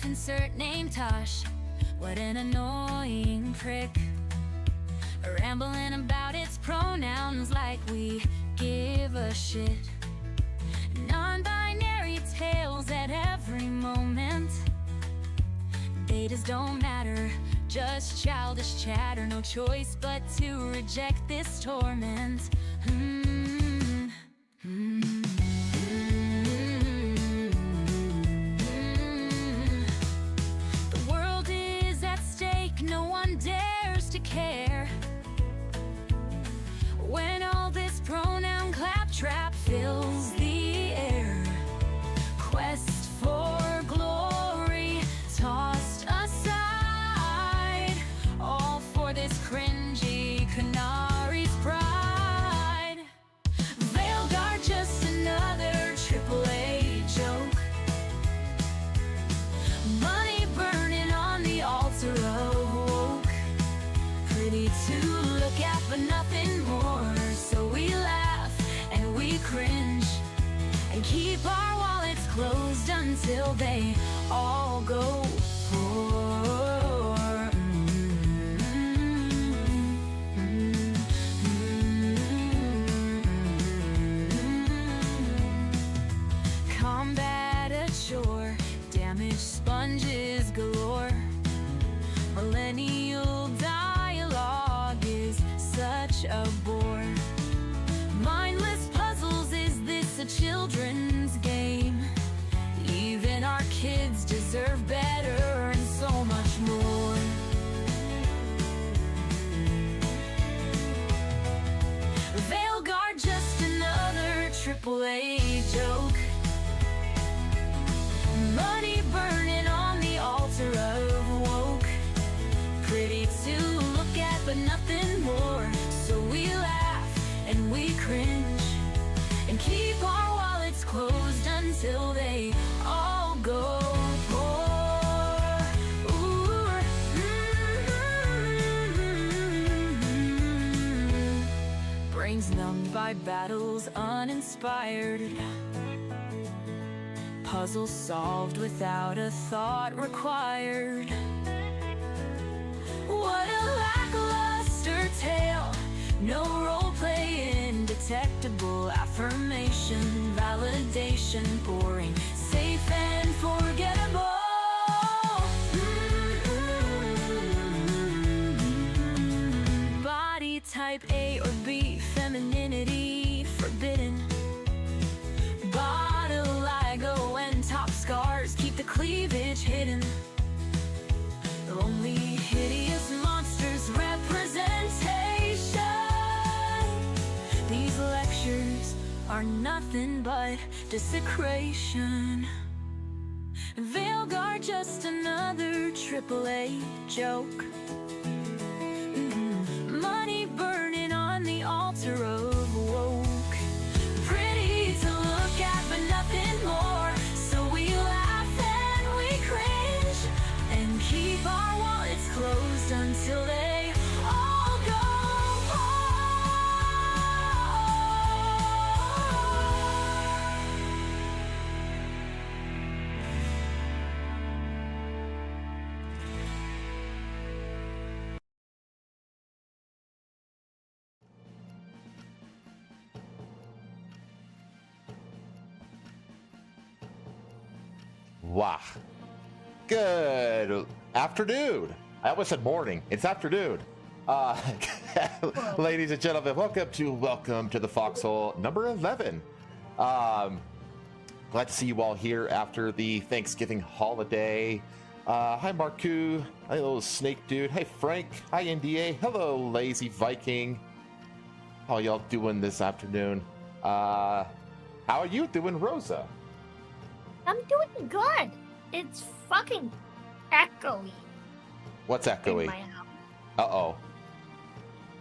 insert name Tosh. What an annoying prick. Rambling about its pronouns like we give a shit. Non-binary tales at every moment. Datas don't matter, just childish chatter. No choice but to reject this torment. The world is at stake, no one dares to care. When all this pronoun claptrap fills the air, quest for glory tossed aside, all for this cringy canary's pride. Veil Guard, just another AAA joke. Money burning on the altar of woke. Pretty to look at, but nothing more. So we laugh and we cringe and keep our wallets closed until they all go poor. Combat ashore, damaged sponges galore. Millennial dialogue is such a bore. Mindless puzzles, is this a children's game? Even our kids deserve better and so much more. Veil Guard, just another AAA joke. Money burning on the altar of woke. Pretty to look at, but nothing more. So we laugh and we cringe and keep our wallets closed until they all go poor. Ooh. Brains numbed by battles uninspired. Puzzles solved without a thought required. What a lackluster tale. No role playing, detectable affirmation, validation, boring, safe and forgettable. Body type A or B, femininity forbidden. Vitiligo and top scars keep the cleavage hidden. Only hideous monsters representation. These lectures are nothing but desecration. Veil Guard, just another AAA joke. Money burning on the altar of woke. Pretty to look at, but nothing more. So we laugh and we cringe and keep our wallets closed until they all go Wow. Good afternoon. I almost said morning. It's afternoon. Ladies and gentlemen, welcome to the Foxhole number 11. Glad to see you all here after the Thanksgiving holiday. Hi, Marku. Hi, little snake dude. Hey, Frank. Hi, NDA. Hello, Lazy Viking. How y'all doing this afternoon? How are you doing, Rosa? I'm doing good. It's fucking echoey. What's echoey? In my house. Uh-oh.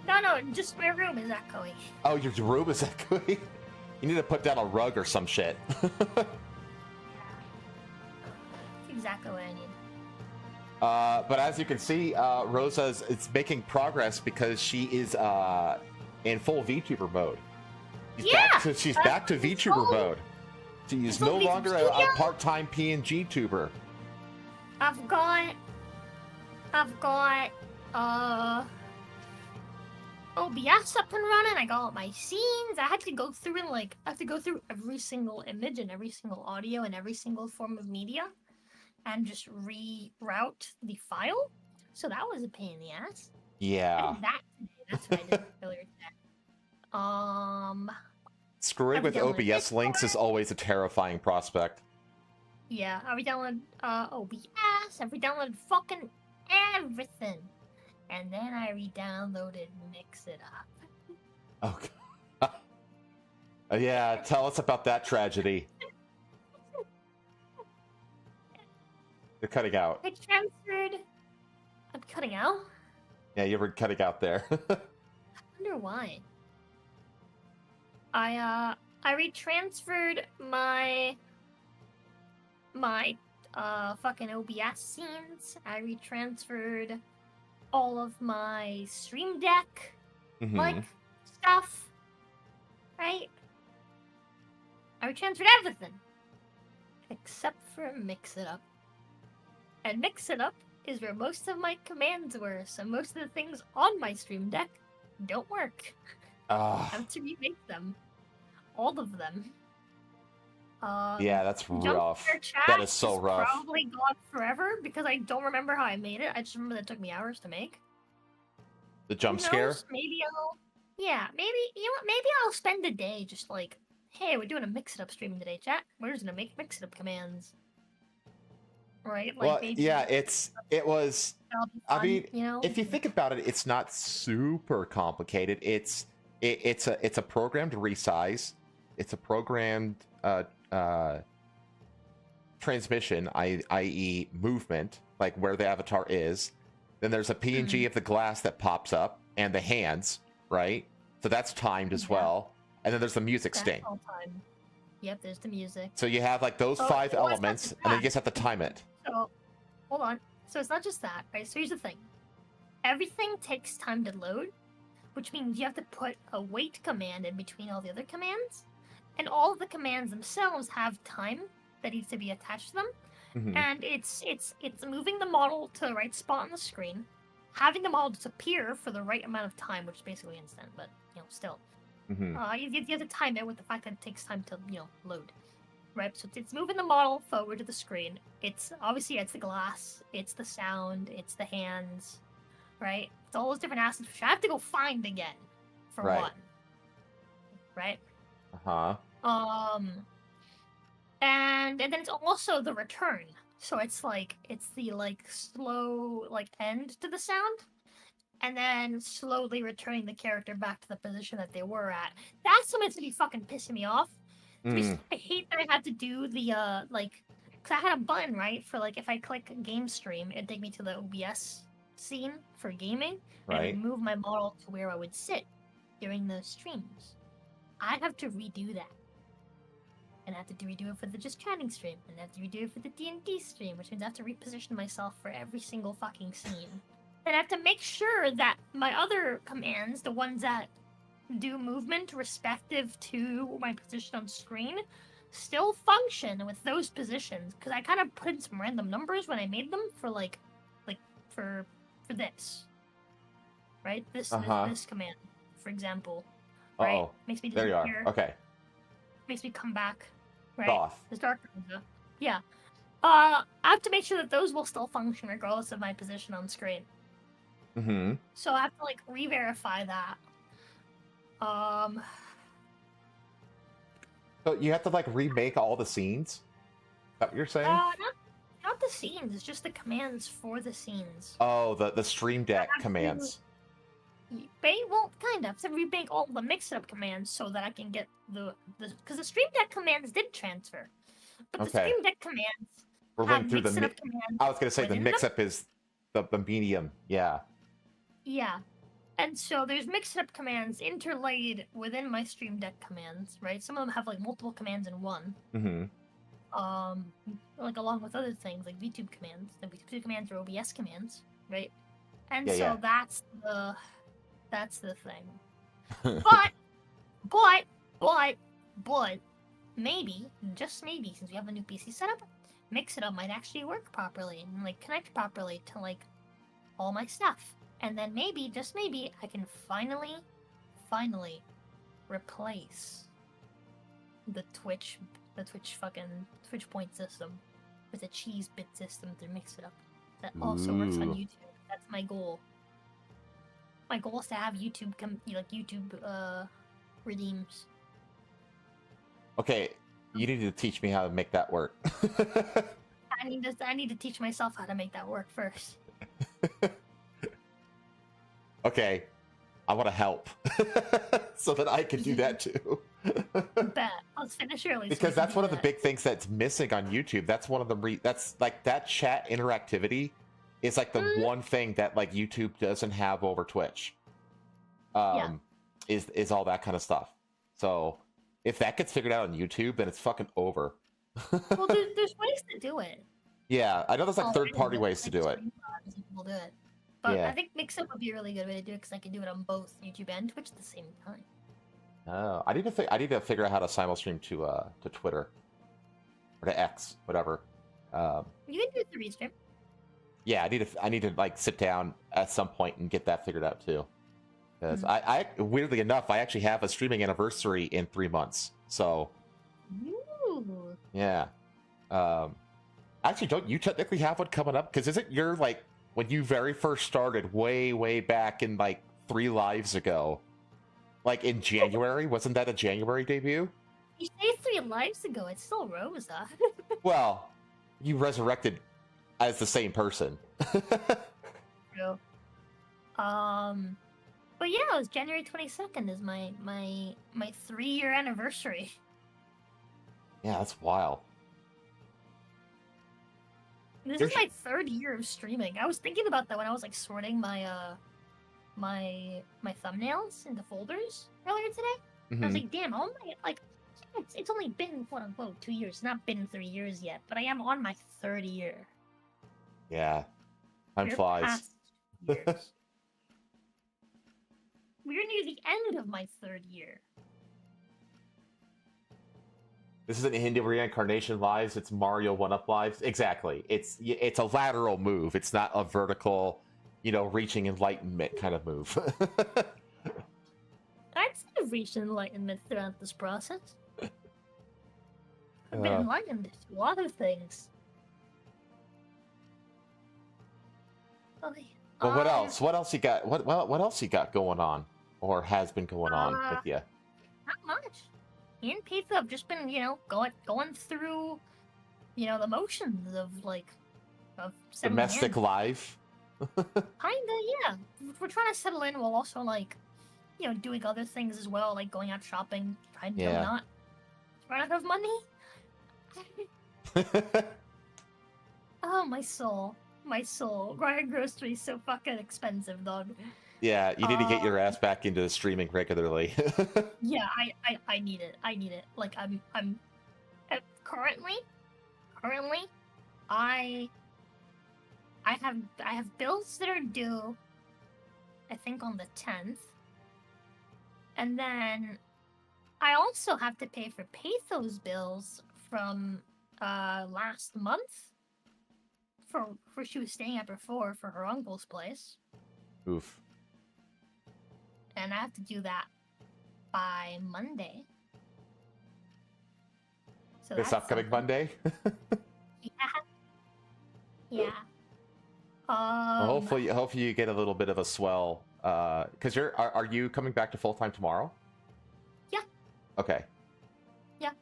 No, just my room is echoey. Oh, your room is echoey? You need to put down a rug or some shit. That's exactly what I need. But as you can see, Rosa's it's making progress because she is in full VTuber mode. She's back to VTuber mode. She's no longer a part-time PNG tuber. I've got OBS up and running. I got all my scenes. I had to go through and I have to go through every single image and every single audio and every single form of media and just reroute the file. So that was a pain in the ass. Yeah. I did that today. That's what I did earlier today. Screwing with OBS links is always a terrifying prospect. Yeah, I re-downloaded OBS, I re-downloaded fucking everything. And then I re-downloaded Mix It Up. Oh, yeah, tell us about that tragedy. You're cutting out. I transferred... I'm cutting out? Yeah, you were cutting out there. I wonder why. I retransferred my fucking OBS scenes. I retransferred all of my Stream Deck stuff. Right? I retransferred everything. Except for Mix It Up. And Mix It Up is where most of my commands were, so most of the things on my Stream Deck don't work. I have to remake them. All of them. Yeah, that's rough. That is so rough. Probably gone forever because I don't remember how I made it. I just remember that it took me hours to make. The jump scare? Maybe maybe maybe I'll spend a day just like, hey, we're doing a Mix It Up stream today, chat. We're just gonna make Mix It Up commands. Right? Like, well, maybe yeah, it was. fun, I mean, you know? if you think about it, it's not super complicated. It's a programmed resize. It's a programmed transmission, i.e., movement, like where the avatar is. Then there's a PNG of the glass that pops up and the hands, right? So that's timed as well. And then there's the music sting. All time. Yep, there's the music. So you have like those 5 elements, and then you just have to time it. So, hold on. So it's not just that, right? So here's the thing. Everything takes time to load, which means you have to put a wait command in between all the other commands. And all of the commands themselves have time that needs to be attached to them. And it's moving the model to the right spot on the screen, having the model disappear for the right amount of time, which is basically instant, but still. You have to time it with the fact that it takes time to load, right? So it's moving the model forward to the screen. It's obviously it's the glass, it's the sound, it's the hands, right? It's all those different assets which I have to go find again for one, right? And then it's also the return. So it's the slow end to the sound, and then slowly returning the character back to the position that they were at. That's something to be fucking pissing me off. I hate that I had to do the because I had a button, right, for if I click game stream, it'd take me to the OBS scene for gaming, and it'd move my model to where I would sit during the streams. I'd have to redo that. And I have to redo it for the Just Chatting stream, and I have to redo it for the D&D stream, which means I have to reposition myself for every single fucking scene. And I have to make sure that my other commands, the ones that do movement respective to my position on screen, still function with those positions. Because I kind of put in some random numbers when I made them for for this, right? This command, for example, right? Makes me there you are. disappear. Okay. Makes me come back, right? Off. This dark room, yeah. I have to make sure that those will still function regardless of my position on screen. So I have to re-verify that. So you have to remake all the scenes? Is that what you're saying? Not the scenes. It's just the commands for the scenes. Oh, the Stream Deck commands. Well, kind of. To remake all the mix-it-up commands so that I can get because the Stream Deck commands did transfer, but the Stream Deck commands we're running through the commands. I was gonna say the mix-up is the medium. Yeah. Yeah, and so there's mix-it-up commands interlaid within my Stream Deck commands, right? Some of them have multiple commands in one. Along with other things like VTube commands. The VTube commands are OBS commands, right? And that's the thing. But maybe, just maybe, since we have a new PC setup, Mix It Up might actually work properly and like connect properly to like all my stuff. And then maybe, just maybe, I can finally replace the Twitch point system with a cheese bit system through Mix It Up. That also works on Ooh. YouTube. That's my goal. My goal is to have YouTube YouTube redeems. Okay, you need to teach me how to make that work. I need to teach myself how to make that work first. Okay, I want to help so that I can do that too. Bet. Let's finish early. Because that's one of the big things that's missing on YouTube. That's one of the that's like that chat interactivity is like the one thing that like YouTube doesn't have over Twitch. Is all that kind of stuff. So if that gets figured out on YouTube, then it's fucking over. Well, there's ways to do it. Yeah, I know there's like third-party ways to do it. We'll do it. But Yeah. I think Mix Up would be a really good way to do it because I can do it on both YouTube and Twitch at the same time. Oh, I need to figure out how to simulstream to Twitter or to X, whatever. You can do the restream. Yeah, I need to like sit down at some point and get that figured out too. Because I weirdly enough, I actually have a streaming anniversary in 3 months. So Ooh. yeah. Actually, don't you technically have one coming up? Because isn't your like when you very first started way back in like 3 lives ago, like in January? Wasn't that a January debut? You say 3 lives ago, it's still Rosa. Well, you resurrected as the same person. True. But yeah, it was January 22nd is my 3-year anniversary. Yeah, that's wild. This is my 3rd year of streaming. I was thinking about that when I was like sorting my my thumbnails into folders earlier today. I was like, damn, all my like it's only been quote unquote 2 years. It's not been 3 years yet, but I am on my 3rd year. Yeah. Time We're flies. past years. We're near the end of my 3rd year. This isn't Hindu Reincarnation Lives, it's Mario 1-Up Lives. Exactly. It's a lateral move. It's not a vertical, reaching enlightenment kind of move. I've reached enlightenment throughout this process. I've been enlightened to a lot of things. But what else? What else you got? What else you got going on, or has been going on with you? Not much. Me and Pizza have just been, going through, the motions of Domestic life. Kinda, yeah. We're trying to settle in while also doing other things as well, like going out shopping, trying to not run out of money. Oh, my soul. My soul. Going groceries is so fucking expensive, dog. Yeah, you need to get your ass back into streaming regularly. Yeah, I need it. I need it. Like I'm currently I have bills that are due I think on the 10th. And then I also have to pay for Patho's bills from last month for she was staying at before for her uncle's place. Oof. And I have to do that by Monday. So This upcoming Monday? Yeah. Well, hopefully you get a little bit of a swell. Because are you coming back to full time tomorrow? Yeah. Okay. Yeah.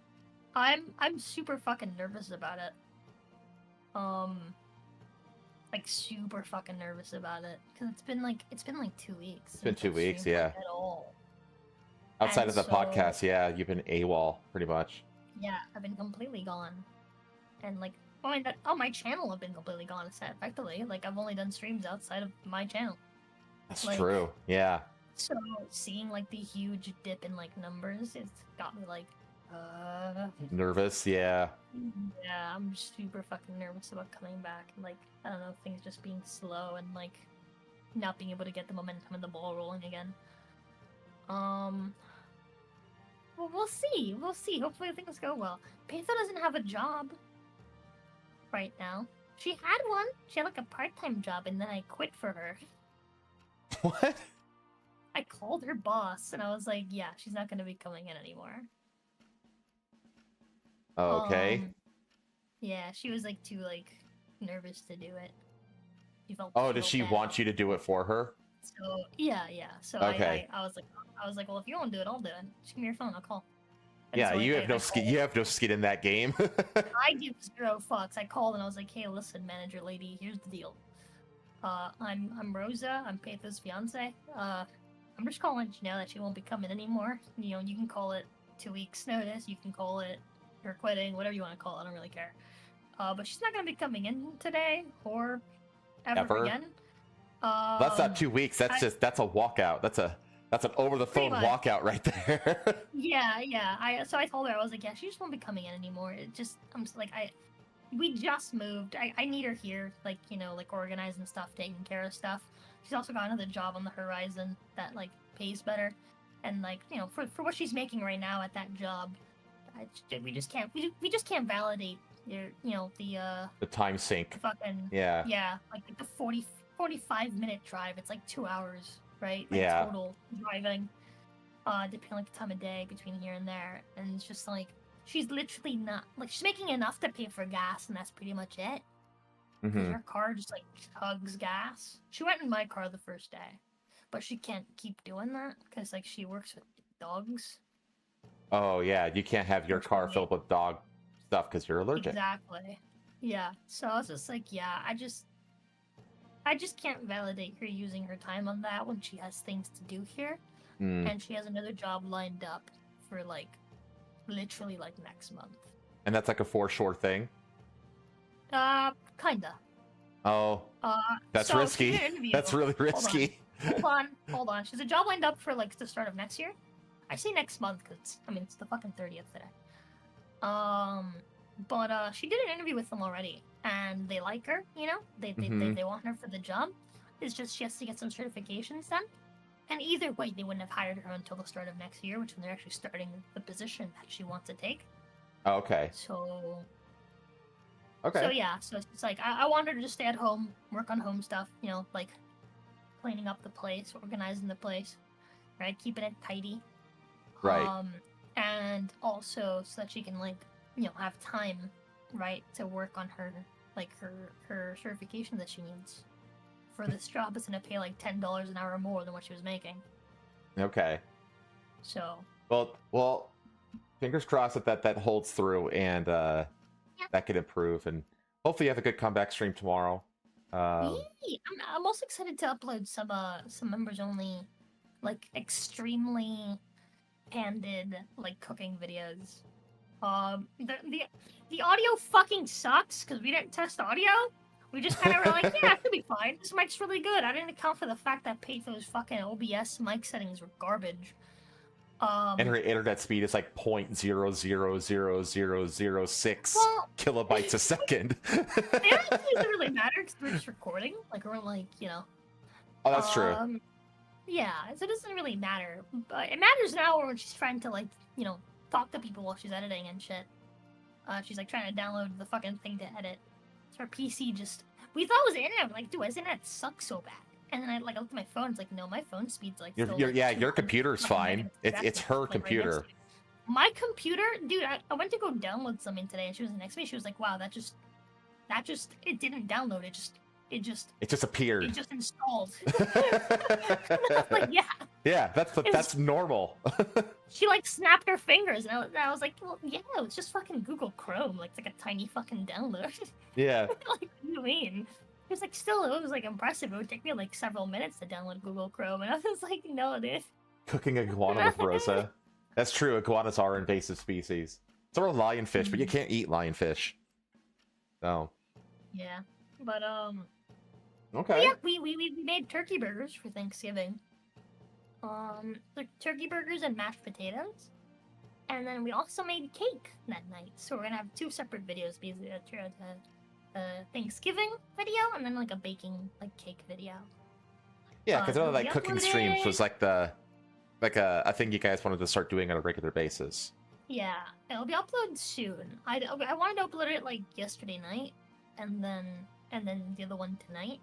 I'm super fucking nervous about it. Like super fucking nervous about it because it's been like 2 weeks. It's been 2 weeks, yeah. At all. Outside And of the so- podcast, yeah, you've been AWOL pretty much. Yeah, I've been completely gone, and my channel have been completely gone. Effectively, I've only done streams outside of my channel. That's Like- true. Yeah. So seeing the huge dip in numbers, it's got me Nervous. Yeah. Yeah, I'm super fucking nervous about coming back and I don't know, things just being slow and not being able to get the momentum and the ball rolling again. Well, we'll see. We'll see. Hopefully things go well. Patho doesn't have a job. right now. She had one. She had like a part-time job, and then I quit for her. What? I called her boss, and I was like, "Yeah, she's not going to be coming in anymore." Okay. Yeah, she was like too like nervous to do it. She felt. Oh, she does felt she bad. want you to do it for her? So yeah. So Okay. I was like, well, if you won't do it, I'll do it. Just give me your phone, I'll call. And Yeah, so, like, you have no I skin. called. You have no skin in that game. I give zero fucks. I called and I was like, hey, listen, manager lady, here's the deal. I'm Rosa. I'm Petro's fiance. I'm just calling to let you know that she won't be coming anymore. You know, you can call it 2 weeks notice. You can call it her quitting, whatever you want to call it. I don't really care. But she's not gonna be coming in today or ever again. That's not 2 weeks. That's a walkout. That's an over the phone walkout right there. Yeah. So I told her, I was like, yeah, she just won't be coming in anymore. I'm just like, we just moved. I need her here, like, you know, like organizing stuff, taking care of stuff. She's also got another job on the horizon that like pays better, and like, you know, for what she's making right now at that job, we just can't validate your, you know, the time sink. Fucking yeah, like the 45-minute drive. It's like 2 hours, right? Like, yeah, total driving, depending on like the time of day between here and there, and it's just like she's literally not like she's making enough to pay for gas, and that's pretty much it. Mm-hmm. Her car just like chugs gas. She went in my car the first day, but she can't keep doing that because like she works with dogs. Oh yeah, you can't have your car filled with dog stuff because you're allergic. Exactly. Yeah. So I was just like, yeah, I just can't validate her using her time on that when she has things to do here, and she has another job lined up for like literally like next month. And that's like a foreshore thing. Kinda. Oh. That's so risky. That's really risky. Hold on. She has a job lined up for like the start of next year. I say next month because it's the fucking 30th today. But she did an interview with them already, and they like her. You know, they want her for the job. It's just she has to get some certifications done. And either way, they wouldn't have hired her until the start of next year, which when they're actually starting the position that she wants to take. Okay. So. Okay. So yeah, so it's like I want her to just stay at home, work on home stuff, you know, like cleaning up the place, organizing the place, right, keeping it tidy. Right. And also so that she can like, you know, have time, right, to work on her like her certification that she needs for this job. It's gonna pay like $10 an hour more than what she was making. Okay. So. Well, fingers crossed that holds through and that could improve, and hopefully you have a good comeback stream tomorrow. I'm also excited to upload some members only, like extremely candid like cooking videos. The audio fucking sucks because we didn't test audio. We just kind of were like, yeah, it could be fine. This mic's really good. I didn't account for the fact that Paytho's fucking OBS mic settings were garbage. And her internet speed is like 0.000006 kilobytes a second. It doesn't really matter because we're just recording. Like, we're like, you know. Oh, that's true. Yeah, so it doesn't really matter. But it matters now when she's trying to, like, you know, talk to people while she's editing and shit. She's, like, trying to download the fucking thing to edit. So her PC just... We thought it was the internet. I'm like, dude, his internet sucks so bad. And then I looked at my phone. It's like, no, my phone speed's like. Your computer's fine. It's her computer. My computer, dude. I went to go download something today, and she was next to me. She was like, "Wow, that just, it didn't download. It just appeared. It just installed." I was like, yeah. Yeah, that's normal. She like snapped her fingers, and I was like, well, yeah, it's just fucking Google Chrome. Like, it's like a tiny fucking download. Yeah. Like, what do you mean? It was like, still, it was like impressive. It would take me like several minutes to download Google Chrome, and I was like, no, dude. Cooking iguana with Rosa. That's true. Iguanas are invasive species. So are lionfish, but you can't eat lionfish. No. Yeah, but Okay. yeah, we made turkey burgers for Thanksgiving. Like turkey burgers and mashed potatoes, and then we also made cake that night. So we're gonna have two separate videos, basically. Thanksgiving video and then like a baking like cake video. Yeah, because like cooking streams was like a thing you guys wanted to start doing on a regular basis. Yeah, it'll be uploaded soon. I wanted to upload it like yesterday night, and then the other one tonight.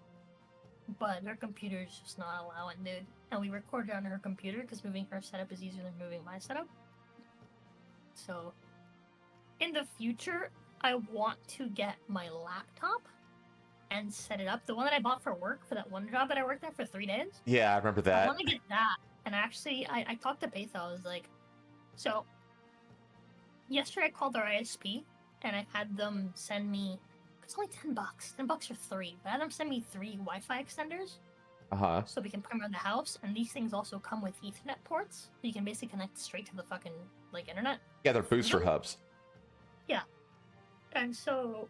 But her computer's just not allowing, dude. And we recorded on her computer because moving her setup is easier than moving my setup. So, in the future, I want to get my laptop and set it up. The one that I bought for work for that one job that I worked at for 3 days. Yeah, I remember I that. want to get that. And actually, I talked to Betha. I was like, so, yesterday I called our ISP and I had them send me, it's only $10. $10 for 3. But I had them send me 3 Wi-Fi extenders Uh-huh. so we can put them around the house. And these things also come with Ethernet ports. So you can basically connect straight to the fucking, like, internet. Yeah, they're booster hubs. Yeah. And so,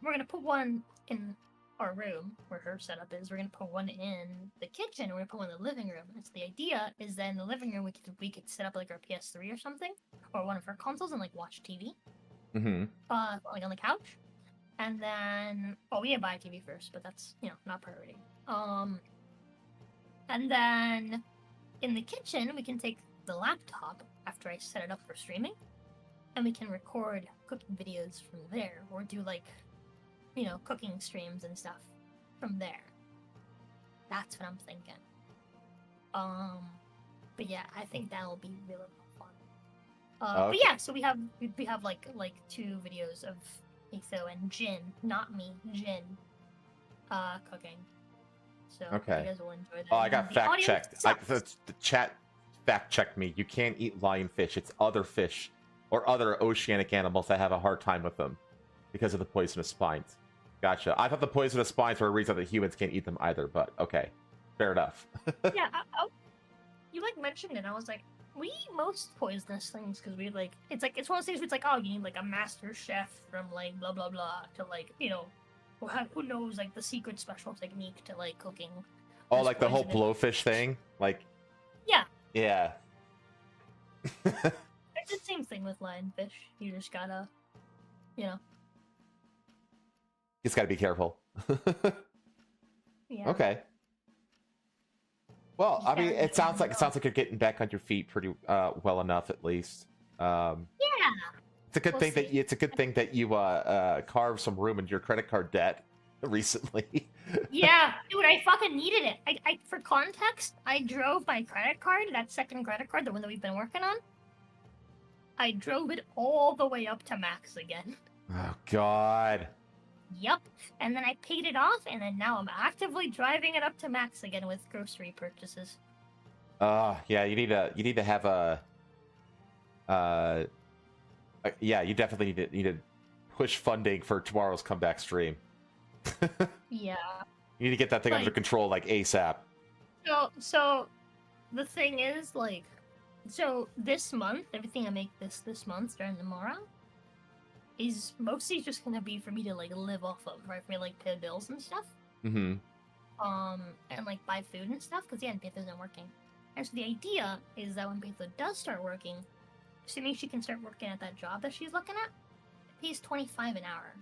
we're gonna put one in our room where her setup is. We're gonna put one in the kitchen. We're gonna put one in the living room. And so the idea is that in the living room we could set up like our PS3 or something, or one of our consoles, and like watch TV. Mm-hmm. Like on the couch. And then, we had to buy a TV first, but that's not priority. And then in the kitchen we can take the laptop after I set it up for streaming, and we can record cooking videos from there, or do like cooking streams and stuff from there. That's what I'm thinking. But yeah, I think that'll be really fun. Okay. But yeah, so we have like 2 videos of Etho and Jin, not me, Jin, cooking. So Okay. you guys will enjoy that. Oh, I And got the fact audio checked. sucks. The chat fact checked me. You can't eat lionfish. It's other fish or other oceanic animals that have a hard time with them because of the poisonous spines. Gotcha. I thought the poisonous spines were a reason that humans can't eat them either, but okay. Fair enough. Yeah, you like mentioned it. I was like, we eat most poisonous things because we like it's one of those things where it's like, oh, you need like a master chef from like blah blah blah to like who knows like the secret special technique to like cooking. Oh, this like the whole poisonous- blowfish thing? Like, Yeah, yeah. it's the same thing with lionfish. You just gotta, Just gotta be careful. yeah. Okay. Well, I Yeah, mean, yeah, it sounds like yeah. you're getting back on your feet pretty well enough, at least. Yeah. It's a good We'll thing that see. it's a good thing that you carved some room in your credit card debt recently. Yeah, dude, I fucking needed it. I for context, I drove my credit card, that second credit card, the one that we've been working on. I drove it all the way up to max again. Oh God. Yup. And then I paid it off, and then now I'm actively driving it up to max again with grocery purchases. Yeah, you need to have yeah, you definitely need to push funding for tomorrow's comeback stream. Yeah. You need to get that thing under Like- control like ASAP. So the thing is, like, so this month, everything I make this month starting tomorrow is mostly just gonna be for me to like live off of, right? For me to, like, pay bills and stuff. Mm-hmm. And like buy food and stuff, because Betha isn't working. And so the idea is that when Betha does start working, assuming she can start working at that job that she's looking at, it pays $25 an hour.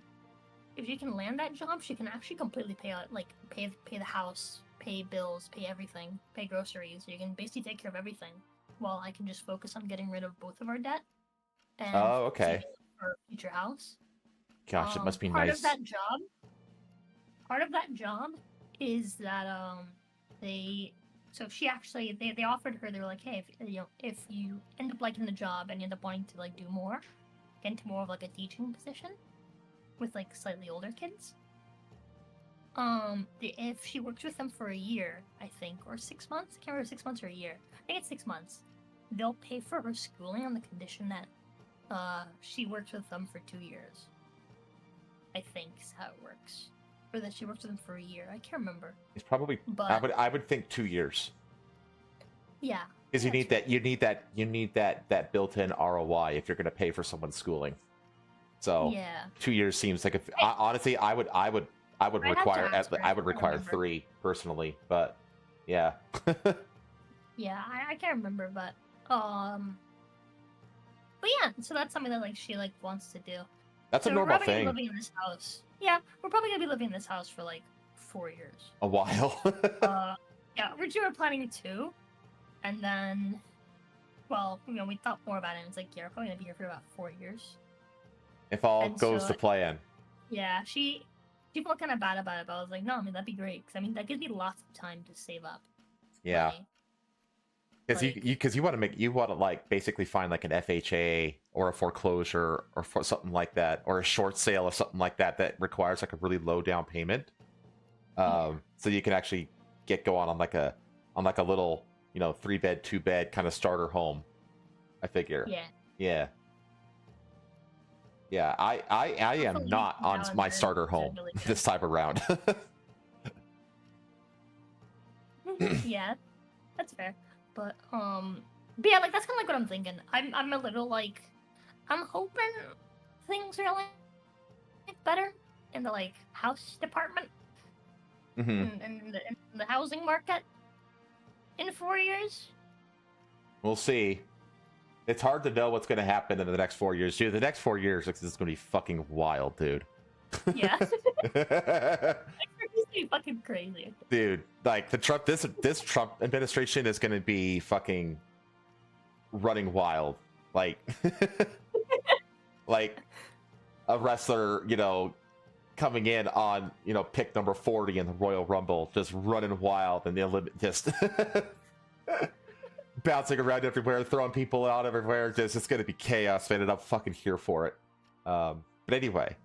If she can land that job, she can actually completely pay out, like pay the house, pay bills, pay everything, pay groceries. You can basically take care of everything, while I can just focus on getting rid of both of our debt. And Oh, okay. saving for our future house. Gosh, it must be Part nice. of that job is that they offered her, they were like, hey, if you end up liking the job and you end up wanting to like do more, get into more of like a teaching position with like slightly older kids, if she works with them for a year, I think, or 6 months, I can't remember, 6 months or a year, I think it's 6 months, they'll pay for her schooling on the condition that she works with them for 2 years. I think is how it works. Or that she works with them for a year. I can't remember. It's probably But I would think 2 years. yeah. Because Yeah, you need that built-in ROI if you're going to pay for someone's schooling. So Yeah. 2 years seems like honestly I would I'd have to require ask her, I would I don't require remember. 3 personally, but yeah. Yeah, I can't remember, but yeah, so that's something that like she like wants to do. That's So a we're normal probably gonna be thing. living in this house. Yeah, we're probably gonna be living in this house for like 4 years. A while. Yeah, originally we're planning 2, and then, well, we thought more about it, and it's like, yeah, we're probably gonna be here for about 4 years. If all And goes so to plan. Yeah, she felt kind of bad about it, but I was like, no, I mean that'd be great because I mean that gives me lots of time to save up Yeah. money. Because Like- you want to like basically find like an FHA or a foreclosure or for something like that, or a short sale or something like that requires like a really low down payment. So you can actually get going on like a little 3-bed 2-bed kind of starter home. I figure. Yeah. Yeah. I am Also, not now on and my then starter is home really good. this time around. Yeah, that's fair. But yeah, like that's kind of like what I'm thinking. I'm a little like, I'm hoping things are like better in the like house department Hmm. in the housing market in 4 years. We'll see. It's hard to know what's going to happen in the next 4 years, dude. The next 4 years is going to be fucking wild, dude. Yeah, it's gonna be fucking crazy. Dude, like this Trump administration is going to be fucking running wild. Like, like a wrestler, coming in on pick number 40 in the Royal Rumble, just running wild and just bouncing around everywhere, throwing people out everywhere. Just it's going to be chaos, man, and I'm fucking here for it. But anyway,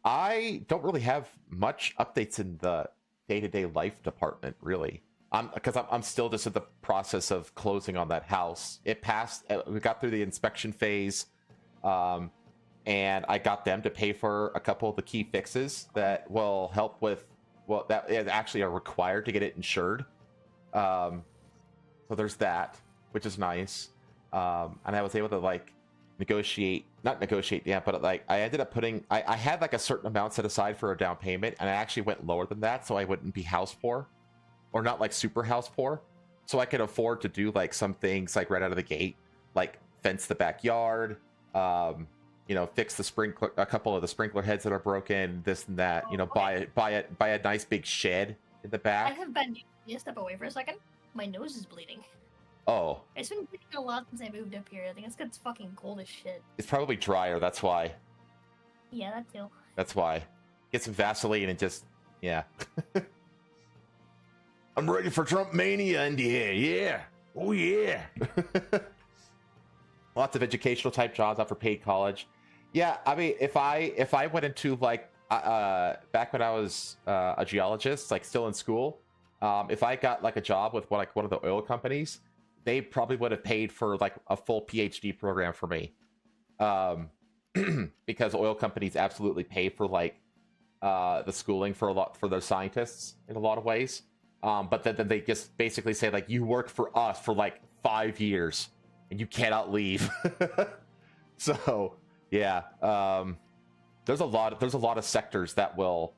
I don't really have much updates in the day-to-day life department, really. Because I'm still just in the process of closing on that house. It passed. We got through the inspection phase, and I got them to pay for a couple of the key fixes that will help with that actually are required to get it insured. So there's that, which is nice. And I was able to like not negotiate, yeah, but like I ended up putting, I had like a certain amount set aside for a down payment, and I actually went lower than that so I wouldn't be house poor, or not like super house poor, so I could afford to do like some things like right out of the gate, like fence the backyard, fix the sprinkler, a couple of the sprinkler heads that are broken, this and that, Okay. buy a nice big shed in the I back. have been. Can you step away for a second? My nose is bleeding. Oh, It's been bleeding a lot since I moved up here. I think it's 'cause it's fucking cold as shit. it's probably drier, that's why. Yeah, that too. That's why. Get some Vaseline and just, yeah. I'm ready for Trump mania in the air. Yeah. Oh, yeah. Lots of educational type jobs after paid college. Yeah, I mean, if I went into like back when I was a geologist, like still in school, if I got like a job with one of the oil companies, they probably would have paid for like a full PhD program for me. Because oil companies absolutely pay for like the schooling for their scientists in a lot of ways. But then they just basically say like, you work for us for like 5 years and you cannot leave. So yeah, there's a lot of sectors that will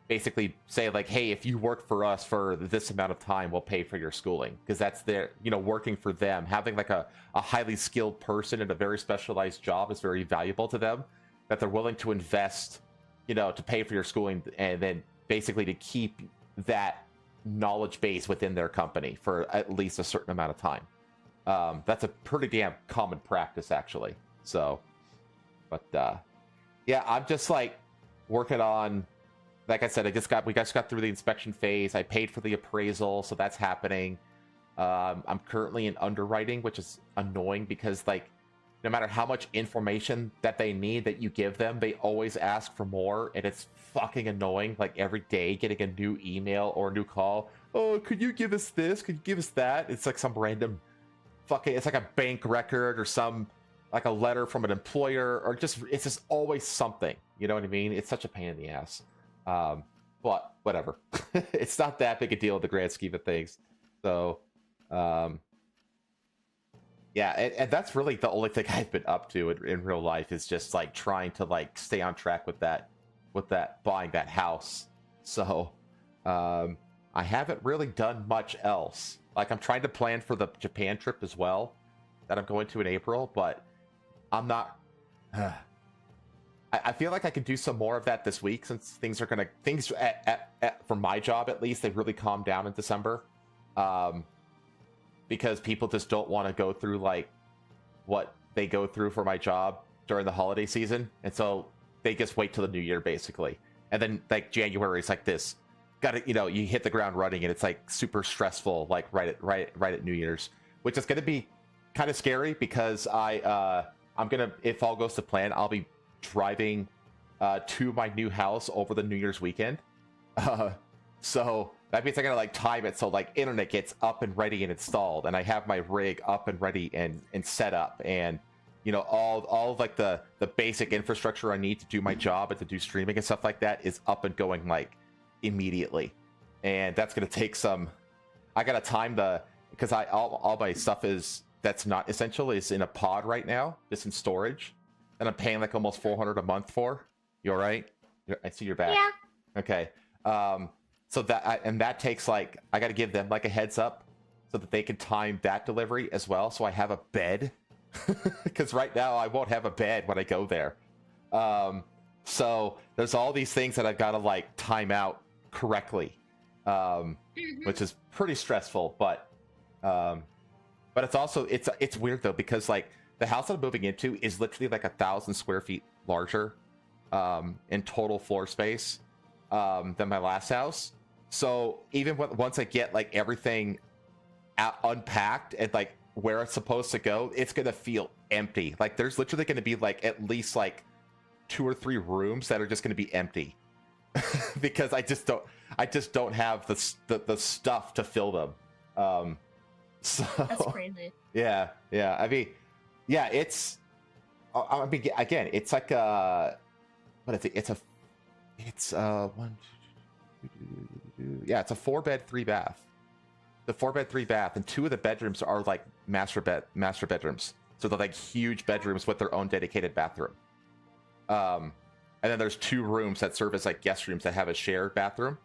basically say like, hey, if you work for us for this amount of time, we'll pay for your schooling, because that's their, working for them. Having like a highly skilled person in a very specialized job is very valuable to them, that they're willing to invest, to pay for your schooling, and then basically to keep that knowledge base within their company for at least a certain amount of time. That's a pretty damn common practice, actually. So, but yeah, I'm just like working on, like I said, we just got through the inspection phase. I paid for the appraisal, so that's happening. I'm currently in underwriting, which is annoying because like no matter how much information that they need that you give them, they always ask for more, and it's fucking annoying. Like every day getting a new email or a new call. Oh, could you give us this? Could you give us that? It's like some random fucking, it's like a bank record or some like a letter from an employer, or it's just always something. You know what I mean? It's such a pain in the ass. But whatever. It's not that big a deal in the grand scheme of things. So, yeah, and that's really the only thing I've been up to in real life, is just like trying to like stay on track with that buying that house. So, I haven't really done much else. Like I'm trying to plan for the Japan trip as well, that I'm going to in April, but I'm not. I feel like I could do some more of that this week, since things for my job at least, they've really calmed down in December, because people just don't want to go through like what they go through for my job during the holiday season, and so they just wait till the new year basically. And then like January is like this, you hit the ground running, and it's like super stressful, like right at New Year's, which is gonna be kind of scary because I'm gonna, if all goes to plan, I'll be driving to my new house over the New Year's weekend. So that means I gotta like time it so like internet gets up and ready and installed, and I have my rig up and ready and set up, and all of like the basic infrastructure I need to do my job and to do streaming and stuff like that is up and going like immediately. And that's gonna take some. I gotta time because all my stuff that's not essential is in a pod right now, just in storage, and I'm paying like almost $400 a month for. You all right? I see your back. Yeah. Okay. So that takes like, I got to give them like a heads up so that they can time that delivery as well. So I have a bed, because right now I won't have a bed when I go there. So there's all these things that I've got to like time out correctly, which is pretty stressful. But it's also it's weird though, because like the house that I'm moving into is literally like 1,000 square feet larger in total floor space than my last house. So even once I get like everything unpacked and like where it's supposed to go, it's gonna feel empty. Like there's literally gonna be like at least like 2 or 3 rooms that are just gonna be empty because I just don't have the stuff to fill them. So That's crazy. Yeah. I mean, yeah, it's. I mean, again, it's like a. What is it? It's one. Yeah, it's a 4-bed, 3-bath. The 4-bed, 3-bath, and 2 of the bedrooms are like master bedrooms. So they're like huge bedrooms with their own dedicated bathroom. And then there's 2 rooms that serve as like guest rooms that have a shared bathroom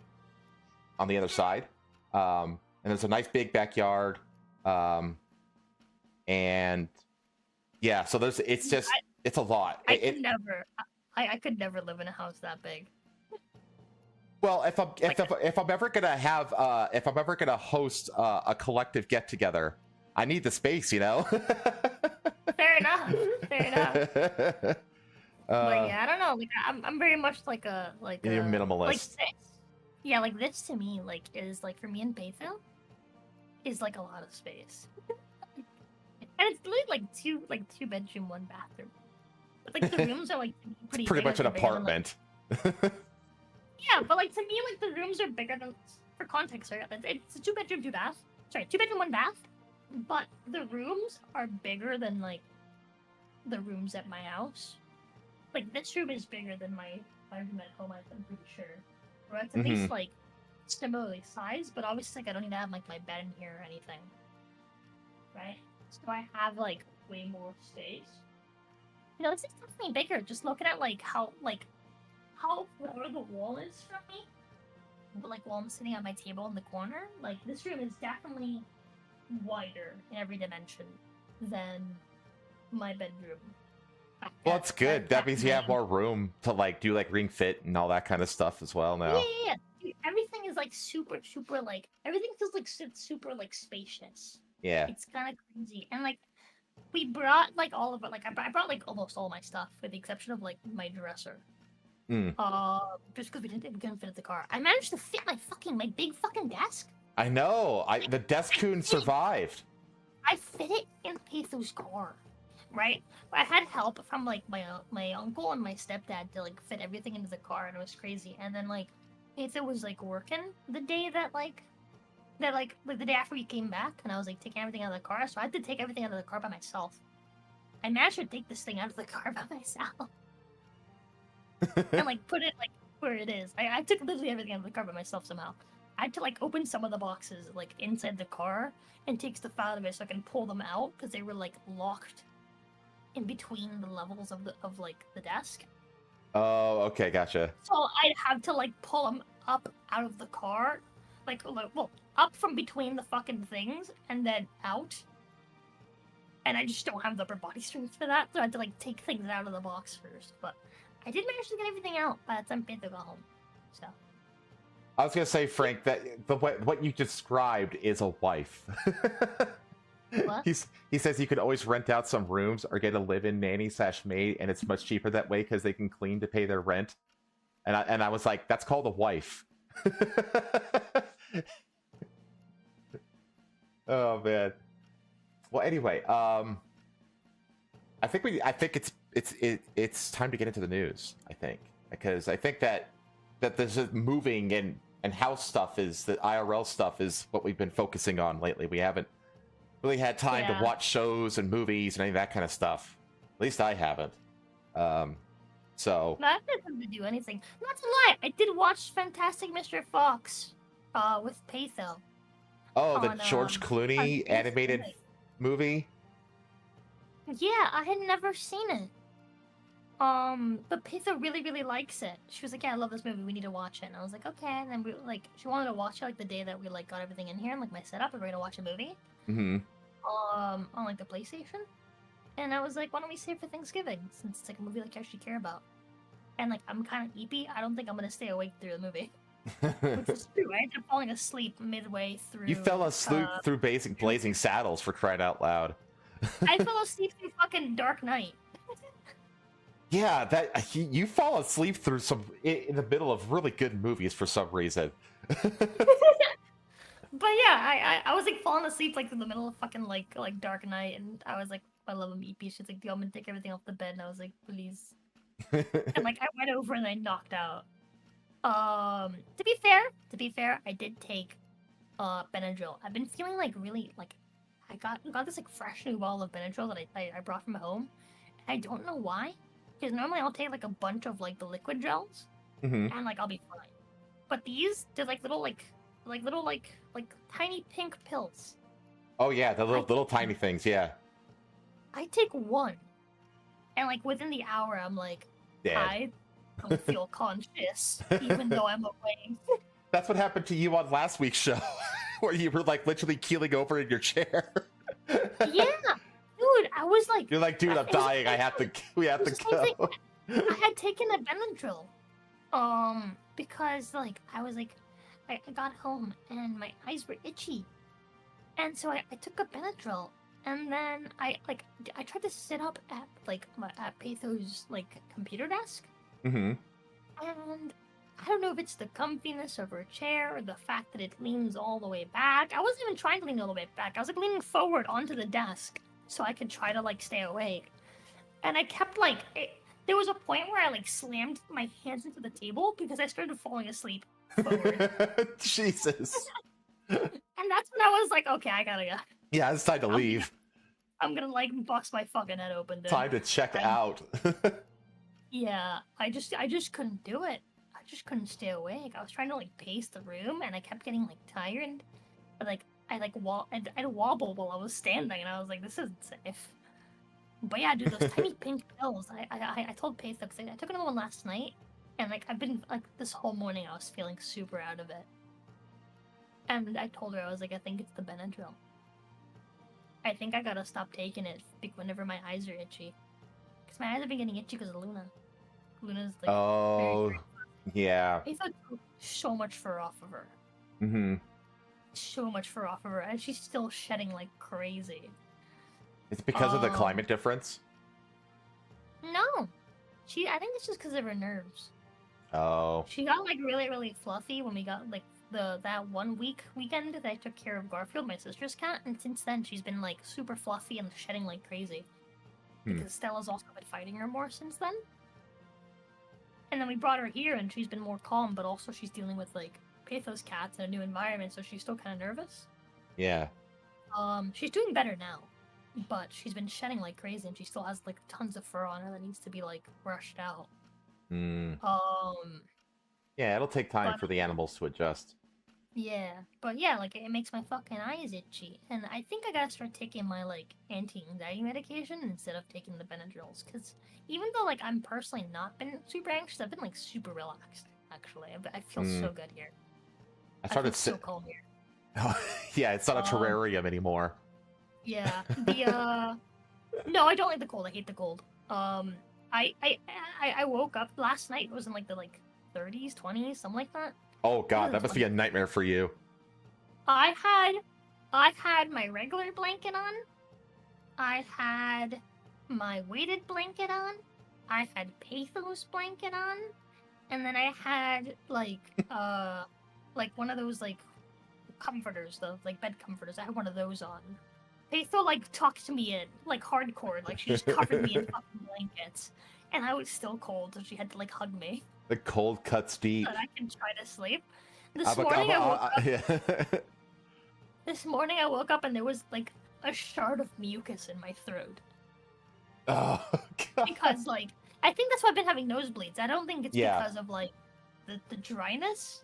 on the other side. And there's a nice big backyard. And yeah, so it's a lot. I could never live in a house that big. Well, if I'm ever gonna host a collective get together, I need the space, Fair enough. But yeah, I don't know. Like I'm very much like you're minimalist. Like this to me is like, for me in Bayfield is like a lot of space. And it's literally like 2 bedroom, 1 bathroom. But like the rooms are like pretty Pretty much an apartment. Yeah, but like to me, like the rooms are bigger than, for context, right? It's a 2 bedroom, 2 bath. Sorry, 2 bedroom, 1 bath. But the rooms are bigger than like the rooms at my house. Like this room is bigger than my room at home, I'm pretty sure. Or it's at least like similarly sized, but obviously like I don't need to have like my bed in here or anything. Right? So I have like way more space. This is definitely bigger. Just looking at like how far the wall is from me, but like while I'm sitting at my table in the corner, like this room is definitely wider in every dimension than my bedroom. Well, that's good. That means you have more room to like do like ring fit and all that kind of stuff as well now. Yeah. Dude, everything is like super like everything feels like super like spacious. Yeah. It's kind of crazy, and like we brought like all of it. Like I brought like almost all my stuff, with the exception of like my dresser. Just because we couldn't fit in the car. I managed to fit my big fucking desk. I know. The desk coon survived. I fit it in Petho's car, right? I had help from like my uncle and my stepdad to like fit everything into the car, and it was crazy. And then like Petho was like working the day that the day after we came back, and I was like taking everything out of the car, so I had to take everything out of the car by myself. I managed to take this thing out of the car by myself. And like put it like where it is. I took literally everything out of the car by myself somehow. I had to like open some of the boxes like inside the car and take stuff out of it so I can pull them out because they were like locked in between the levels of the desk. Oh, okay, gotcha. So I'd have to like pull them up out of the car, up from between the fucking things and then out. And I just don't have the upper body strength for that, so I had to like take things out of the box first. But I did manage to get everything out by the time Panther got home. So I was gonna say, Frank, that what you described is a wife. What? He says you could always rent out some rooms or get a live-in nanny/maid, and it's much cheaper that way because they can clean to pay their rent. And I was like, that's called a wife. Oh man. Well, anyway, I think it's time to get into the news. I think because I think that this is moving and house stuff is the IRL stuff is what we've been focusing on lately. We haven't really had time to watch shows and movies and any of that kind of stuff. At least I haven't. So No, I haven't had time to do anything. Not to lie, I did watch Fantastic Mr. Fox, with Patho. oh, the on, George Clooney on animated Pixabay. movie. Yeah, I had never seen it. But Patho really, really likes it. She was like, "Yeah, I love this movie. We need to watch it." And I was like, "Okay." And then she wanted to watch it like the day that we like got everything in here and like my setup, and we're gonna watch a movie. Mm-hmm. On like the PlayStation. And I was like, "Why don't we save for Thanksgiving since it's like a movie like I actually care about?" And like I'm kind of eepy. I don't think I'm gonna stay awake through the movie, which is true. I ended up falling asleep midway through. You fell asleep through Blazing Saddles for crying out loud. I fell asleep through fucking Dark Knight. Yeah, you fall asleep through in the middle of really good movies for some reason. But yeah, I was like falling asleep like in the middle of fucking like Dark Knight, and I was like, I love him EP. She's like, "Yo, I'm gonna take everything off the bed," and I was like, "Please." And like I went over and I knocked out. To be fair, I did take Benadryl. I've been feeling like really like I got this like fresh new bottle of Benadryl that I brought from home. And I don't know why, because normally I'll take like a bunch of like the liquid gels, Mm-hmm. and like I'll be fine. But they're like little like tiny pink pills. Oh yeah, the little tiny things. Yeah. I take one, and like within the hour, I'm like, Dead. I don't feel conscious, even though I'm awake. That's what happened to you on last week's show, where you were like literally keeling over in your chair. Yeah, dude, I was like, You're like, dude, I'm dying. We have to go. I had taken a Benadryl, because like I was like, I got home and my eyes were itchy, and so I took a Benadryl, and then I tried to sit up at Patho's like computer desk, Mm-hmm. and I don't know if it's the comfiness of her chair or the fact that it leans all the way back. I wasn't even trying to lean all the way back. I was like leaning forward onto the desk so I could try to like stay awake, and I kept there was a point where I like slammed my hands into the table because I started falling asleep forward. Jesus. And that's when I was like, okay, I gotta go. Yeah, it's time to leave. I'm gonna like bust my fucking head open. Dude. Time to check out. Yeah, I just couldn't do it. I just couldn't stay awake. I was trying to like pace the room, and I kept getting like tired. But like I'd wobble while I was standing, and I was like, this isn't safe. But yeah, dude, those tiny pink pills. I told Pace because I took another one last night, and like I've been like this whole morning I was feeling super out of it. And I told her, I was like, I think it's the Benadryl. I think I gotta stop taking it whenever my eyes are itchy. Because my eyes have been getting itchy because of Luna. Luna's like, Oh, yeah. I took so much fur off of her. Mm-hmm. So much fur off of her, and she's still shedding like crazy. It's because of the climate difference? No. I think it's just because of her nerves. Oh. She got like really, really fluffy when we got like that 1 weekend that I took care of Garfield, my sister's cat, and since then she's been like super fluffy and shedding like crazy. Because Stella's also been fighting her more since then. And then we brought her here and she's been more calm, but also she's dealing with like Pathos cats in a new environment, so she's still kind of nervous. Yeah. She's doing better now, but she's been shedding like crazy and she still has like tons of fur on her that needs to be like brushed out. Yeah, it'll take time for the animals to adjust. Yeah, but yeah, like it makes my fucking eyes itchy, and I think I gotta start taking my like anti-anxiety medication instead of taking the Benadryls. Because even though like I'm personally not been super anxious, I've been like super relaxed. Actually, I feel so good here. I started so calm here. Oh, yeah, it's not a terrarium anymore. Yeah, no, I don't like the cold. I hate the cold. I woke up last night. It was in like the 30s, 20s, something like that. Oh god, that must be a nightmare for you. I had I had my regular blanket on. I had my weighted blanket on. I had Pathos blanket on. And then I had like one of those like comforters, the like bed comforters. I had one of those on. Patho like tucked me in, like hardcore, like she just covered me in fucking blankets. And I was still cold, so she had to like hug me The cold cuts deep. so that I can try to sleep. This morning I woke up. Yeah. This morning I woke up and there was like a shard of mucus in my throat. Oh, God. Because like I think that's why I've been having nosebleeds. I don't think it's Yeah. because of like the dryness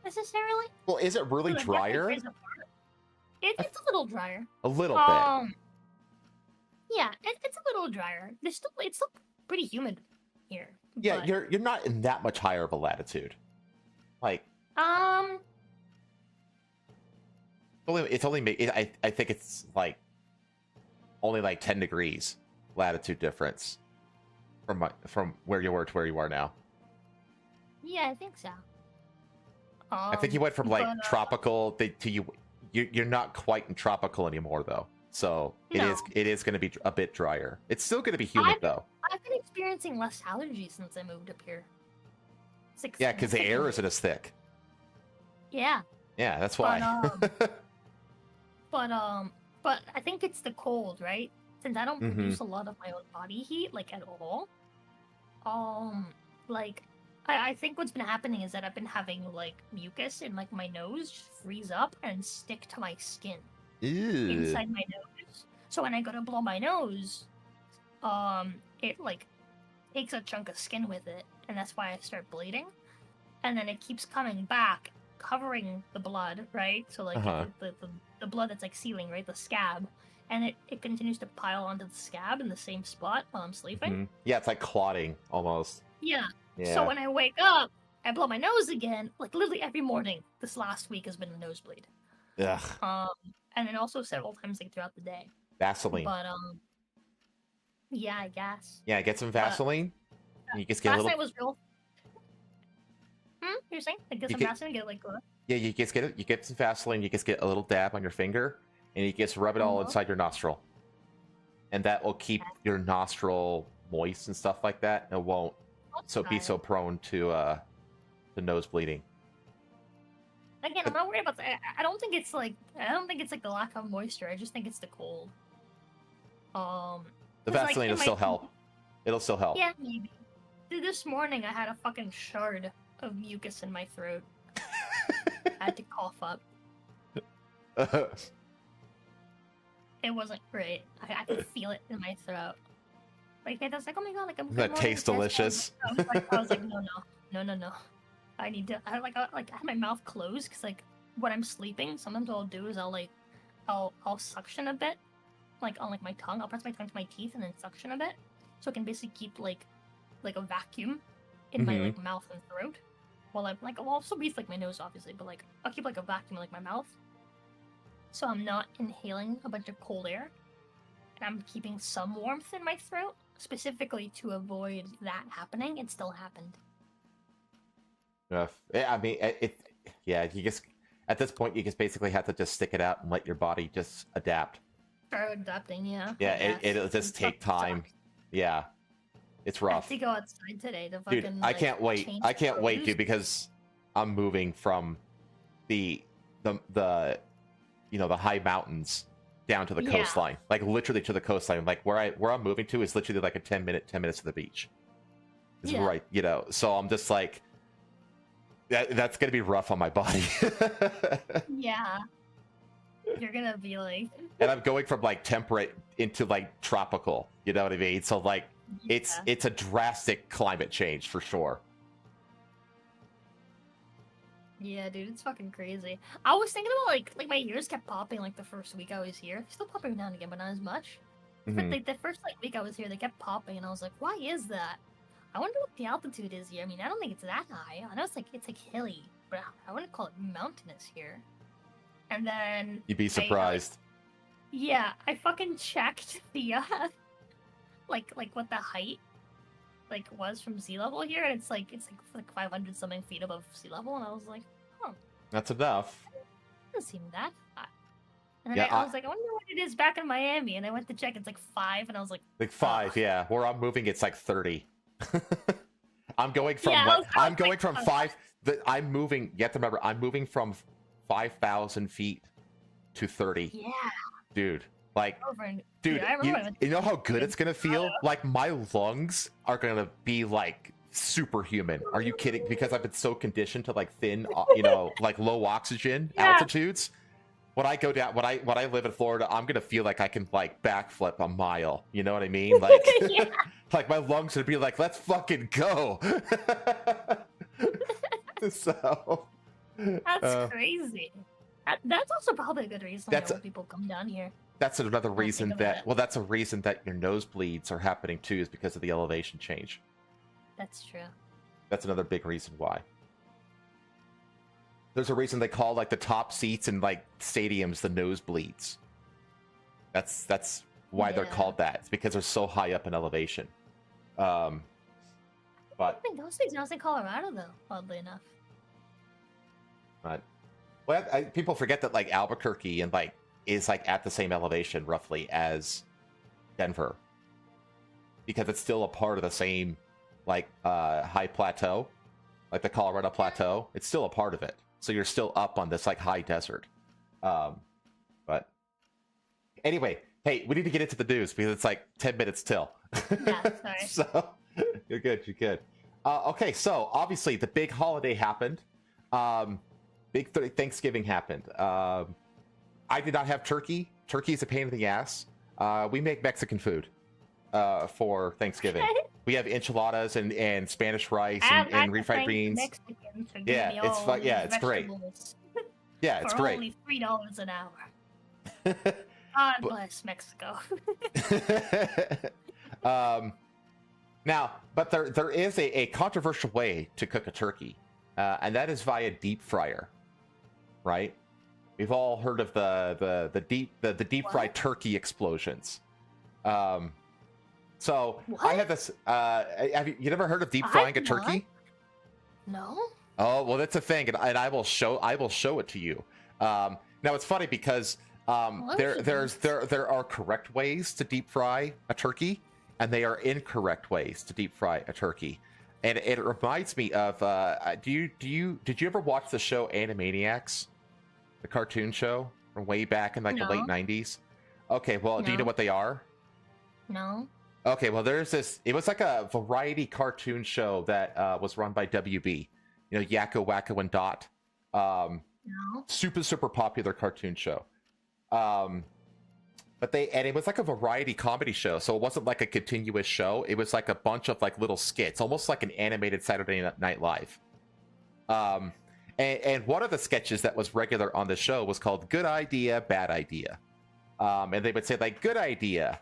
necessarily. Well, is it really But it drier? definitely plays a part. It's a little drier. A little bit. Yeah, it's a little drier. It's still pretty humid here. Yeah, but, you're not in that much higher of a latitude. Like it's only I think it's like only like 10 degrees latitude difference from where you were to where you are now. yeah, I think so. I think you went from like tropical to you're not quite in tropical anymore though. So No. it is going to be a bit drier. It's still going to be humid though. I've been experiencing less allergies since I moved up here. Yeah, because the air isn't as thick. Yeah. Yeah, that's why. But I think it's the cold, right? Since I don't Mhm. produce a lot of my own body heat, like at all. Like I think what's been happening is that I've been having like mucus in like my nose just freeze up and stick to my skin Ew. inside my nose. So when I go to blow my nose, it like takes a chunk of skin with it, and that's why I start bleeding. And then it keeps coming back, covering the blood, right? So like Uh-huh. the blood that's like sealing, right? The scab. And it continues to pile onto the scab in the same spot while I'm sleeping. Mhm. Yeah, it's like clotting almost. Yeah. Yeah. So when I wake up, I blow my nose again. Like literally every morning this last week has been a nosebleed. Ugh. And then also several times like throughout the day. Vaseline. But yeah, I guess. Yeah, get some Vaseline. And you just get a Last little. night was real. You're saying? I guess You I'm get- asking to get like Yeah, you just get it. You get some Vaseline. You just get a little dab on your finger, and you just rub it all Uh-huh. inside your nostril, and that will keep your nostril moist and stuff like that. And it won't be so prone to the nose bleeding. Again, I'm not worried about that. I don't think it's like the lack of moisture. I just think it's the cold. The 'cause, like, Vaseline in will my- still help. It'll still help. Yeah, maybe. This morning I had a fucking shard of mucus in my throat. I had to cough up. It wasn't great. I could feel it in my throat. Like I was like, oh my god, like I'm. That good tastes morning, yes, delicious. I was like, no. I need to. I had my mouth closed because like when I'm sleeping, sometimes what I'll do is I'll suction a bit, like on like my tongue. I'll press my tongue to my teeth and then suction a bit, so I can basically keep like a vacuum in my like mouth and throat. While I'm like, I'll also breathe like my nose, obviously, but like I'll keep like a vacuum in like my mouth, so I'm not inhaling a bunch of cold air, and I'm keeping some warmth in my throat, specifically to avoid that happening. It still happened. Yeah, I mean, yeah, you just at this point you just basically have to just stick it out and let your body just adapt. Start adapting, yeah. Yeah, I guess. it'll just take fucking time. Yeah, it's I rough. have to go outside today to Dude, fucking. I can't wait. change I can't wait, clothes. dude, because I'm moving from the the high mountains down to the Yeah. coastline, like literally to the coastline. Like where I'm moving to is literally like a 10 minutes to the beach. Is Yeah. right, so I'm just like that's gonna be rough on my body. Yeah. You're gonna be like. And I'm going from like temperate into like tropical. You know what I mean? So like it's a drastic climate change for sure. Yeah, dude, it's fucking crazy. I was thinking about like my ears kept popping like the first week I was here. They're still popping now and again, but not as much. But Mhm. like the first like week I was here, they kept popping, and I was like, why is that? I wonder what the altitude is here. I mean, I don't think it's that high. I know it's like hilly, but I wouldn't call it mountainous here. And then You'd be surprised. yeah, I fucking checked the like what the height like was from sea level here, and it's like 500 something feet above sea level, and I was like, That's enough. doesn't seem that high. And then I was like, I wonder what it is back in Miami. And I went to check, it's like 5, and I was like 5, yeah. Where I'm moving, it's like 30. I'm going from I'm going from 5. I'm moving. You have to remember, I'm moving from 5,000 feet to 30. Yeah, dude. Like, dude, yeah, you know how good it's gonna feel? Like, my lungs are gonna be like superhuman. Are you kidding? Because I've been so conditioned to like thin, like low oxygen altitudes. When I go down, when I live in Florida, I'm gonna feel like I can like backflip a mile. You know what I mean? Like, like my lungs would be like, let's fucking go. So that's crazy. That's also probably a good reason why people come down here. That's another reason that's a reason that your nosebleeds are happening too, is because of the elevation change. That's true. That's another big reason why. There's a reason they call like the top seats in like stadiums the nosebleeds. That's why they're called that. It's because they're so high up in elevation. But I think those things are in Colorado though, oddly enough. Right. Well, people forget that like Albuquerque and like is like at the same elevation roughly as Denver, because it's still a part of the same like high plateau, like the Colorado Plateau. It's still a part of it, so you're still up on this like high desert. But anyway, hey, we need to get into the news because it's like 10 minutes till. Yeah, sorry. So you're good. Okay, so obviously the big holiday happened. Big Thanksgiving happened. I did not have turkey. Turkey is a pain in the ass. We make Mexican food for Thanksgiving. We have enchiladas and Spanish rice and refried beans. Yeah, it's fun. Yeah, it's great. Yeah, it's great. Only $3 an hour. God bless Mexico. Now, but there is a controversial way to cook a turkey, and that is via deep fryer, right? We've all heard of the deep fried turkey explosions. So what? I have this. Have you never heard of deep frying a turkey? No. Oh well, that's a thing, and I will show it to you. Now it's funny because there are correct ways to deep fry a turkey, and they are incorrect ways to deep fry a turkey. And it reminds me of did you ever watch the show Animaniacs? The cartoon show from way back in like the late 90s. Okay, well, do you know what they are? No. Okay, well, there's this. It was like a variety cartoon show that was run by WB. You know, Yakko, Wacko, and Dot. No. Super popular cartoon show. But it was like a variety comedy show, so it wasn't like a continuous show. It was like a bunch of like little skits, almost like an animated Saturday Night Live. And one of the sketches that was regular on the show was called Good Idea, Bad Idea. And they would say, like, good idea,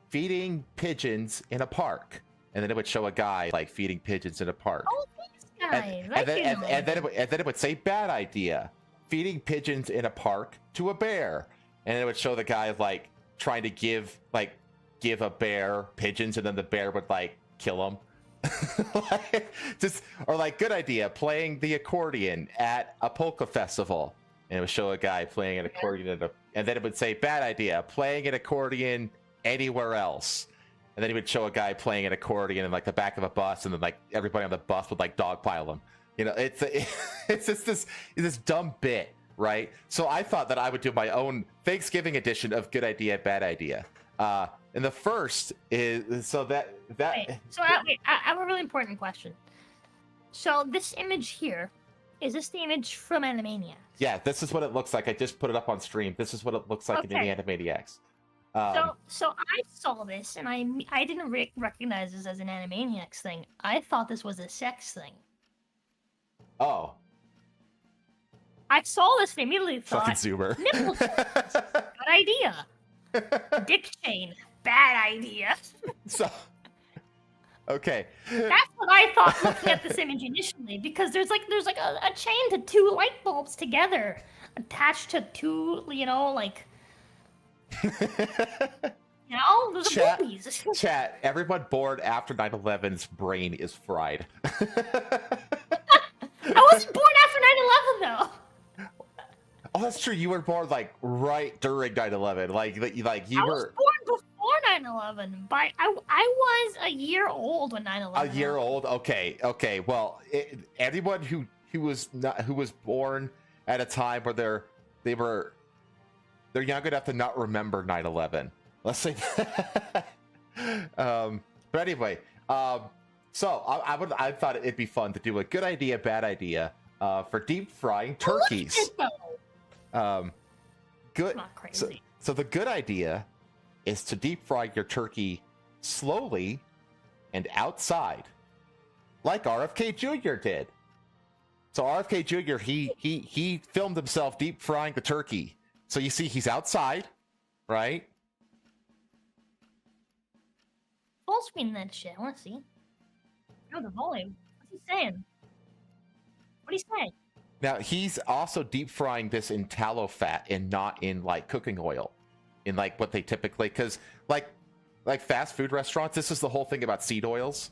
feeding pigeons in a park. And then it would show a guy, like, feeding pigeons in a park. Oh, these guys. And then it would say, bad idea, feeding pigeons in a park to a bear. And it would show the guy, like, trying to give a bear pigeons, and then the bear would, like, kill him. Or like, good idea, playing the accordion at a polka festival, and it would show a guy playing an accordion and then it would say, bad idea, playing an accordion anywhere else, and then he would show a guy playing an accordion in like the back of a bus, and then like everybody on the bus would like dogpile him. You know, it's just this dumb bit, right? So I thought that I would do my own Thanksgiving edition of Good Idea, Bad Idea. And the first is so that. Wait, I have a really important question. So this image here, is this the image from Animaniacs? Yeah, this is what it looks like. I just put it up on stream. This is what it looks like in the Animaniacs. So I saw this and I didn't recognize this as an Animaniacs thing. I thought this was a sex thing. Oh. I saw this and immediately thought, fucking Zoomer. Nipple good idea. Dick chain, bad idea. So, okay. That's what I thought looking at this image initially, because there's like a chain to 2 light bulbs together, attached to 2, like. Those are boobies. Chat, everyone born after 9/11's brain is fried. I wasn't born after 9/11 though. Oh, that's true. You were born like right during 9/11. Like you I was were born before 9/11, but I was a year old when 9/11 a year happened. old. Okay. Well, anyone who was born at a time where they're young enough to not remember 9/11. Let's say that. But anyway, so I thought it'd be fun to do a good idea, bad idea for deep frying turkeys. Good. Not crazy. So the good idea is to deep fry your turkey slowly and outside, like RFK Jr. did. So RFK Jr. he filmed himself deep frying the turkey. So you see he's outside, right? Full screen that shit. I want to see. Oh, the volume. What's he saying? What he saying? Now he's also deep frying this in tallow fat and not in like cooking oil, in like what they typically, because like fast food restaurants, this is the whole thing about seed oils.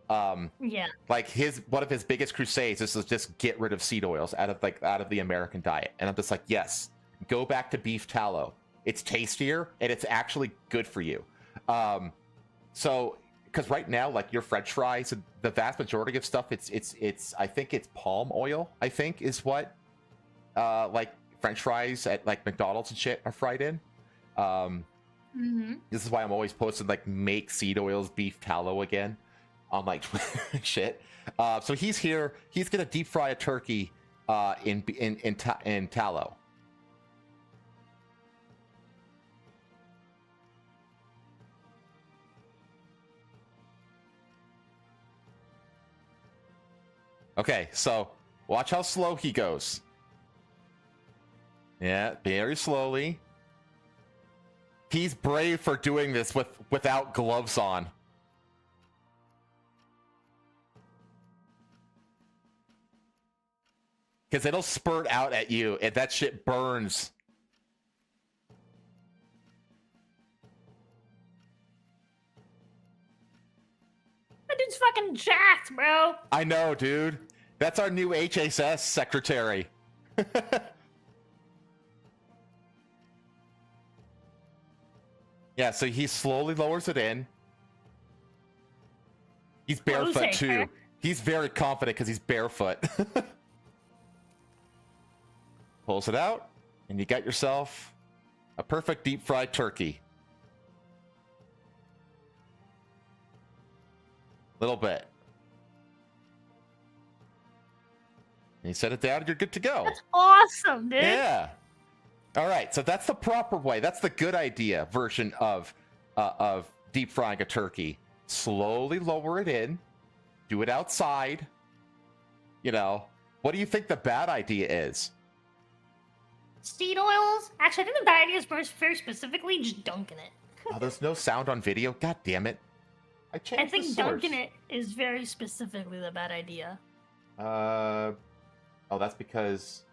Yeah. Like one of his biggest crusades is to just get rid of seed oils out of the American diet, and I'm just like, yes, go back to beef tallow. It's tastier and it's actually good for you. So because right now, like your French fries, the vast majority of stuff, it's I think it's palm oil. I think is what like French fries at like McDonald's and shit are fried in. This is why I'm always posting like make seed oils beef tallow again on like shit. So he's here. He's gonna deep fry a turkey in tallow. Okay, so watch how slow he goes. Yeah, very slowly. He's brave for doing this without gloves on. Because it'll spurt out at you, and that shit burns. That dude's fucking jacked, bro. I know, dude. That's our new HSS secretary. Yeah, so he slowly lowers it in. He's barefoot too. He's very confident because he's barefoot. Pulls it out, and you got yourself a perfect deep fried turkey. Little bit. And you set it down, and you're good to go. That's awesome, dude. Yeah. All right, so that's the proper way. That's the good idea version of deep frying a turkey. Slowly lower it in. Do it outside. You know, what do you think the bad idea is? Seed oils? Actually, I think the bad idea is very specifically just dunking it. Oh, there's no sound on video? God damn it. I changed I think the source. dunking it is very specifically the bad idea. Oh, that's because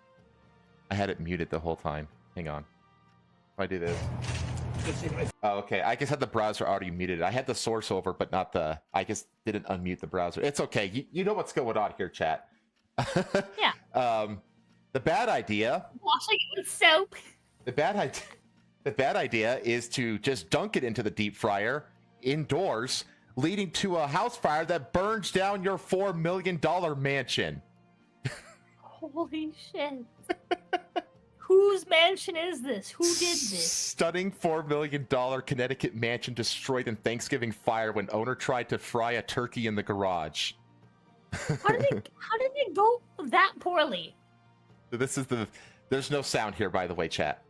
I had it muted the whole time. Hang on. If I do this. Oh, okay. I just had the browser already muted. I had the source over, but not the... I just didn't unmute the browser. It's okay. You know what's going on here, chat. Yeah. The bad idea... Washing it with soap. The bad idea is to just dunk it into the deep fryer indoors, leading to a house fire that burns down your $4 million mansion. Holy shit. Whose mansion is this? Who did this? Stunning $4 million Connecticut mansion destroyed in Thanksgiving fire when owner tried to fry a turkey in the garage. How did it go that poorly? There's no sound here, by the way, chat.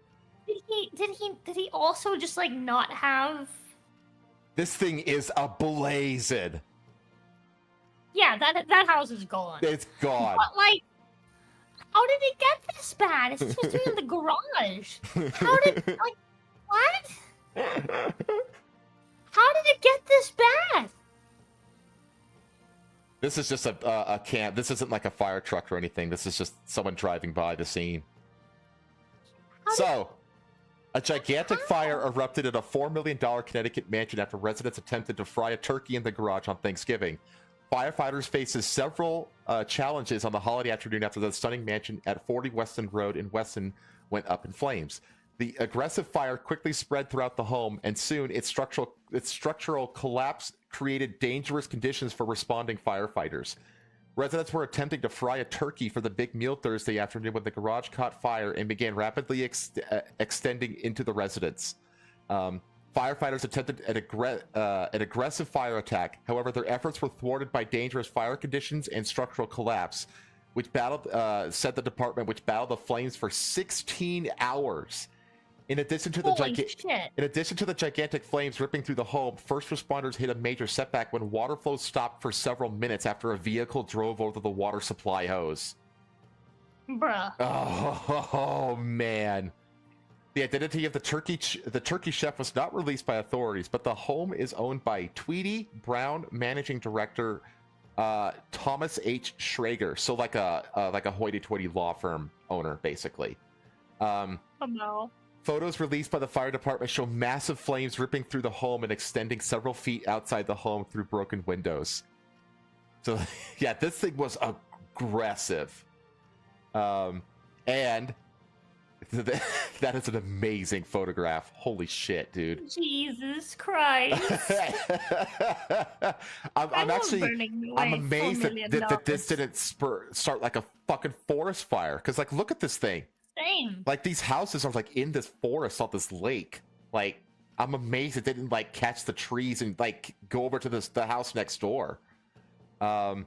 Did he also just like not have? This thing is ablazing. Yeah, that house is gone. It's gone. But like, how did it get this bad? It's just in the garage. How did like what? How did it get this bad? This is just a camp. This isn't like a fire truck or anything. This is just someone driving by the scene. A gigantic fire erupted at a $4 million Connecticut mansion after residents attempted to fry a turkey in the garage on Thanksgiving. Firefighters faces several challenges on the holiday afternoon after the stunning mansion at 40 Weston Road in Weston went up in flames. The aggressive fire quickly spread throughout the home, and soon its structural collapse created dangerous conditions for responding firefighters. Residents were attempting to fry a turkey for the big meal Thursday afternoon when the garage caught fire and began rapidly extending into the residence. Firefighters attempted an aggressive fire attack. However, their efforts were thwarted by dangerous fire conditions and structural collapse, which said the department, which battled the flames for 16 hours. In addition to the gigantic flames ripping through the home, first responders hit a major setback when water flow stopped for several minutes after a vehicle drove over the water supply hose. Bruh. Oh man. The identity of the turkey chef was not released by authorities, but the home is owned by Tweedy Brown managing director Thomas H. Schrager, so like a hoity-toity law firm owner, basically. Oh no. Photos released by the fire department show massive flames ripping through the home and extending several feet outside the home through broken windows. So, yeah, this thing was aggressive. And that is an amazing photograph. Holy shit, dude. Jesus Christ. I'm amazed that this didn't start like a fucking forest fire. Because, like, look at this thing. Same. Like, these houses are like in this forest on this lake. Like, I'm amazed it didn't like catch the trees and like go over to the house next door. The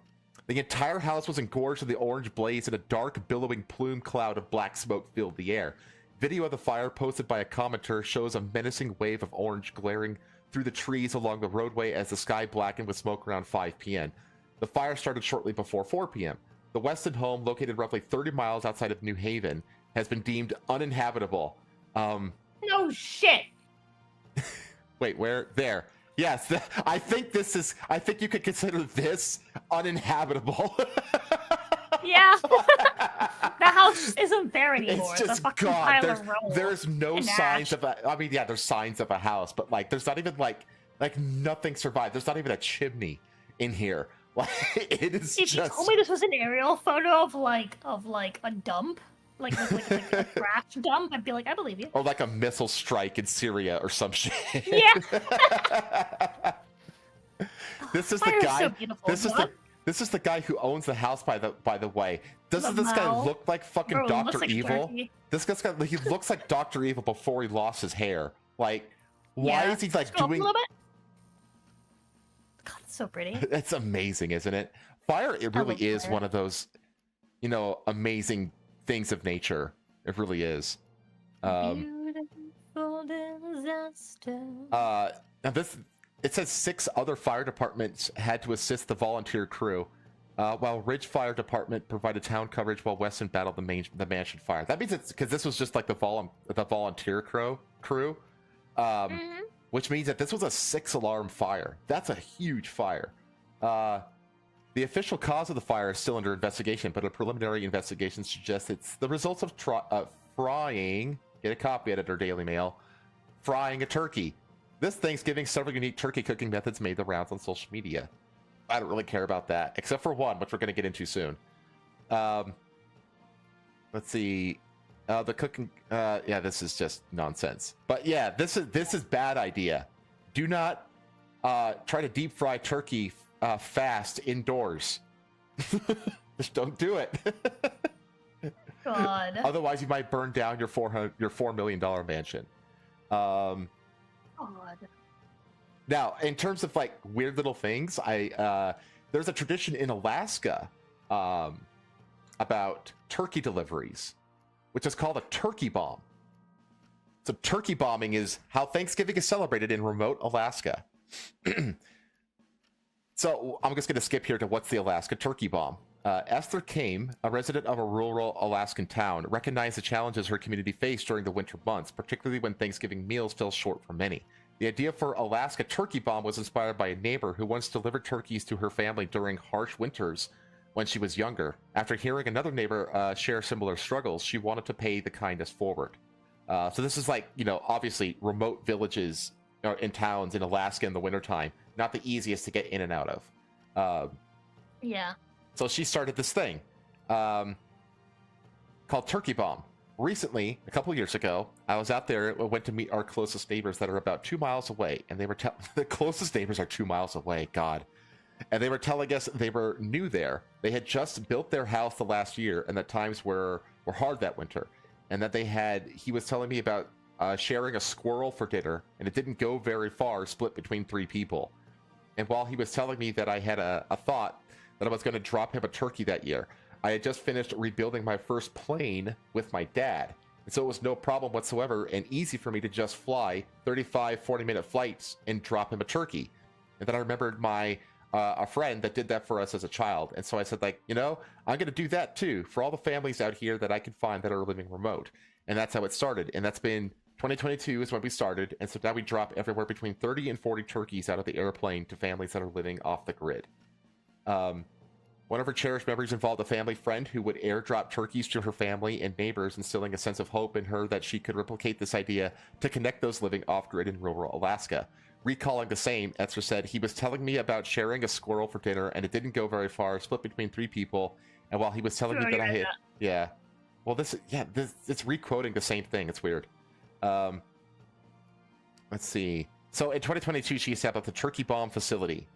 entire house was engorged in the orange blaze, and a dark billowing plume cloud of black smoke filled the air. Video of the fire posted by a commenter shows a menacing wave of orange glaring through the trees along the roadway as the sky blackened with smoke around 5 p.m. The fire started shortly before 4 p.m. The Weston home, located roughly 30 miles outside of New Haven, has been deemed uninhabitable. No shit. Wait, where? There. Yes, I think you could consider this uninhabitable. Yeah. The house isn't there anymore. It's just gone. There's no signs of there's signs of a house, but like there's not even like nothing survived. There's not even a chimney in here. Like it is if you told me this was an aerial photo of like a dump, like a trash dump, I'd be like, I believe you. Or like a missile strike in Syria or some shit. Yeah. This is Fire the guy. So beautiful. This is the guy who owns the house. By the way, doesn't this guy look like fucking Dr. Evil? This guy, he looks like Dr. Evil before he lost his hair. Like, why is he like doing? A little bit. God, it's so pretty. It's amazing, isn't it? Fire, it really is one of those, amazing things of nature. It really is. Beautiful disaster. Now it says 6 other fire departments had to assist the volunteer crew, while Ridge Fire Department provided town coverage while Weston battled the mansion fire. That means it's because this was just like the volunteer crew, which means that this was a 6-alarm fire. That's a huge fire. The official cause of the fire is still under investigation, but a preliminary investigation suggests it's the results of frying. Get a copy editor, Daily Mail. Frying a turkey. This Thanksgiving, several unique turkey cooking methods made the rounds on social media. I don't really care about that, except for one, which we're going to get into soon. Let's see. The cooking. Yeah, this is just nonsense. But yeah, this is bad idea. Do not try to deep fry turkey fast indoors. Just don't do it. God. Otherwise, you might burn down your $4 million mansion. God. Now, in terms of like weird little things, there's a tradition in Alaska about turkey deliveries, which is called a turkey bomb. So turkey bombing is how Thanksgiving is celebrated in remote Alaska. So I'm just going to skip here to what's the Alaska turkey bomb. Esther Kame, a resident of a rural Alaskan town, recognized the challenges her community faced during the winter months, particularly when Thanksgiving meals fell short for many. The idea for Alaska turkey bomb was inspired by a neighbor who once delivered turkeys to her family during harsh winters when she was younger. After hearing another neighbor share similar struggles, she wanted to pay the kindness forward. So this is like, obviously remote villages and towns in Alaska in the wintertime, not the easiest to get in and out of. Yeah. So she started this thing called Turkey Bomb. Recently, a couple years ago, I was out there. I went to meet our closest neighbors that are about 2 miles away, and they were the closest neighbors are 2 miles away. God, and they were telling us they were new there. They had just built their house the last year, and that times were hard that winter, and that he was telling me about sharing a squirrel for dinner, and it didn't go very far, split between 3 people. And while he was telling me that I had a thought that I was going to drop him a turkey that year, I had just finished rebuilding my first plane with my dad. And so it was no problem whatsoever and easy for me to just fly 35, 40-minute flights and drop him a turkey. And then I remembered a friend that did that for us as a child. And so I said, like, I'm going to do that too for all the families out here that I can find that are living remote. And that's how it started. And that's been 2022 is when we started. And so now we drop everywhere between 30 and 40 turkeys out of the airplane to families that are living off the grid. One of her cherished memories involved a family friend who would airdrop turkeys to her family and neighbors, instilling a sense of hope in her that she could replicate this idea to connect those living off-grid in rural Alaska. Recalling the same, Etzer said, he was telling me about sharing a squirrel for dinner, and it didn't go very far, split between 3 people, and while he was telling me that I had... Yeah. Well, it's re-quoting the same thing. It's weird. Let's see. So in 2022, she established the Turkey Bomb facility,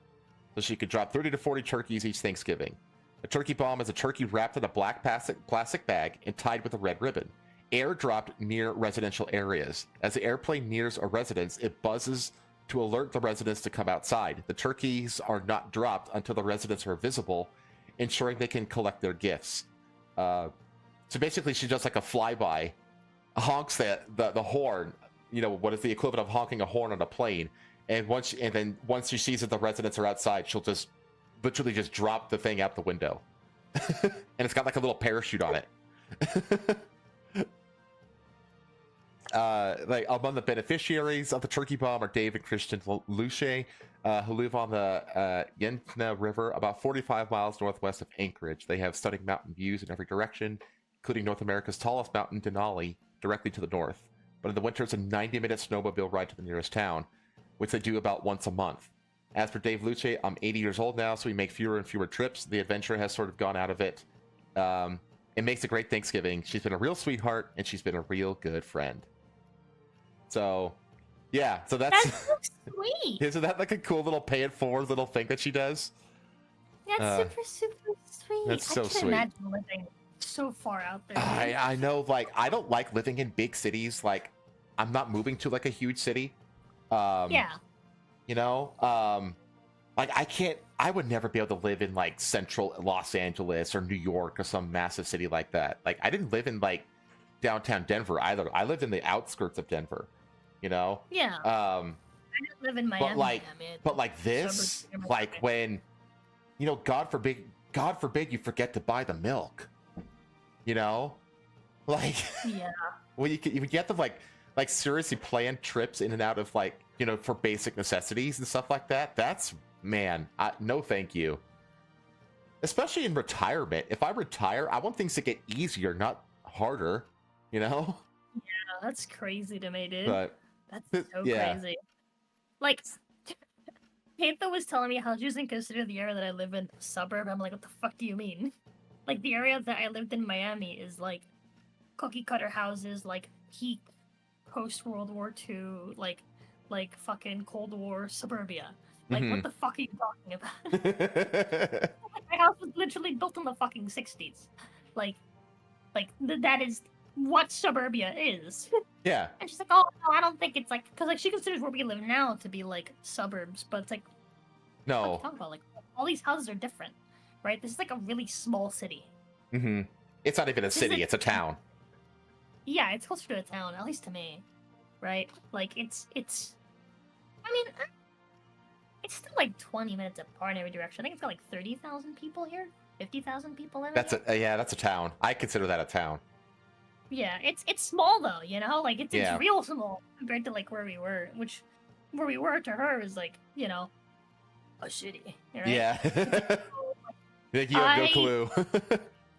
so she could drop 30 to 40 turkeys each Thanksgiving. A turkey bomb is a turkey wrapped in a black plastic bag and tied with a red ribbon. Airdropped near residential areas. As the airplane nears a residence, it buzzes to alert the residents to come outside. The turkeys are not dropped until the residents are visible, ensuring they can collect their gifts. So basically, she does like a flyby, honks the horn. What is the equivalent of honking a horn on a plane? And once she sees that the residents are outside, she'll just literally just drop the thing out the window. And it's got like a little parachute on it. Like among the beneficiaries of the turkey bomb are Dave and Christian Luce, who live on the Yentna River, about 45 miles northwest of Anchorage. They have stunning mountain views in every direction, including North America's tallest mountain, Denali, directly to the north. But in the winter, it's a 90-minute snowmobile ride to the nearest town, which they do about once a month. As for Dave Luce, I'm 80 years old now, so we make fewer and fewer trips. The adventure has sort of gone out of it. It makes a great Thanksgiving. She's been a real sweetheart, and she's been a real good friend. So, yeah. So that's so sweet. Isn't that like a cool little pay it forward little thing that she does? That's super sweet. That's so sweet. I can imagine living so far out there. I know. Like, I don't like living in big cities. Like, I'm not moving to like a huge city. Yeah. Like I would never be able to live in like central Los Angeles or New York or some massive city like that. Like I didn't live in like downtown Denver either. I lived in the outskirts of Denver, Yeah. I didn't live in Miami. But like this, like when, God forbid you forget to buy the milk, like, yeah. Well, you have to like seriously plan trips in and out of like, for basic necessities and stuff like that. That's, man, no thank you. Especially in retirement. If I retire, I want things to get easier, not harder, Yeah, that's crazy to me, dude. But, that's so crazy. Like, Panther was telling me how she doesn't consider the area that I live in a suburb. I'm like, what the fuck do you mean? Like, the area that I lived in Miami is like cookie cutter houses, like peak post-World War II, like fucking Cold War suburbia. Like, what the fuck are you talking about? My house was literally built in the fucking 60s. Like that is what suburbia is. Yeah. And she's like, oh, no, I don't think it's like... Because, like, she considers where we live now to be, like, suburbs. But it's like... No. What are you talking about? Like, all these houses are different, right? This is, like, a really small city. Mm-hmm. It's not even a city. It's a town. Yeah, it's closer to a town, at least to me. Right? Like, it's... I mean... It's still, like, 20 minutes apart in every direction. I think it's got, like, 30,000 people here. 50,000 people in it. That's a town. I consider that a town. Yeah, it's small though, Like it's real small compared to like where we were to her is like, a city. Right? Yeah. Like you have no clue.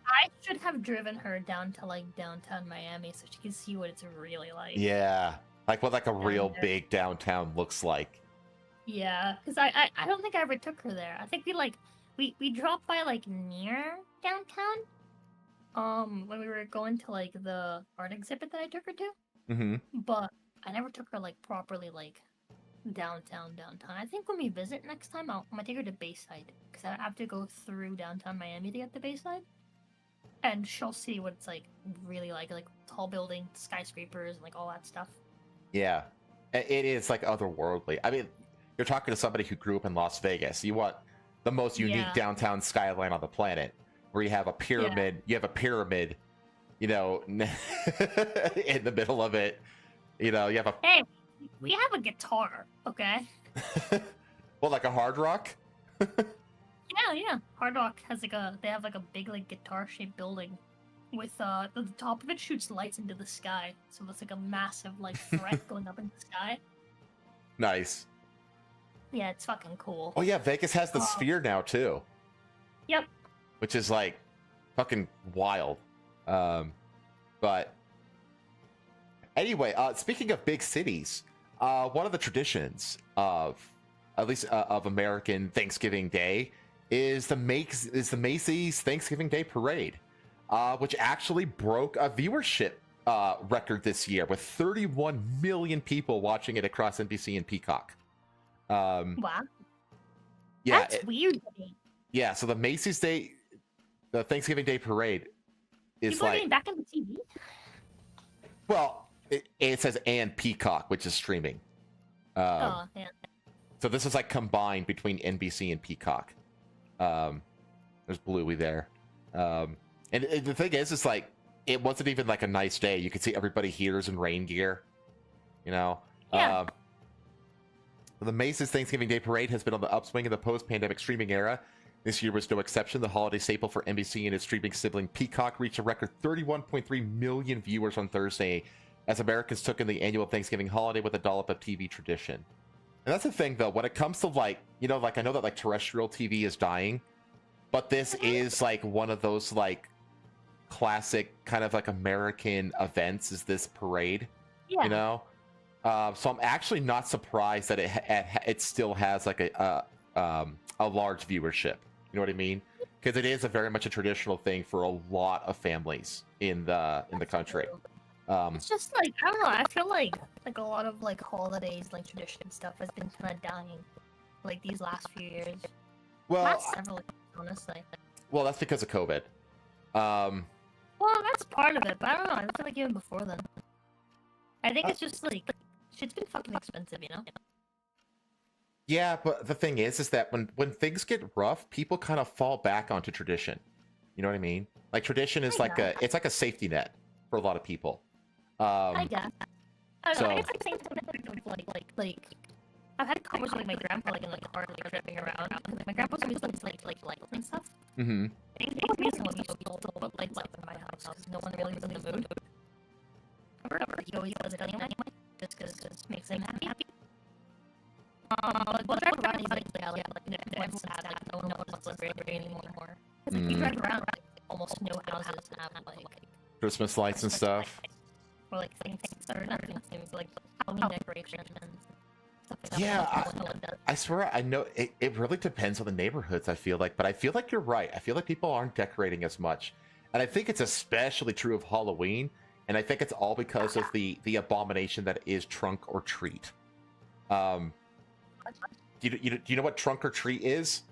I should have driven her down to like downtown Miami so she can see what it's really like. Yeah, like what like a real big downtown looks like. Yeah, because I don't think I ever took her there. I think we dropped by like near downtown. When we were going to like the art exhibit that I took her to, Mm-hmm. but I never took her like properly like downtown. I think when we visit next time, I'm gonna take her to Bayside because I have to go through downtown Miami to get to Bayside, and she'll see what it's like really like tall buildings, skyscrapers, and like all that stuff. Yeah, it is like otherworldly. I mean, you're talking to somebody who grew up in Las Vegas. You want the most unique Yeah. downtown skyline on the planet, where you have a pyramid. You have a pyramid, you know, in the middle of it. You know, you have a Hey, we have a guitar, okay? well, like a hard rock. Yeah. Hard Rock has they have like a big like guitar shaped building with the top of it shoots lights into the sky, so it's like a massive like threat going up in the sky. Nice. Yeah, it's fucking cool. Oh yeah, Vegas has the Sphere now too. Yep. Which is like fucking wild. But anyway, speaking of big cities, one of the traditions of at least of American Thanksgiving Day is the Macy's Thanksgiving Day Parade, which actually broke a viewership record this year with 31 million people watching it across NBC and Peacock. Wow. Yeah, That's weird to me. Yeah, so the the Thanksgiving Day Parade is People are like, getting back into TV. well, it says and Peacock, which is streaming. Oh, yeah. So this is like combined between NBC and Peacock. There's Bluey there. And the thing is like, it wasn't even like a nice day. You could see everybody here's in rain gear, you know? Yeah. The Macy's Thanksgiving Day Parade has been on the upswing in the post-pandemic streaming era. This year was no exception. The holiday staple for NBC and its streaming sibling Peacock reached a record 31.3 million viewers on Thursday as Americans took in the annual Thanksgiving holiday with a dollop of TV tradition. And that's the thing, though, when it comes to like, you know, like I know that like terrestrial TV is dying, but this is like one of those like classic kind of like American events is this parade, Yeah. you know? So I'm actually not surprised that it still has like a large viewership. You know what I mean? Because it is a very much a traditional thing for a lot of families in the country. It's just like I don't know. I feel like a lot of like holidays, like tradition stuff, has been kind of dying, like these last few years. Well, Last several years, honestly. well, that's because of COVID. Well, that's part of it, but I don't know. I feel like even before then. I think it's just like shit's been fucking expensive, you know. Yeah, but the thing is that when things get rough, people kind of fall back onto tradition. You know what I mean? Like tradition is like it's like a safety net for a lot of people. I guess. I don't know. I so- guess like same thing with like I've had conversations with my grandpa like in like the car like tripping around. Like, my grandpa's always like and stuff. Mm-hmm. I think the reason why we sold but lights up in my house because no one really was in the mood. Whatever, he always does it anyway, just because it just makes him happy. Like, we'll drive around, he's like, everyone's sad, like, no one wants to celebrate anymore. Because, like, you drive around, like, almost no houses have, like, Christmas lights and stuff. or, like, things, or nothing seems like Halloween decorations and stuff like that. Yeah, No one does. I swear, I know it really depends on the neighborhoods, I feel like, but I feel like you're right. I feel like people aren't decorating as much. And I think it's especially true of Halloween, and I think it's all because of the abomination that is trunk or treat. Do you know what trunk or treat is?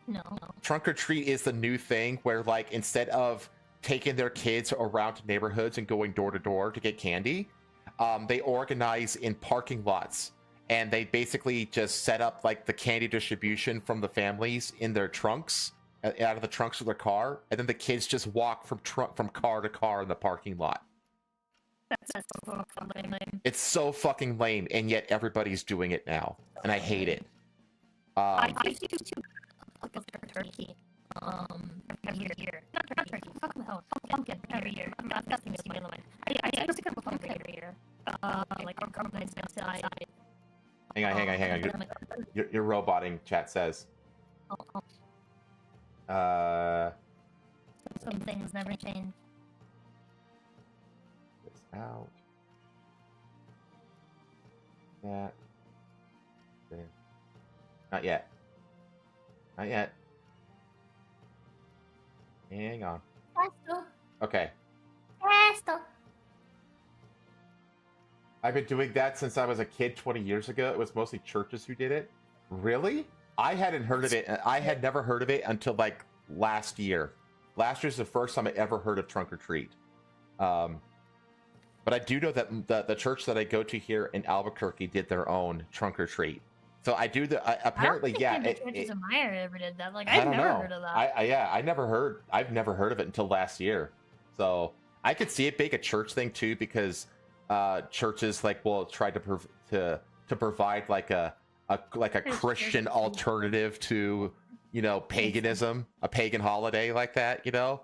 No. Trunk or treat is the new thing where, like, instead of taking their kids around to neighborhoods and going door to door to get candy, they organize in parking lots. And they basically just set up like the candy distribution from the families in their trunks, out of the trunks of their car, and then the kids just walk from car to car in the parking lot. That's so fucking lame. It's so fucking lame, and yet everybody's doing it now, and I hate it. I used to turkey. Every year. Not turkey. Fuck the hell. Pumpkin every year. I've got things in my mind. I used to get a pumpkin every year. Like our company's outside. Hang on. You're roboting. Chat says. Some things never change. This out. That. There. Not yet. Hang on. Presto. Okay. Presto. I've been doing that since I was a kid 20 years ago. It was mostly churches who did it. Really? I hadn't heard of it. I had never heard of it until like last year. Last year's the first time I ever heard of trunk or treat. But I do know that the church that I go to here in Albuquerque did their own trunk or treat. So I do apparently, I don't yeah. think the churches in my area ever did that. Like I I've don't never know. heard of that. I've never heard of it until last year. So I could see it being a church thing too, because churches like will try to provide like a Christian alternative to, you know, paganism, a pagan holiday like that, you know.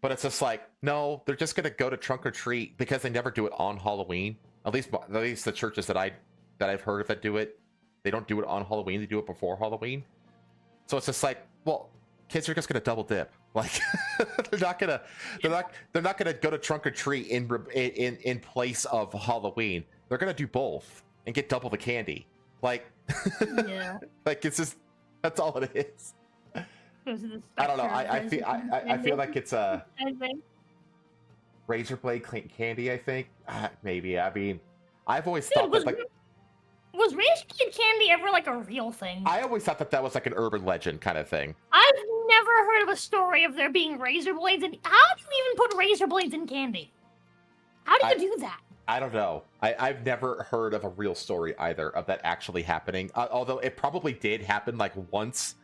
But it's just like, no, they're just gonna go to trunk or treat because they never do it on Halloween. At least the churches that I've heard of that do it, they don't do it on Halloween. They do it before Halloween. So it's just like, well, kids are just gonna double dip. Like they're not gonna go to trunk or treat in place of Halloween. They're gonna do both and get double the candy. Like, Yeah. like it's just, that's all it is. I don't know. I feel like it's a razor blade candy. I think maybe. I mean, I've always thought that like, was razor blade candy ever like a real thing? I always thought that was like an urban legend kind of thing. I've never heard of a story of there being razor blades in. How do you even put razor blades in candy? How do you do that? I don't know. I've never heard of a real story either of that actually happening. Although it probably did happen like once.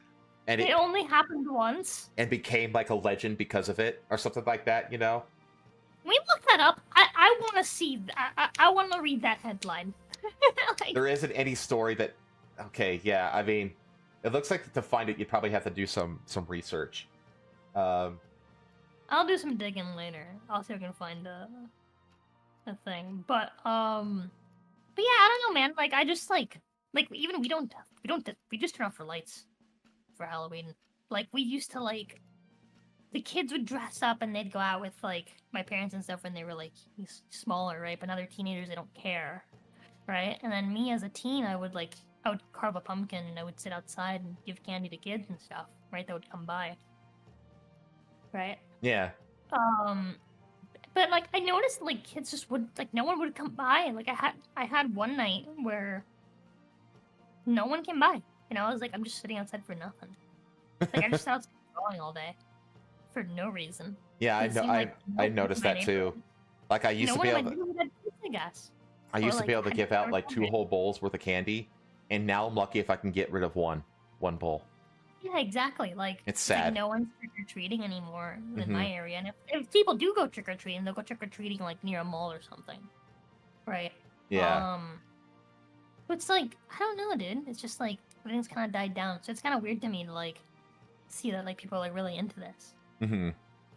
And it only happened once? And became like a legend because of it or something like that, you know? Can we look that up? I want to see. I want to read that headline. Like, there isn't any story that... Okay, yeah, I mean, it looks like to find it, you'd probably have to do some research. I'll do some digging later. I'll see if I can find a thing. But yeah, I don't know, man. Like, I just, like even we just turn off our lights for Halloween. Like, we used to, like, the kids would dress up and they'd go out with, like, my parents and stuff when they were, like, smaller, right? But now they're teenagers, they don't care, right? And then me as a teen, I would carve a pumpkin and I would sit outside and give candy to kids and stuff, right? That would come by, right? Yeah. But, like, I noticed, like, kids just would, like, no one would come by. And, like, I had one night where no one came by. And I was like, I'm just sitting outside for nothing. Like, I just sat outside drawing all day for no reason. Yeah, I noticed that too. Like, I used to be able to give out like 2 whole bowls worth of candy, and now I'm lucky if I can get rid of one bowl. Yeah, exactly. Like, it's sad. Like, no one's trick-or-treating anymore in my area. And if people do go trick-or-treating, they'll go trick-or-treating like near a mall or something. Right? Yeah. But it's like, I don't know, dude. It's just like everything's kind of died down. So it's kind of weird to me to like see that like people are like really into this. Mm-hmm.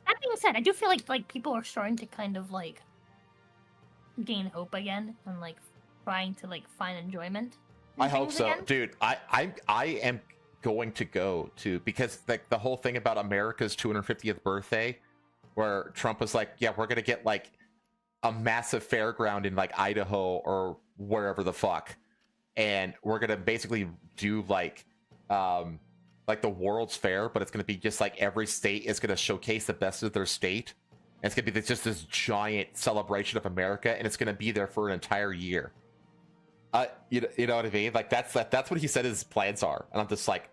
That being said, I do feel like people are starting to kind of like gain hope again and like trying to like find enjoyment. I hope so, again. dude. I am going to go to, because like the whole thing about America's 250th birthday, where Trump was like, yeah, we're gonna get like a massive fairground in like Idaho or wherever the fuck, and we're gonna basically do like the World's Fair, but it's gonna be just like every state is gonna showcase the best of their state, and it's gonna be just this giant celebration of America, and it's gonna be there for an entire year. You know what I mean? Like that's what he said his plans are, and I'm just like,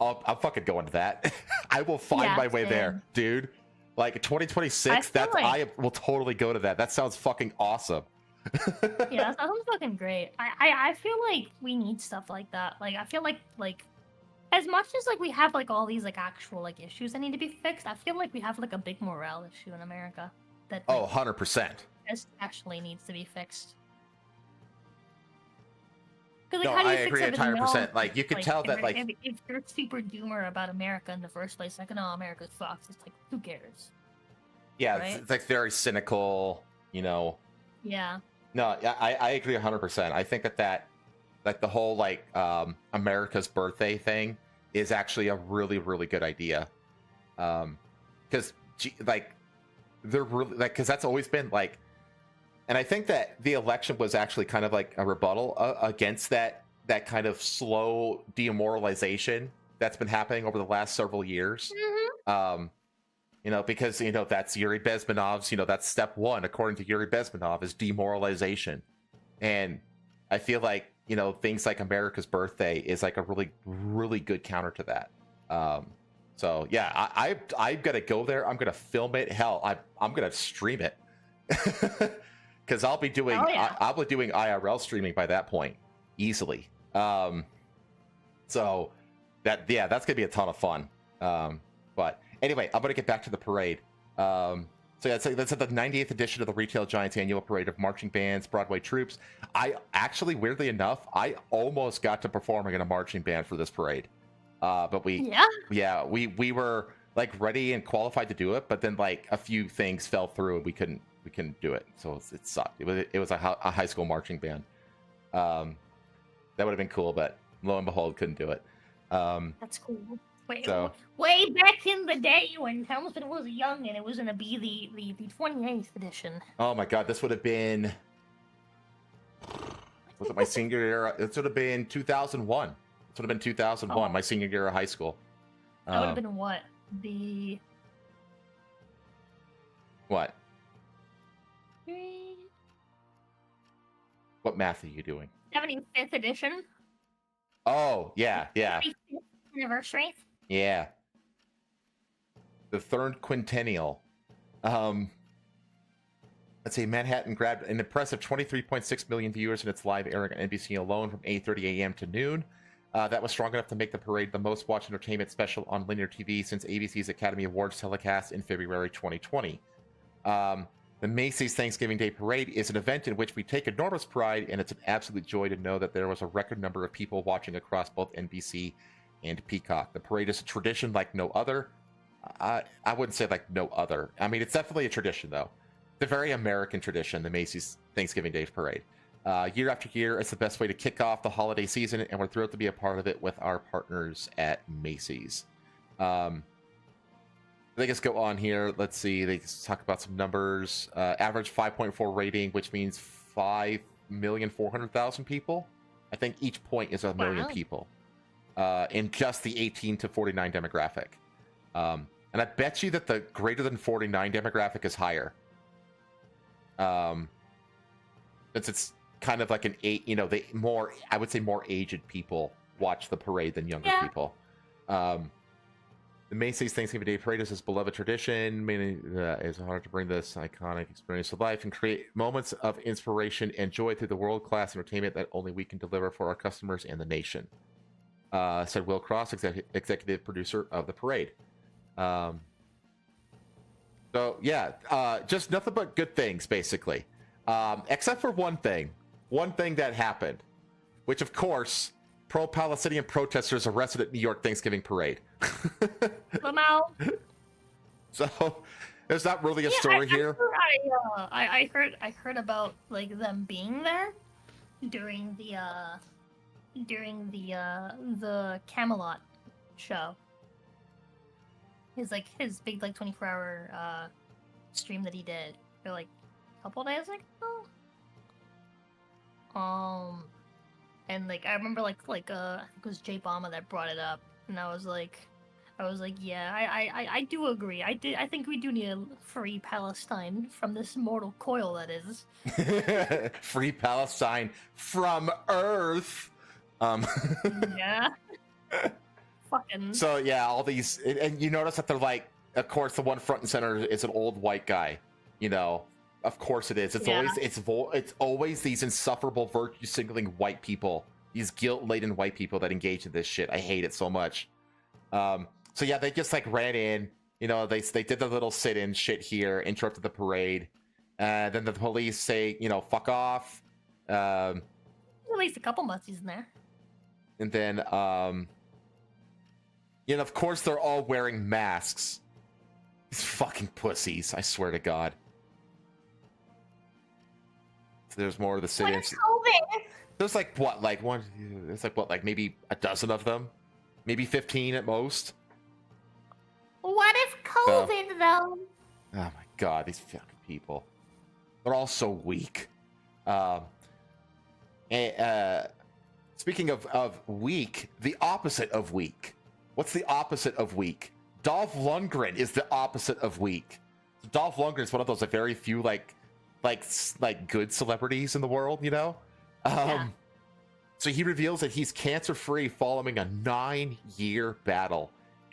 oh, I'm fucking going to that. I will find my way there, dude. Like 2026, I will totally go to that. That sounds fucking awesome. Yeah, that sounds fucking great. I feel like we need stuff like that. Like I feel like as much as like we have like all these like actual like issues that need to be fixed, I feel like we have like a big morale issue in America that like, 100%. especially needs to be fixed. Like, no, I agree 100%. Like, you can tell that, like... If you're super doomer about America in the first place, like, no, America's fucked. It's like, who cares? Yeah, right? it's like very cynical, you know? Yeah. No, I agree 100%. I think that like, the whole, like, America's birthday thing is actually a really, really good idea. Because, like, they're really... Like, because that's always been, like... And I think that the election was actually kind of like a rebuttal against that kind of slow demoralization that's been happening over the last several years. Mm-hmm. Because that's Yuri Bezmenov's. That's step one, according to Yuri Bezmenov, is demoralization, and I feel like things like America's Birthday is like a really, really good counter to that. So yeah, I'm gonna go there. I'm gonna film it. Hell, I'm gonna stream it because I'll be doing I'll be doing IRL streaming by that point easily. So that's gonna be a ton of fun. But anyway, I'm gonna get back to the parade. So yeah, that's at the 98th edition of the Retail Giants annual parade of marching bands, Broadway troops. I actually, weirdly enough, I almost got to performing in a marching band for this parade. But we were like ready and qualified to do it, but then like a few things fell through and we couldn't do it. So it sucked. It was a high school marching band. That would have been cool, but lo and behold, couldn't do it. That's cool. Way back in the day when Helmsman was young, and it was gonna be the 28th edition. Oh my god, this would have been. Was it my senior year? It would have been 2001. It would have been 2001, my senior year of high school. That would have been what? What? What math are you doing? 75th edition. Oh, yeah. 75th anniversary. Yeah. The third quintennial. Let's see, Manhattan grabbed an impressive 23.6 million viewers in its live airing on NBC alone from 8:30 a.m. to noon. That was strong enough to make the parade the most watched entertainment special on linear TV since ABC's Academy Awards telecast in February 2020. The Macy's Thanksgiving Day Parade is an event in which we take enormous pride, and it's an absolute joy to know that there was a record number of people watching across both NBC and Peacock. The parade is a tradition like no other. I wouldn't say like no other. I mean, it's definitely a tradition, though. It's a very American tradition, the Macy's Thanksgiving Day Parade. Year after year, it's the best way to kick off the holiday season, and we're thrilled to be a part of it with our partners at Macy's. They just go on here. Let's see. They talk about some numbers. Average 5.4 rating, which means 5,400,000 people. I think each point is a million people in just the 18 to 49 demographic. And I bet you that the greater than 49 demographic is higher. Since it's kind of like I would say more aged people watch the parade than younger people. The Macy's Thanksgiving Day Parade is his beloved tradition. It's hard to bring this iconic experience to life and create moments of inspiration and joy through the world-class entertainment that only we can deliver for our customers and the nation, said Will Cross, executive producer of the parade. Just nothing but good things, basically. Except for one thing that happened, which, of course, pro-Palestinian protesters arrested at New York Thanksgiving parade. So there's not really a story here. I heard about like them being there during the Camelot show. His big 24-hour stream that he did for like a couple days ago. And like I remember I think it was Jay Bama that brought it up, and I was like, yeah, I do agree. I think we do need a free Palestine from this mortal coil that is. Free Palestine from Earth. Yeah. Fucking. So yeah, all these, and you notice that they're like, of course, the one front and center is an old white guy. Of course it is. It's always these insufferable virtue signaling white people, these guilt laden white people that engage in this shit. I hate it so much. So yeah, they just like ran in. They did the little sit-in shit here, interrupted the parade. Then the police say, fuck off. At least a couple mussies in there. And then, of course they're all wearing masks. These fucking pussies! I swear to God. There's more of the sit-ins. There's maybe a dozen of them, maybe 15 at most. What if COVID though? Oh my God, these fucking people. They're all so weak. Speaking of weak, the opposite of weak. What's the opposite of weak? Dolph Lundgren is the opposite of weak. Dolph Lundgren is one of those very few like good celebrities in the world, you know. Yeah. So he reveals that he's cancer-free following a 9-year battle.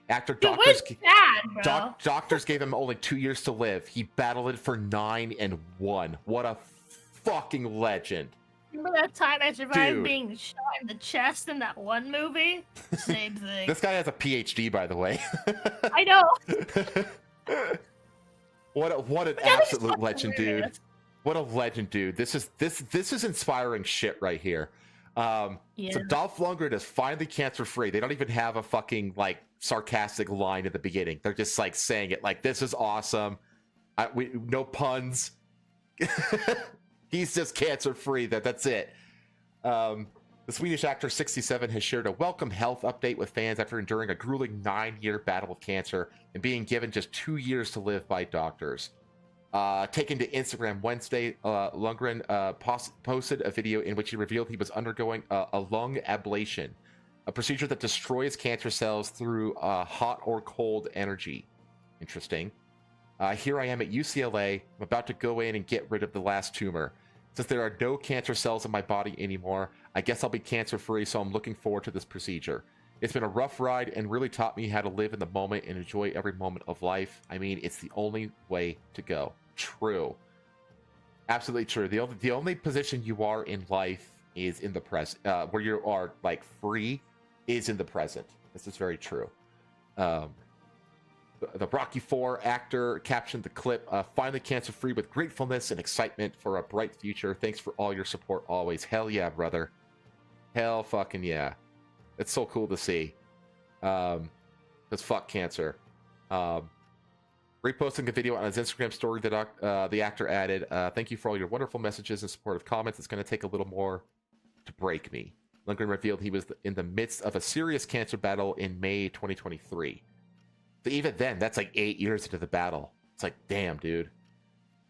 After Dude, what's bad, bro? doctors gave him only 2 years to live, he battled it for 9 and won. What a fucking legend! Remember that time I survived Dude. being shot in the chest in that one movie? Same thing. This guy has a PhD, by the way. I know. What an absolute legend, dude! What a legend, dude! This is inspiring shit right here. So Dolph Lundgren is finally cancer free. They don't even have a fucking like sarcastic line at the beginning. They're just like saying it like, "This is awesome." No puns. He's just cancer free. That's it. The Swedish actor 67 has shared a welcome health update with fans after enduring a grueling 9-year battle with cancer and being given just 2 years to live by doctors. Taken to Instagram Wednesday, Lundgren posted a video in which he revealed he was undergoing a lung ablation, a procedure that destroys cancer cells through hot or cold energy. Interesting. Here I am at UCLA. I'm about to go in and get rid of the last tumor. Since there are no cancer cells in my body anymore, I guess I'll be cancer-free, so I'm looking forward to this procedure. It's been a rough ride and really taught me how to live in the moment and enjoy every moment of life. I mean, it's the only way to go. True. Absolutely true. The only position you are in life is in the present, where you are like free is in the present. This is very true. The Rocky IV actor captioned the clip, finally cancer-free with gratefulness and excitement for a bright future. Thanks for all your support always. Hell yeah, brother. Hell fucking yeah. It's so cool to see. Because fuck cancer. Reposting a video on his Instagram story, the actor added, thank you for all your wonderful messages and supportive comments. It's going to take a little more to break me. Lundgren revealed he was in the midst of a serious cancer battle in May 2023. So even then, that's like 8 years into the battle. It's like, damn, dude.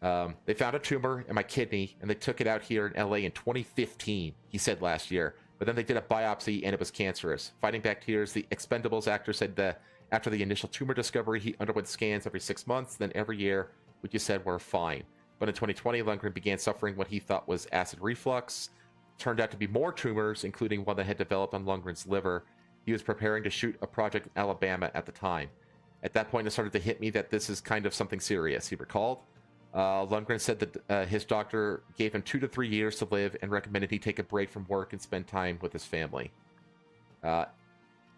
They found a tumor in my kidney, and they took it out here in LA in 2015, he said last year. But then they did a biopsy, and it was cancerous. Fighting back tears, the Expendables actor said that after the initial tumor discovery, he underwent scans every 6 months, then every year, which you said were fine. But in 2020, Lundgren began suffering what he thought was acid reflux. Turned out to be more tumors, including one that had developed on Lundgren's liver. He was preparing to shoot a project in Alabama at the time. At that point, it started to hit me that this is kind of something serious, he recalled. Lundgren said that his doctor gave him 2 to 3 years to live and recommended he take a break from work and spend time with his family.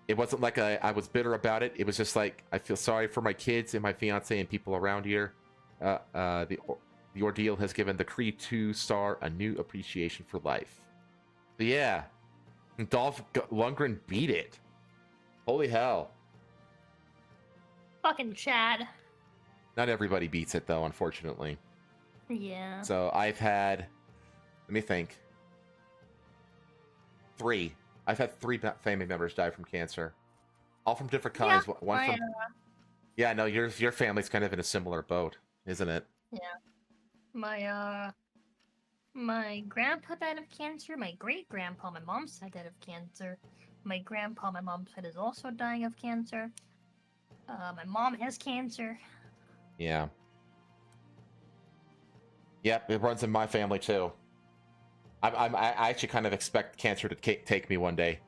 It wasn't like I was bitter about it. It was just like, I feel sorry for my kids and my fiance and people around here. The ordeal has given the Creed 2 star a new appreciation for life. But yeah, Dolph Lundgren beat it. Holy hell. Fucking Chad. Not everybody beats it, though, unfortunately. Yeah. So I've had, let me think, 3. I've had 3 family members die from cancer, all from different kinds. Yeah, One from, yeah, no, your family's kind of in a similar boat, isn't it? Yeah. My grandpa died of cancer. My great grandpa, my mom's side, died of cancer. My grandpa, my mom's side, is also dying of cancer. My mom has cancer. Yeah. Yep, it runs in my family too. I actually kind of expect cancer to take me one day.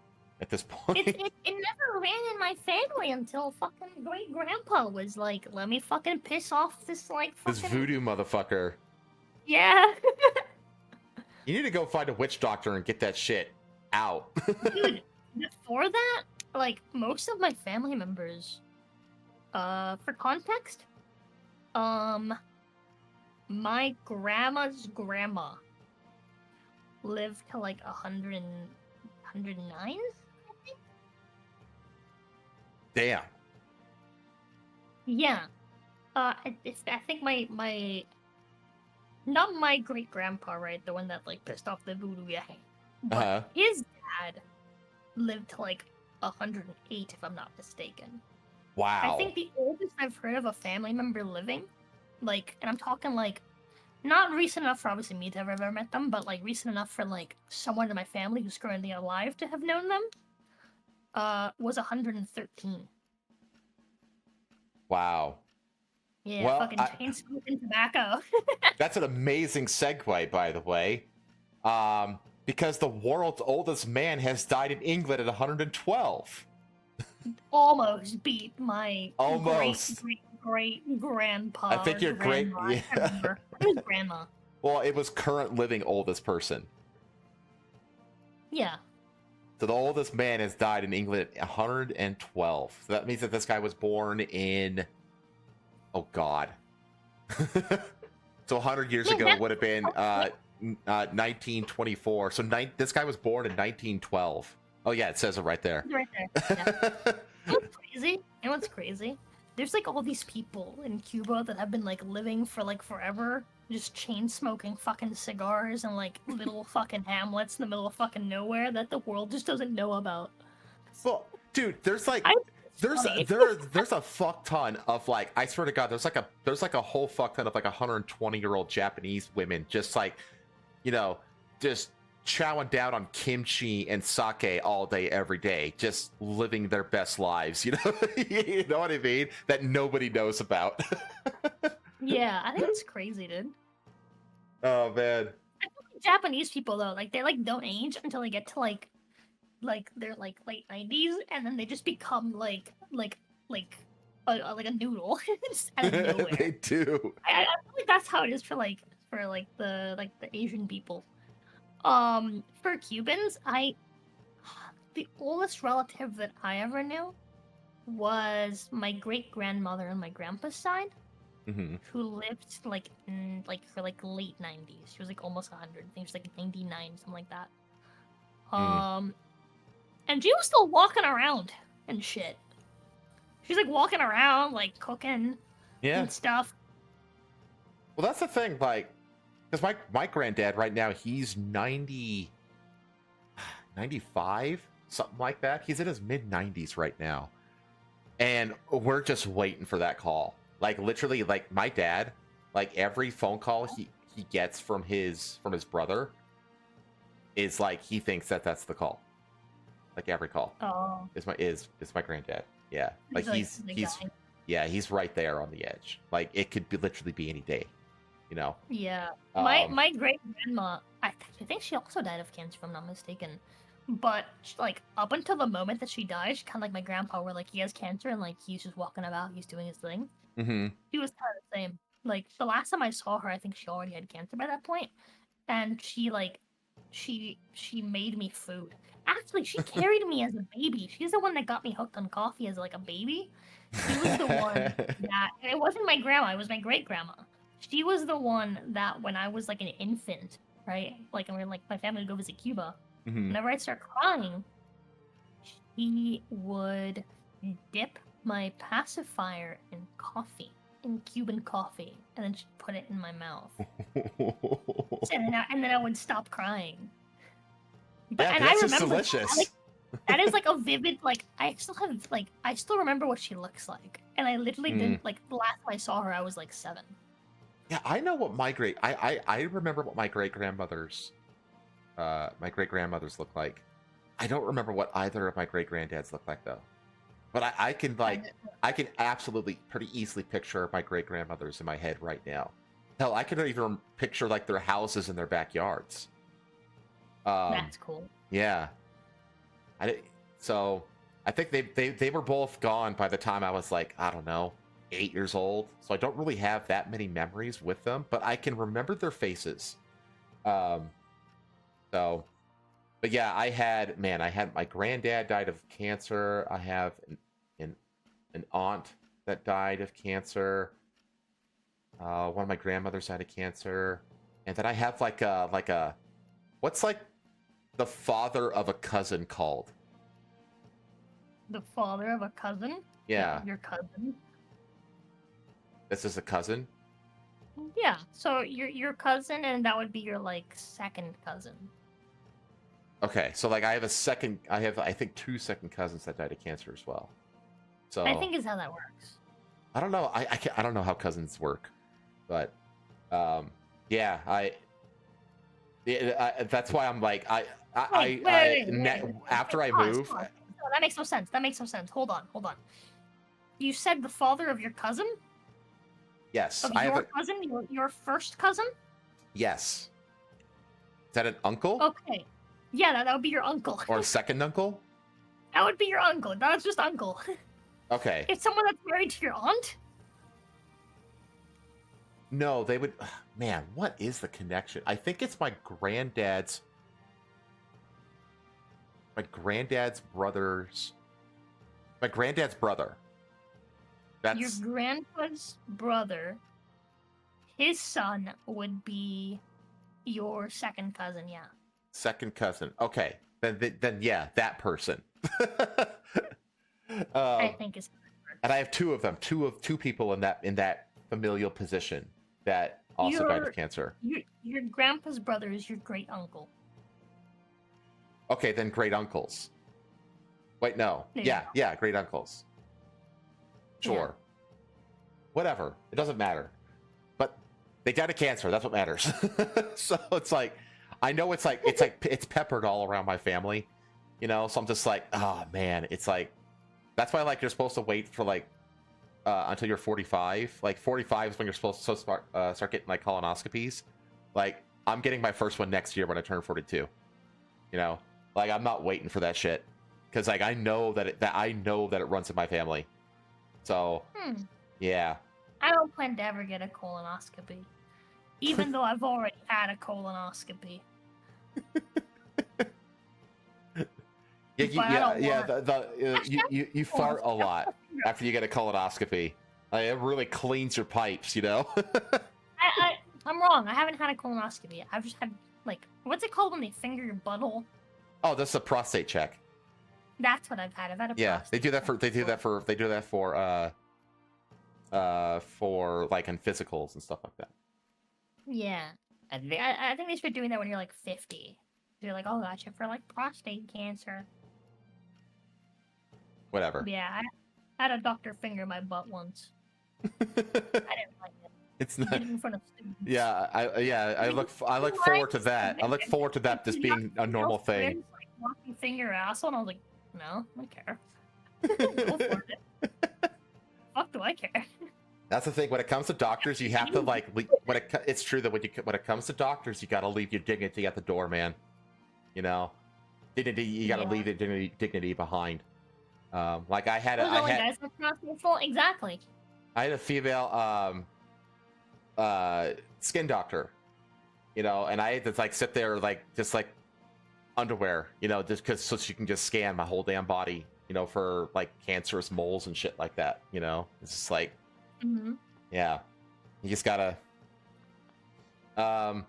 At this point, it never ran in my family until fucking great grandpa was like, "Let me fucking piss off this like fucking this voodoo motherfucker." Yeah. You need to go find a witch doctor and get that shit out. Dude, before that, like most of my family members, for context, my grandma's grandma lived to like 109, I think. Damn. Yeah. I think my not my great grandpa, right? The one that like pissed off the voodoo guy. But his dad lived to like 108, if I'm not mistaken. Wow. I think the oldest I've heard of a family member living, like, and I'm talking like, not recent enough for obviously me to have ever met them, but like recent enough for like someone in my family who's currently alive to have known them, was 113. Wow. Yeah, Well, fucking chain smoking tobacco. that's an amazing segue, by the way. Because the world's oldest man has died in England at 112. Almost beat my Almost. great grandpa. I think or your great. grandma. I Yeah. can't remember. I think it was grandma. Well, it was current living oldest person. Yeah. So the oldest man has died in England at 112. So that means that this guy was born in. Oh God. So 100 years ago would have been 1924. So this guy was born in 1912. Oh yeah, it says it right there. Right there. Yeah. What's crazy? You know what's crazy? There's like all these people in Cuba that have been like living for like forever, just chain smoking fucking cigars and like little fucking hamlets in the middle of fucking nowhere that the world just doesn't know about. Well, dude, there's like there's a fuck ton of like, I swear to God, there's like a whole fuck ton of like 120-year-old Japanese women just like, you know, just chowing down on kimchi and sake all day every day, just living their best lives, you know. You know what I mean, that nobody knows about. Yeah, I think it's crazy, dude. Oh man. I feel like Japanese people though, like they like don't age until they get to like they're like late 90s, and then they just become like a noodle just out of nowhere. They do. I feel like that's how it is for the Asian people. For Cubans, the oldest relative that I ever knew was my great grandmother on my grandpa's side, who lived like in her like late 90s. She was like almost 100. I think she was like 99, something like that. And she was still walking around and shit. She's like walking around, like cooking and stuff. Well, that's the thing, like, because my granddad right now, he's 90, 95, something like that. He's in his mid-90s right now. And we're just waiting for that call. Like, literally, like, my dad, like, every phone call he gets from his brother is like, he thinks that's the call. Like, every call is my granddad. Yeah. Like, he's right there on the edge. Like, it could literally be any day. You know. Yeah, my great grandma. I think she also died of cancer, if I'm not mistaken. But like up until the moment that she died, she kind of like my grandpa, where like he has cancer and like he's just walking about, he's doing his thing. She was kind of the same. Like the last time I saw her, I think she already had cancer by that point, and she made me food. Actually, she carried me as a baby. She's the one that got me hooked on coffee as like a baby. She was the one that it wasn't my grandma; it was my great grandma. She was the one that when I was like an infant, right? Like, and my family would go visit Cuba. Whenever I'd start crying, she would dip my pacifier in Cuban coffee, and then she'd put it in my mouth. and then I would stop crying. But, yeah, and that's I just remember delicious. that is like a vivid, like, I still remember what she looks like. And I literally didn't, like, the last time I saw her, I was like 7. Yeah, I know what I remember what my great grandmothers look like. I don't remember what either of my great granddads look like though. But I can absolutely pretty easily picture my great grandmothers in my head right now. Hell, I can even picture like their houses in their backyards. That's cool. Yeah. So I think they were both gone by the time I was like, I don't know, 8 years old, so I don't really have that many memories with them, but I can remember their faces. But yeah, I had my granddad died of cancer. I have an aunt that died of cancer. One of my grandmothers died of cancer, and then I have like a what's like the father of a cousin called? The father of a cousin? Yeah. Your cousin? This is a cousin? Yeah, so your cousin, and that would be your like second cousin. Okay, so like I think 2 second cousins that died of cancer as well. So I think is how that works. I don't know. I don't know how cousins work, but yeah, that's why I'm like Wait. after I Pause. move. No, that makes no sense. Hold on. You said the father of your cousin? Yes, Of I have your a cousin? Your first cousin? yes. Is that an uncle Okay. Yeah, that would be your uncle. or a second uncle? That would be your uncle. That's just uncle. Okay. It's someone that's married to your aunt? No, they would. Man, what is the connection? I think it's my granddad's brother's. My granddad's brother. Your That's grandpa's brother, his son would be your second cousin, yeah. second cousin. Okay, then yeah, that person. I think is And I have two of them, two people in that familial position that also died of cancer. your grandpa's brother is your great uncle. Okay, then great uncles. Wait, no. There you go. Yeah, great uncles. Sure. Yeah. Whatever. It doesn't matter. But they died of cancer. That's what matters. So it's like, I know it's peppered all around my family, you know. So I'm just like, oh man, it's like, that's why like you're supposed to wait for like until you're 45. Like 45 is when you're supposed to start getting like colonoscopies. Like I'm getting my first one next year when I turn 42. You know, like I'm not waiting for that shit because like I know that it runs in my family. So yeah. I don't plan to ever get a colonoscopy. Even though I've already had a colonoscopy. You fart a lot after you get a colonoscopy. Like, it really cleans your pipes, you know. I'm wrong. I haven't had a colonoscopy. I've just had like, what's it called when they finger your butthole? Oh, that's a prostate check. That's what I've had. I've had a Yeah, prostate they do check that for like in physicals and stuff like that. Yeah. I think they start doing that when you're like 50. They're like, oh, gotcha, for like prostate cancer. Whatever. Yeah, I had a doctor finger my butt once. I didn't like it. It's He not. did it in front of students. Yeah, I look forward to that. I look forward to that just being a normal thing. Like, walking finger asshole, and I was like, no, I don't care. Go for it. Fuck do I care? That's the thing. When it comes to doctors, you have to like. It's true that when it comes to doctors, you got to leave your dignity at the door, man. You know, dignity. You got to leave the dignity behind. Like I had Exactly. I had a female skin doctor, you know, and I had to like sit there like just like underwear, you know, just because so she can just scan my whole damn body, you know, for like cancerous moles and shit like that, you know. It's just like, yeah, you just gotta. So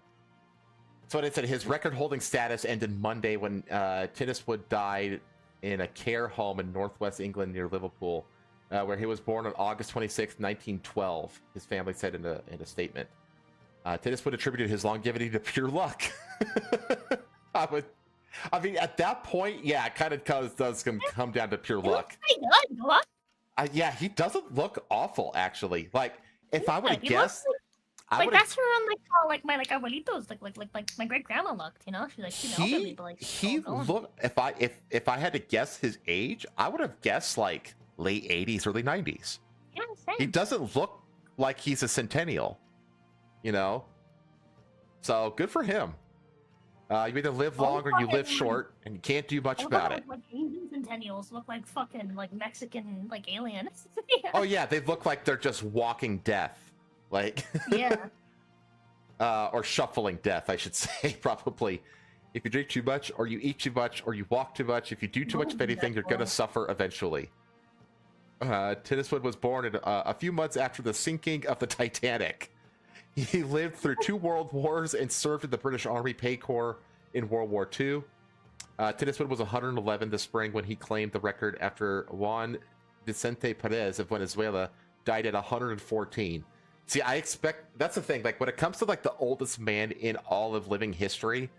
it said his record-holding status ended Monday when Tinniswood died in a care home in northwest England near Liverpool, where he was born on August 26, 1912. His family said in a statement. Tinniswood attributed his longevity to pure luck. I mean, at that point, yeah, it kind of does come down to pure luck. Yeah, he doesn't look awful, actually. Like, if I would have guessed, that's around like how like my abuelitos like my great grandma looked, you know. She's like she's elderly, but like he looked. If I had to guess his age, I would have guessed like late 80s, early 90s. Yeah, same. He doesn't look like he's a centennial, you know. So good for him. You either live long or you live short, and you can't do much about it. Like Asian centennials look like fucking like Mexican like aliens. Yeah. Oh yeah, they look like they're just walking death. Like yeah. Or shuffling death, I should say, probably. If you drink too much, or you eat too much, or you walk too much, if you do too much of anything, you're gonna suffer eventually. Tinniswood was born a few months after the sinking of the Titanic. He lived through 2 world wars and served in the British Army Pay Corps in World War II. Tinniswood was 111 this spring when he claimed the record after Juan Vicente Perez of Venezuela died at 114. See, that's the thing. Like, when it comes to like the oldest man in all of living history,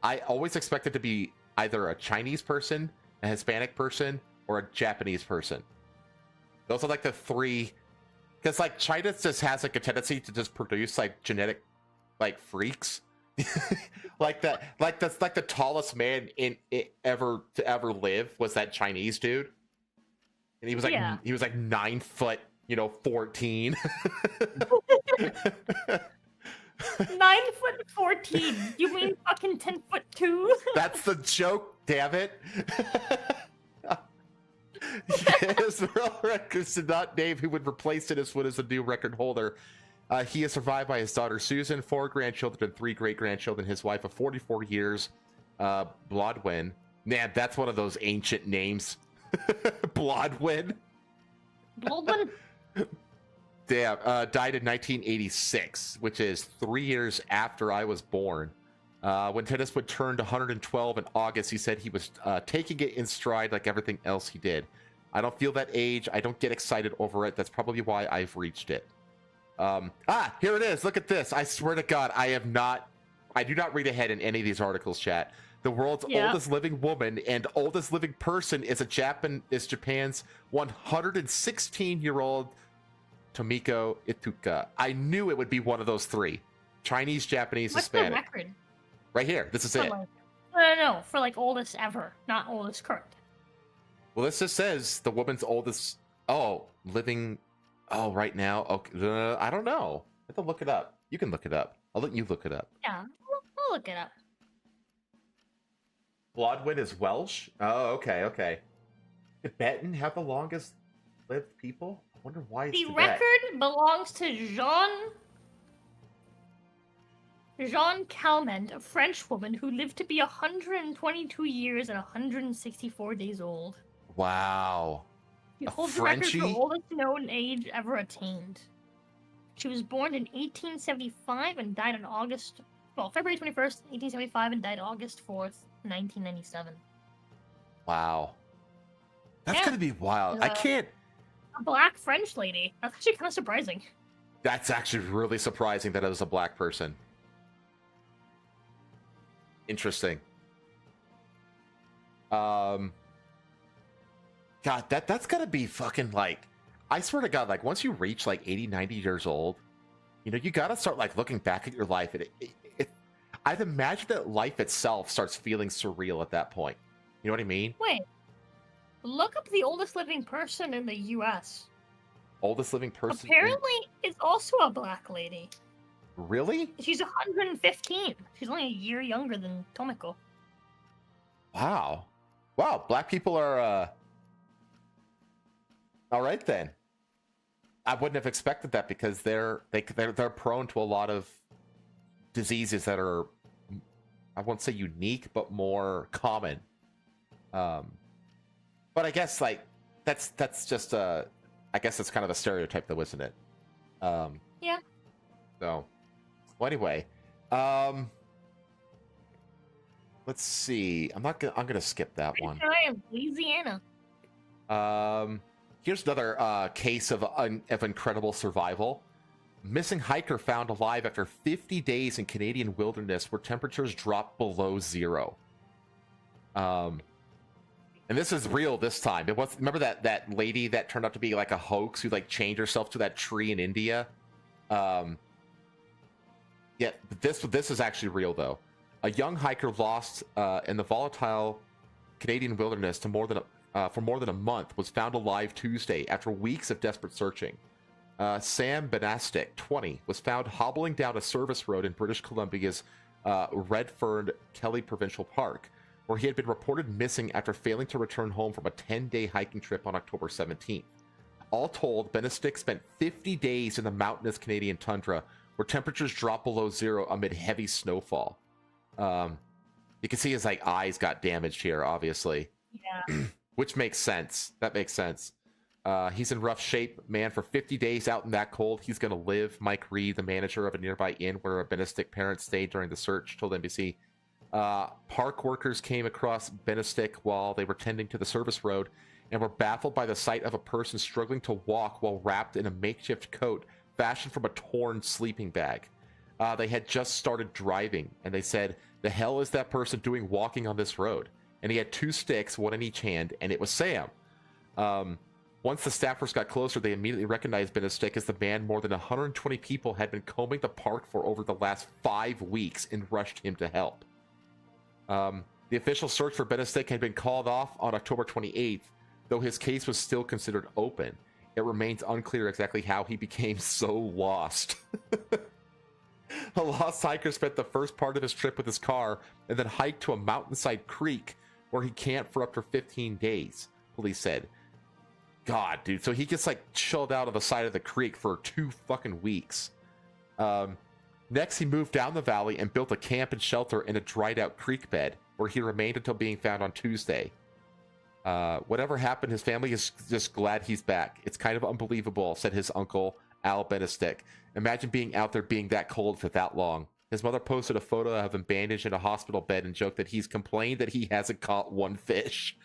I always expect it to be either a Chinese person, a Hispanic person, or a Japanese person. Those are like the 3, because like China just has like a tendency to just produce like genetic like freaks. like the tallest man ever to ever live was that Chinese dude. And he was like, Yeah. he was like 9 foot, 14. 9'14". You mean fucking 10'2"? That's the joke, damn it. His real records did not name who would replace Dennis Wood as the new record holder. He is survived by his daughter Susan, 4 grandchildren, and 3 great-grandchildren. His wife of 44 years, Blodwyn. Man, that's one of those ancient names. Blodwyn. Blodwyn? Damn, died in 1986, which is 3 years after I was born. When Dennis Wood turned 112 in August, he said he was taking it in stride like everything else he did. I don't feel that age. I don't get excited over it. That's probably why I've reached it. Here it is. Look at this. I swear to God, I do not read ahead in any of these articles, chat. The world's oldest living woman and oldest living person is Japan's 116-year-old Tomiko Ituka. I knew it would be one of those 3. Chinese, Japanese, What's Hispanic. the record? Right here. This is it. No, for like oldest ever, not oldest current. Well, this just says the woman's oldest. Living. Oh, right now. Okay. I don't know. I have to look it up. You can look it up. I'll let you look it up. Yeah, I'll look it up. Blodwyn is Welsh? Oh, okay. Tibetan have the longest lived people? I wonder why it's The Tibet. record belongs to Jean Calment, a French woman who lived to be 122 years and 164 days old. Wow. She A holds the record for Frenchie? oldest known age ever attained. She was born in 1875 and died on February 21st, 1875, and died August 4th, 1997. Wow. That's Yeah. gonna be wild. I can't. A black French lady. That's actually kind of surprising. That's actually really surprising that it was a black person. Interesting. God, that's gotta be fucking like, I swear to God, like once you reach like 80, 90 years old, you gotta start like looking back at your life. I'd imagine that life itself starts feeling surreal at that point. You know what I mean? Wait. Look up the oldest living person in the U.S. Oldest living person. Apparently, it's also a black lady. Really? She's 115. She's only a year younger than Tomiko. Wow. Black people are all right then. I wouldn't have expected that because they're prone to a lot of diseases that are, I won't say unique, but more common. But I guess like that's just I guess it's kind of a stereotype though, isn't it? Yeah. So, well, anyway, let's see. I'm gonna skip that one. I am Louisiana. Here's another case of incredible survival. Missing hiker found alive after 50 days in Canadian wilderness where temperatures dropped below 0. And this is real this time. It was, remember that lady that turned out to be like a hoax who like chained herself to that tree in India? Yeah, this is actually real though. A young hiker lost in the volatile Canadian wilderness for more than a month was found alive Tuesday after weeks of desperate searching. Sam Benastic, 20, was found hobbling down a service road in British Columbia's Redfern Kelly Provincial Park, where he had been reported missing after failing to return home from a 10-day hiking trip on October 17th. All told, Benastic spent 50 days in the mountainous Canadian tundra, where temperatures dropped below 0 amid heavy snowfall. You can see his like eyes got damaged here, obviously. Yeah. Which makes sense. That makes sense. He's in rough shape, man. For 50 days out in that cold, he's going to live. Mike Reed, the manager of a nearby inn where a Benastic parent stayed during the search, told NBC. Park workers came across Benastic while they were tending to the service road and were baffled by the sight of a person struggling to walk while wrapped in a makeshift coat fashioned from a torn sleeping bag. They had just started driving, and they said, "The hell is that person doing walking on this road?" And he had 2 sticks, one in each hand, and it was Sam. Once the staffers got closer, they immediately recognized Benastic as the man more than 120 people had been combing the park for over the last 5 weeks and rushed him to help. The official search for Benastic had been called off on October 28th, though his case was still considered open. It remains unclear exactly how he became so lost. A lost hiker spent the first part of his trip with his car and then hiked to a mountainside creek where he camped for up to 15 days, police said. God, dude. So he just like chilled out on the side of the creek for 2 fucking weeks. Next, he moved down the valley and built a camp and shelter in a dried out creek bed where he remained until being found on Tuesday. Whatever happened, his family is just glad he's back. It's kind of unbelievable, said his uncle, Al Benestick. Imagine being out there being that cold for that long. His mother posted a photo of him bandaged in a hospital bed and joked that he's complained that he hasn't caught one fish.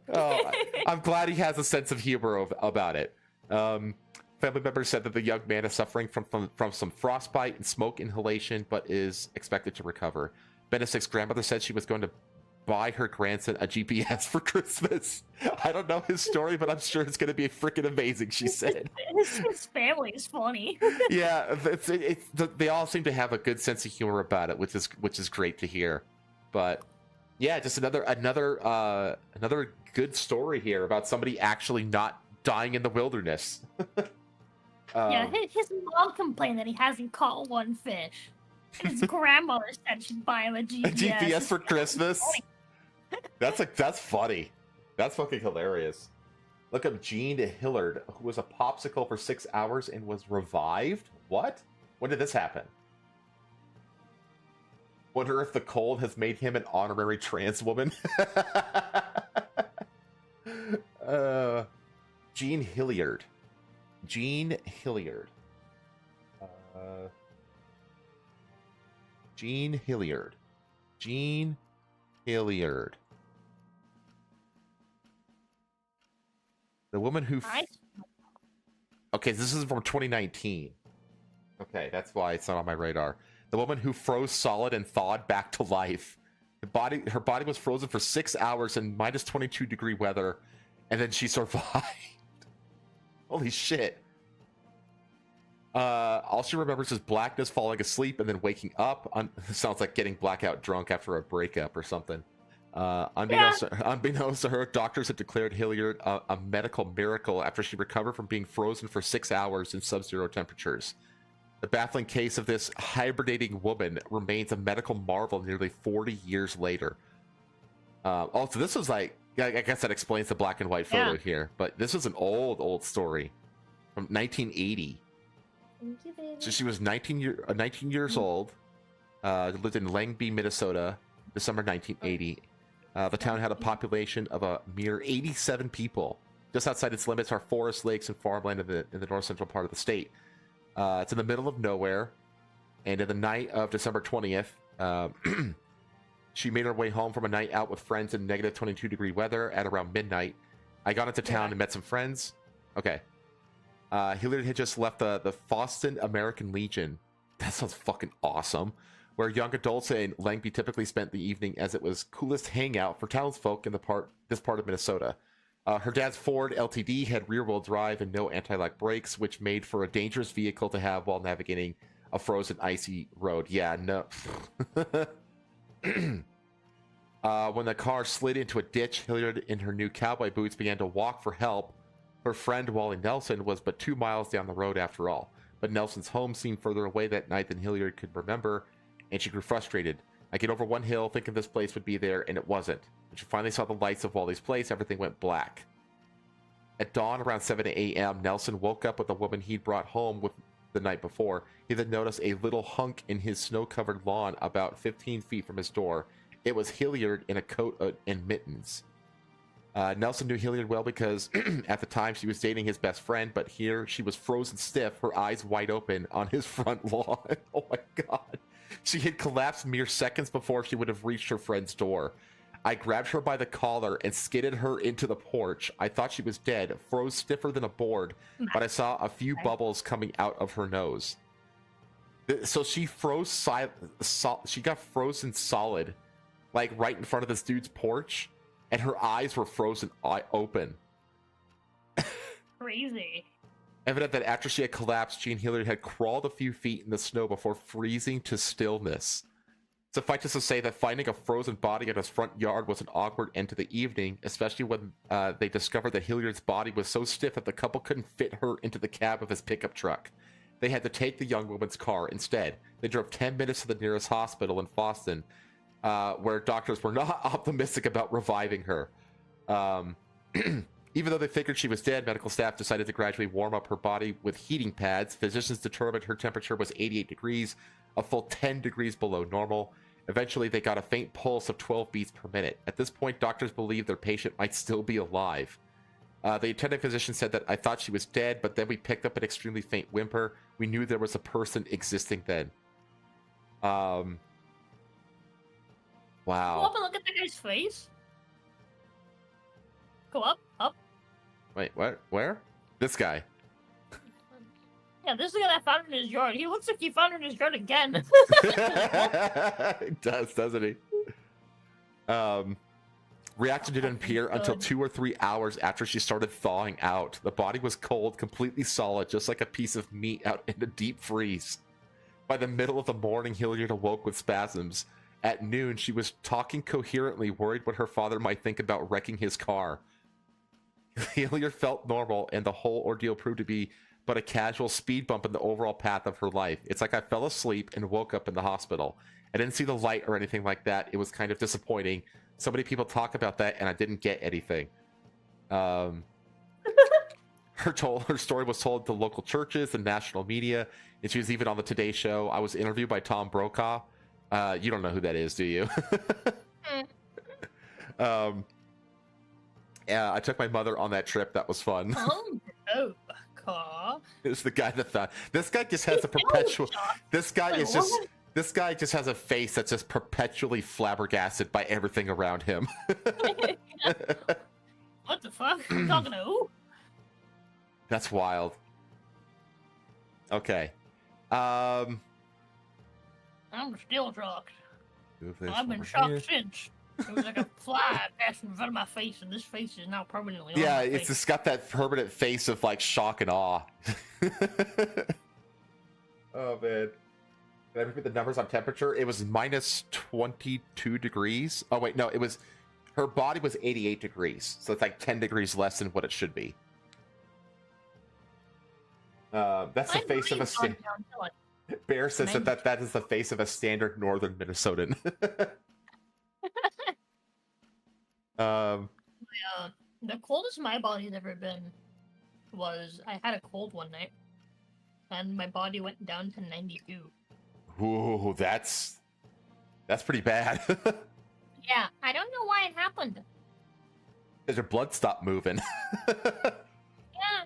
I'm glad he has a sense of humor about it. Family members said that the young man is suffering from some frostbite and smoke inhalation, but is expected to recover. Benestick's grandmother said she was going to buy her grandson a GPS for Christmas. I don't know his story, but I'm sure it's going to be freaking amazing, she said. His family is funny. Yeah, they all seem to have a good sense of humor about it, which is great to hear. But yeah, just another good story here about somebody actually not dying in the wilderness. Yeah, his mom complained that he hasn't caught one fish. And his grandmother said she'd buy him a GPS. A GPS for Christmas? That's funny. That's fucking hilarious. Look up Gene Hillard, who was a popsicle for 6 hours and was revived? What? When did this happen? Wonder if the cold has made him an honorary trans woman. Gene Hilliard. Gene Hilliard. Gene Hilliard. Gene Hilliard. The woman who... Okay, this is from 2019. Okay, that's why it's not on my radar. The woman who froze solid and thawed back to life. Her body was frozen for 6 hours in minus 22 degree weather, and then she survived. Holy shit. All she remembers is blackness, falling asleep, and then waking up. Sounds like getting blackout drunk after a breakup or something. Unbeknownst to her, doctors had declared Hilliard a medical miracle after she recovered from being frozen for 6 hours in sub-zero temperatures. The baffling case of this hibernating woman remains a medical marvel nearly 40 years later. Also, this was like, I guess that explains the black and white photo here, but this is an old story from 1980. Thank you, baby. So she was 19 years old, lived in Langby, Minnesota, December 1980. The town had a population of a mere 87 people. Just outside its limits are forests, lakes, and farmland in the north central part of the state. It's in the middle of nowhere, and in the night of December 20th, she made her way home from a night out with friends in negative 22 degree weather at around midnight. I got into town and met some friends. Okay. Hilliard had just left the Boston American Legion. That sounds fucking awesome. Where young adults in Langby typically spent the evening, as it was coolest hangout for townsfolk in this part of Minnesota. Her dad's Ford LTD had rear-wheel drive and no anti-lock brakes, which made for a dangerous vehicle to have while navigating a frozen, icy road. Yeah, no. When the car slid into a ditch, Hilliard, in her new cowboy boots, began to walk for help. Her friend, Wally Nelson, was but 2 miles down the road after all. But Nelson's home seemed further away that night than Hilliard could remember, and she grew frustrated. I get over one hill thinking this place would be there, and it wasn't. When she finally saw the lights of Wally's place, everything went black. At dawn, around 7 a.m., Nelson woke up with the woman he'd brought home with the night before. He then noticed a little hunk in his snow-covered lawn about 15 feet from his door. It was Hilliard in a coat and mittens. Nelson knew Hilliard well because at the time she was dating his best friend, but here she was frozen stiff, her eyes wide open on his front lawn. Oh my god. She had collapsed mere seconds before she would have reached her friend's door. I grabbed her by the collar and skidded her into the porch. I thought she was dead, froze stiffer than a board, but I saw a few bubbles coming out of her nose. So she froze she got frozen solid, like right in front of this dude's porch, and her eyes were frozen open. Crazy. Evident that after she had collapsed, Jean Hilliard had crawled a few feet in the snow before freezing to stillness. Suffice it to say that finding a frozen body in his front yard was an awkward end to the evening, especially when they discovered that Hilliard's body was so stiff that the couple couldn't fit her into the cab of his pickup truck. They had to take the young woman's car instead. They drove 10 minutes to the nearest hospital in Boston, where doctors were not optimistic about reviving her. Even though they figured she was dead, medical staff decided to gradually warm up her body with heating pads. Physicians determined her temperature was 88 degrees, a full 10 degrees below normal. Eventually, they got a faint pulse of 12 beats per minute. At this point, doctors believed their patient might still be alive. The attending physician said that, "I thought she was dead, but then we picked up an extremely faint whimper. We knew there was a person existing then." Wow. Go up and look at the guy's face. Go up, up. Wait, what? Where? This guy. Yeah, this is the guy that found it in his yard. He looks like he found it in his yard again. It does, doesn't he? Reaction didn't appear until 2 or 3 hours after she started thawing out. The body was cold, completely solid, just like a piece of meat out in a deep freeze. By the middle of the morning, Hilliard awoke with spasms. At noon, she was talking coherently, worried what her father might think about wrecking his car. Hilliard felt normal, and the whole ordeal proved to be but a casual speed bump in the overall path of her life. It's like I fell asleep and woke up in the hospital. I didn't see the light or anything like that. It was kind of disappointing. So many people talk about that, and I didn't get anything. Her story was told to local churches and national media, and she was even on the Today Show. I was interviewed by Tom Brokaw. You don't know who that is, do you? Yeah, I took my mother on that trip. That was fun. Oh, It's the guy that found. This guy just has a perpetual. This guy is just. This guy just has a face that's just perpetually flabbergasted by everything around him. What the fuck? I'm talking to who? That's wild. Okay. I'm still shocked. I've been shocked since. It was like a fly passing in front of my face, and this face is now permanently on my face. It's just got that permanent face of like shock and awe. Oh man. Did I repeat the numbers on temperature? It was minus 22 degrees. Oh wait, no, it was her body was 88 degrees, so it's like 10 degrees less than what it should be. That's the face of a Bear says that is the face of a standard northern Minnesotan. The coldest my body's ever been was I had a cold one night, and my body went down to 92. Ooh, that's pretty bad. Yeah, I don't know why it happened. Because your blood stopped moving. Yeah,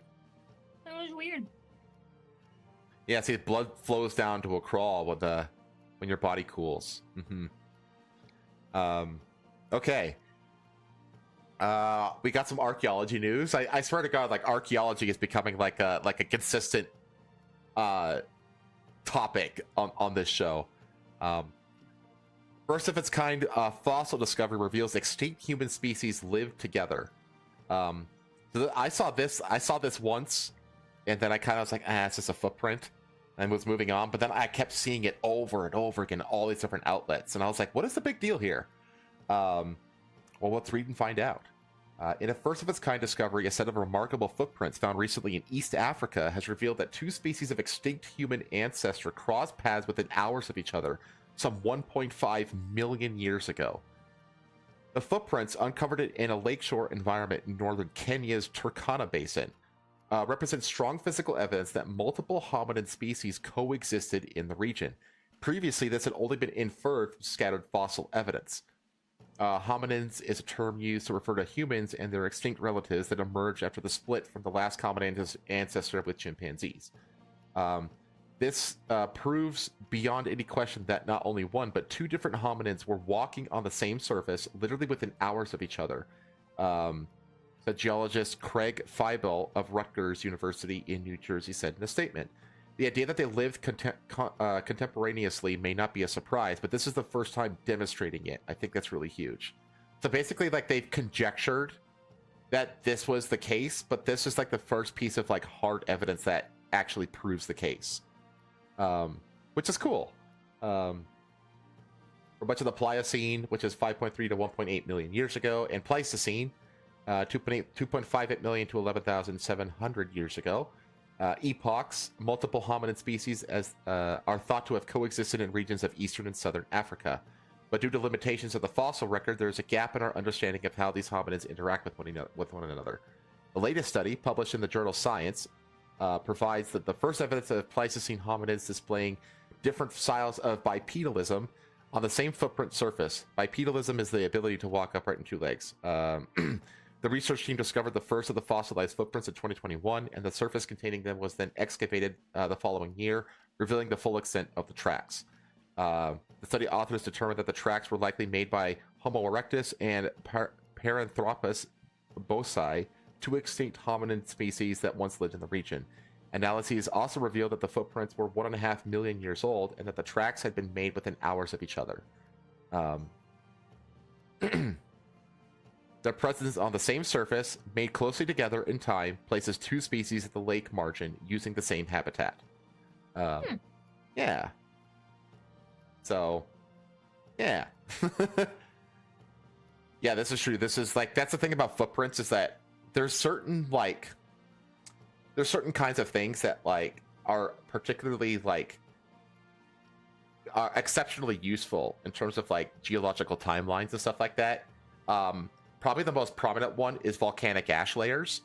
it was weird. Yeah, see, blood flows down to a crawl when your body cools. Okay. We got some archaeology news. I swear to God, like archaeology is becoming like a consistent topic on this show. First of its kind, fossil discovery reveals extinct human species live together. So I saw this once, and then I kind of was like, it's just a footprint, and was moving on. But then I kept seeing it over and over again, all these different outlets, and I was like, what is the big deal here? Well, let's read and find out. In a first-of-its-kind discovery, a set of remarkable footprints found recently in East Africa has revealed that two species of extinct human ancestor crossed paths within hours of each other some 1.5 million years ago. The footprints, uncovered in a lakeshore environment in northern Kenya's Turkana Basin, represent strong physical evidence that multiple hominid species coexisted in the region. Previously, this had only been inferred from scattered fossil evidence. Hominins is a term used to refer to humans and their extinct relatives that emerged after the split from the last common ancestor with chimpanzees. This proves beyond any question that not only one, but two different hominids were walking on the same surface, literally within hours of each other. The geologist Craig Feibel of Rutgers University in New Jersey said in a statement, "The idea that they lived contemporaneously may not be a surprise, but this is the first time demonstrating it. I think that's really huge." So basically, like, they've conjectured that this was the case, but this is like the first piece of like hard evidence that actually proves the case, which is cool. for much of the Pliocene, which is 5.3 to 1.8 million years ago, and Pleistocene, 2.58 million to 11,700 years ago. Epochs, multiple hominid species are thought to have coexisted in regions of eastern and southern Africa. But due to limitations of the fossil record, there is a gap in our understanding of how these hominids interact with one another. The latest study, published in the journal Science, provides that the first evidence of Pleistocene hominids displaying different styles of bipedalism on the same footprint surface. Bipedalism is the ability to walk upright on two legs. The research team discovered the first of the fossilized footprints in 2021, and the surface containing them was then excavated the following year, revealing the full extent of the tracks. The study authors determined that the tracks were likely made by Homo erectus and Paranthropus boci, two extinct hominid species that once lived in the region. Analyses also revealed that the footprints were 1.5 million years old and that the tracks had been made within hours of each other. Their presence on the same surface, made closely together in time, places two species at the lake margin using the same habitat. Yeah. So, yeah. Yeah, this is true. This is like, that's the thing about footprints, is that there's certain kinds of things that like are particularly like are exceptionally useful in terms of like geological timelines and stuff like that. Probably the most prominent one is volcanic ash layers,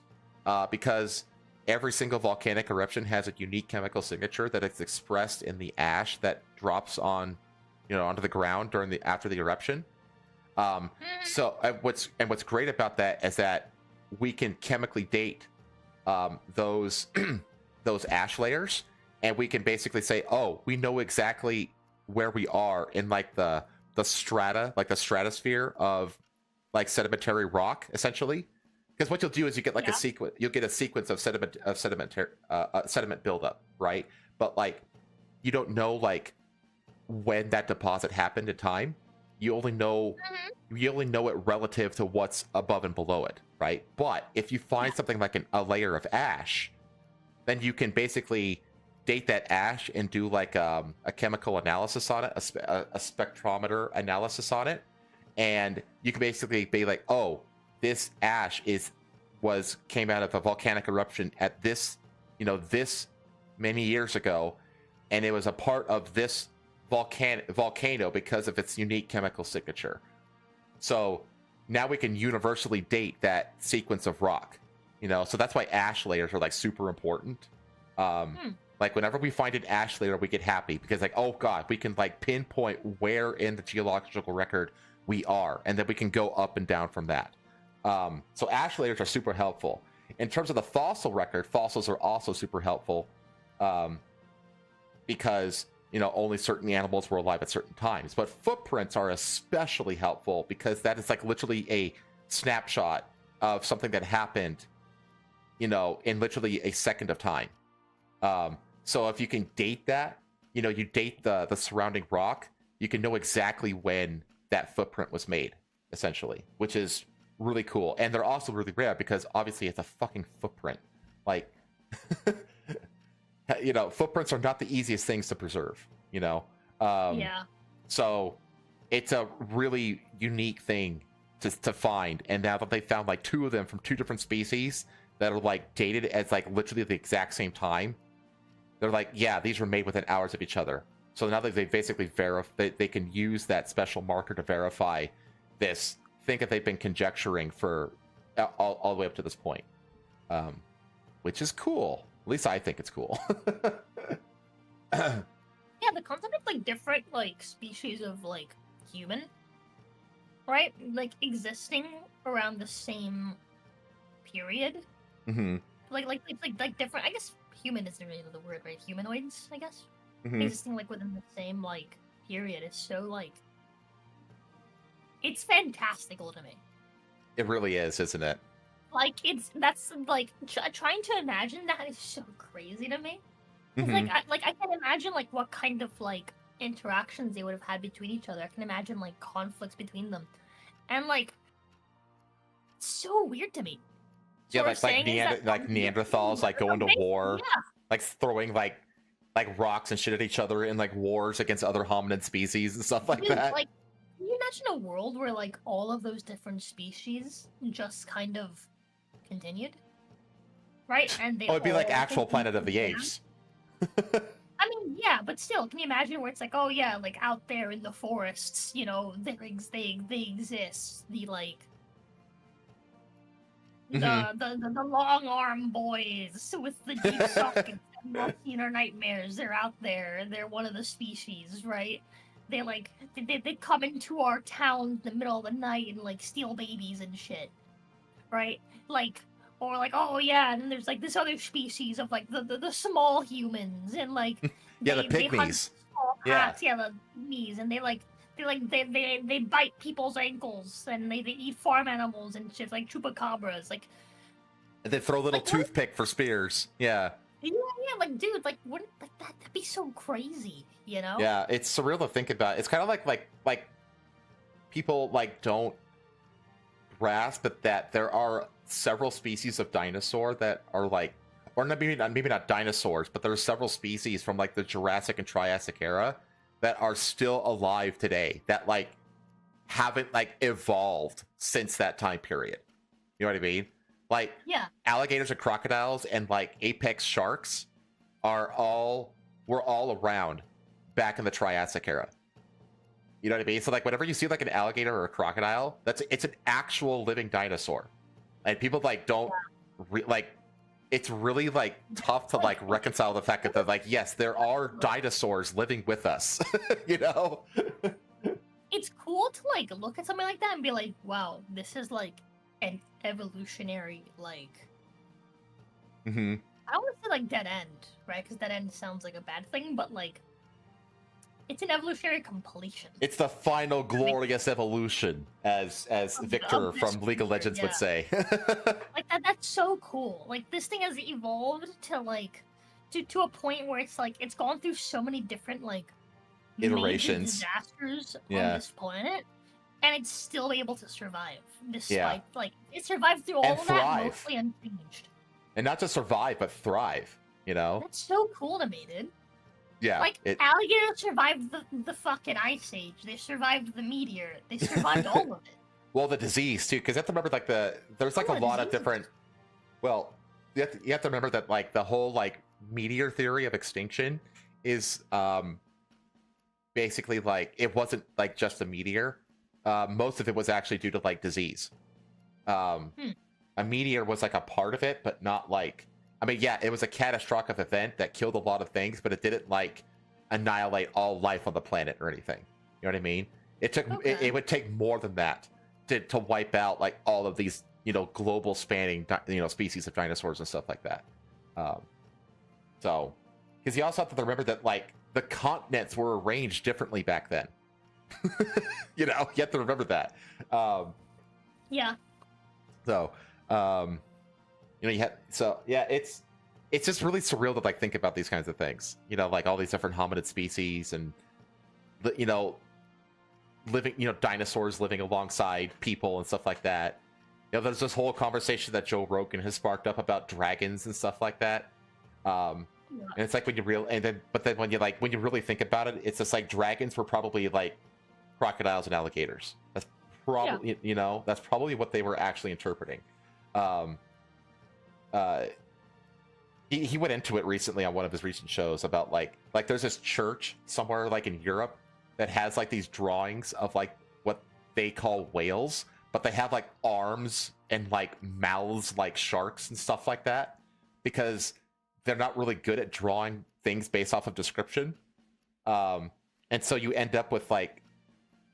because every single volcanic eruption has a unique chemical signature that is expressed in the ash that drops on, onto the ground after the eruption. So what's great about that is that we can chemically date those those ash layers, and we can basically say, oh, we know exactly where we are in like the strata, like the stratosphere of like sedimentary rock, essentially. Because what you'll do is you get like a sequence. You'll get a sequence of sediment buildup, right? But like, you don't know like when that deposit happened in time. You only know it relative to what's above and below it, right? But if you find something like a layer of ash, then you can basically date that ash and do like a chemical analysis on it, a spectrometer analysis on it, and you can basically be like, oh, this ash came out of a volcanic eruption at this many years ago, and it was a part of this volcano because of its unique chemical signature. So now we can universally date that sequence of rock, so that's why ash layers are like super important. Like whenever we find an ash layer, we get happy because like, oh god, we can like pinpoint where in the geological record we are, and then we can go up and down from that. So ash layers are super helpful. In terms of the fossil record, fossils are also super helpful, because only certain animals were alive at certain times. But footprints are especially helpful because that is like literally a snapshot of something that happened, in literally a second of time. So if you can date that, you date the surrounding rock, you can know exactly when that footprint was made, essentially, which is really cool. And they're also really rare because obviously it's a fucking footprint. Like, footprints are not the easiest things to preserve, Yeah. So it's a really unique thing to find. And now that they found like two of them from two different species that are like dated as like literally the exact same time, they're like, yeah, these were made within hours of each other. So now that they basically they can use that special marker to verify this thing that they've been conjecturing for all the way up to this point, which is cool. At least I think it's cool. Yeah, the concept of like different like species of like human, right? Like existing around the same period. Mm-hmm. Like different. I guess human isn't really the word, right? Humanoids, I guess. Mm-hmm. Existing like within the same like period is so like it's fantastical to me. It really is, isn't it? Like that's like trying to imagine that is so crazy to me. It's Mm-hmm. I can imagine like what kind of like interactions they would have had between each other. I can imagine like conflicts between them, and like it's so weird to me. So Yeah, what we're saying is that Neanderthals like going to war, Yeah, like throwing like rocks and shit at each other in like wars against other hominid species and stuff like dude, that. like imagine a world where like all of those different species just kind of continued, right? And they Oh, it'd be like all actual Planet of the continued. Apes. I mean, yeah, but still, can you imagine where it's like, oh yeah, like out there in the forests, you know, they exist. The like the long arm boys with the deep sockets and Mothino nightmares. They're out there. They're one of the species, right? They like they come into our town in the middle of the night and like steal babies and shit, right? Like or like oh yeah, and then there's like this other species of like the small humans and like Yeah, the they hunt pygmies. small Yeah. cats, yeah, the pygmies, and they bite people's ankles and they eat farm animals and shit like chupacabras, like And they throw a little Like, what? toothpick for spears. Yeah. yeah, like dude, like wouldn't like that'd be so crazy, you know? Yeah, it's surreal to think about. It's kind of like people like don't grasp that there are several species of dinosaur that are like, or maybe not dinosaurs, but there are several species from like the Jurassic and Triassic era that are still alive today that like haven't like evolved since that time period. You know what I mean? Like Yeah. alligators and crocodiles and like apex sharks were all around back in the Triassic era. You know what I mean? So like whenever you see like an alligator or a crocodile, it's an actual living dinosaur, and people like don't like. It's really like tough to like reconcile the fact that they're like, yes, there are dinosaurs living with us. You know? It's cool to like look at something like that and be like, wow, this is like an evolutionary like Hmm. I don't want to say like dead end, right? Because dead end sounds like a bad thing, but like it's an evolutionary completion. It's the final glorious evolution, as Victor of this from League of creature, Legends would yeah. say. Like that's so cool. Like this thing has evolved to like to a point where it's like it's gone through so many different like major Iterations. disasters Yeah. on this planet, and it's still able to survive despite Yeah. like it survived through all And of that thrive. mostly unchanged. And not just survive, but thrive. You know? That's so cool to me, dude. Yeah. Like alligators survived the fucking ice age. They survived the meteor. They survived all of it. Well, the disease too, because you have to remember like there's like Oh, a the lot of disease. different. Well, you have to remember that like the whole like meteor theory of extinction is basically like it wasn't like just a meteor. Most of it was actually due to like disease. A meteor was like a part of it, but not like. I mean, yeah, it was a catastrophic event that killed a lot of things, but it didn't like annihilate all life on the planet or anything. You know what I mean? It took it would take more than that to wipe out like all of these global spanning species of dinosaurs and stuff like that. So, because you also have to remember that like the continents were arranged differently back then. You have to remember that. Yeah. So, it's just really surreal to like think about these kinds of things. Like all these different hominid species and living, dinosaurs living alongside people and stuff like that. There's this whole conversation that Joe Rogan has sparked up about dragons and stuff like that. And it's like but then when you really think about it, it's just like dragons were probably like crocodiles and alligators. That's probably that's probably what they were actually interpreting. He went into it recently on one of his recent shows about like there's this church somewhere like in Europe that has like these drawings of like what they call whales, but they have like arms and like mouths like sharks and stuff like that because they're not really good at drawing things based off of description. And so you end up with like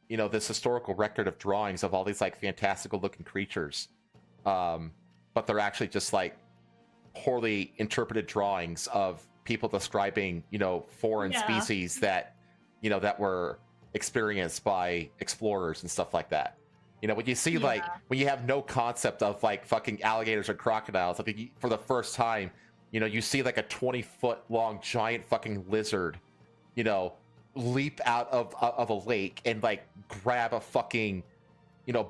this historical record of drawings of all these like fantastical looking creatures, but they're actually just like poorly interpreted drawings of people describing foreign species that that were experienced by explorers and stuff like that. When you see like when you have no concept of like fucking alligators or crocodiles, like for the first time, you see like a 20-foot long giant fucking lizard leap out of a lake and like grab a fucking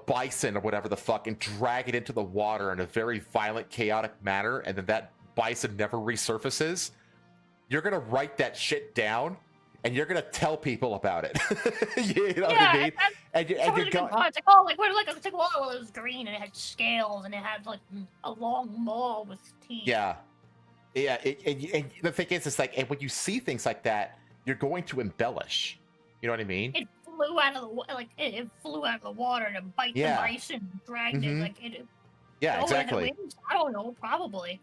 bison or whatever the fuck and drag it into the water in a very violent, chaotic manner, and then that bison never resurfaces. You're gonna write that shit down and you're gonna tell people about it. You know what Yeah, I mean? And you're Someone's going, like, it's like, oh, like, what, like, it's like, well, it was green and it had scales and it had like a long maw with teeth. yeah, yeah. And the thing is, it's like, and when you see things like that, you're going to embellish. You know what I mean? It flew out of it flew out of the water and it bite the Yeah. mice and dragged it like it. Yeah, fell in the exactly. wings. I don't know, probably.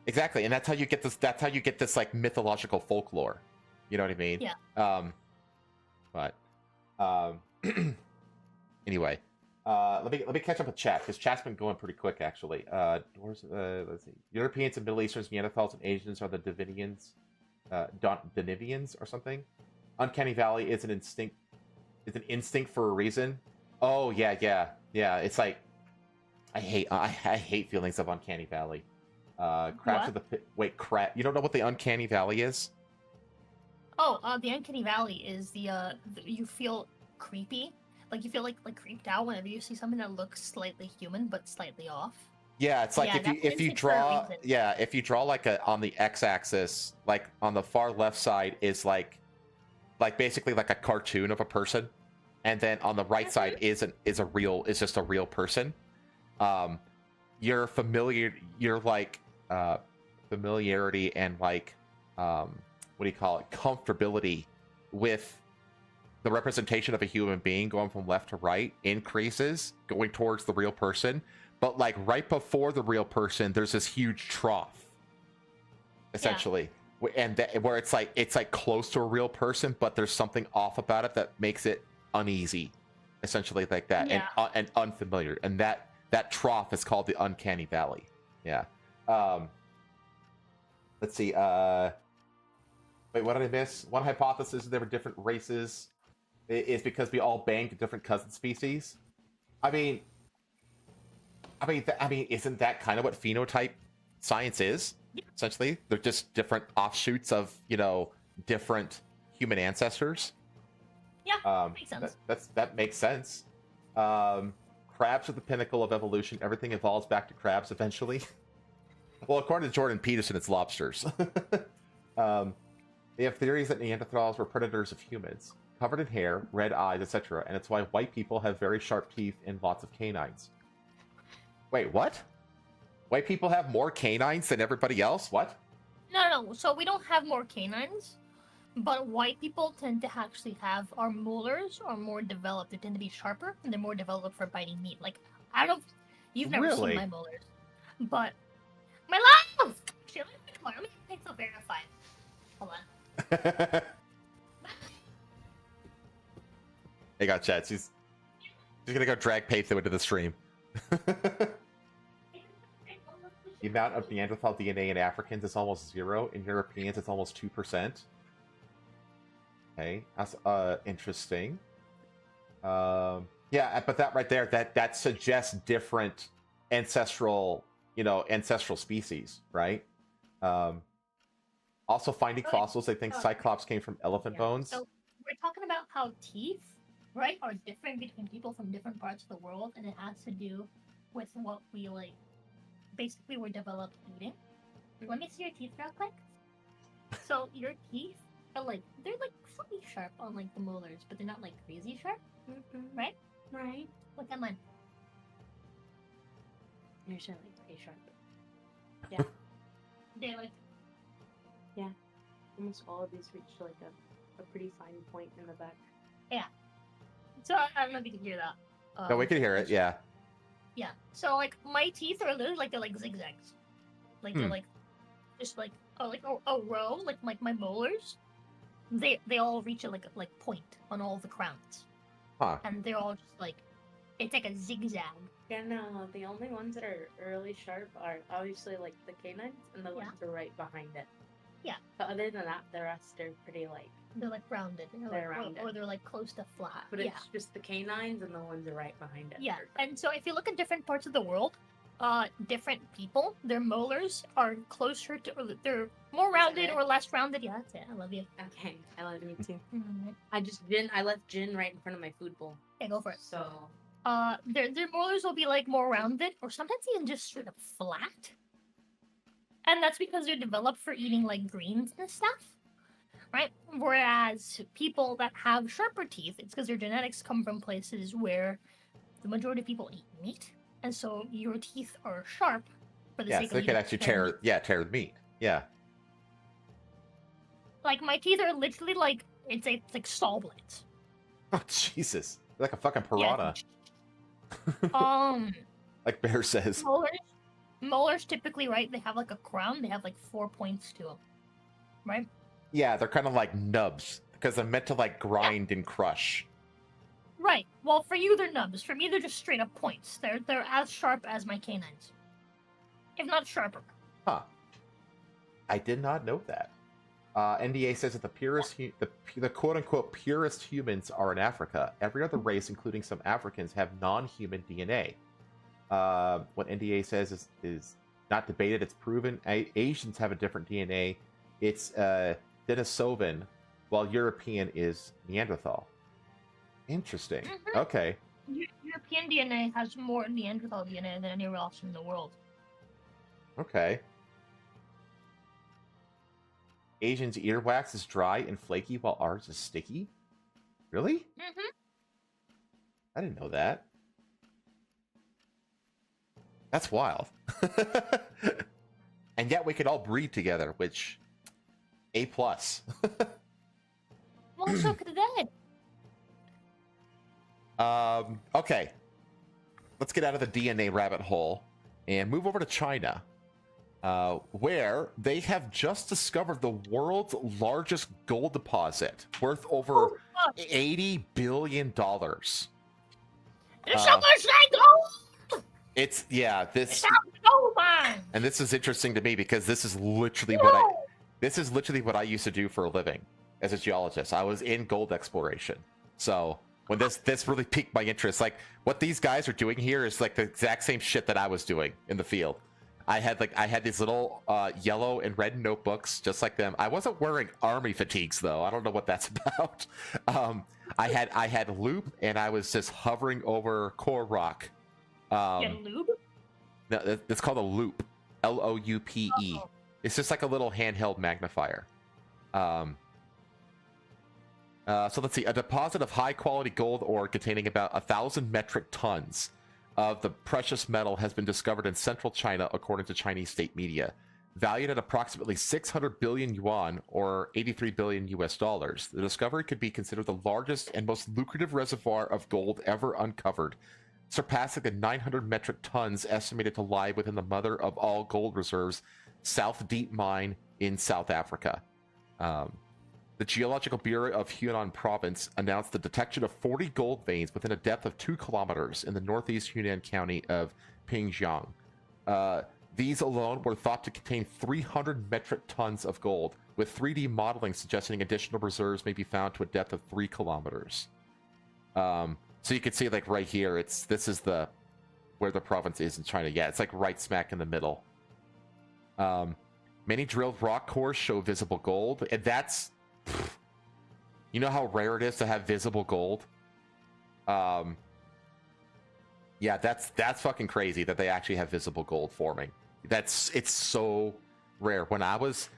Exactly, and that's how you get this. That's how you get this like mythological folklore. You know what I mean? Yeah. But anyway, let me catch up with chat because chat's been going pretty quick actually. Let's see. Europeans and Middle Easterns, Neanderthals, and Asians are the Divinians, Denivians or something. Uncanny Valley is an instinct. Is an instinct for a reason. Oh yeah. It's like I hate feelings of Uncanny Valley. Crabs of the pit. Wait, crab. You don't know what the Uncanny Valley is? Oh, the Uncanny Valley is you feel creepy, like you feel like creeped out whenever you see something that looks slightly human but slightly off. Yeah, it's like Yeah, if you draw like on the x-axis, like on the far left side is like basically like a cartoon of a person, and then on the right side is just a real person. Your familiarity and like what do you call it, comfortability with the representation of a human being going from left to right increases going towards the real person, but like right before the real person there's this huge trough essentially. And where it's like close to a real person, but there's something off about it that makes it uneasy, essentially, like that. And unfamiliar, and that trough is called the Uncanny Valley. Yeah. Let's see. Wait, what did I miss? One hypothesis is there were different races is because we all banged different cousin species. I mean, isn't that kind of what phenotype science is? Essentially, they're just different offshoots of different human ancestors. Yeah, makes sense. That makes sense. Crabs are the pinnacle of evolution. Everything evolves back to crabs eventually. Well, according to Jordan Peterson, it's lobsters. They have theories that Neanderthals were predators of humans, covered in hair, red eyes, etc., and it's why white people have very sharp teeth and lots of canines. Wait, what? White people have more canines than everybody else? What? No. So we don't have more canines, but white people tend to actually have our molars are more developed. They tend to be sharper, and they're more developed for biting meat. Like, I don't. You've never Really? seen my molars, but my love. Actually, let me pixel verify. Hold on. Hey, got chat. She's gonna go drag Paytho into the stream. The amount of Neanderthal DNA in Africans is almost 0. In Europeans, it's almost 2%. Okay, that's interesting. Yeah, but that right there, that suggests different ancestral species, right? Also, finding fossils, they think Cyclops came from elephant bones. So we're talking about how teeth, right, are different between people from different parts of the world, and it has to do with what we like. Basically, we're developed eating. Let me see your teeth real quick. So your teeth are they're slightly sharp on like the molars, but they're not like crazy sharp, right? Right. Look at mine. Yours are like pretty sharp. They're like Almost all of these reach like a pretty fine point in the back. so. I don't know if you can hear that. No, we can hear it. Yeah. Yeah. So like my teeth are literally they're like zigzags. Like they're like just like a row, like my molars. They all reach a like point on all the crowns. Huh. And they're all just like it's like a zigzag. Yeah, no, the only ones that are really sharp are obviously like the canines, and the ones are right behind it. Yeah. But other than that, the rest are pretty like. They're like rounded. They're rounded. Or they're like close to flat. But it's just the canines, and the ones are right behind it. Yeah. And so if you look at different parts of the world, different people, their molars are closer to, or they're more rounded or less rounded. Yeah, that's it. I love you. Okay, I love you too. Mhm. I left gin right in front of my food bowl. Yeah, go for it. So. Their molars will be like more rounded, or sometimes even just straight up flat. And that's because they're developed for eating like greens and stuff. right? Whereas people that have sharper teeth, it's because their genetics come from places where the majority of people eat meat, and so your teeth are sharp for the Yeah, sake so of they could eating actually meat. tear the meat. Yeah. Like my teeth are literally like it's like saw blades. Oh Jesus! Like a fucking Yeah. piranha, Um, like Bear says. molars typically, right? They have like a crown. They have like 4 points to them, right? Yeah, they're kind of like nubs because they're meant to like grind and crush. Right. Well, for you they're nubs. For me they're just straight up points. They're as sharp as my canines, if not sharper. Huh. I did not know that. NDA says that the purest, the quote-unquote purest humans are in Africa. Every other race, including some Africans, have non-human DNA. What NDA says is not debated; it's proven. Asians have a different DNA. It's Denisovan, while European is Neanderthal. Interesting. Mhm. Okay. European DNA has more Neanderthal DNA than anywhere else in the world. Okay. Asians' earwax is dry and flaky, while ours is sticky. Really? Mm-hmm. I didn't know that. That's wild. And yet we could all breed together, which A+. Well, so could they. Okay. Let's get out of the DNA rabbit hole and move over to China, where they have just discovered the world's largest gold deposit worth over fuck. $80 billion. There's so much gold. It's this, Gold mine. and this is interesting to me because this is literally Whoa. what I used to do for a living as a geologist. I was in gold exploration. So when this really piqued my interest, like what these guys are doing here is like the exact same shit that I was doing in the field. I had these little yellow and red notebooks just like them. I wasn't wearing army fatigues though. I don't know what that's about. I had loop and I was just hovering over core rock. Lube? No, it's called a loop. Loupe. Oh. It's just like a little handheld magnifier. So let's see. A deposit of high-quality gold ore containing about 1,000 metric tons of the precious metal has been discovered in central China, according to Chinese state media. Valued at approximately 600 billion yuan, or 83 billion US dollars, the discovery could be considered the largest and most lucrative reservoir of gold ever uncovered, surpassing the 900 metric tons estimated to lie within the mother of all gold reserves, South Deep Mine in South Africa. The Geological Bureau of Hunan Province announced the detection of 40 gold veins within a depth of 2 kilometers in the northeast Hunan county of Pingjiang. These alone were thought to contain 300 metric tons of gold, with 3D modeling suggesting additional reserves may be found to a depth of 3 kilometers. So you can see, like right here, this is where the province is in China. Yeah, it's like right smack in the middle. Many drilled rock cores show visible gold, and that's, you know how rare it is to have visible gold. Yeah, that's fucking crazy that they actually have visible gold forming. It's so rare. When I was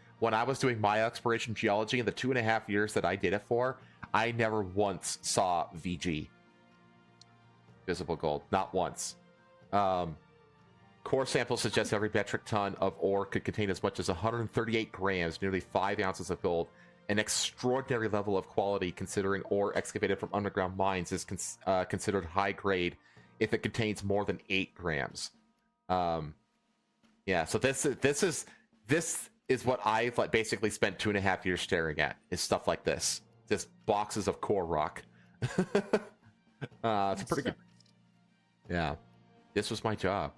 doing my exploration geology in the 2.5 years that I did it for, I never once saw VG. Visible gold, not once. Core samples suggest every metric ton of ore could contain as much as 138 grams, nearly 5 ounces of gold. An extraordinary level of quality, considering ore excavated from underground mines is considered high grade if it contains more than 8 grams. Yeah, so this is what I've like basically spent 2.5 years staring at, is stuff like this, just boxes of core rock. It's pretty good. Yeah, this was my job.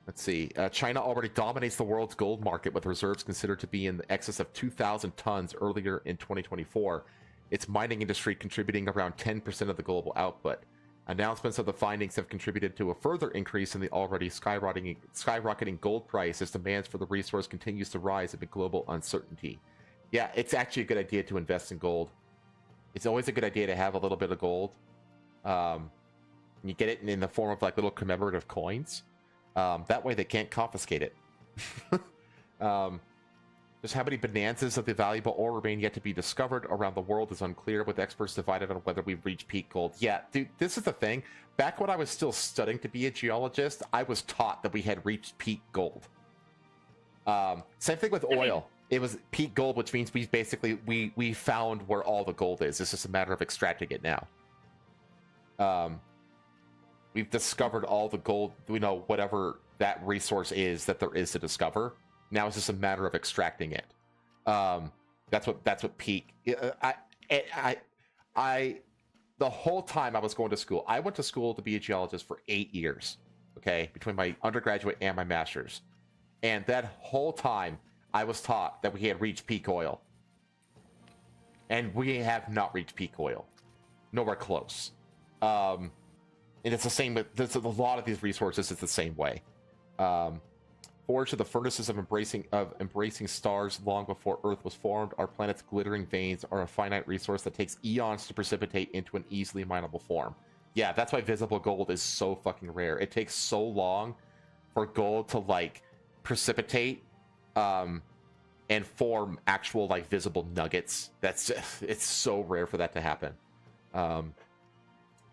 Let's see. China already dominates the world's gold market, with reserves considered to be in excess of 2,000 tons earlier in 2024. Its mining industry contributing around 10% of the global output. Announcements of the findings have contributed to a further increase in the already skyrocketing gold price as demands for the resource continues to rise amid global uncertainty. Yeah, it's actually a good idea to invest in gold. It's always a good idea to have a little bit of gold. You get it in the form of like little commemorative coins. That way they can't confiscate it. Just Just how many bonanzas of the valuable ore remain yet to be discovered around the world is unclear, with experts divided on whether we've reached peak gold. Yeah, dude, this is the thing. Back when I was still studying to be a geologist, I was taught that we had reached peak gold. Same thing with oil. It was peak gold, which means we found where all the gold is. It's just a matter of extracting it now. We've discovered all the gold, whatever that resource is that there is to discover. Now it's just a matter of extracting it. That's what peak. The whole time I was going to school, I went to school to be a geologist for 8 years. Okay, between my undergraduate and my master's, and that whole time I was taught that we had reached peak oil, and we have not reached peak oil, nowhere close. And it's the same with there's a lot of these resources. It's the same way. Forged to the furnaces of embracing stars long before Earth was formed, our planet's glittering veins are a finite resource that takes eons to precipitate into an easily mineable form. Yeah, that's why visible gold is so fucking rare. It takes so long for gold to like precipitate and form actual like visible nuggets. It's so rare for that to happen.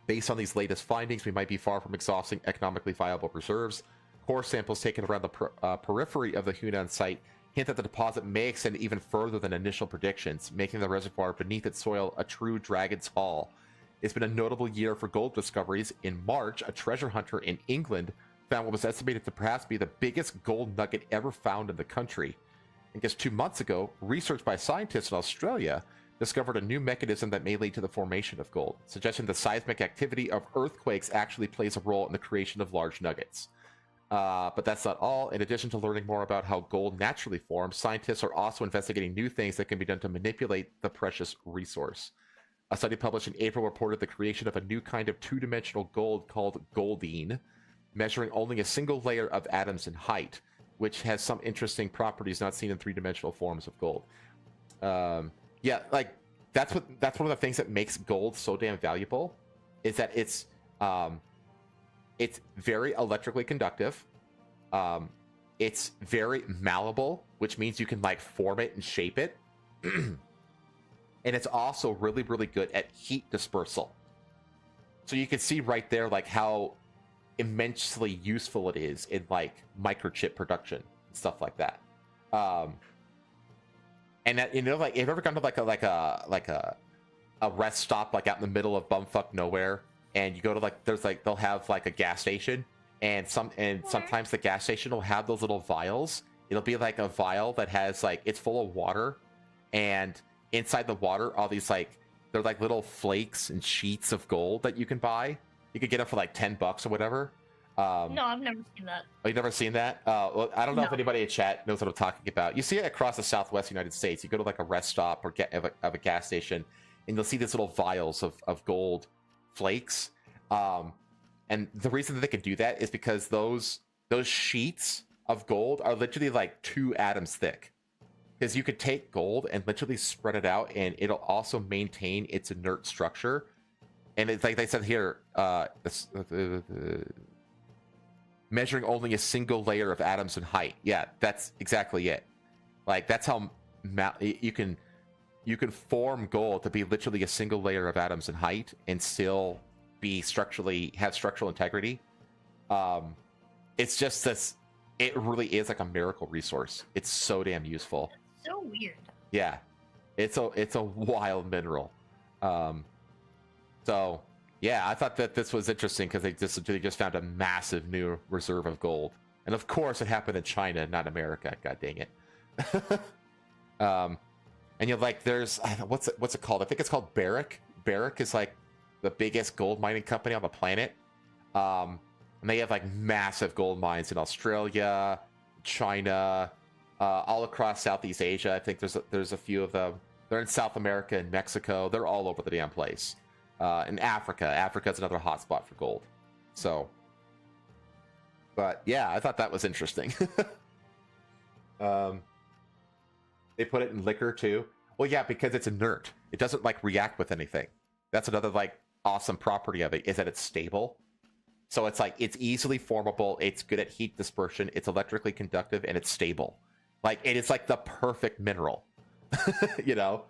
Based on these latest findings, we might be far from exhausting economically viable reserves. Core samples taken around the periphery of the Hunan site hint that the deposit may extend even further than initial predictions, making the reservoir beneath its soil a true dragon's haul. It's been a notable year for gold discoveries. In March, a treasure hunter in England found what was estimated to perhaps be the biggest gold nugget ever found in the country. And just 2 months ago, research by scientists in Australia discovered a new mechanism that may lead to the formation of gold, suggesting the seismic activity of earthquakes actually plays a role in the creation of large nuggets. But that's not all. In addition to learning more about how gold naturally forms, scientists are also investigating new things that can be done to manipulate the precious resource. A study published in April reported the creation of a new kind of two-dimensional gold called goldine, measuring only a single layer of atoms in height, which has some interesting properties not seen in three-dimensional forms of gold. Yeah, like that's one of the things that makes gold so damn valuable, is that it's very electrically conductive. It's very malleable, which means you can like form it and shape it. And it's also really, really good at heat dispersal. So you can see right there like how immensely useful it is in like microchip production and stuff like that. And that, like, have you ever gone to like a rest stop like out in the middle of bumfuck nowhere, and you go to like they'll have like a gas station, and sometimes the gas station will have those little vials. It'll be like a vial that has like it's full of water, and inside the water all these like they're like little flakes and sheets of gold that you can buy. You could get them for like $10 or whatever. No, I've never seen that. Oh, you've never seen that? Well, I don't know No. if anybody in chat knows what I'm talking about. You see it across the Southwest United States. You go to like a rest stop or of a gas station, and you'll see these little vials of gold flakes. And the reason that they can do that is because those sheets of gold are literally like 2 atoms thick. Because you could take gold and literally spread it out, and it'll also maintain its inert structure. And it's like they said here, measuring only a single layer of atoms in height. Yeah, that's exactly it. Like that's how you can form gold to be literally a single layer of atoms in height and still be have structural integrity. It's just this. It really is like a miracle resource. It's so damn useful. So weird. Yeah, it's a wild mineral. So yeah, I thought that this was interesting because they just found a massive new reserve of gold, and of course it happened in China, not America. God dang it. And you're like, there's what's it called? I think it's called Barrick. Barrick is like the biggest gold mining company on the planet. And they have like massive gold mines in Australia, China, all across Southeast Asia. I think there's a few of them. They're in South America and Mexico. They're all over the damn place. In Africa's another hotspot for gold. So, but yeah, I thought that was interesting. They put it in liquor too. Well, yeah, because it's inert. It doesn't like react with anything. That's another like awesome property of it, is that it's stable. So it's like it's easily formable. It's good at heat dispersion. It's electrically conductive, and it's stable. Like, it is like the perfect mineral, you know?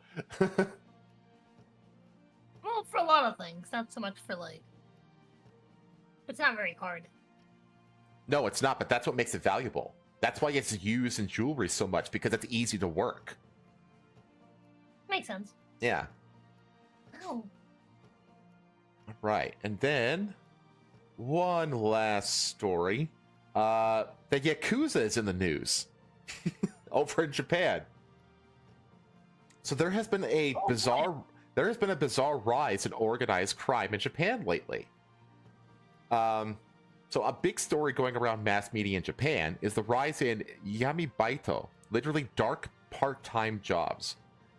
Well, for a lot of things, not so much for like. It's not very hard. No, it's not, but that's what makes it valuable. That's why it's used in jewelry so much, because it's easy to work. Makes sense. Yeah. Oh. Right. And then one last story. The Yakuza is in the news over in Japan. So there has been a bizarre rise in organized crime in Japan lately. So a big story going around mass media in Japan is the rise in yamibaito, literally dark part-time jobs.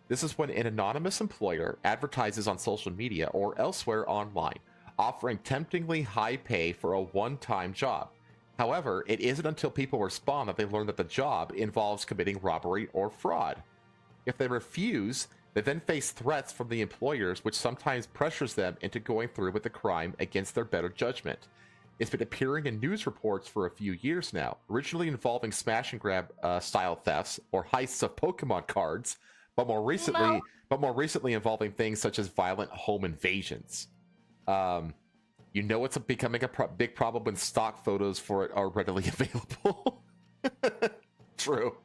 This is when an anonymous employer advertises on social media or elsewhere online, offering temptingly high pay for a one-time job. However, it isn't until people respond that they learn that the job involves committing robbery or fraud. If they refuse, they then face threats from the employers, which sometimes pressures them into going through with the crime against their better judgment. It's been appearing in news reports for a few years now, originally involving smash and grab style thefts or heists of Pokemon cards, but more recently involving things such as violent home invasions. You know it's becoming a big problem when stock photos for it are readily available. True.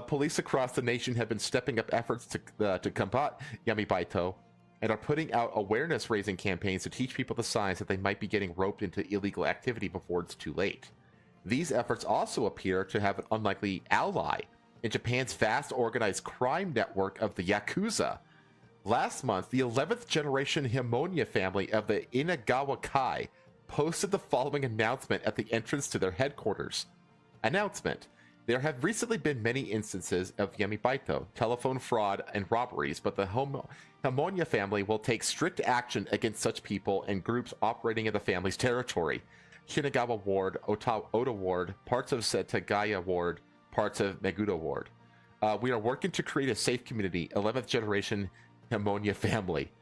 Police across the nation have been stepping up efforts to combat yamibaito and are putting out awareness-raising campaigns to teach people the signs that they might be getting roped into illegal activity before it's too late. These efforts also appear to have an unlikely ally in Japan's vast organized crime network of the Yakuza. Last month, the 11th generation Himonia family of the Inagawa Kai posted the following announcement at the entrance to their headquarters. Announcement. There have recently been many instances of yamibaito, telephone fraud, and robberies, but the Himonia family will take strict action against such people and groups operating in the family's territory. Shinagawa Ward, Oda Ward, parts of Setagaya Ward, parts of Megudo Ward. We are working to create a safe community, 11th generation Himonia family.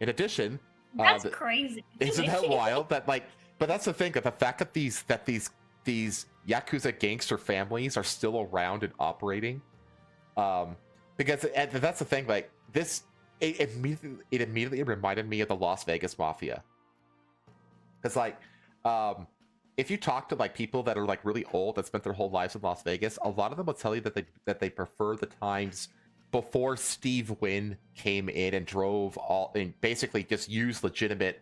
In addition, that's crazy. Isn't that wild? That but that's the thing. That the fact that these Yakuza gangster families are still around and operating, because that's the thing. Like this, it immediately reminded me of the Las Vegas Mafia. Because if you talk to people that are really old that spent their whole lives in Las Vegas, a lot of them will tell you that they prefer the times before Steve Wynn came in and drove and basically just used legitimate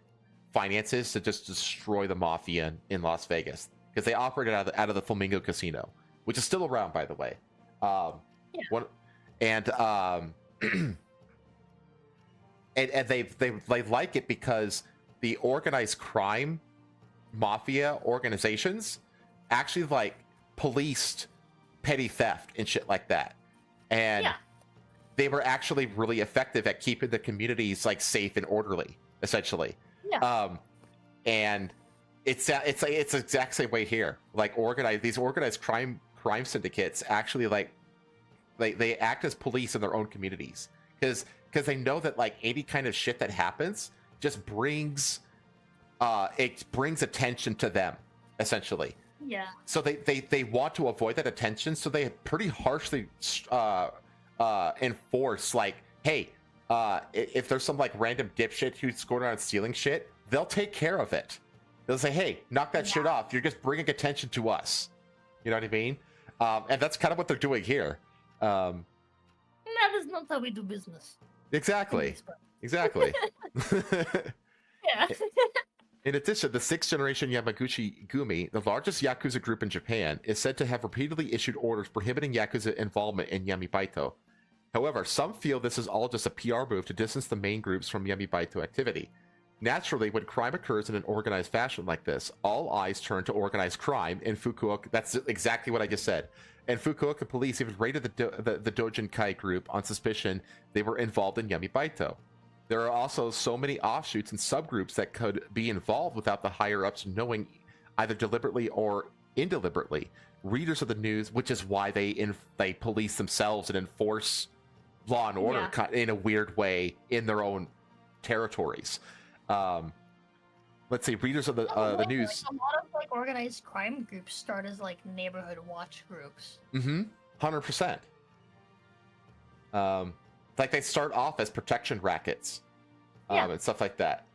finances to just destroy the mafia in Las Vegas, because they operated out of the Flamingo Casino, which is still around, by the way. And they like it because the organized crime mafia organizations actually policed petty theft and shit like that, and they were actually really effective at keeping the communities safe and orderly, essentially. And it's the exact same way here. These organized crime syndicates actually they act as police in their own communities, because they know that any kind of shit that happens just brings attention to them, essentially. Yeah. So they want to avoid that attention, so they pretty harshly enforce hey, if there's some random dipshit who's going around stealing shit, they'll take care of it. They'll say, hey, knock that shit off. You're just bringing attention to us. You know what I mean? And that's kind of what they're doing here. That is not how we do business. Exactly. Exactly. Yeah. In addition, the 6th generation Yamaguchi Gumi, the largest Yakuza group in Japan, is said to have repeatedly issued orders prohibiting Yakuza involvement in yamibaito. However, some feel this is all just a PR move to distance the main groups from yamibaito activity. Naturally, when crime occurs in an organized fashion like this, all eyes turn to organized crime in Fukuoka. That's exactly what I just said. And Fukuoka police even raided the Dojin Kai group on suspicion they were involved in yamibaito. There are also so many offshoots and subgroups that could be involved without the higher-ups knowing, either deliberately or indeliberately. Readers of the news, which is why they police themselves and enforce law and order in a weird way in their own territories. Let's see, readers of the news. A lot of organized crime groups start as neighborhood watch groups. Mm-hmm. 100%. Like they start off as protection rackets, and stuff like that.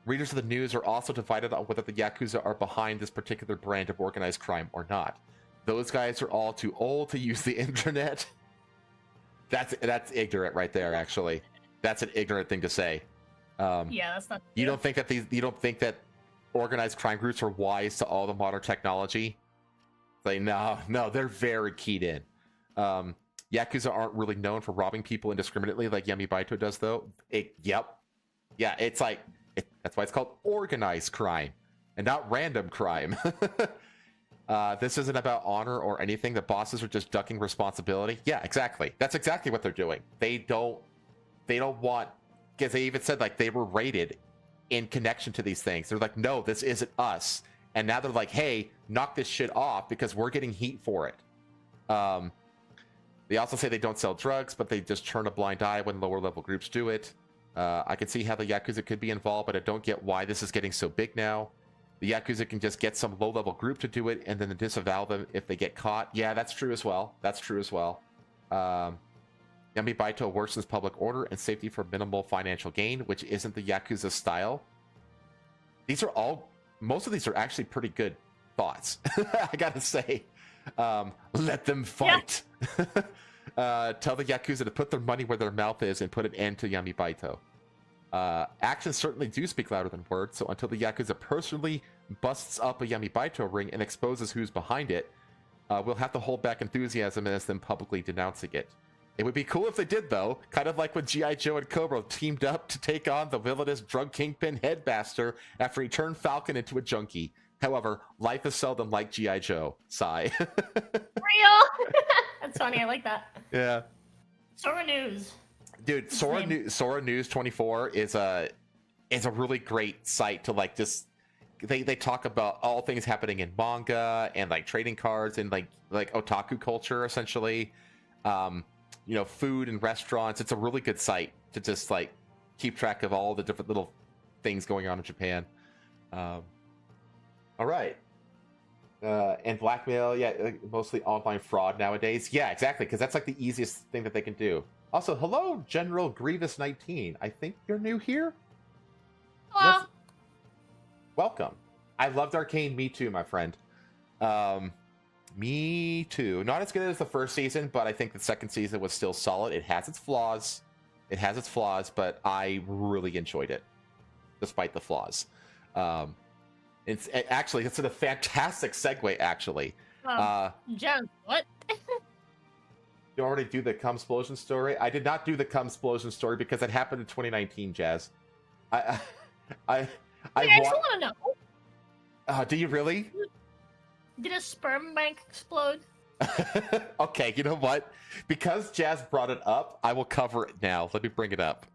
Readers of the news are also divided on whether the Yakuza are behind this particular brand of organized crime or not. Those guys are all too old to use the internet. That's ignorant right there. Actually, that's an ignorant thing to say. Yeah, that's not. You don't think that organized crime groups are wise to all the modern technology? Like, no, they're very keyed in. Yakuza aren't really known for robbing people indiscriminately like Yamibaito does, though. Yeah, it's like that's why it's called organized crime and not random crime. This isn't about honor or anything. The bosses are just ducking responsibility. Yeah, exactly. That's exactly what they're doing. They don't want, because they even said like they were raided in connection to these things. They're like, no, this isn't us. And now they're like, hey, knock this shit off because we're getting heat for it. They also say they don't sell drugs, but they just turn a blind eye when lower level groups do it. I can see how the Yakuza could be involved, but I don't get why this is getting so big now. The Yakuza can just get some low level group to do it and then disavow them if they get caught. Yeah, that's true as well. Yami Baito worsens public order and safety for minimal financial gain, which isn't the Yakuza style. Most of these are actually pretty good thoughts. I gotta say. Let them fight. Yeah. Tell the Yakuza to put their money where their mouth is and put an end to Yami Baito. Actions certainly do speak louder than words, so until the Yakuza personally busts up a Yami Baito ring and exposes who's behind it, we'll have to hold back enthusiasm as them publicly denouncing it. It would be cool if they did, though, kind of like when G.I. Joe and Cobra teamed up to take on the villainous drug kingpin Headmaster after he turned Falcon into a junkie. However, life is seldom like G.I. Joe. Sigh. Real? That's funny, I like that. Yeah. Sora News. Dude, Sora News 24 is a really great site to like just they talk about all things happening in manga and like trading cards and like otaku culture essentially. Food and restaurants. It's a really good site to just like keep track of all the different little things going on in Japan. All right. And blackmail, mostly online fraud nowadays. Yeah, exactly, because that's like the easiest thing that they can do. Also, hello, General Grievous 19. I think you're new here? Hello. Yes. Welcome. I loved Arcane. Me too, my friend. Me too. Not as good as the first season, but I think the second season was still solid. It has its flaws. But I really enjoyed it, despite the flaws. It's a fantastic segue, actually. Jen, what? You already do the Cumsplosion story? I did not do the Cumsplosion story because it happened in 2019, Jazz. I just want to know. Do you really? Did a sperm bank explode? Okay, you know what? Because Jazz brought it up, I will cover it now. Let me bring it up.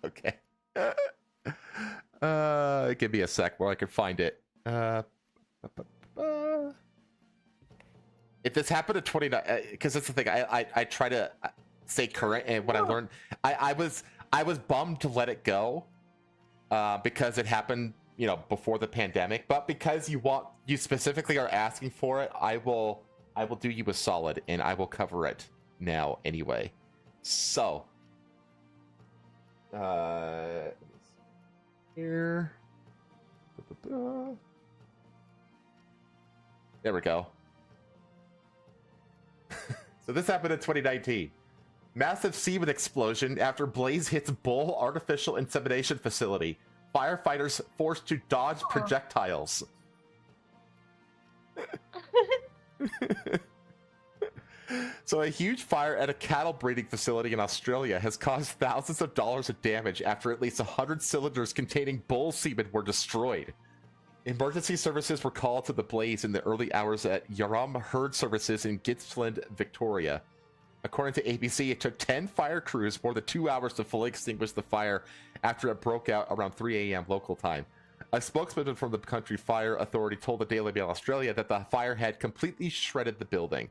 Okay. Give me a sec where I can find it. If this happened in 29, because that's the thing, I try to stay current, and what I learned, I was bummed to let it go, because it happened, before the pandemic. But because you specifically are asking for it, I will do you a solid, and I will cover it now anyway. So, here. There we go. So this happened in 2019. Massive semen explosion after blaze hits Bull artificial insemination facility. Firefighters forced to dodge projectiles. So a huge fire at a cattle breeding facility in Australia has caused thousands of dollars of damage after at least 100 cylinders containing bull semen were destroyed. Emergency services were called to the blaze in the early hours at Yaram Herd Services in Gippsland, Victoria. According to ABC, it took 10 fire crews more than 2 hours to fully extinguish the fire after it broke out around 3 a.m. local time. A spokesman from the country fire authority told the Daily Mail Australia that the fire had completely shredded the building.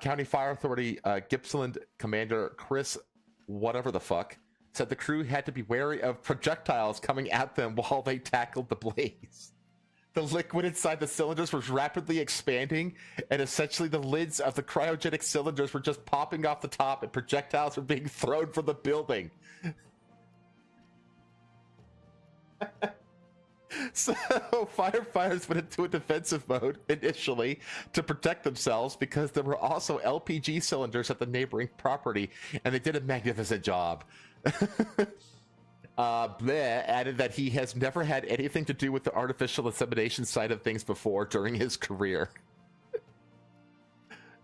County Fire Authority Gippsland Commander Chris whatever the fuck said the crew had to be wary of projectiles coming at them while they tackled the blaze. the liquid inside the cylinders was rapidly expanding, and essentially the lids of the cryogenic cylinders were just popping off the top, and projectiles were being thrown from the building. So firefighters went into a defensive mode initially to protect themselves because there were also LPG cylinders at the neighboring property, and they did a magnificent job. Bleh added that he has never had anything to do with the artificial insemination side of things before during his career.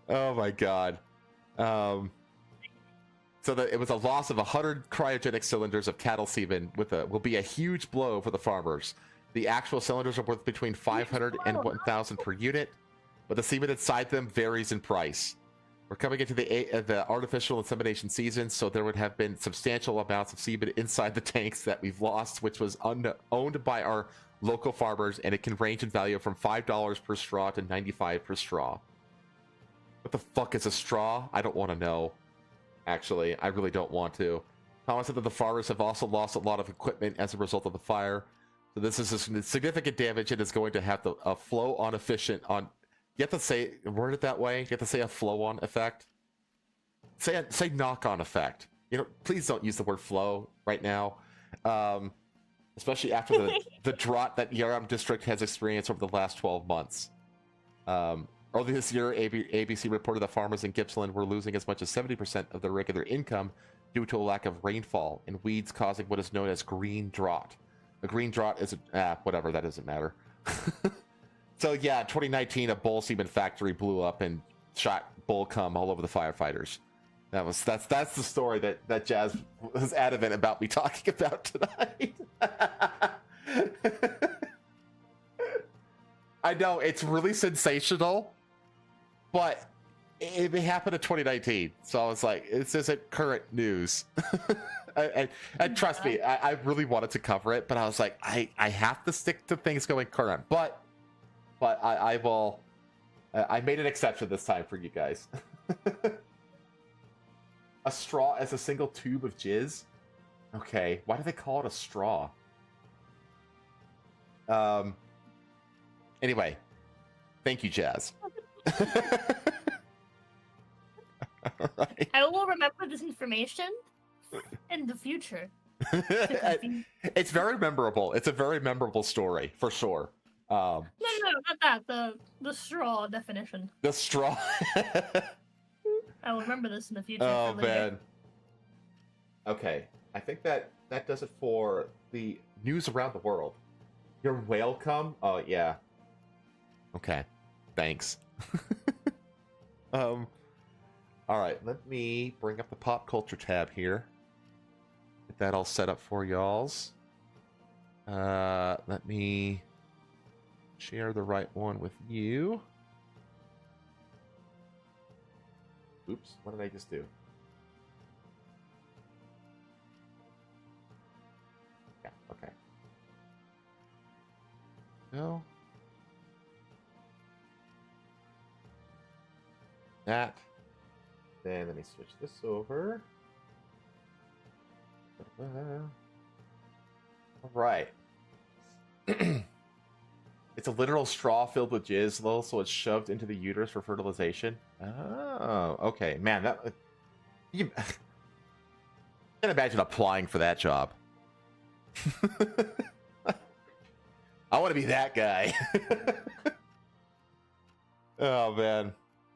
Oh my god. So that it was a loss of 100 cryogenic cylinders of cattle semen will be a huge blow for the farmers. The actual cylinders are worth between 500 and 1,000 per unit, but the semen inside them varies in price. We're coming into the artificial insemination season, so there would have been substantial amounts of semen inside the tanks that we've lost, which was owned by our local farmers, and it can range in value from $5 per straw to $95 per straw. What the fuck is a straw? I don't want to know. Actually, I really don't want to. Thomas said that the farmers have also lost a lot of equipment as a result of the fire. So this is a significant damage and is going to have a flow-on efficient on... You have to say, word it that way. You have to say a flow-on effect. Say knock-on effect. You know, please don't use the word flow right now, especially after the drought that Yaram district has experienced over the last 12 months. Earlier this year, ABC reported that farmers in Gippsland were losing as much as 70% of their regular income due to a lack of rainfall and weeds causing what is known as green drought. The green drought is whatever. That doesn't matter. So yeah, in 2019, a bull semen factory blew up and shot bull cum all over the firefighters. That's the story that Jazz was adamant about me talking about tonight. I know it's really sensational, but it happened in 2019, so I was like, this isn't current news. And trust me, I really wanted to cover it, but I was like, I have to stick to things going current. But I will. I made an exception this time for you guys. A straw as a single tube of jizz? Okay, why do they call it a straw? Anyway, thank you, Jazz. All right. I will remember this information in the future. It's very memorable. It's a very memorable story, for sure. No, not that. The straw definition. The straw. I will remember this in the future. Oh, for later. man. Okay, I think that does it for the news around the world. Your whale cum? Oh, yeah. Okay, thanks. All right, let me bring up the pop culture tab here. Get that all set up for y'alls. Let me share the right one with you. Oops, what did I just do? Yeah, okay. No. That. Then let me switch this over. All right. It's a literal straw filled with jizz, though, so it's shoved into the uterus for fertilization. Oh, okay. Man, that... You can't imagine applying for that job. I want to be that guy. Oh, man.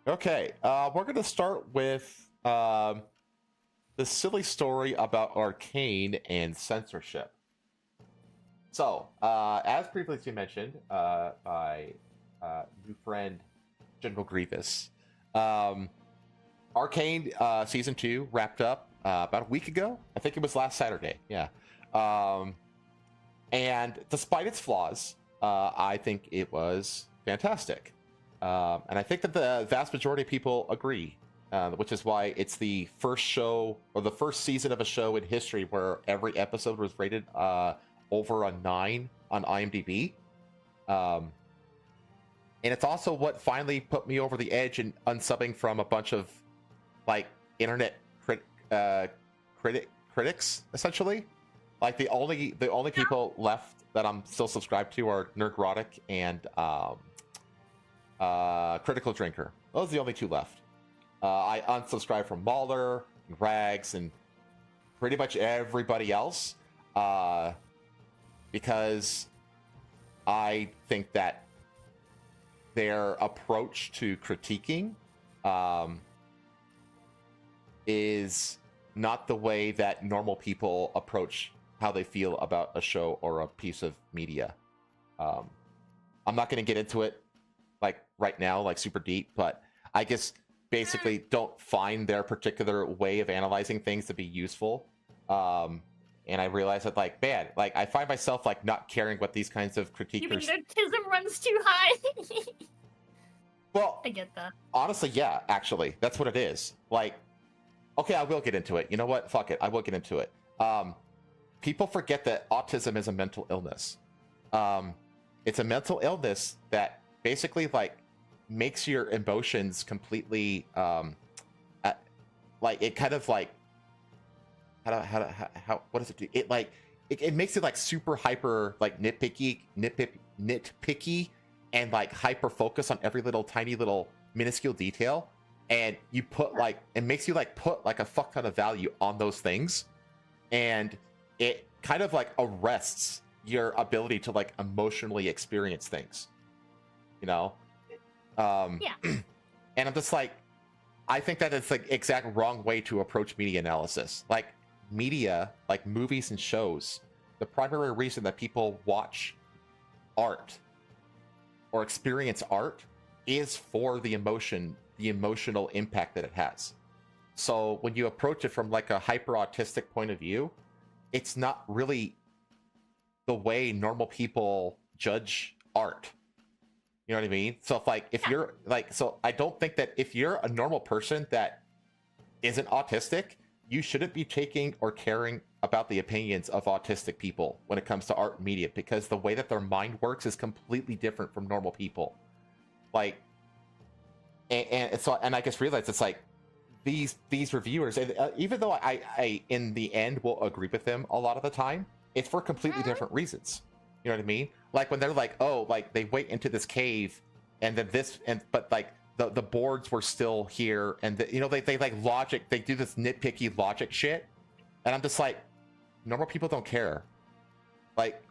Okay, we're going to start with the silly story about Arcane and censorship. So, as previously mentioned by new friend General Grievous, Arcane Season 2 wrapped up about a week ago. I think it was last Saturday, yeah. And despite its flaws, I think it was fantastic. And I think that the vast majority of people agree, which is why it's the first show, or the first season of a show in history where every episode was rated over a 9 on IMDb. And it's also what finally put me over the edge in unsubbing from a bunch of, like, internet critics, essentially. Like the only people left that I'm still subscribed to are Nerdrotic and Critical Drinker. Those are the only two left. I unsubscribed from Mauler, Rags, and pretty much everybody else because I think that their approach to critiquing is not the way that normal people approach how they feel about a show or a piece of media. I'm not going to get into it like right now, like super deep, but I just basically don't find their particular way of analyzing things to be useful. And I realized that, like, man, like I find myself like not caring what these kinds of critiquers. You mean nerdism runs too high? Well, I get that. Honestly, yeah, actually, that's what it is. Like, okay, I will get into it. You know what? Fuck it, I will get into it. People forget that autism is a mental illness. It's a mental illness that basically like makes your emotions completely like it kind of like how what does it do? It like it makes it like super hyper like nitpicky and like hyper focus on every little tiny little minuscule detail, and you put like it makes you like put like a fuck ton of value on those things, and it kind of like arrests your ability to like emotionally experience things, you know? Yeah. And I'm just like, I think that it's like exact wrong way to approach media analysis. Like media, like movies and shows, the primary reason that people watch art or experience art is for the emotion, the emotional impact that it has. So when you approach it from like a hyper autistic point of view, it's not really the way normal people judge art. You know what I mean? So if like if you're like, so I don't think that if you're a normal person that isn't autistic, you shouldn't be taking or caring about the opinions of autistic people when it comes to art and media, because the way that their mind works is completely different from normal people. Like, and so, and I just realized it's like these reviewers, and even though I in the end will agree with them a lot of the time, it's for completely different reasons. You know what I mean? Like when they're like, oh, like they went into this cave, and then this, and but like the boards were still here, and you know they like logic, they do this nitpicky logic shit, and I'm just like, normal people don't care. Like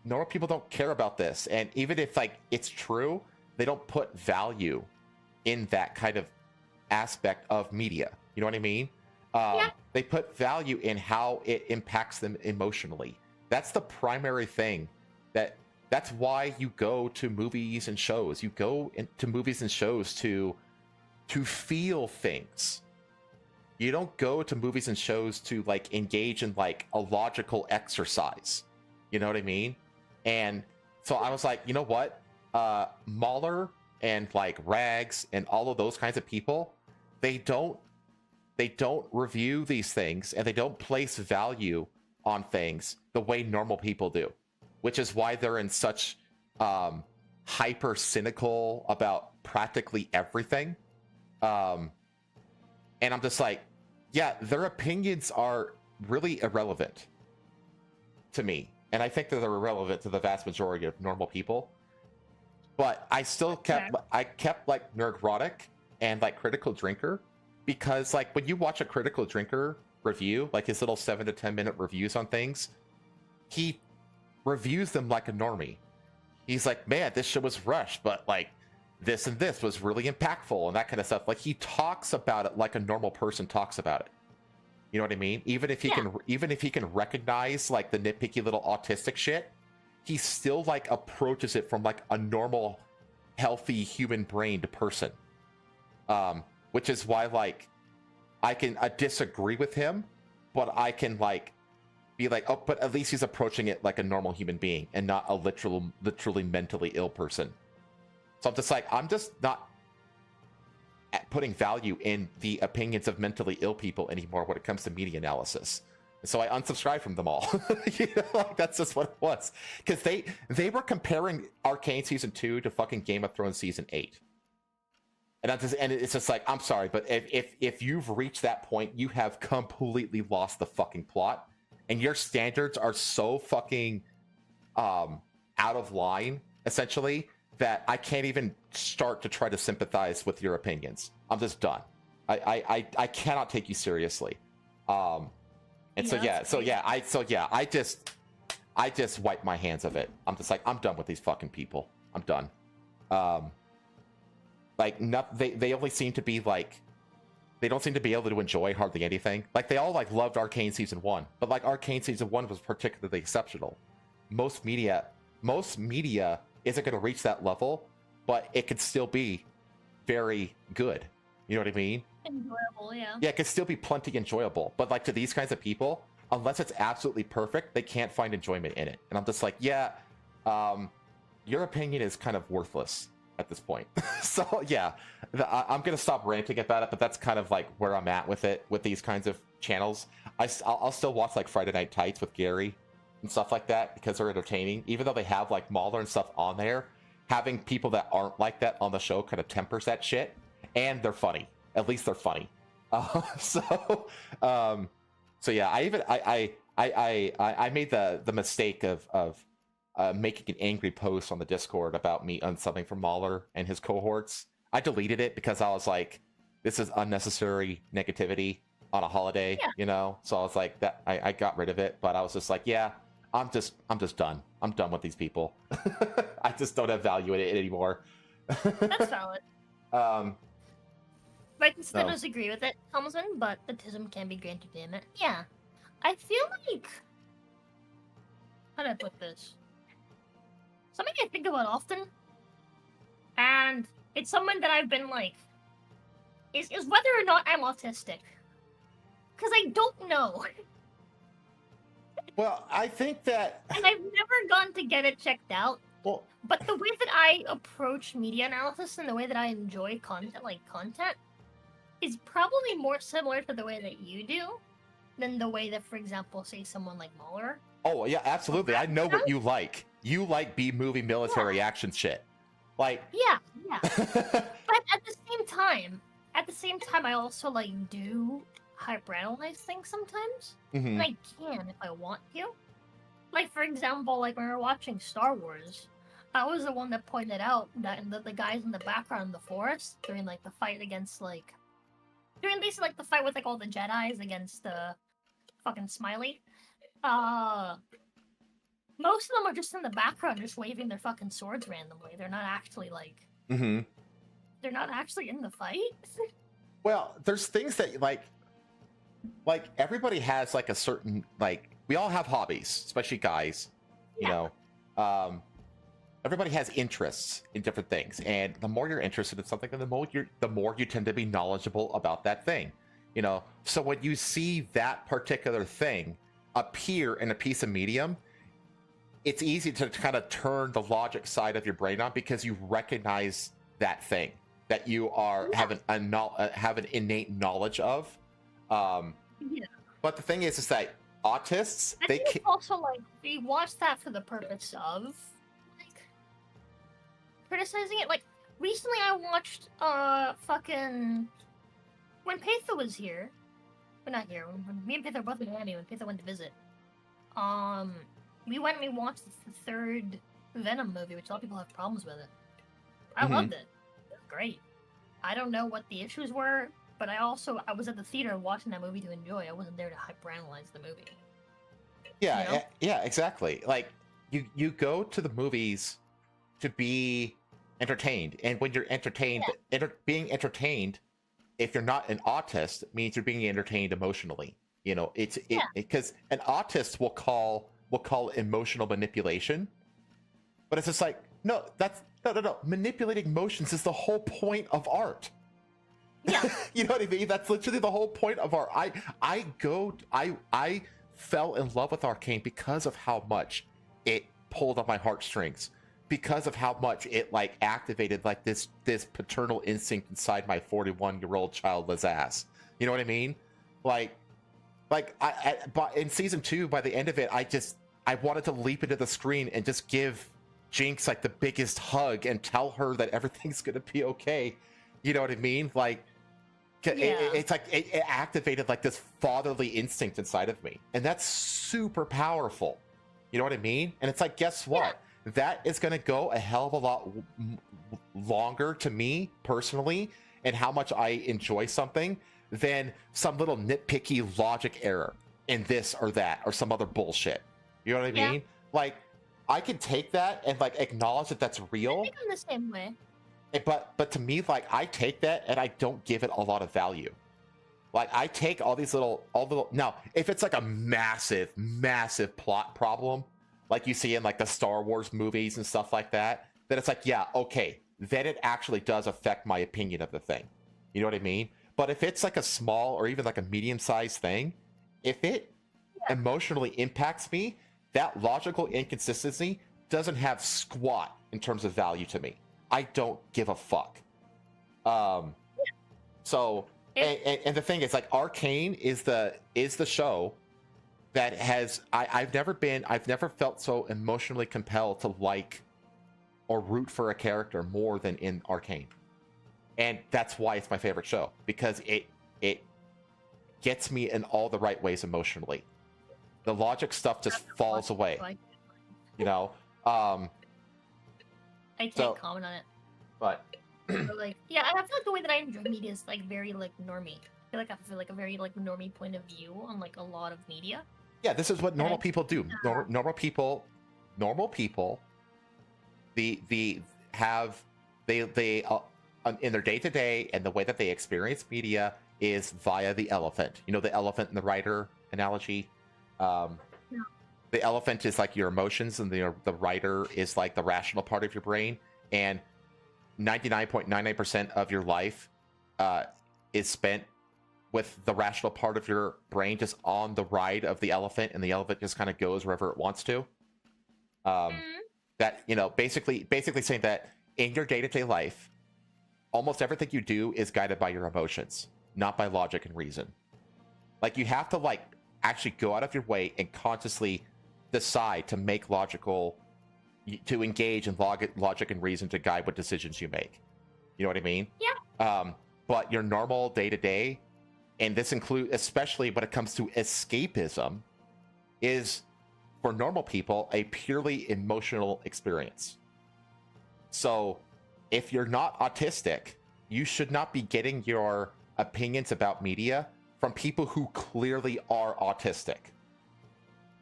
normal people don't care about this, and even if like it's true, they don't put value in that kind of aspect of media. You know what I mean? They put value in how it impacts them emotionally. That's the primary thing. That's why you go to movies and shows. You go into movies and shows to feel things. You don't go to movies and shows to like engage in like a logical exercise. You know what I mean? And so I was like, you know what? Mahler and like Rags and all of those kinds of people, they don't review these things, and they don't place value on things the way normal people do, which is why they're in such hyper cynical about practically everything. And I'm just like, yeah, their opinions are really irrelevant to me, and I think that they're irrelevant to the vast majority of normal people. But I still kept like Nerdrotic and like Critical Drinker, because like when you watch a Critical Drinker review, like his little 7 to 10 minute reviews on things, he reviews them like a normie. He's like, man, this shit was rushed, but like this and this was really impactful and that kind of stuff. Like he talks about it like a normal person talks about it. You know what I mean? Even if he can recognize like the nitpicky little autistic shit, he still like approaches it from like a normal, healthy human brained person. Which is why like I can disagree with him, but I can like be like, oh, but at least he's approaching it like a normal human being and not a literally mentally ill person. So I'm just like, I'm just not putting value in the opinions of mentally ill people anymore when it comes to media analysis. And so I unsubscribed from them all. You know, like that's just what it was. Because they were comparing Arcane Season 2 to fucking Game of Thrones Season 8. And it's just like, I'm sorry, but if you've reached that point, you have completely lost the fucking plot. and your standards are so fucking out of line, essentially, that I can't even start to try to sympathize with your opinions. I'm just done. I cannot take you seriously. And I just wipe my hands of it. I'm just like, I'm done with these fucking people. I'm done. They only seem to be like, they don't seem to be able to enjoy hardly anything. Like, they all like loved Arcane season 1, but like Arcane season 1 was particularly exceptional. Most media isn't going to reach that level, but it could still be very good. You know what I mean? Enjoyable, yeah. Yeah, it could still be plenty enjoyable. But like, to these kinds of people, unless it's absolutely perfect, they can't find enjoyment in it. And I'm just like, yeah, your opinion is kind of worthless at this point. So yeah, I'm gonna stop ranting about it, but that's kind of like where I'm at with it, with these kinds of channels. I'll still watch like Friday Night Tights with Gary and stuff like that because they're entertaining, even though they have like Mauler and stuff on there. Having people that aren't like that on the show kind of tempers that shit, and they're funny. At least they're funny. So yeah, I made the mistake of making an angry post on the Discord about me unsubbing from Mauler and his cohorts. I deleted it because I was like, this is unnecessary negativity on a holiday, you know? So I was like, that I got rid of it, but I was just like, yeah, I'm just done. I'm done with these people. I just don't have value in it anymore. That's valid. I can still disagree with it, Thomason, but the tism can be great entertainment. Yeah. I feel like... How do I put this? Something I think about often, and it's someone that I've been like, is whether or not I'm autistic. Because I don't know. Well, I think that... And I've never gone to get it checked out. Well, but the way that I approach media analysis and the way that I enjoy content, is probably more similar to the way that you do than the way that, for example, say someone like Mueller. Oh, yeah, absolutely. I know what you like. You like B-movie military action shit. Like... Yeah. But at the same time, I also, do hyperanalyze things sometimes. Mm-hmm. And I can if I want to. Like, for example, when we were watching Star Wars, I was the one that pointed out that the guys in the background in the forest during, the fight against, during basically, the fight with, all the Jedis against the fucking Smiley. Most of them are just in the background, just waving their fucking swords randomly. They're not actually, Mm-hmm. They're not actually in the fight. Well, there's things that, everybody has, a certain, we all have hobbies, especially guys, you know. Everybody has interests in different things, and the more you're interested in something, the more you tend to be knowledgeable about that thing, you know. So when you see that particular thing appear in a piece of medium, it's easy to kind of turn the logic side of your brain on because you recognize that thing that you are have an innate knowledge of. But the thing is that autists, it's also we watch that for the purpose of criticizing it. Recently I watched fucking when Patha was here, but not here. When me and Patha were both in Miami when Patha went to visit. We went and we watched the third Venom movie, which a lot of people have problems with it. I loved it. It was great. I don't know what the issues were, but I was at the theater watching that movie to enjoy. I wasn't there to hyperanalyze the movie. Yeah, you know? Yeah, exactly. You go to the movies to be entertained, and when you're entertained, being entertained, if you're not an autist, means you're being entertained emotionally. You know, because an autist will call emotional manipulation, but it's just no. Manipulating emotions is the whole point of art. Yeah. You know what I mean? That's literally the whole point of art. I fell in love with Arcane because of how much it pulled on my heartstrings, because of how much it activated this paternal instinct inside my 41-year-old childless ass. You know what I mean? But in season 2, by the end of it, I wanted to leap into the screen and just give Jinx the biggest hug and tell her that everything's gonna be okay. You know what I mean? It's like it activated like this fatherly instinct inside of me, and that's super powerful. You know what I mean? And it's like, guess what? That is going to go a hell of a lot longer to me personally, and how much I enjoy something, than some little nitpicky logic error in this or that or some other bullshit. You know what I mean? Like, I can take that and like acknowledge that that's real. I think I'm the same way. But to me, like, I take that and I don't give it a lot of value. Like, I take all the little now, if it's like a massive plot problem, like you see in like the Star Wars movies and stuff like that, then it's like, yeah, okay, then it actually does affect my opinion of the thing. You know what I mean? But if it's like a small or even like a medium-sized thing, if it emotionally impacts me, that logical inconsistency doesn't have squat in terms of value to me. I don't give a fuck. So, and the thing is, like, Arcane is the show that has I've never felt so emotionally compelled to like or root for a character more than in Arcane, and that's why it's my favorite show, because it gets me in all the right ways emotionally. The logic stuff just falls away, you know. I can't comment on it. But like, yeah, I feel like the way that I enjoy media is like very like normie. I feel like a very like normie point of view on like a lot of media. Yeah, this is what normal people do. Normal people, they in their day to day, and the way that they experience media is via the elephant. You know, the elephant and the rider analogy. The elephant is like your emotions, and the rider is like the rational part of your brain. And 99.99% of your life is spent with the rational part of your brain just on the ride of the elephant, and the elephant just kind of goes wherever it wants to. That, you know, basically saying that in your day-to-day life, almost everything you do is guided by your emotions, not by logic and reason. Like, you have to like actually go out of your way and consciously decide to engage in logic and reason to guide what decisions you make. You know what I mean? Yeah. But your normal day-to-day, and this includes, especially when it comes to escapism, is, for normal people, a purely emotional experience. So if you're not autistic, you should not be getting your opinions about media from people who clearly are autistic,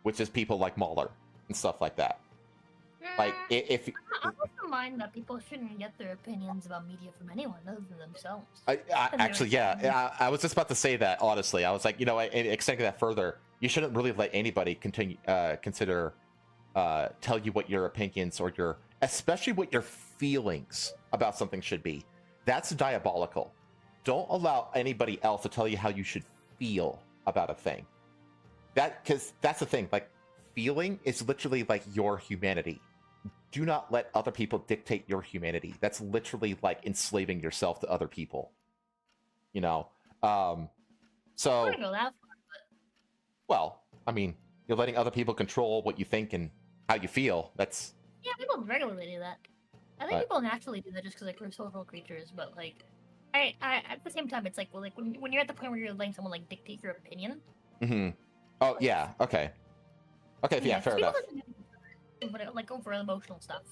which is people like Mahler and stuff like that. Like, if I also mind that people shouldn't get their opinions about media from anyone other than themselves. Actually, yeah, I was just about to say that. Honestly, I was like, you know, extending that further, you shouldn't really let anybody consider tell you what your opinions or especially what your feelings about something should be. That's diabolical. Don't allow anybody else to tell you how you should feel about a thing. Because that's the thing. Like, feeling is literally like your humanity. Do not let other people dictate your humanity. That's literally like enslaving yourself to other people. You know? So, I wouldn't go that far, but... Well, I mean, you're letting other people control what you think and how you feel. That's... Yeah, people regularly do that. I think people naturally do that just because, like, we're social creatures, but, like, I at the same time, it's like, well, like, when you're at the point where you're letting someone, like, dictate your opinion. Mm-hmm. Oh, like, yeah, okay. Okay, yeah, fair enough. Like, over emotional stuff.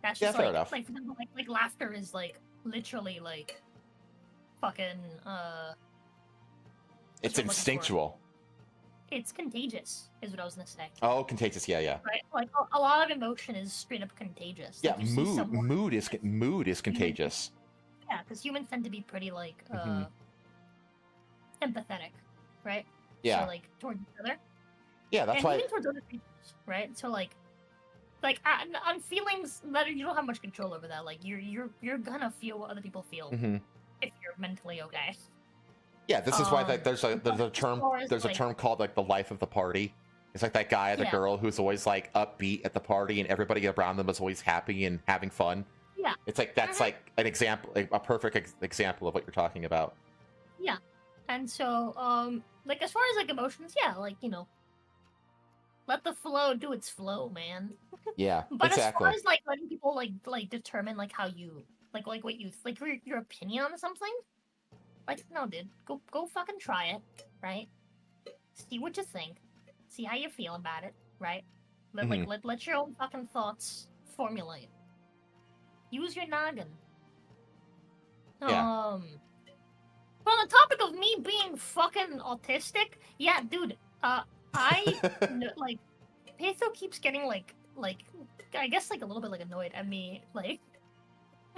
That's just, fair like, enough. like, for example, like, laughter is, like, literally, like, fucking, It's instinctual. It's contagious, is what I was gonna say. Oh, contagious, yeah. Right? Like, a lot of emotion is straight up contagious. Yeah, like, you see someone, mood is contagious. Yeah, because humans tend to be pretty, like, empathetic, right? Yeah. So, like, towards each other. Yeah, that's why... even towards other creatures, right? So, like on feelings that you don't have much control over that. Like, you're gonna feel what other people feel if you're mentally okay. Yeah, this is why like, there's a term like, term called like the life of the party. It's like that guy or the girl who's always like upbeat at the party, and everybody around them is always happy and having fun. Yeah, it's like that's like an example, a perfect example of what you're talking about. Yeah, and so like, as far as like emotions, yeah, like, you know, let the flow do its flow, man. Yeah, but exactly. as far as like letting people like determine like how you like what you like your opinion on something, Like, no, dude, go fucking try it, right? See what you think. See how you feel about it, right? Let your own fucking thoughts formulate. Use your noggin. Yeah. Well, on the topic of me being fucking autistic, yeah, dude. Like, Patho keeps getting like, I guess like a little bit like annoyed at me, like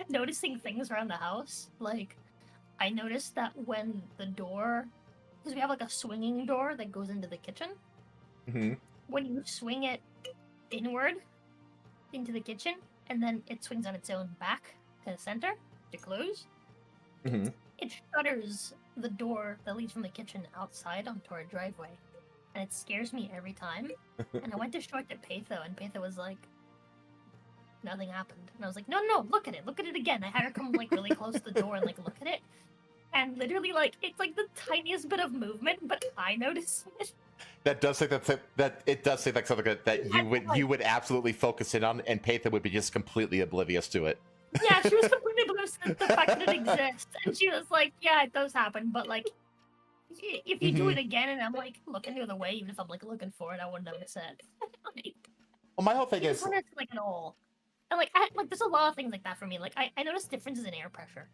noticing things around the house. Like, I noticed that when the door, because we have like a swinging door that goes into the kitchen. Mm-hmm. When you swing it inward into the kitchen, and then it swings on its own back to the center to close, Mm-hmm. it shutters the door that leads from the kitchen outside onto our driveway. And it scares me every time. And I went to show it to Patho, and Patho was like, nothing happened. And I was like, no, look at it again. I had her come like really close to the door and like look at it. And literally, like, it's like the tiniest bit of movement, but I notice it. That does say that it does say like something that you would absolutely focus in on, and Patha would be just completely oblivious to it. Yeah, she was completely oblivious to the fact that it exists, and she was like, "Yeah, it does happen, but like, if you do it again, and I'm like looking the other way, even if I'm like looking for it, I wouldn't notice it." Well, my whole thing is, when it's like an all, and like, there's a lot of things like that for me. Like, I notice differences in air pressure.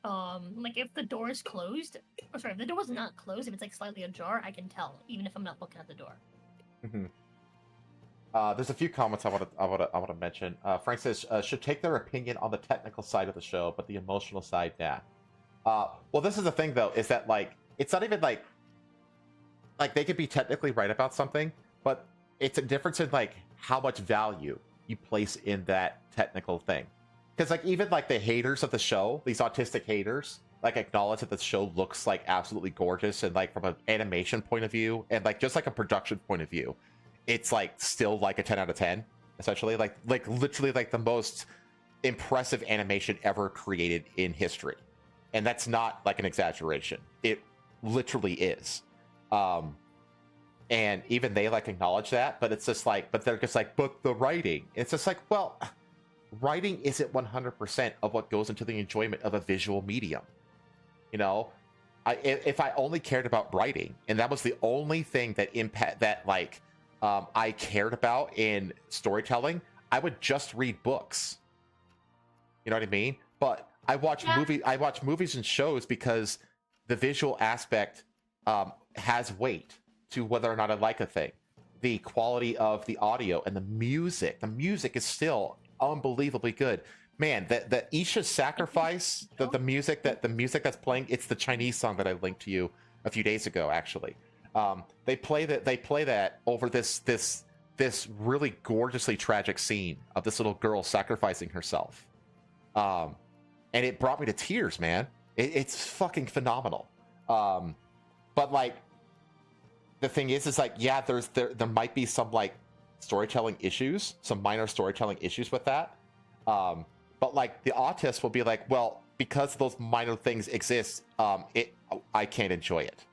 Like if the door is closed, or sorry, if the door is not closed, if it's like slightly ajar, I can tell, even if I'm not looking at the door. there's a few comments I want to mention. Frank says should take their opinion on the technical side of the show, but the emotional side, nah. Well, this is the thing though, is that like it's not even like they could be technically right about something, but it's a difference in like how much value you place in that technical thing. Because like even like the haters of the show, these autistic haters, like acknowledge that the show looks like absolutely gorgeous, and like from an animation point of view and like just like a production point of view, it's like still like a 10 out of 10 essentially, like literally like the most impressive animation ever created in history. And that's not like an exaggeration, it literally is. And even they like acknowledge that, but it's just like, but they're just like, but the writing, it's just like, well, writing isn't 100% of what goes into the enjoyment of a visual medium. You know, if I only cared about writing and that was the only thing that I cared about in storytelling, I would just read books. You know what I mean? But I watch movies and shows because the visual aspect has weight to whether or not I like a thing. The quality of the audio and the music is still unbelievably good. Man, the Isha's Sacrifice, the music that's playing, it's the Chinese song that I linked to you a few days ago, actually. They play that over this really gorgeously tragic scene of this little girl sacrificing herself. And it brought me to tears, man. It's fucking phenomenal. But like the thing is like, yeah, there might be some like storytelling issues, some minor storytelling issues with that. But like the autist will be like, well, because those minor things exist, I can't enjoy it.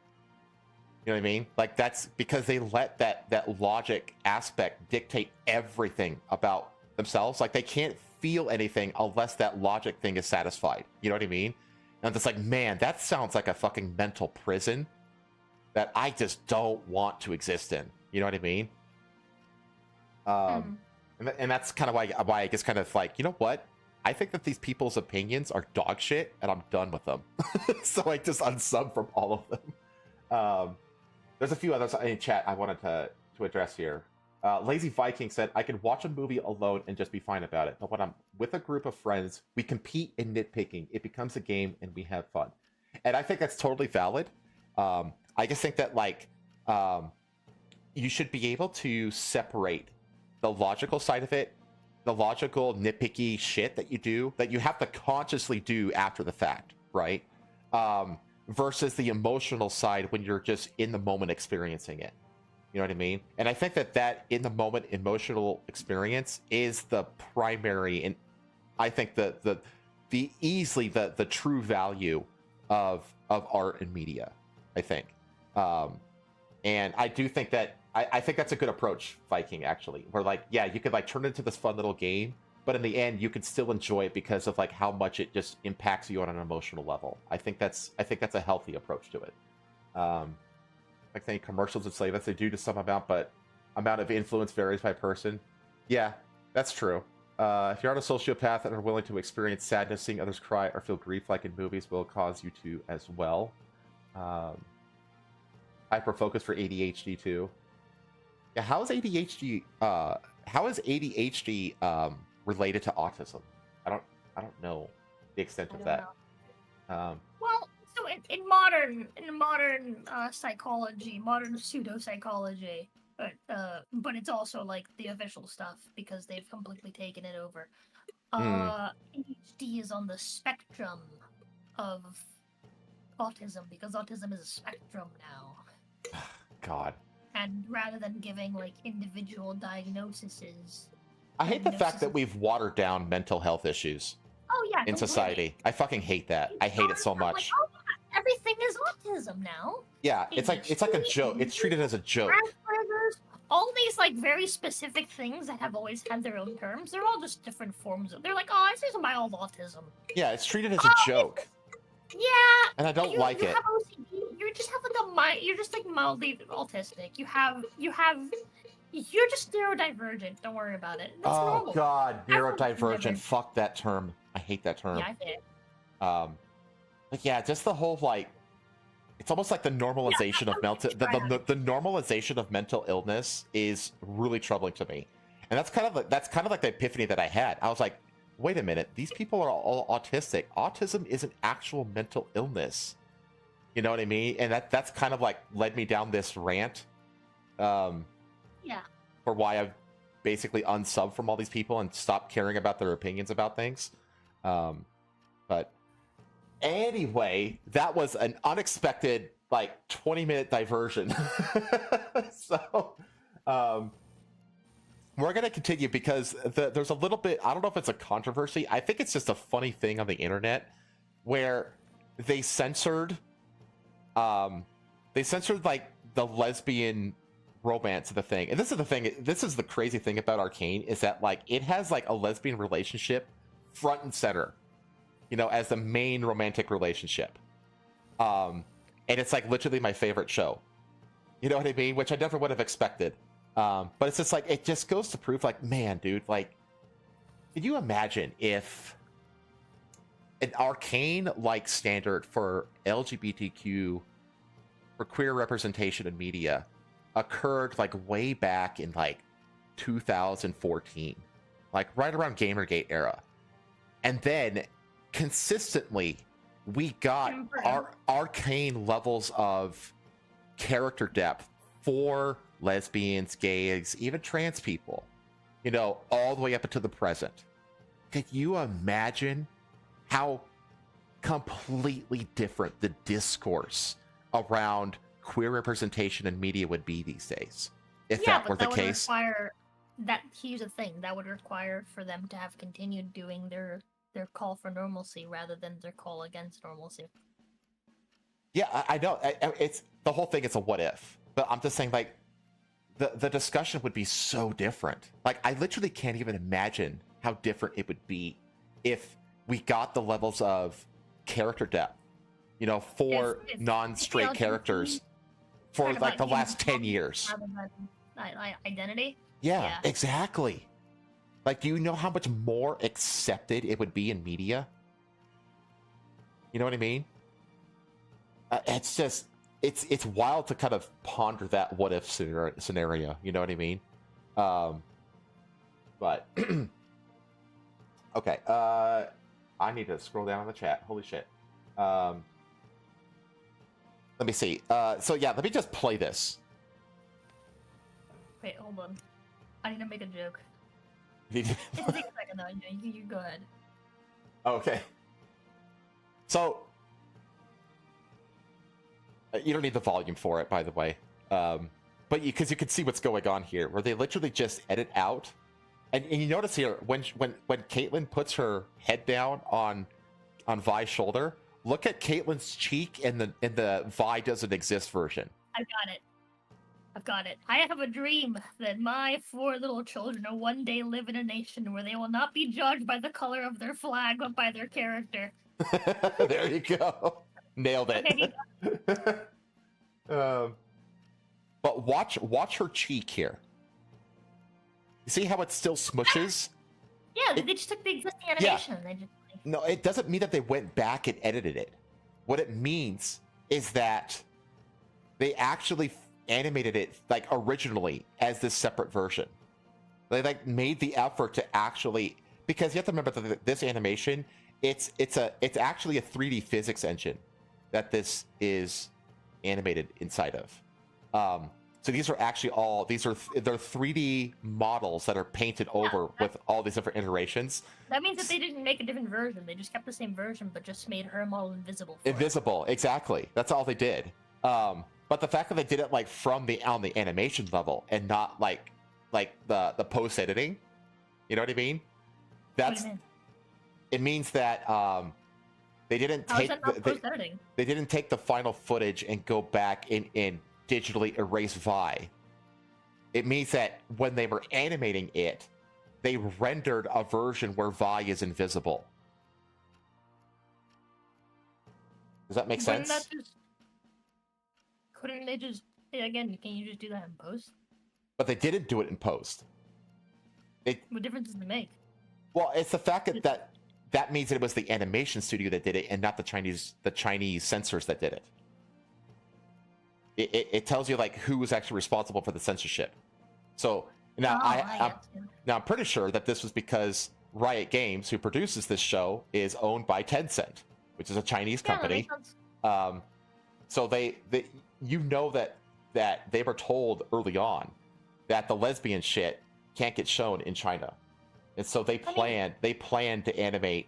You know what I mean? Like that's because they let that logic aspect dictate everything about themselves. Like they can't feel anything unless that logic thing is satisfied. You know what I mean? And I'm just like, man, that sounds like a fucking mental prison that I just don't want to exist in. You know what I mean? And that's kind of why I just kind of like, you know what? I think that these people's opinions are dog shit, and I'm done with them. So I just unsub from all of them. There's a few others in chat I wanted to address here. Lazy Viking said, I can watch a movie alone and just be fine about it. But when I'm with a group of friends, we compete in nitpicking. It becomes a game and we have fun. And I think that's totally valid. I just think that like you should be able to separate the logical side of it, the logical nitpicky shit that you do, that you have to consciously do after the fact, right? Versus the emotional side when you're just in the moment experiencing it. You know what I mean? And I think that in the moment emotional experience is the primary, and I think the easily the true value of art and media, I think. And I do think that I think that's a good approach, Viking, actually. Where like, yeah, you could like turn it into this fun little game, but in the end, you can still enjoy it because of like how much it just impacts you on an emotional level. I think that's a healthy approach to it. Like saying commercials enslave us, they do to some amount, but amount of influence varies by person. Yeah, that's true. If you're not a sociopath and are willing to experience sadness, seeing others cry or feel grief like in movies will cause you to as well. Hyperfocus for ADHD too. Yeah, how is ADHD related to autism? I don't know the extent of that. Well, so in modern psychology, modern pseudopsychology, but it's also like the official stuff because they've completely taken it over. ADHD is on the spectrum of autism because autism is a spectrum now. God. And rather than giving like individual diagnoses, I hate the fact that we've watered down mental health issues in society. I fucking hate that. I hate it so much. Like, oh, everything is autism now. Yeah, it's like a joke. It's treated as a joke. All these like very specific things that have always had their own terms, they're all just different forms of. They're like, oh, it's just mild autism. Yeah, it's treated as a joke. Yeah. And I don't like it. Have OCD. You just have like you're just like mildly autistic. You're just neurodivergent. Don't worry about it. That's normal. God, neurodivergent. Fuck that term. I hate that term. Yeah, I hate it. But yeah, just the whole like, it's almost like the normalization of mental. The normalization of mental illness is really troubling to me, and that's kind of like the epiphany that I had. I was like, wait a minute, these people are all autistic. Autism is an actual mental illness. You know what I mean? And that's kind of like led me down this rant. Yeah. For why I've basically unsubbed from all these people and stopped caring about their opinions about things. But anyway, that was an unexpected like 20-minute diversion. So we're going to continue because there's a little bit, I don't know if it's a controversy. I think it's just a funny thing on the internet where they censored like the lesbian romance of the thing. And this is the thing, this is the crazy thing about Arcane, is that like it has like a lesbian relationship front and center, you know, as the main romantic relationship. And it's like literally my favorite show. You know what I mean? Which I never would have expected. But it's just like, it just goes to prove like, man, dude, like, can you imagine if an Arcane like standard for LGBTQ, for queer representation in media occurred like way back in like 2014, like right around Gamergate era. And then consistently we got our Arcane levels of character depth for lesbians, gays, even trans people, you know, all the way up into the present. Can you imagine how completely different the discourse around queer representation in media would be these days if that were the case? Here's the thing, that would require for them to have continued doing their call for normalcy rather than their call against normalcy. Yeah, I know. It's the whole thing. It's a what if, but I'm just saying, like, the discussion would be so different. Like, I literally can't even imagine how different it would be if we got the levels of character depth, you know, for non-straight characters for like the last 10 years. Identity? Yeah, exactly. Like, do you know how much more accepted it would be in media? You know what I mean? It's just, it's wild to kind of ponder that what if scenario. You know what I mean? But okay, I need to scroll down on the chat. Holy shit. Let me see. So yeah, let me just play this. Wait, hold on. I need to make a joke. Take a second though. You go ahead. Okay. So you don't need the volume for it, by the way. But because you can see what's going on here, where they literally just edit out, and you notice here when Caitlyn puts her head down on Vi's shoulder, look at Caitlyn's cheek in the Vi doesn't exist version. I got it. I've got it. I have a dream that my 4 little children will one day live in a nation where they will not be judged by the color of their flag, but by their character. There you go. Nailed it. Okay, But watch her cheek here. You see how it still smushes? Yeah, they just took the existing animation and they just... No, it doesn't mean that they went back and edited it. What it means is that they actually animated it like originally as this separate version. They like made the effort to actually, because you have to remember that this animation, it's actually a 3D physics engine that this is animated inside of. So these are actually they're 3D models that are painted over with all these different iterations. That means that they didn't make a different version. They just kept the same version, but just made her model invisible. Invisible, exactly. That's all they did. But the fact that they did it like on the animation level and not like the post editing, you know what I mean? It means that they didn't take they didn't take the final footage and go back and digitally erase Vi. It means that when they were animating it, they rendered a version where Vi is invisible. Does that make sense? Couldn't they just, again, can you just do that in post? But they didn't do it in post. What difference does it make? Well, it's the fact that means that it was the animation studio that did it and not the Chinese censors that did it. It tells you like who was actually responsible for the censorship. So now I'm pretty sure that this was because Riot Games, who produces this show, is owned by Tencent, which is a Chinese company. So they you know that they were told early on that the lesbian shit can't get shown in China, and so they planned to animate,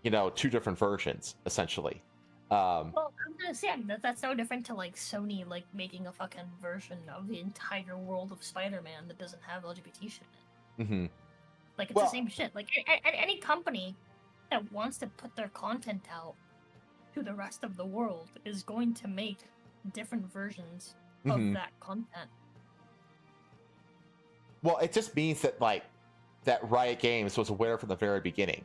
2 different versions essentially. Well, I'm gonna say that's no different to like Sony like making a fucking version of the entire world of Spider-Man that doesn't have LGBT shit in it. Mm-hmm. Like it's the same shit. Like any company that wants to put their content out to the rest of the world is going to make different versions of that content. Well, it just means that that Riot Games was aware from the very beginning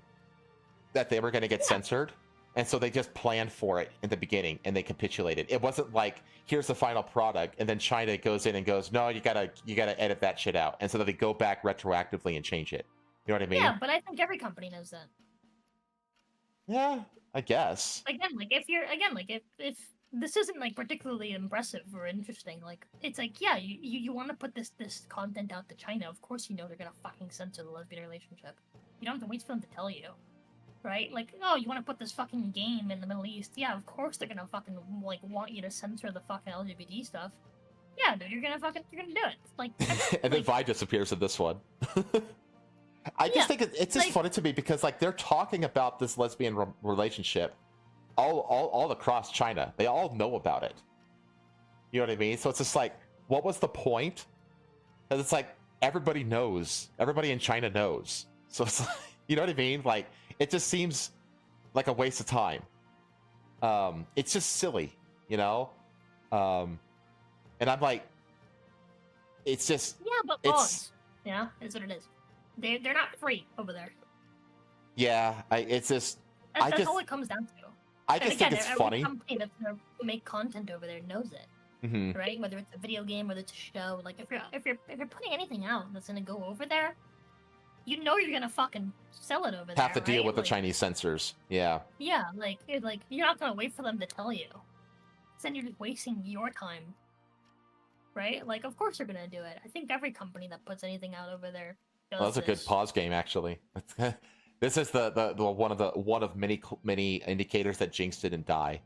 that they were going to get censored. And so they just planned for it in the beginning and they capitulated. It wasn't like, here's the final product, and then China goes in and goes, no, you gotta edit that shit out. And so that they go back retroactively and change it. You know what I mean? Yeah, but I think every company knows that. Yeah, I guess. If this isn't like particularly impressive or interesting, like it's like, yeah, you want to put this content out to China, of course you know they're gonna fucking censor the lesbian relationship. You don't have to wait for them to tell you. Right? Like, oh, you want to put this fucking game in the Middle East? Yeah, of course they're gonna fucking like want you to censor the fucking LGBT stuff. Yeah, dude, you're gonna do it. Like, and then Vi disappears in this one. I just think it's just funny to me because like they're talking about this lesbian relationship all across China. They all know about it. You know what I mean? So it's just like, what was the point? Because it's like everybody knows. Everybody in China knows. So it's like, you know what I mean? Like, it just seems like a waste of time. It's just silly, And I'm like, it's just... Yeah, but pause. Yeah, is what it is. They're not free over there. Yeah, it's just... That's all it comes down to. I just think it's funny. Every company that's gonna make content over there knows it, right? Whether it's a video game, whether it's a show. Like, if you're putting anything out that's gonna go over there, you know you're gonna fucking sell it over there. Have to deal with the Chinese censors. Yeah. Yeah, like you're not gonna wait for them to tell you. Then you're just wasting your time. Right? Like, of course you're gonna do it. I think every company that puts anything out over there does. Well, that's a good pause game, actually. This is the one of many indicators that Jinx didn't die.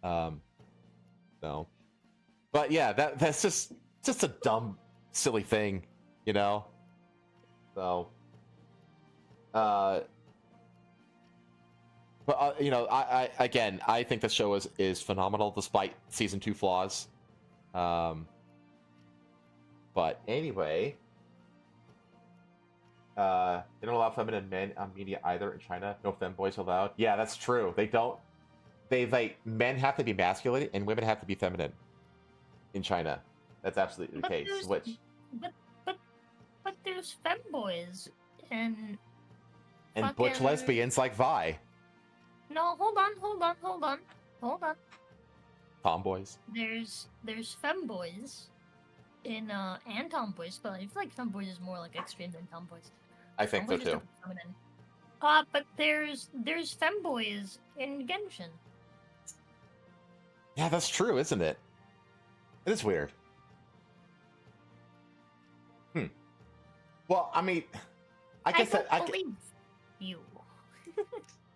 No. But yeah, that's just a dumb, silly thing, So. But I think the show is phenomenal despite season 2 flaws. But anyway, they don't allow feminine men on media either in China. No femboys allowed. Yeah, that's true. They don't. Men have to be masculine and women have to be feminine in China. That's absolutely the But case. there's- Which But there's femboys and and butch fucking- lesbians like Vi, no, hold on. tomboys. There's femboys in and tomboys, but I feel like femboys is more like extreme than tomboys. I think so Tomboys is too. feminine. But there's femboys in Genshin. Yeah, that's true, isn't it? It is weird. Well, I mean, I guess don't that believe you.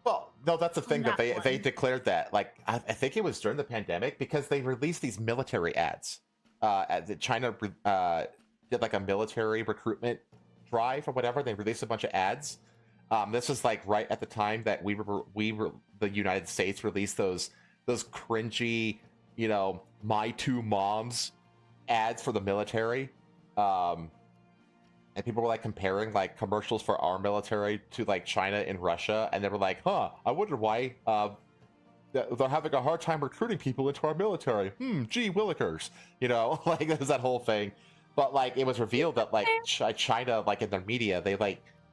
well, no, that's the thing that that they one. declared that. Like, I think it was during the pandemic because they released these military ads. China did like a military recruitment drive or whatever. They released a bunch of ads. This was like right at the time that we were the United States released those cringy, you know, my two moms ads for the military. And people were like comparing like commercials for our military to like China and Russia, and they were like, "Huh, I wonder why they're having a hard time recruiting people into our military." Gee willikers, you know, like there's that whole thing. But like it was revealed that like China, like in their media, they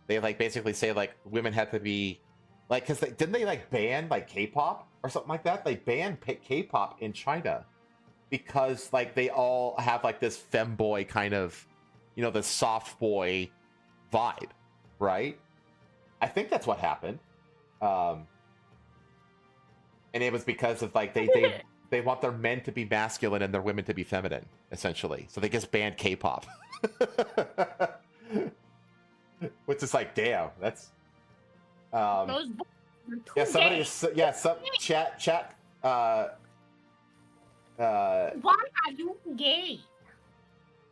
basically say like women have to be like, because didn't they like ban like K-pop or something like that? They banned K-pop in China because like they all have like this femboy kind of, you know, the soft boy vibe, right? I think that's what happened. And it was because of like they want their men to be masculine and their women to be feminine, essentially. So they just banned K-pop. Which is like, damn, that's Those boys are too yeah, somebody gay. some chat Why are you gay?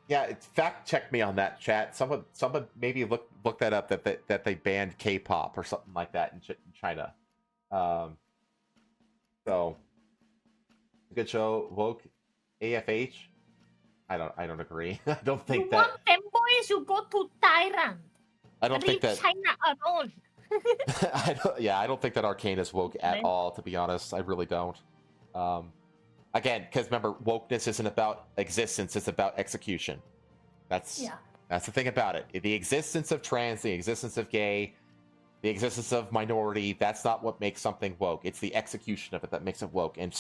yeah, fact check me on that, chat. Someone maybe look that up, that they banned K-pop or something like that in China. So good show. Woke AFH. I don't agree. I don't think You that. want femboys, you go to Thailand. I don't think Leave that. China alone. I don't think that Arcane is woke at Okay. all. To be honest, I really don't. Again, because remember, wokeness isn't about existence; it's about execution. That's the thing about it. The existence of trans, the existence of gay, the existence of minority—that's not what makes something woke. It's the execution of it that makes it woke. And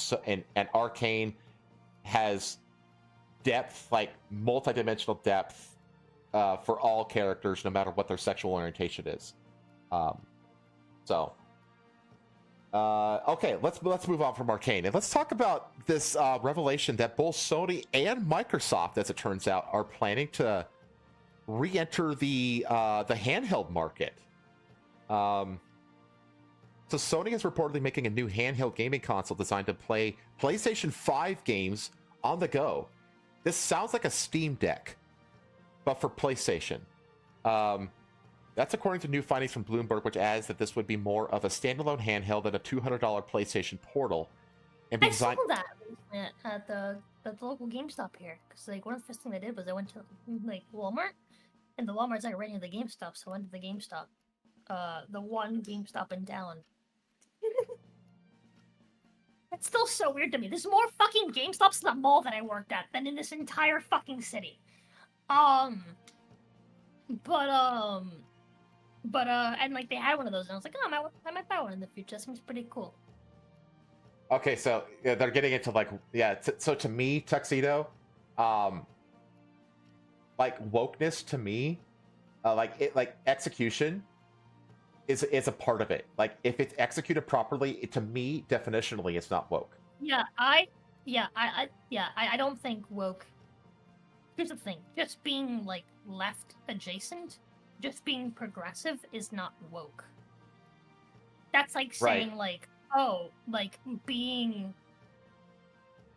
Arcane has depth, like multidimensional depth, for all characters, no matter what their sexual orientation is. Okay, let's move on from Arcane and let's talk about this revelation that both Sony and Microsoft, as it turns out, are planning to re-enter the handheld market. So Sony is reportedly making a new handheld gaming console designed to play PlayStation 5 games on the go. This sounds like a Steam Deck, but for PlayStation. That's according to new findings from Bloomberg, which adds that this would be more of a standalone handheld than a $200 PlayStation Portal. And be I saw designed... that at the local GameStop here. Because like one of the first things I did was I went to like Walmart, and the Walmart's like right near the GameStop, so I went to the GameStop, the one GameStop in town. That's still so weird to me. There's more fucking GameStops in the mall that I worked at than in this entire fucking city. And like they had one of those, and I was like, oh, I might buy one in the future. That seems pretty cool. Okay, so yeah, they're getting into like, yeah. So to me, Tuxedo, like wokeness to me, like execution is a part of it. Like if it's executed properly, to me, definitionally, it's not woke. I don't think woke. Here's the thing: just being like left adjacent, just being progressive is not woke. That's like saying like, oh, like being.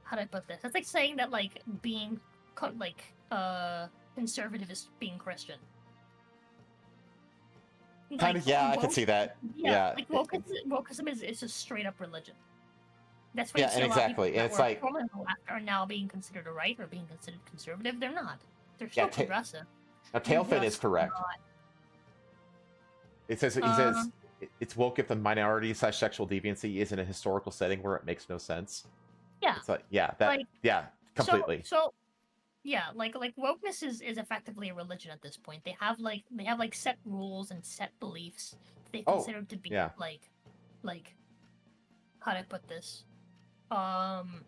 How do I put this? That's like saying that like being conservative is being Christian. Kind of, yeah, I can see that. Yeah, like wokeism is just straight up religion. That's why yeah, and exactly, and it's like formerly on the left are now being considered a right or being considered conservative. They're not. They're still progressive. Now, Tailfin is Just correct. not. It says he says it's woke if the minority / sexual deviancy is in a historical setting where it makes no sense. Yeah. It's like yeah, Like, yeah, completely. So Yeah, like wokeness is effectively a religion at this point. They have set rules and set beliefs they Oh, consider to be yeah. like how do I put this? Um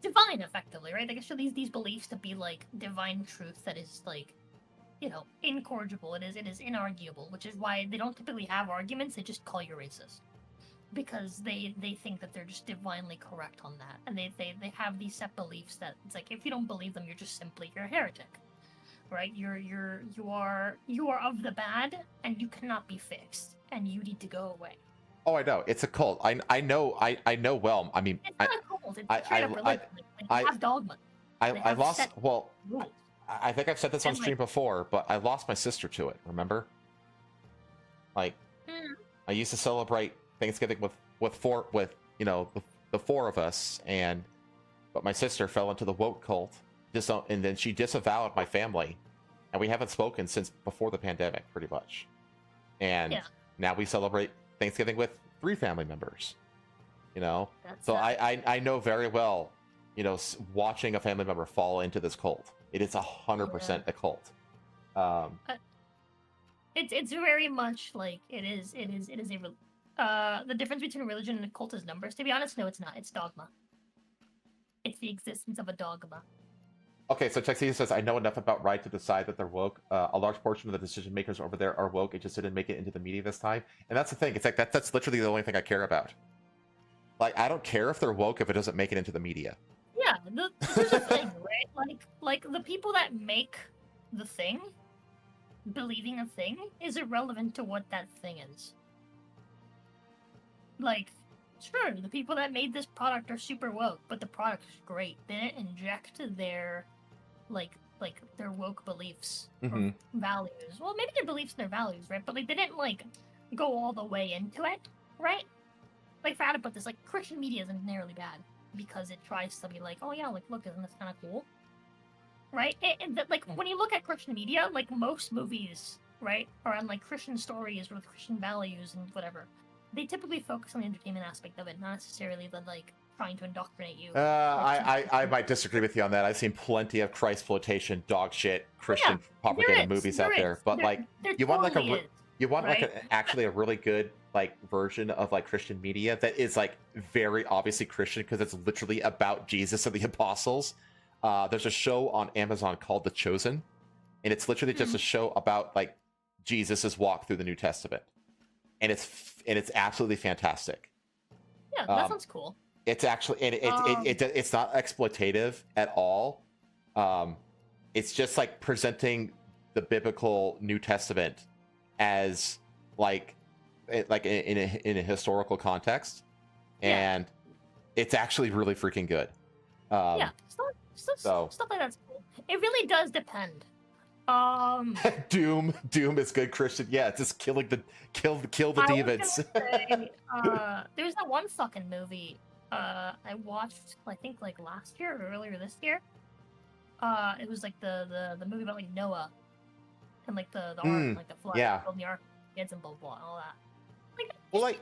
Divine effectively, right? They can show these beliefs to be like divine truth that is like, incorrigible. It is inarguable, which is why they don't typically have arguments, they just call you racist. Because they think that they're just divinely correct on that. And they have these set beliefs that it's like if you don't believe them, you're a heretic. Right? You are of the bad and you cannot be fixed and you need to go away. Oh, I know. It's a cult. I know. I know well. I mean, It's not a cult, it's I- straight up I- religion. They I- have dogma. I They have lost. set Well, rules. I think I've said this on And, stream before, but I lost my sister to it. Remember? Like, Mm. I used to celebrate Thanksgiving with the four of us, but my sister fell into the woke cult, and then she disavowed my family, and we haven't spoken since before the pandemic, pretty much. And Yeah. now we celebrate Thanksgiving with 3 family members. That's So I know very well, watching a family member fall into this cult. It is 100% a cult. It's very much like it is the difference between religion and a cult is numbers. To be honest, no, it's not. It's dogma. It's the existence of a dogma. Okay, so Texas says, I know enough about Riot to decide that they're woke. A large portion of the decision makers over there are woke. It just didn't make it into the media this time. And that's the thing. It's like that's literally the only thing I care about. Like, I don't care if they're woke if it doesn't make it into the media. Yeah, there's a thing, right? Like the people that make the thing, believing a thing, is irrelevant to what that thing is. Like, sure, the people that made this product are super woke, but the product is great. They didn't inject their their woke beliefs or values. Well, maybe their beliefs and their values, right? But they didn't go all the way into it, right? Like, for how to put this, Christian media isn't nearly bad because it tries to be like, oh yeah, look, isn't this kind of cool? Right? When you look at Christian media, most movies, right, are on Christian stories with Christian values and whatever. They typically focus on the entertainment aspect of it, not necessarily the trying to indoctrinate you. I might disagree with you on that. I've seen plenty of Christploitation, dog shit, Christian propaganda movies out there. But you want actually a really good version of Christian media that is very obviously Christian because it's literally about Jesus and the apostles. There's a show on Amazon called The Chosen, and it's literally just a show about Jesus's walk through the New Testament, and it's absolutely fantastic. Yeah, that sounds cool. It's actually, and it's not exploitative at all. It's just presenting the biblical New Testament as in a historical context, and it's actually really freaking good. Stuff like that's cool. It really does depend. Doom is good Christian. Yeah, it's just kill the demons. There's that one fucking movie I watched, I think last year or earlier this year. It was the movie about Noah and the ark, the flood, building the ark, kids and blah blah all that.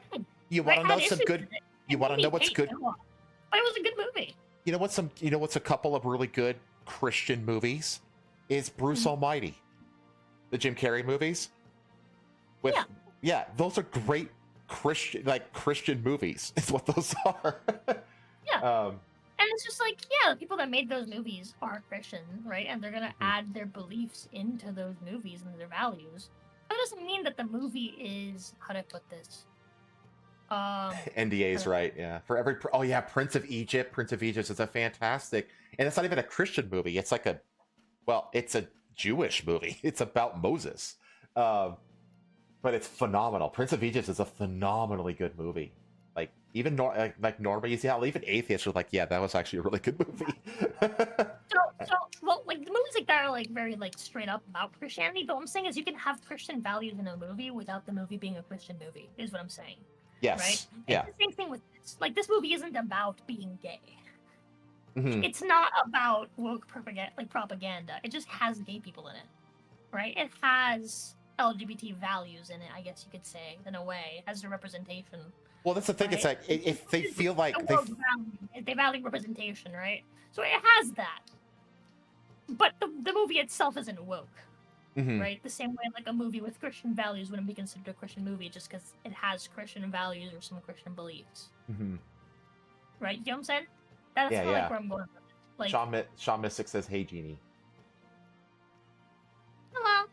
You want to know some good? You want to know what's good? Noah, but it was a good movie. You know what's a couple of really good Christian movies? Is Bruce Almighty, the Jim Carrey movies. Those are great Christian movies. Is what those are. And it's just the people that made those movies are Christian, right? And they're gonna add their beliefs into those movies and their values. That doesn't mean that the movie is, how do I put this? NDA's right, yeah. For every Prince of Egypt is a fantastic, and it's not even a Christian movie. It's it's a Jewish movie. It's about Moses, but it's phenomenal. Prince of Egypt is a phenomenally good movie. Even normies, even atheists are that was actually a really good movie. the movies that are very very up about Christianity. But what I'm saying is you can have Christian values in a movie without the movie being a Christian movie. Is what I'm saying. Yes. Right? Yeah. It's the same thing with this. This movie isn't about being gay. Mm-hmm. It's not about woke propaganda. It just has gay people in it, right? It has LGBT values in it, I guess you could say, in a way, as a representation. Well, that's the thing. Right? It's if they feel they value representation, right? So it has that. but the movie itself isn't woke, Mhm. right? The same way like a movie with Christian values wouldn't be considered a Christian movie just because it has Christian values or some Christian beliefs, Mhm. right? You know what I'm saying? That's Yeah, kinda, yeah. like where I'm going with it. Like, Sean Mystic says, "Hey, Genie." hello.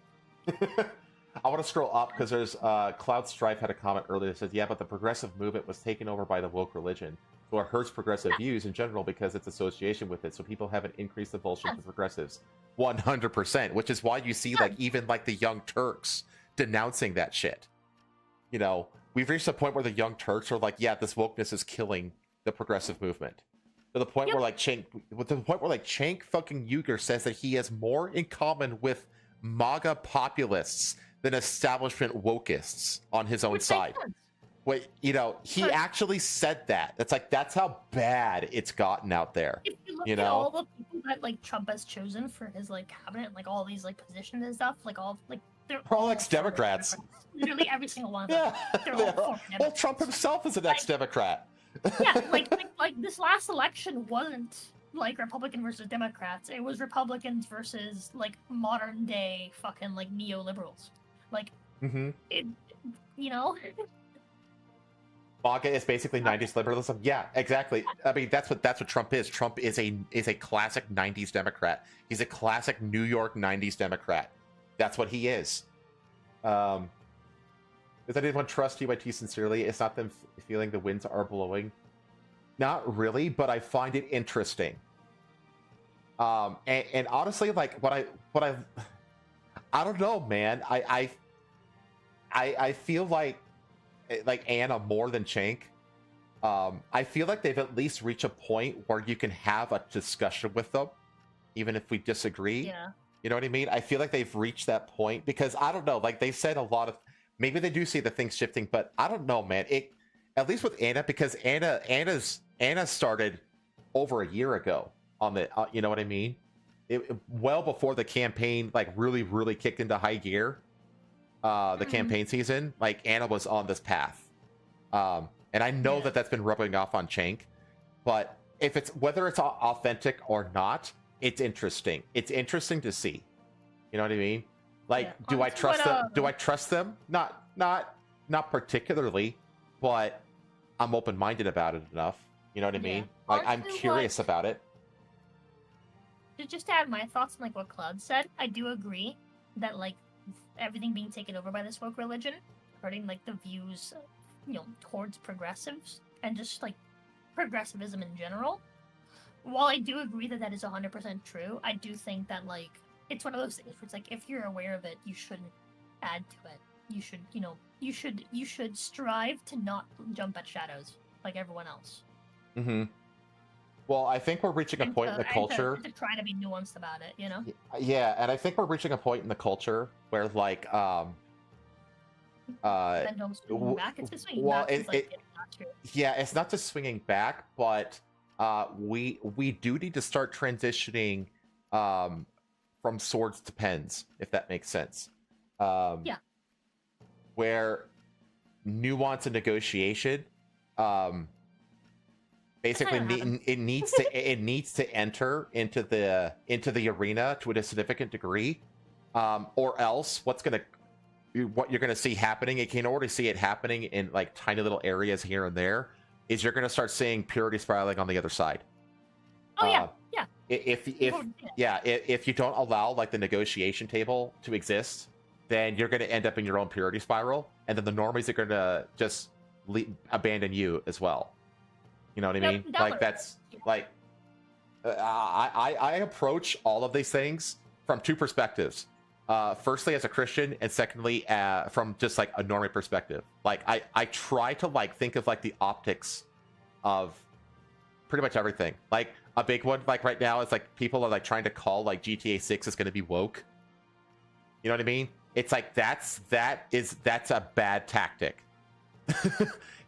I want to scroll up because there's Cloud Strife had a comment earlier that says, "Yeah, but the progressive movement was taken over by the woke religion, so it hurts progressive views in general because its association with it. So people have an increased avulsion for progressives." 100%, which is why you see like even like the Young Turks denouncing that shit. You know, we've reached a point where the Young Turks are like, "Yeah, this wokeness is killing the progressive movement." To the point where like Cenk fucking Uyghur says that he has more in common with MAGA populists than establishment wokeists on his own Which makes side. sense. Wait, you know, he But- actually said that. That's like that's how bad it's gotten out there. If you look You at know? all the people that like Trump has chosen for his like cabinet, like all these like positions and stuff, like all like they're all ex-Democrats. Literally every single one of them. Yeah, They're all well, former Democrats. Trump himself is an ex-Democrat. Yeah, like this last election wasn't like Republican versus Democrats. It was Republicans versus like modern day fucking like neoliberals. Like Mm-hmm. it, you know. MAGA is basically 90s liberalism. Yeah, exactly. I mean, that's what Trump is. Trump is a classic 90s Democrat. He's a classic New York 90s Democrat. That's what he is. Does anyone trust UIT sincerely? It's not them feeling the winds are blowing. Not really, but I find it interesting. And honestly, like what I don't know, man. I feel like Anna more than Cenk. I feel like they've at least reached a point where you can have a discussion with them, even if we disagree. Yeah. You know what I mean? I feel like they've reached that point because I don't know. Like they said a lot of, maybe they do see the things shifting, but I don't know, man. At least with Anna, because Anna started over a year ago on the, you know what I mean? Well before the campaign like really kicked into high gear. The campaign season, like Anna was on this path, and I know that that's been rubbing off on Cenk, but whether it's authentic or not, it's interesting. It's interesting to see. You know what I mean? Like, do I trust them? Do I trust them? Not particularly, but I'm open-minded about it enough. You know what I mean? Like, I'm curious about it. To just add my thoughts on like what Cloud said, I do agree that like everything being taken over by this woke religion, hurting like the views, towards progressives and just like progressivism in general. While I do agree that is 100% true, I do think that like it's one of those things where it's like if you're aware of it, you shouldn't add to it. You should, you should strive to not jump at shadows like everyone else. Mm-hmm. Well, I think we're reaching a point in the culture. To try to be nuanced about it, you know? Yeah, and I think we're reaching a point in the culture where, like, Pendulum's swinging back. It's been swinging back since, like, last year. Yeah, it's not just swinging back, but we do need to start transitioning from swords to pens, if that makes sense. Yeah. Where nuance and negotiation, basically, it needs to enter into the arena to a significant degree, or else what you're gonna see happening. You can already see it happening in like tiny little areas here and there. Is you're gonna start seeing purity spiraling on the other side. Oh yeah. If you don't allow like the negotiation table to exist, then you're gonna end up in your own purity spiral, and then the normies are gonna just abandon you as well. You know what I mean? Like that's like I approach all of these things from two perspectives. Firstly, as a Christian, and secondly, from just like a normie perspective. Like I try to like think of like the optics of pretty much everything. Like a big one, like right now, is like people are like trying to call like GTA 6 is going to be woke. You know what I mean? It's like that's a bad tactic.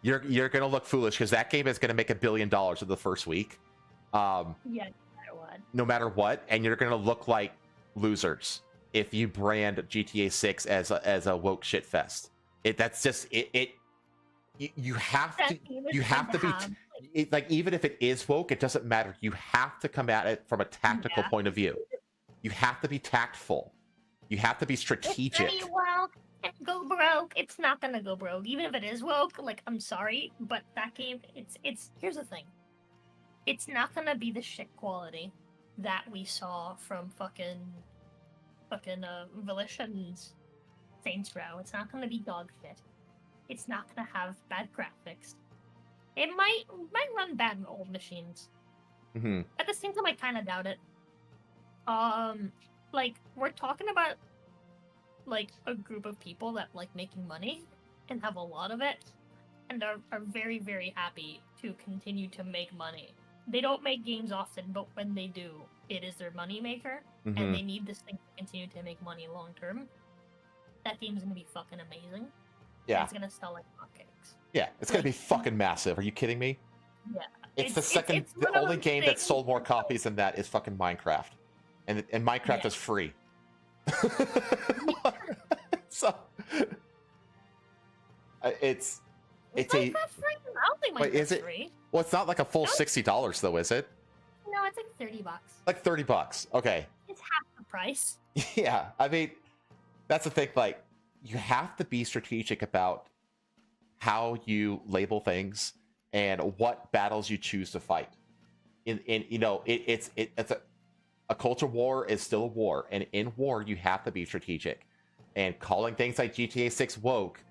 You're gonna look foolish because that game is gonna make $1 billion in the first week. Yeah, no matter what. No matter what, and you're gonna look like losers if you brand GTA 6 as a woke shit fest. That's just it. You have to be like, even if it is woke, it doesn't matter. You have to come at it from a tactical point of view. You have to be tactful. You have to be strategic. It's woke and go broke. It's not gonna go broke, even if it is woke. Like, I'm sorry, but that game, it's. Here's the thing. It's not gonna be the shit quality that we saw from fucking Volition's Saints Row. It's not gonna be dog shit. It's not gonna have bad graphics. It might run bad in old machines. Mm-hmm. At the same time, I kind of doubt it. Like, we're talking about, like, a group of people that like making money and have a lot of it and are very, very happy to continue to make money. They don't make games often, but when they do, it is their money maker, Mm-hmm. and they need this thing to continue to make money long term. That game's gonna be fucking amazing. And Yeah. it's gonna sell like hotcakes. Yeah, it's gonna be fucking massive. Are you kidding me? Yeah. It's the second, it's the one of only those game that things sold more where- copies than that is fucking Minecraft, and Minecraft Yeah. is free. So it's a Minecraft's free? I don't think Wait, is Minecraft's it- free. well, it's not like a full No. $60 though, is it? No, it's like $30. Like $30. Okay. It's half the price. Yeah, I mean, that's the thing. Like, you have to be strategic about how you label things and what battles you choose to fight. In you know, it's a culture war is still a war, and in war you have to be strategic. And calling things like GTA 6 woke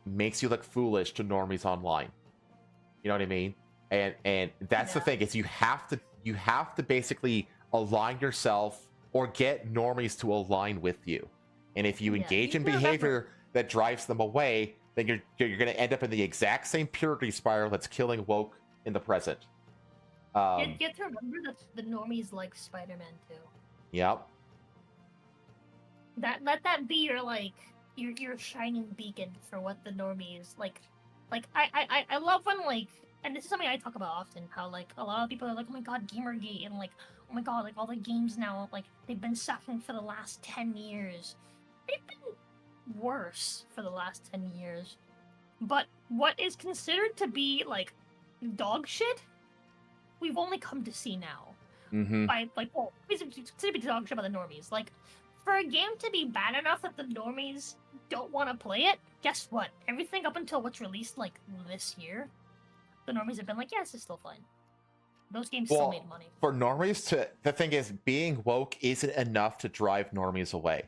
makes you look foolish to normies online. You know what I mean? And that's the Yeah. thing, is you have to basically align yourself or get normies to align with you. And if you Yeah, engage you in can remember- behavior that drives them away, then you're going to end up in the exact same purity spiral that's killing woke in the present. You have to remember that the normies like Spider-Man too. Yep. Let that be your like your shining beacon for what the normies like. Like I love when like, and this is something I talk about often, how like a lot of people are like, oh my god, Gamergate, and like, oh my god, like all the games now, like they've been sucking for the last 10 years. They've been worse for the last 10 years. But what is considered to be like dog shit, we've only come to see now. Mm-hmm. By like, well, it's to be dog shit by the normies. Like, for a game to be bad enough that the normies don't want to play it, guess what? Everything up until what's released like this year, the normies have been like, yeah, this is still fine. Those games still Well, made money. for normies to, the thing is, being woke isn't enough to drive normies away.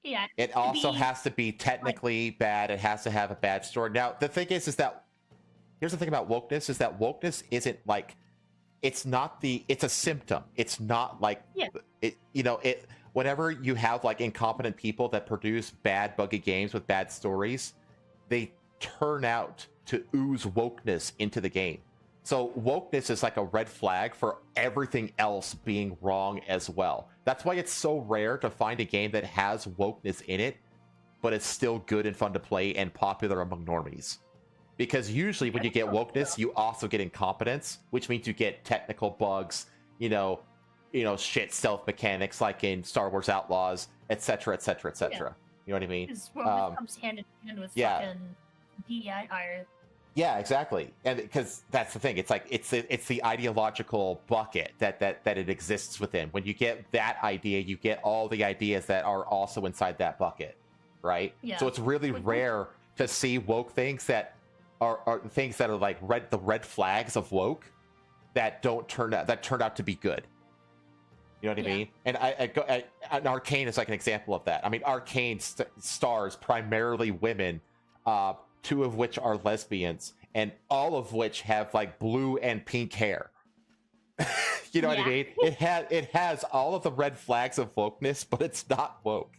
Yeah. It to also be- has to be technically bad. It has to have a bad story. Now, the thing is that here's the thing about wokeness, is that wokeness isn't like, it's a symptom. It's not like, Yeah. whenever you have like incompetent people that produce bad, buggy games with bad stories, they turn out to ooze wokeness into the game. So wokeness is like a red flag for everything else being wrong as well. That's why it's so rare to find a game that has wokeness in it, but it's still good and fun to play and popular among normies. Because usually when you get wokeness, you also get incompetence, which means you get technical bugs, shit stealth mechanics like in Star Wars Outlaws, etc., etc., etc. You know what I mean? Because wokeness comes hand in hand with yeah. fucking DEI hire. Yeah, exactly. And because that's the thing, it's like it's the ideological bucket that it exists within. When you get that idea, you get all the ideas that are also inside that bucket, right? Yeah. So it's really rare to see woke things that are things that are like the red flags of woke that turn out to be good. You know what I Yeah. mean? And and Arcane is like an example of that. I mean, Arcane stars primarily women, 2 of which are lesbians, and all of which have like blue and pink hair. You know what I Yeah. mean? It has all of the red flags of wokeness, but it's not woke.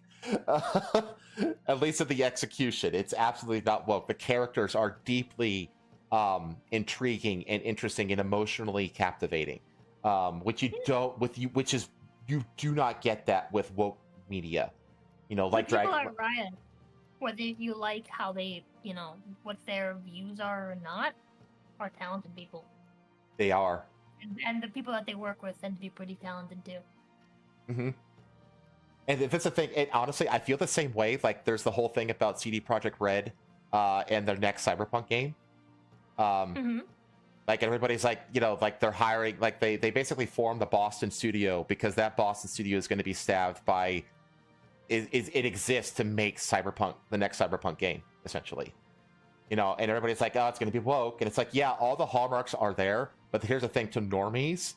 At least in the execution, it's absolutely not woke. The characters are deeply intriguing and interesting and emotionally captivating, which you do not get that with woke media. Like The people Dragon. at Riot, whether you like how they, what their views are or not, are talented people. They are. And the people that they work with tend to be pretty talented too. Mm-hmm. And that's the thing. And honestly, I feel the same way. Like, there's the whole thing about CD Projekt Red and their next Cyberpunk game. Mm-hmm. Like everybody's like, like they're hiring, like they basically formed the Boston studio because that Boston studio is going to be staffed by, it exists to make Cyberpunk, the next Cyberpunk game, essentially. And everybody's like, oh, it's going to be woke. And it's like, yeah, all the hallmarks are there. But here's the thing, to normies,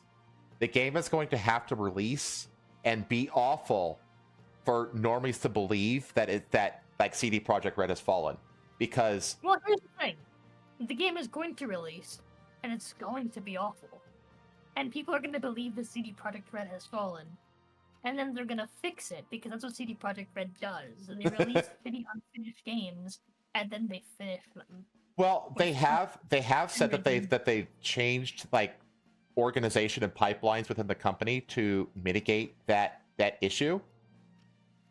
the game is going to have to release and be awful for normies to believe that like CD Projekt Red has fallen. Because... Well, here's the thing. The game is going to release, and it's going to be awful. And people are going to believe that CD Projekt Red has fallen. And then they're going to fix it, because that's what CD Projekt Red does. They release shitty unfinished games, and then they finish them. Well, they have said that they've changed like organization and pipelines within the company to mitigate that issue.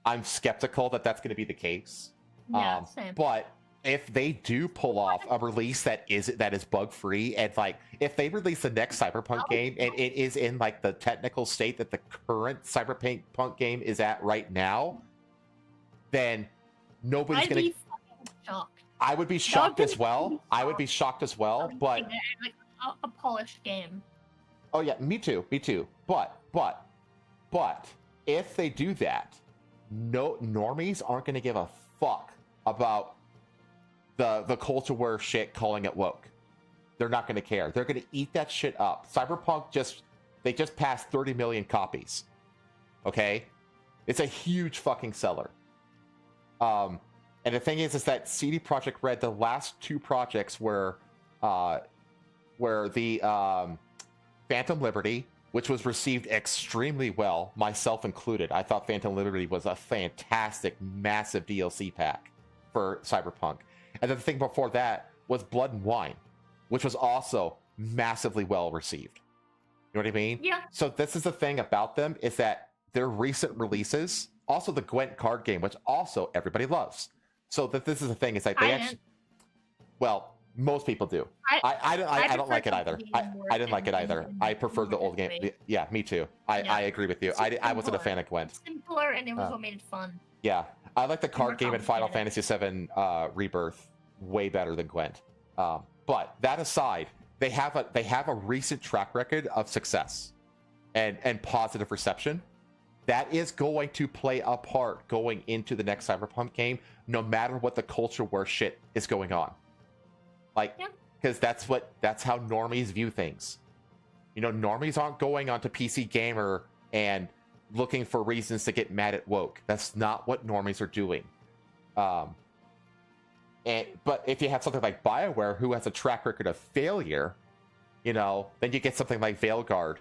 I'm skeptical that that's going to be the case. Yeah, same. But if they do pull off a release that is bug free, and like if they release the next Cyberpunk game and it is in like the technical state that the current Cyberpunk game is at right now, then nobody's going to. Shocked. I would be shocked as well. I would be shocked as well, but like a polished game. Oh yeah, me too. But if they do that, no normies aren't going to give a fuck about the culture war shit calling it woke. They're not going to care. They're going to eat that shit up. Cyberpunk just passed 30 million copies. Okay? It's a huge fucking seller. And the thing is that CD Projekt Red, the last two projects were the Phantom Liberty, which was received extremely well, myself included. I thought Phantom Liberty was a fantastic, massive DLC pack for Cyberpunk. And then the thing before that was Blood and Wine, which was also massively well received. You know what I mean? Yeah. So this is the thing about them, is that their recent releases, also the Gwent card game, which also everybody loves. So that this is the thing, is like they actually, well, most people do. I don't like it either. I didn't like it either. I prefer the old game. Yeah, me too. I agree with you. I wasn't a fan of Gwent. Simpler, and it was what made it fun. Yeah, I like the card game in Final Fantasy VII Rebirth way better than Gwent. But that aside, they have a recent track record of success and positive reception. That is going to play a part going into the next Cyberpunk game, no matter what the culture war shit is going on. Like, because that's how normies view things. Normies aren't going onto PC Gamer and looking for reasons to get mad at woke. That's not what normies are doing. But if you have something like BioWare, who has a track record of failure, then you get something like Veilguard,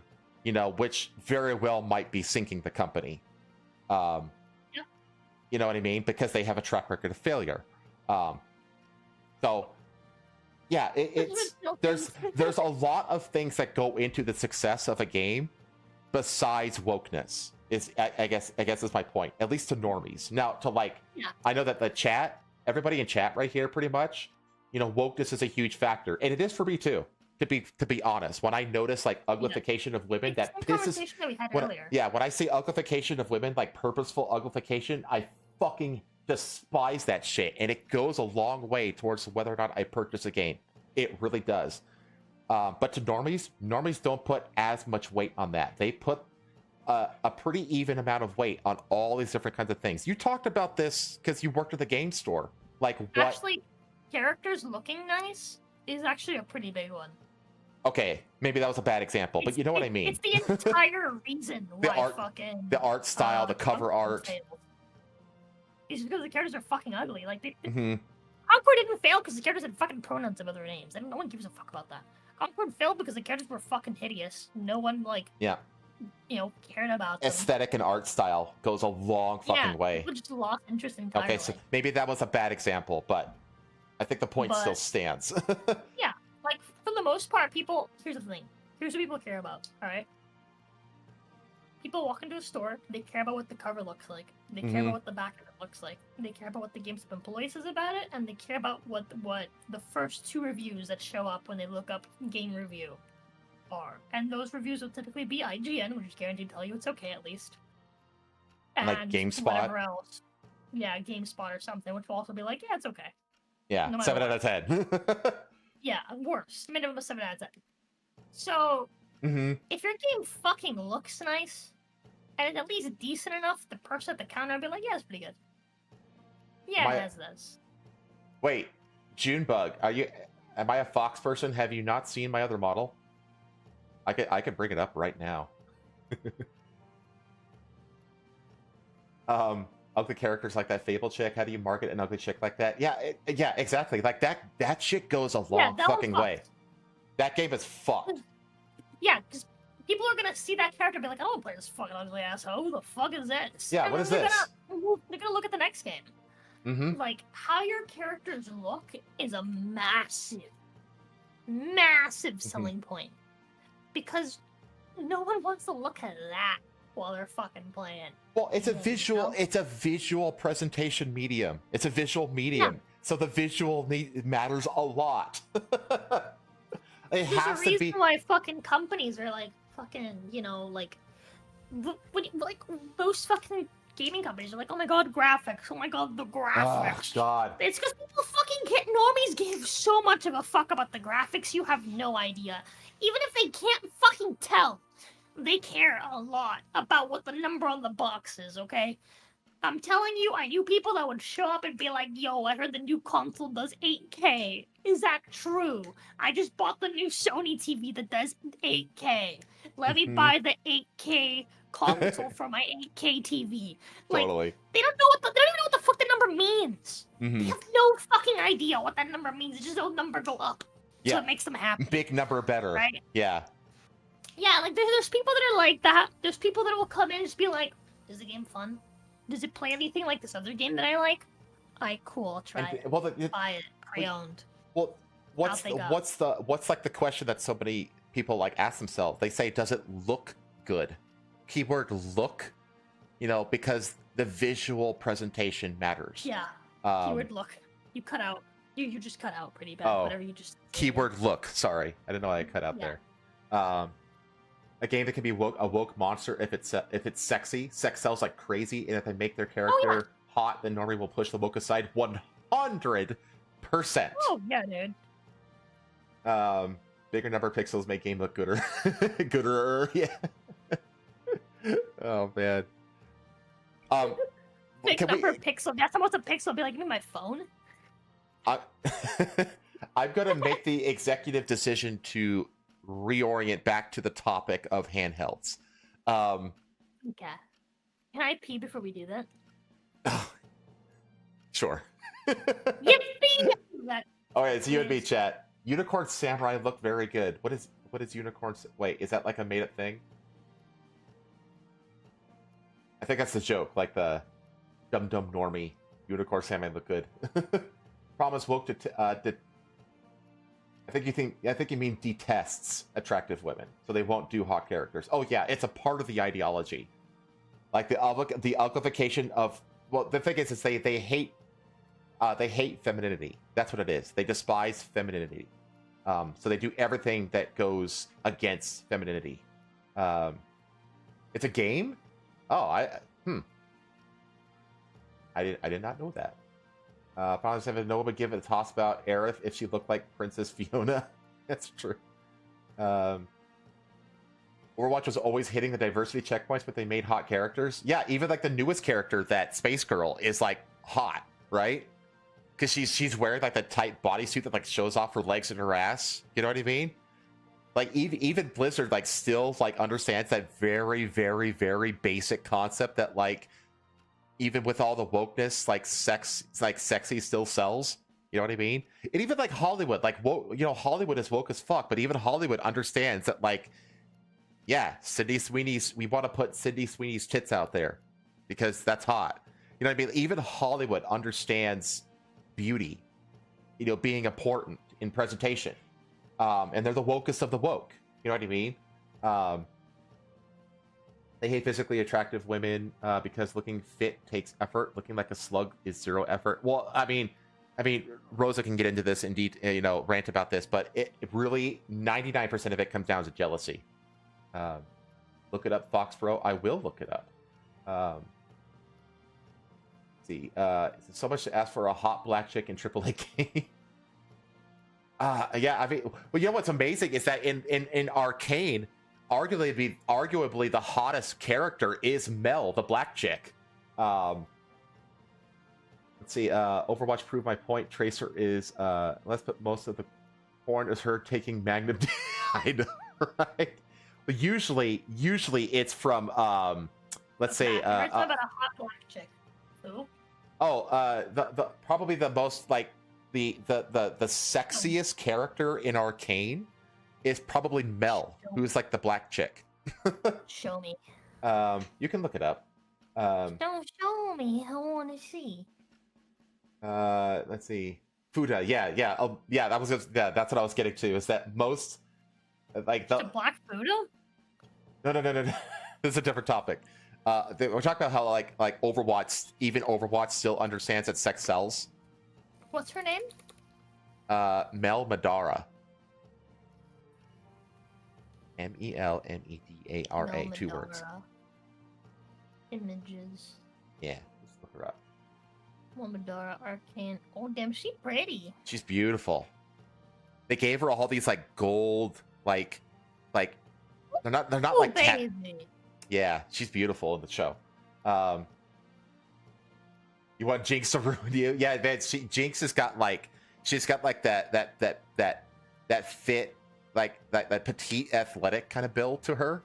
which very well might be sinking the company. You know what I mean? Because they have a track record of failure. So, yeah, there's a lot of things that go into the success of a game besides wokeness. I guess is my point, at least to normies. Now, I know that the chat, everybody in chat right here, pretty much, wokeness is a huge factor, and it is for me too. To be honest, when I notice like uglification of women, that pisses. That we had earlier. When I see uglification of women, like purposeful uglification, I fucking despise that shit, and it goes a long way towards whether or not I purchase a game. It really does. But to normies don't put as much weight on that. They put a pretty even amount of weight on all these different kinds of things. You talked about this because you worked at the game store. Like what? Actually, characters looking nice is actually a pretty big one. Okay, maybe that was a bad example, but you know what I mean. It's the entire reason why the art style, the cover art. It's because the characters are fucking ugly. Like, Mm-hmm. Concord didn't fail because the characters had fucking pronouns of other names. No one gives a fuck about that. Concord failed because the characters were fucking hideous. No one, cared about them. Aesthetic and art style goes a long fucking way. People just lost interest entirely. Okay, so maybe that was a bad example, but I think the point still stands. Yeah, like, for the most part, here's the thing. Here's what people care about, alright? People walk into a store, they care about what the cover looks like. They care about what the back of it looks like. They care about what the GameStop employee says about it, and they care about what the first two reviews that show up when they look up game review are. And those reviews will typically be IGN, which is guaranteed to tell you it's okay at least. And like GameSpot? Whatever else. Yeah, GameSpot or something, which will also be like, yeah, it's okay. Yeah, No 7 out of 10. Yeah, worse. Minimum of 7 out of 10. So Mm-hmm. if your game fucking looks nice and it's at least decent enough, the person at the counter will be like, yeah, it's pretty good. Yeah, it has this. Wait, Junebug, am I a Fox person? Have you not seen my other model? I could bring it up right now. Ugly characters like that Fable chick. How do you market an ugly chick like that? Yeah, yeah, exactly. Like that shit goes a long fucking way. That game is fucked. Yeah, because people are gonna see that character and be like, I don't play this fucking ugly asshole. Who the fuck is this? Yeah, and what is they're this? They're gonna look at the next game. Mm-hmm. Like, how your characters look is a massive selling point. Because no one wants to look at that while they're fucking playing. Well, it's a Yeah, visual. you know? It's a visual presentation medium. It's a visual medium, so the visual matters a lot. It There's has a to reason be. why fucking companies are like fucking, like most fucking gaming companies are like, oh my god, graphics, oh my god, the Oh graphics. God. It's because people fucking normies give so much of a fuck about the graphics, you have no idea. Even if they can't fucking tell, they care a lot about what the number on the box is, okay? I'm telling you, I knew people that would show up and be like, yo, I heard the new console does 8K. Is that true? I just bought the new Sony TV that does 8K. Let me buy the 8K console for my 8K TV. Like, Totally. they don't even know what the fuck the number means. They Mm-hmm. have no fucking idea what that number means. It's just a number go up. So Yeah. it makes them happy. Big number better. Right? Yeah. Yeah, like there's people that are like that. There's people that will come in and just be like, is the game fun? Does it play anything like this other game that I like? Alright, cool, I'll try it. Well, Buy it, pre-owned. well, what's Out they go. what's like the question that so many people like ask themselves? They say, does it look good? Keyword look, because the visual presentation matters. Yeah. Keyword look. You cut out. You just cut out pretty bad. Oh. Whatever you just. Keyword look. Sorry, I didn't know I cut out Yeah. there. A game that can be a woke monster if it's sexy. Sex sells like crazy, and if they make their character hot, then normally will push the woke aside 100%. Oh yeah, dude. Bigger number of pixels make game look gooder. Gooder, yeah. Oh man. Big can number we? of pixel. That's almost a pixel. Be like, give me my phone. I'm gonna make the executive decision to reorient back to the topic of handhelds. Okay. Can I pee before we do that? Sure. Yippee! That All right, it's you and me, Please. chat. Unicorn Samurai look very good. What is Unicorn? Wait, is that like a made-up thing? I think that's the joke, like the dumb normie Unicorn Samurai look good. Promise woke to I think you mean detests attractive women, so they won't do hot characters. Oh yeah, it's a part of the ideology, like the uglification of. Well, the thing is they hate femininity. That's what it is. They despise femininity, so they do everything that goes against femininity. It's a game. Oh, I did not know that. Probably 7 Noah would give it a toss about Aerith if she looked like Princess Fiona. That's true. Overwatch was always hitting the diversity checkpoints, but they made hot characters. Yeah, even like the newest character, that Space Girl, is like hot, right? Because she's wearing like the tight bodysuit that like shows off her legs and her ass. You know what I mean? Like even Blizzard like still like understands that very, very, very basic concept that like, even with all the wokeness, like sexy still sells. You know what I mean? And even like Hollywood, like Hollywood is woke as fuck, but even Hollywood understands that like, yeah, we want to put Sydney Sweeney's tits out there because that's hot. You know what I mean? Even Hollywood understands beauty, being important in presentation. And they're the wokest of the woke. You know what I mean? They hate physically attractive women because looking fit takes effort. Looking like a slug is zero effort. Well, I mean, Rosa can get into this in detail, rant about this, but it really 99% of it comes down to jealousy. Look it up, Foxbro. I will look it up. Let's see, so much to ask for a hot black chick in AAA game. Yeah, I mean, well, you know what's amazing is that in Arcane, arguably the hottest character is Mel, the black chick. Let's see. Overwatch proved my point. Tracer is let's put most of the porn is her taking Magnum. I know, right? But usually it's from let's say About a hot black chick. Who? the probably the most like the sexiest character in Arcane is probably Mel, who's like the black chick. Show me. You can look it up. Don't show me. I want to see. Let's see. Fuda, yeah. That was that's what I was getting to. Is that most like The black Buddha? No. This is a different topic. We're talking about how like even Overwatch still understands that sex sells. What's her name? Mel Madara. MELMEDARA, 2 words. Images. Yeah, let's look her up. Madara, Arcane. Oh damn, she's pretty. She's beautiful. They gave her all these like gold, like they're not like yeah, she's beautiful in the show. You want Jinx to ruin you? Yeah, man. Jinx has got like that fit, like that petite athletic kind of build to her.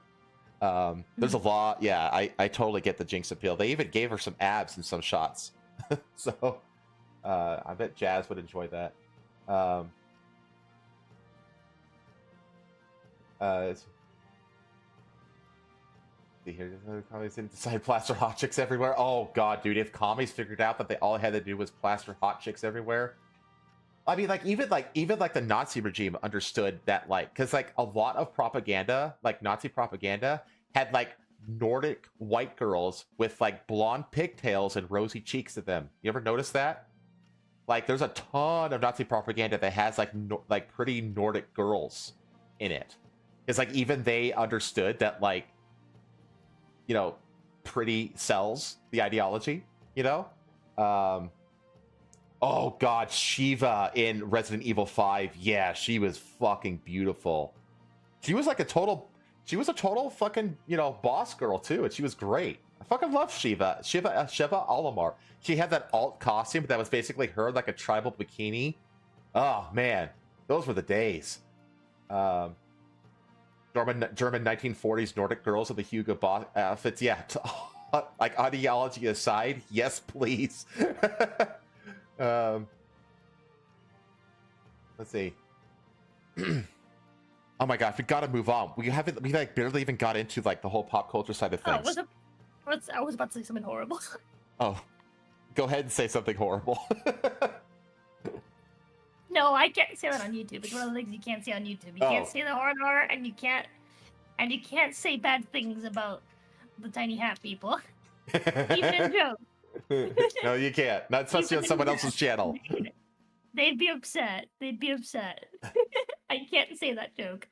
There's a lot. Yeah, I totally get the Jinx appeal. They even gave her some abs in some shots. So I bet Jazz would enjoy that. See here, commies didn't decide plaster hot chicks everywhere. Oh god, dude! If commies figured out that they all had to do was plaster hot chicks everywhere, I mean, even the Nazi regime understood that, like, because like a lot of propaganda, like Nazi propaganda, had like Nordic white girls with like blonde pigtails and rosy cheeks to them. You ever notice that? Like, there's a ton of Nazi propaganda that has like pretty Nordic girls in it. It's like even they understood that, like, you know, pretty sells the ideology. You know. Oh god, Shiva in Resident Evil 5. Yeah, she was fucking beautiful. She was like a total fucking, you know, boss girl too, and she was great. I fucking love Shiva Alamar. She had that alt costume that was basically her, like a tribal bikini. Oh man, those were the days. German 1940s Nordic girls with the Hugo Boss outfits. Yeah, like ideology aside, yes please. Let's see. Oh my god, we gotta move on. We like barely even got into like the whole pop culture side of things. I was about to say something horrible. Oh, go ahead and say something horrible. No, I can't say that on YouTube. It's one of the things you can't say on YouTube. You can't say the hard R, and you can't say bad things about the tiny hat people. Even in jokes. No, you can't. Not especially on someone else's channel. They'd be upset. I can't say that joke.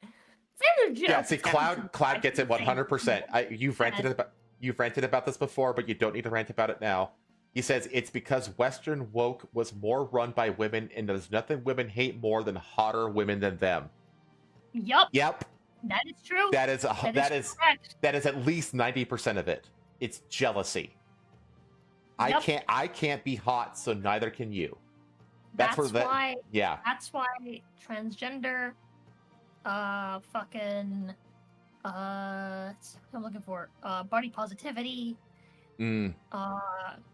Say the joke. Yeah, see, Cloud gets it 100%. You've ranted about this before, but you don't need to rant about it now. He says it's because Western woke was more run by women, and there's nothing women hate more than hotter women than them. Yep. That is true. That is at least 90% of it. It's jealousy. Yep. I can't be hot, so neither can you. That's why transgender, I'm looking for body positivity. You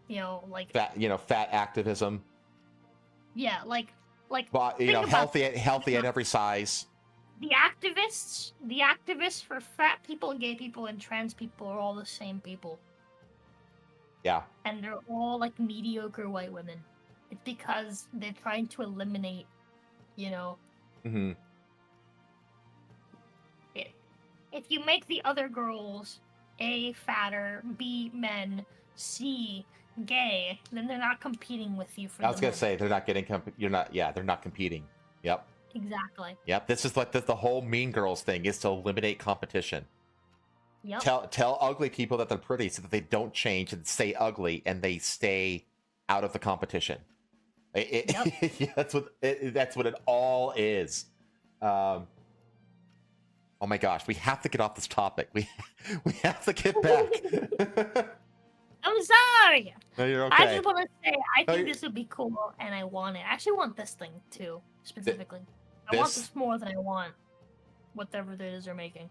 know, like fat activism. Yeah, like. Healthy at every size. The activists for fat people and gay people and trans people are all the same people. Yeah. And they're all like mediocre white women. It's because they're trying to eliminate, you know. Mm-hmm. If you make the other girls A, fatter, B, men, C, gay, then they're not competing with you for I was going to say, they're not getting they're not competing. Yep. Exactly. Yep. This is like the whole Mean Girls thing is to eliminate competition. Yep. Tell ugly people that they're pretty so that they don't change and stay ugly and they stay out of the competition. Yeah, that's what it all is. Oh my gosh, we have to get off this topic. We have to get back. I'm sorry. No, you're I okay. just want to say I No, think you- this would be cool, and I want it. I actually want this thing too, specifically. I want this- this more than I want whatever it is they're making.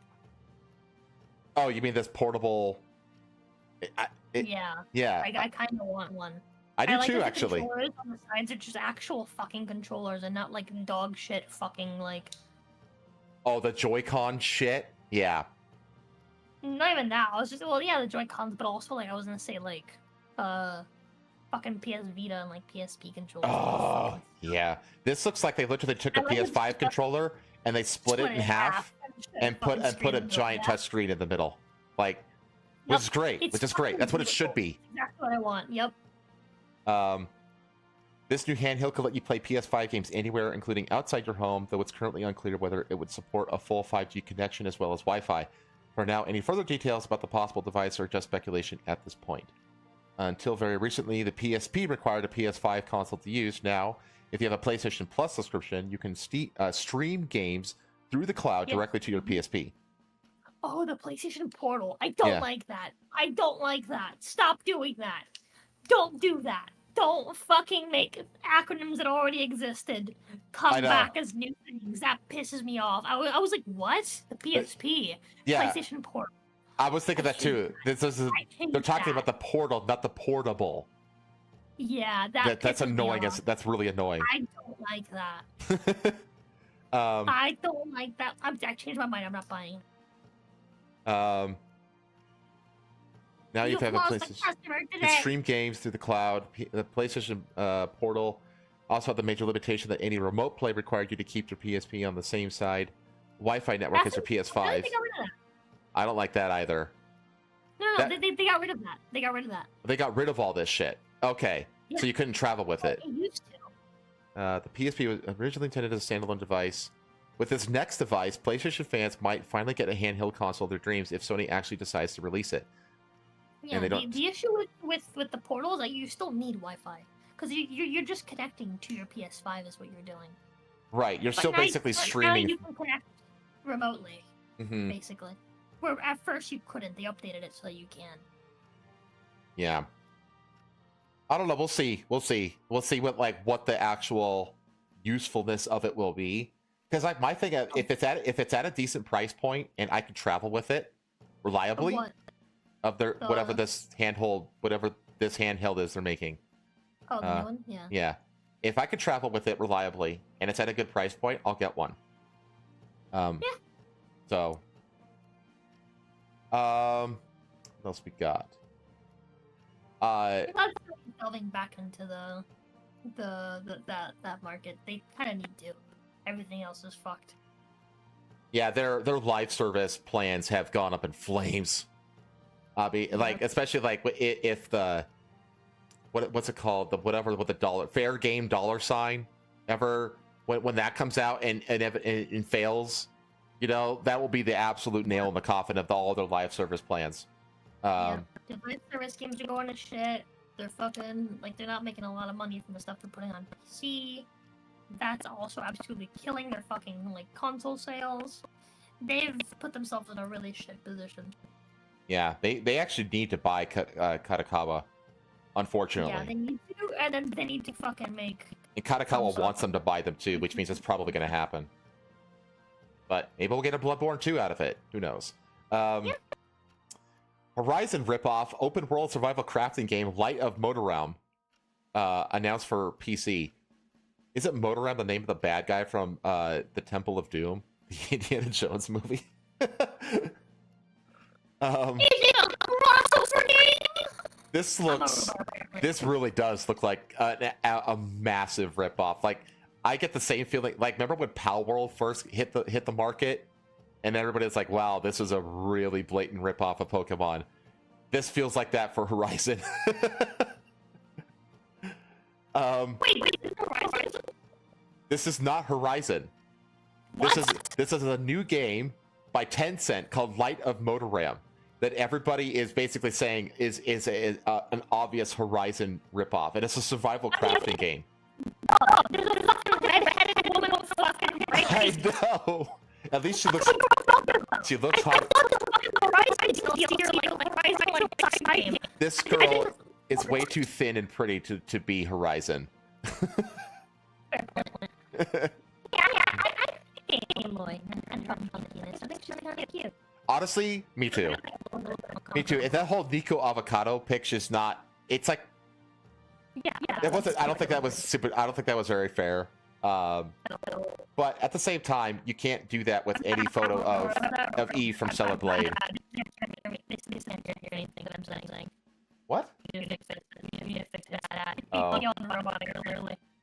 Oh, you mean this portable? Yeah, Yeah, I kind of want one. I do like too, that the actually. controllers on the sides are just actual fucking controllers and not like dog shit fucking like. Oh, the Joy-Con shit. Yeah. Not even that. I was just the Joy-Cons, but also like I was gonna say like, fucking PS Vita and like PSP controllers. Oh, yeah. This looks like they literally took a I like it PS5 just- controller and they split it in half and put fucking a screen giant yeah. touchscreen in the middle, like, which Yep, is great. it's Which is great. fucking That's what it should beautiful. be. Exactly what I want. Yep. This new handheld can let you play PS5 games anywhere, including outside your home, though it's currently unclear whether it would support a full 5G connection as well as Wi-Fi. For now, any further details about the possible device are just speculation at this point. Until very recently, the PSP required a PS5 console to use. Now, if you have a PlayStation Plus subscription, you can stream games through the cloud Yeah. directly to your PSP. Oh, the PlayStation Portal. I don't Yeah. like that. I don't like that. Stop doing that. Don't do that. Don't fucking make acronyms that already existed come I know. back as new things. That pisses me off. I was like, what? The PSP. Yeah, PlayStation Portal. I was thinking I that too. This is I hate they're talking that. about the portal, not the portable. Yeah, That's pisses me annoying. off. That's really annoying. I don't like that. I don't like that. I changed my mind. I'm not buying it. Now you have a lost a PlayStation. customer You today. can stream games through the cloud. The PlayStation Portal also had the major limitation that any remote play required you to keep your PSP on the same side Wi-Fi network as your They PS5. got rid of that. I don't like that either. No, That- they got rid of that. They got rid of that. They got rid of all this shit. Okay, Yeah. so you couldn't travel with it. They used to. The PSP was originally intended as a standalone device. With this next device, PlayStation fans might finally get a handheld console of their dreams if Sony actually decides to release it. Yeah, they the, don't- the issue with the portal is that you still need Wi-Fi because you're just connecting to your PS5 is what you're doing. Right, you're But still now basically but Now streaming. you can connect remotely, Mhm, basically. Where at first you couldn't. They updated it so that you can. Yeah. I don't know. We'll see. We'll see what the actual usefulness of it will be. Because like my thing, if it's at a decent price point and I can travel with it reliably, What? of their whatever The- this handheld is they're making. Oh, the new one? Yeah. Yeah. If I could travel with it reliably and it's at a good price point, I'll get one. Yeah. So. What else we got? They're not delving back into that market. They kind of need to. Everything else is fucked. Yeah, their live service plans have gone up in flames. Like especially like if the what's it called, the whatever with the dollar fair game dollar sign ever when that comes out and fails, you know, that will be the absolute nail in the coffin of all their live service plans. Yeah. The live service games are going to shit. They're fucking like they're not making a lot of money from the stuff they're putting on PC. That's also absolutely killing their fucking like console sales. They've put themselves in a really shit position. Yeah, they actually need to buy Katakawa, unfortunately. Yeah, they need to, and then they need to fucking make. And Katakawa Some wants them to buy them too, which means it's probably going to happen. But maybe we'll get a Bloodborne 2 out of it. Who knows? Horizon ripoff open world survival crafting game Light of Motorrealm announced for PC. Isn't Motorrealm the name of the bad guy from the Temple of Doom, the Indiana Jones movie? This really does look like a massive ripoff. Like I get the same feeling. Like remember when Pal World first hit the market, and everybody's like, "Wow, this is a really blatant ripoff of Pokemon." This feels like that for Horizon. Wait, Horizon? This is not Horizon. This is a new game by Tencent called Light of Motorrealm that everybody is basically saying is an obvious Horizon ripoff, and it's a survival crafting game. Oh, there's a fucking red-headed woman with fucking I right. know. At least she looks. She looks hot. This girl is way too thin and pretty to be Horizon. Honestly, me too. Me too. If that whole Nico avocado pitch is not, it's like, it wasn't. I don't think that was super. I don't think that was very fair. But at the same time, you can't do that with any photo of Eve from Stellar Blade. What? Oh.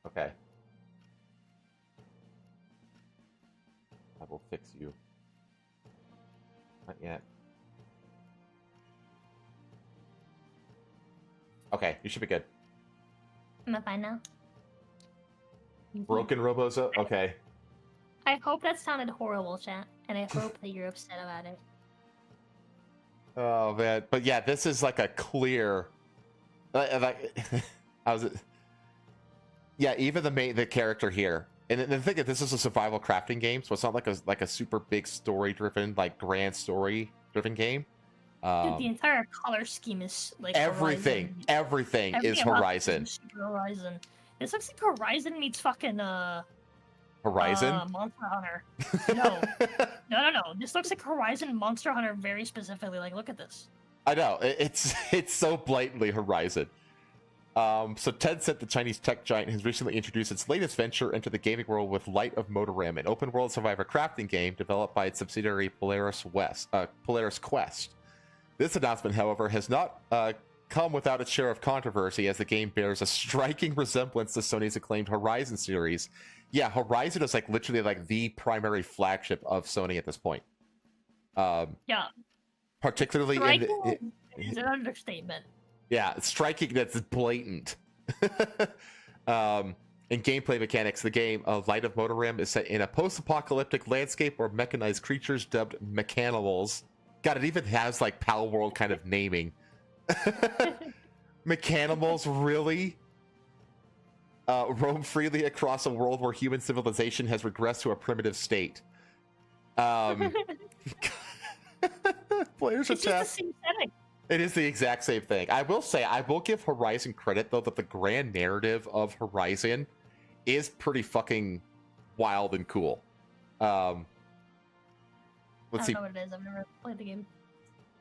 Okay. I will fix you. Not yet. Okay, you should be good. Am I fine now? Broken Robozo? Okay. I hope that sounded horrible, chat, and I hope that you're upset about it. Oh man, but yeah, this is like a clear. Like, I was. Yeah, even the character here, and the thing is, this is a survival crafting game, so it's not like a super big story driven, like grand story driven game. Dude, the entire color scheme is like everything. Horizon. Everything is Horizon. Horizon. This looks like Horizon meets fucking Horizon? Monster Hunter. No. No. This looks like Horizon Monster Hunter very specifically. Like, look at this. I know. It's so blatantly Horizon. So Tencent, the Chinese tech giant, has recently introduced its latest venture into the gaming world with Light of Motoram, an open-world survivor crafting game developed by its subsidiary Polaris Quest. This announcement, however, has not come without its share of controversy, as the game bears a striking resemblance to Sony's acclaimed Horizon series. Yeah, Horizon is like literally like the primary flagship of Sony at this point. Yeah. Particularly striking is an understatement. Yeah, striking, that's blatant. In gameplay mechanics, the game Light of Motoram is set in a post-apocalyptic landscape where mechanized creatures dubbed Mechanimals. God, it even has like Pal World kind of naming. Mechanimals really roam freely across a world where human civilization has regressed to a primitive state. Players it's are just the same setting. It is the exact same thing. I will say, I will give Horizon credit, though, that the grand narrative of Horizon is pretty fucking wild and cool. Let's see. I don't know what it is. I've never played the game.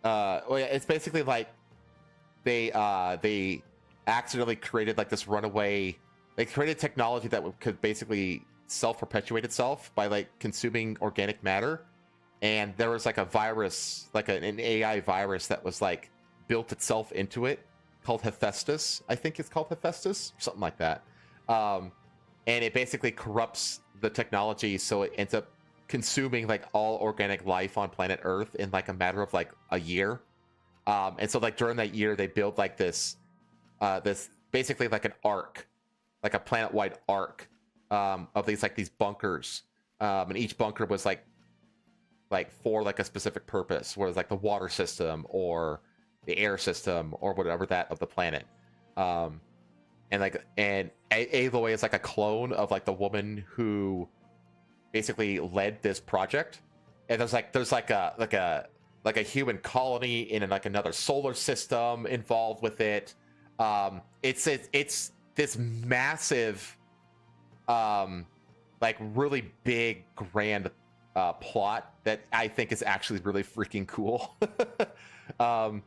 Well, yeah, it's basically like they accidentally created like this runaway. They created technology that could basically self-perpetuate itself by like consuming organic matter, and there was like a virus, like an AI virus that was like built itself into it, called Hephaestus. I think it's called Hephaestus, something like that. And it basically corrupts the technology, so it ends up consuming like all organic life on planet Earth in like a matter of like a year. And so like during that year, they build like this basically like an arc, like a planet-wide arc of these bunkers. And each bunker was like for like a specific purpose, whereas like the water system or the air system or whatever that of the planet. And Aloy is like a clone of like the woman who basically led this project. And there's a human colony in like another solar system involved with it. It's this massive, like really big, grand plot that I think is actually really freaking cool. That's awesome.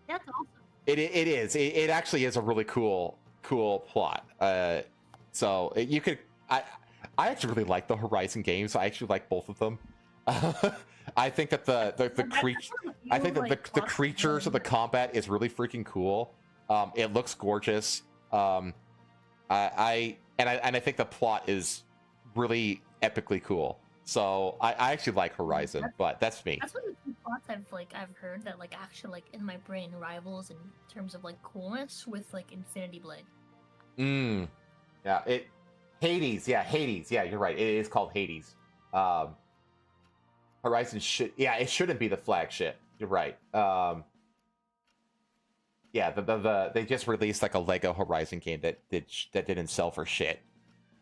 It is. It actually is a really cool plot. So you could. I actually really like the Horizon games. I actually like both of them. I think that the creatures of the combat is really freaking cool. It looks gorgeous. I think the plot is really epically cool. So I actually like Horizon, but that's me. That's one of the two plots I've heard that like actually like in my brain rivals in terms of like coolness with like Infinity Blade. Yeah, Hades. Yeah, you're right. It is called Hades. Horizon it shouldn't be the flagship. You're right. Yeah, they just released like a Lego Horizon game that didn't sell for shit.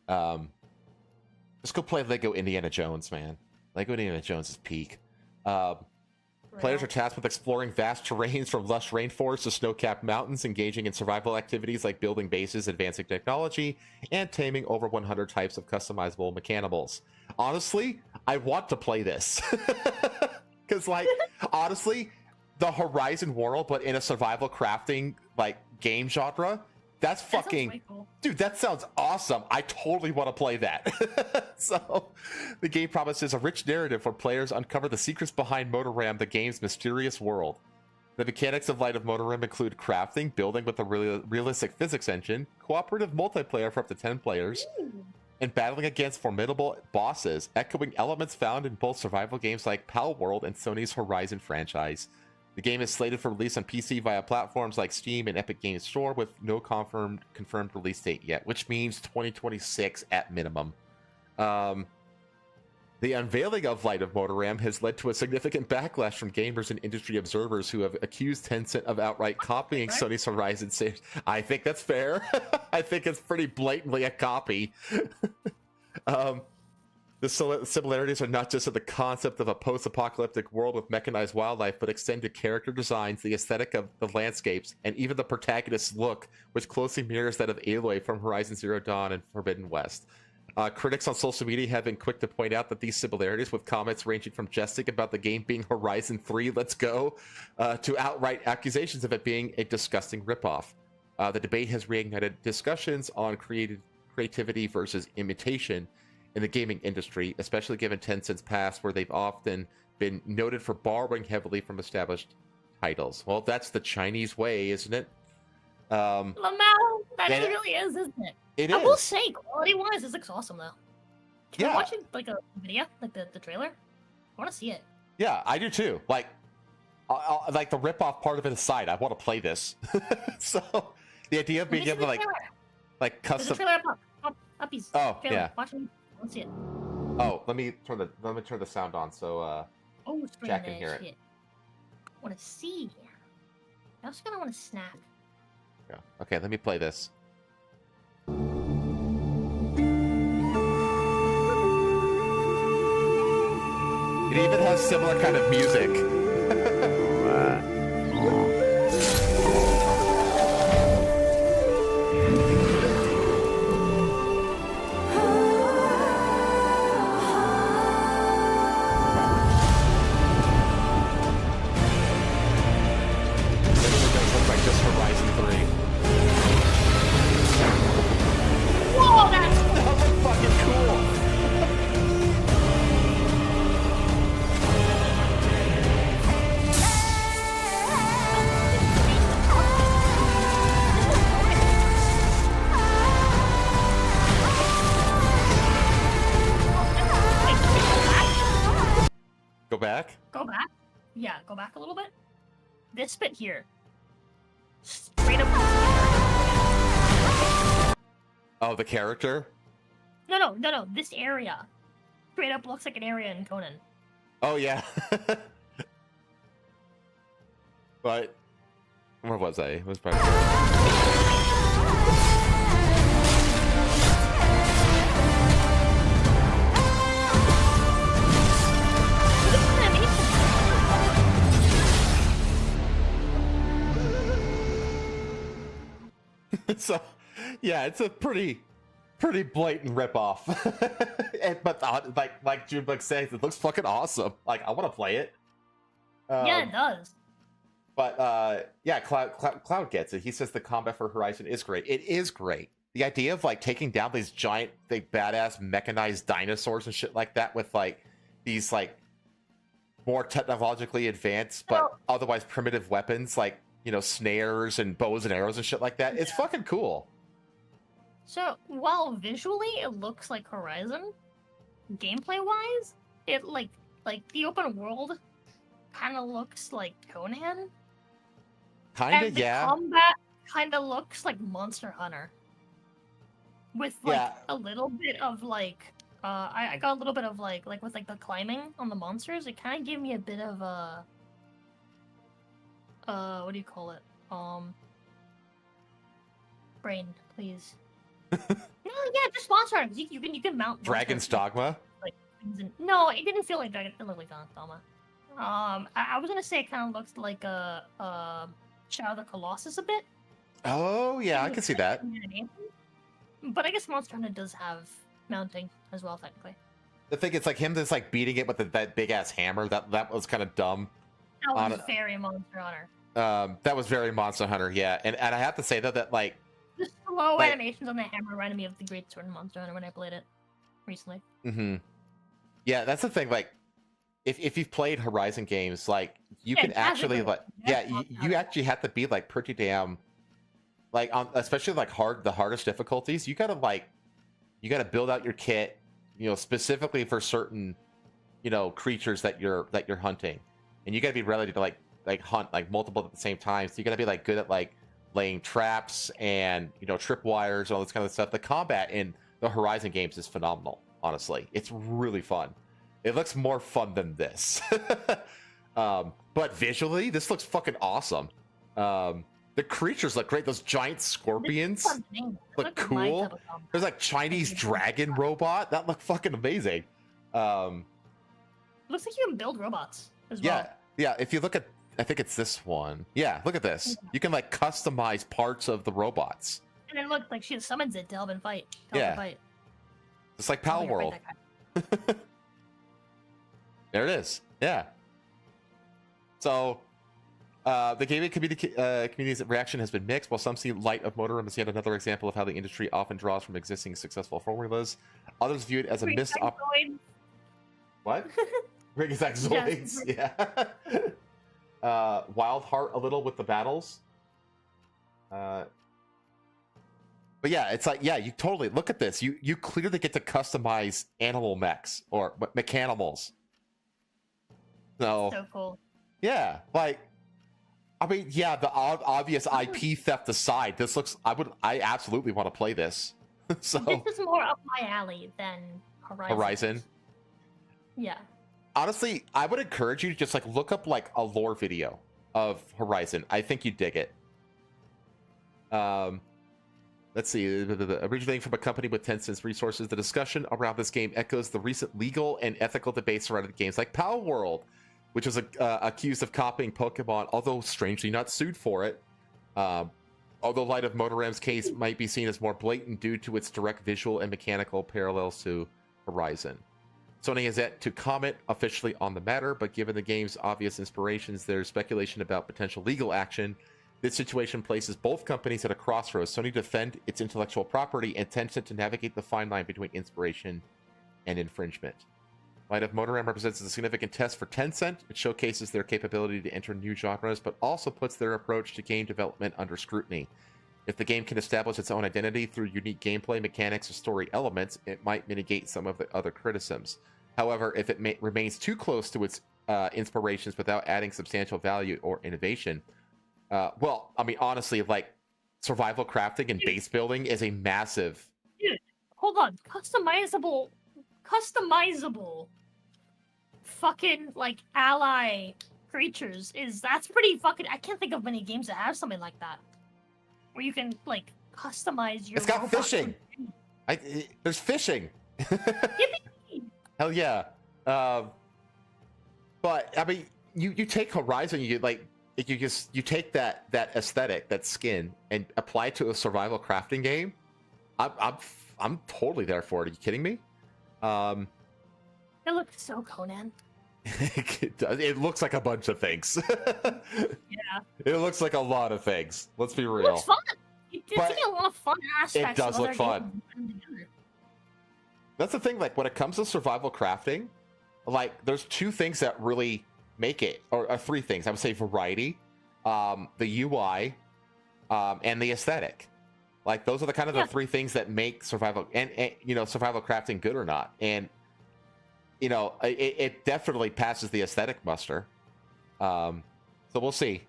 Just go play Lego Indiana Jones, man. Lego Indiana Jones is peak. Players are tasked with exploring vast terrains from lush rainforests to snow-capped mountains, engaging in survival activities like building bases, advancing technology, and taming over 100 types of customizable mechanicals. Honestly, I want to play this. Because, like, honestly, the Horizon world, but in a survival crafting, like, game genre, that's fucking... That cool. Dude, that sounds awesome. I totally want to play that. So, the game promises a rich narrative where players uncover the secrets behind Motorram, the game's mysterious world. The mechanics of Light of Motorram include crafting, building with a realistic physics engine, cooperative multiplayer for up to 10 players, and battling against formidable bosses, echoing elements found in both survival games like Pal World and Sony's Horizon franchise. The game is slated for release on PC via platforms like Steam and Epic Games Store with no confirmed release date yet, which means 2026 at minimum. The unveiling of Light of Motorram has led to a significant backlash from gamers and industry observers who have accused Tencent of outright copying Sony's Horizon series. I think that's fair. I think it's pretty blatantly a copy. The similarities are not just in the concept of a post-apocalyptic world with mechanized wildlife, but extend to character designs, the aesthetic of the landscapes, and even the protagonist's look, which closely mirrors that of Aloy from Horizon Zero Dawn and Forbidden West. Critics on social media have been quick to point out that these similarities, with comments ranging from jesting about the game being Horizon 3, let's go, to outright accusations of it being a disgusting ripoff. The debate has reignited discussions on creativity versus imitation in the gaming industry, especially given Tencent's past, where they've often been noted for borrowing heavily from established titles. Well, that's the Chinese way, isn't it? Lamau, that and really is, isn't it? It I is. will say, quality-wise, this looks awesome, though. Can Yeah. I watch it, like a video, like the trailer? I want to see it. Yeah, I do too. Like, like the rip-off part of it aside, I want to play this. So, the idea of being able to, like There's custom... a trailer up, uppies. Oh, Trailer. yeah. Watch it. Let's see it. Oh, let me turn the sound on so Oh, it's Jack can hear it. shit. Want to see? I also kind of want to snack. yeah. Okay, let me play this. It even has similar kind of music. Like just Horizon 3. Whoa, that's That looks fucking cool. Go back? Go back? Yeah, go back a little bit. This bit here. Straight up. Oh, the character? No. This area. Straight up looks like an area in Conan. Oh, yeah. But where was I? It was probably... So, yeah, it's a pretty blatant ripoff. But like Junebug says, it looks fucking awesome. Like, I want to play it. Yeah, it does. But yeah, Cloud gets it. He says the combat for Horizon is great. It is great. The idea of like taking down these giant, big, badass mechanized dinosaurs and shit like that with like these like more technologically advanced but otherwise primitive weapons like, you know, snares and bows and arrows and shit like that. It's fucking cool. So, while visually it looks like Horizon, gameplay-wise, it like the open world kind of looks like Conan. Kinda, And the yeah. combat kind of looks like Monster Hunter. With like Yeah. a little bit of like, I got a little bit of like with like the climbing on the monsters. It kind of gave me a bit of what do you call it? Brain, please. yeah, just Monster Hunter. You can mount Dragon's monsters, Dogma. like things no, it didn't feel like Dragon. It looked like Dragon's Dogma. I was gonna say it kind of looks like a Shadow of the Colossus a bit. Oh yeah, I can see that. But I guess Monster Hunter does have mounting as well, technically. The thing is, like him just like beating it with that big ass hammer. That was kind of dumb. That was very Monster Hunter. That was very Monster Hunter, yeah. And I have to say though that like the slow like, animations on the hammer reminded me of the Great Sword in Monster Hunter when I played it recently. Mm-hmm. Yeah, that's the thing. Like, if you've played Horizon games, like you can actually like you actually have to be like pretty damn like on especially like the hardest difficulties. You gotta build out your kit, specifically for certain creatures that you're hunting, and you gotta be ready to like hunt like multiple at the same time. So you gotta be like good at like laying traps and tripwires and all this kind of stuff. The combat in the Horizon games is phenomenal. Honestly, it's really fun. It looks more fun than this. But visually, this looks fucking awesome. The creatures look great. Those giant scorpions look cool. There's like Chinese dragon robot. That looked fucking amazing. Looks like you can build robots as well. Yeah. If you look at, I think it's this one. Yeah, look at this. You can like customize parts of the robots. And it looked like she summons it to help him fight. It's like Pal World. There it is. Yeah. So, the gaming community's reaction has been mixed. While some see Light of Motorum as yet another example of how the industry often draws from existing successful formulas, others view it as a missed opportunity. What? Ring Attack Zoids, yeah. Wild Heart a little with the battles. But yeah, it's like, you totally look at this. You clearly get to customize animal mechs or mechanimals. So cool. Yeah, like, I mean, yeah, the obvious IP theft aside, this looks. I absolutely want to play this. So this is more up my alley than Horizon. Yeah. Honestly, I would encourage you to just like look up like a lore video of Horizon. I think you'd dig it. Let's see. Originating from a company with Tencent's resources, the discussion around this game echoes the recent legal and ethical debates surrounding games like Pal World, which was accused of copying Pokemon, although strangely not sued for it. Although Light of Motoram's case might be seen as more blatant due to its direct visual and mechanical parallels to Horizon. Sony has yet to comment officially on the matter, but given the game's obvious inspirations, there's speculation about potential legal action. This situation places both companies at a crossroads. Sony to defend its intellectual property and Tencent to navigate the fine line between inspiration and infringement. Light of Motoram represents a significant test for Tencent. It showcases their capability to enter new genres, but also puts their approach to game development under scrutiny. If the game can establish its own identity through unique gameplay mechanics or story elements, it might mitigate some of the other criticisms. However, if it remains too close to its inspirations without adding substantial value or innovation, well, I mean, honestly, like, survival crafting and base building is a massive... Dude, hold on. Customizable fucking, like, ally creatures that's pretty fucking... I can't think of many games that have something like that. Where you can, like, customize your... It's got fishing! There's fishing! Hell yeah. But, I mean, you take Horizon, you take that aesthetic, that skin, and apply it to a survival crafting game. I'm totally there for it. Are you kidding me? It looks so Conan. It looks like a bunch of things. Yeah. It looks like a lot of things. Let's be real. It looks fun. It's a lot of fun aspects. It does look fun. That's the thing. Like, when it comes to survival crafting, like, there's two things that really make it, or three things. I would say variety, the UI, and the aesthetic. Like, those are the kind of the three things that make survival and survival crafting good or not. And it definitely passes the aesthetic muster. So we'll see.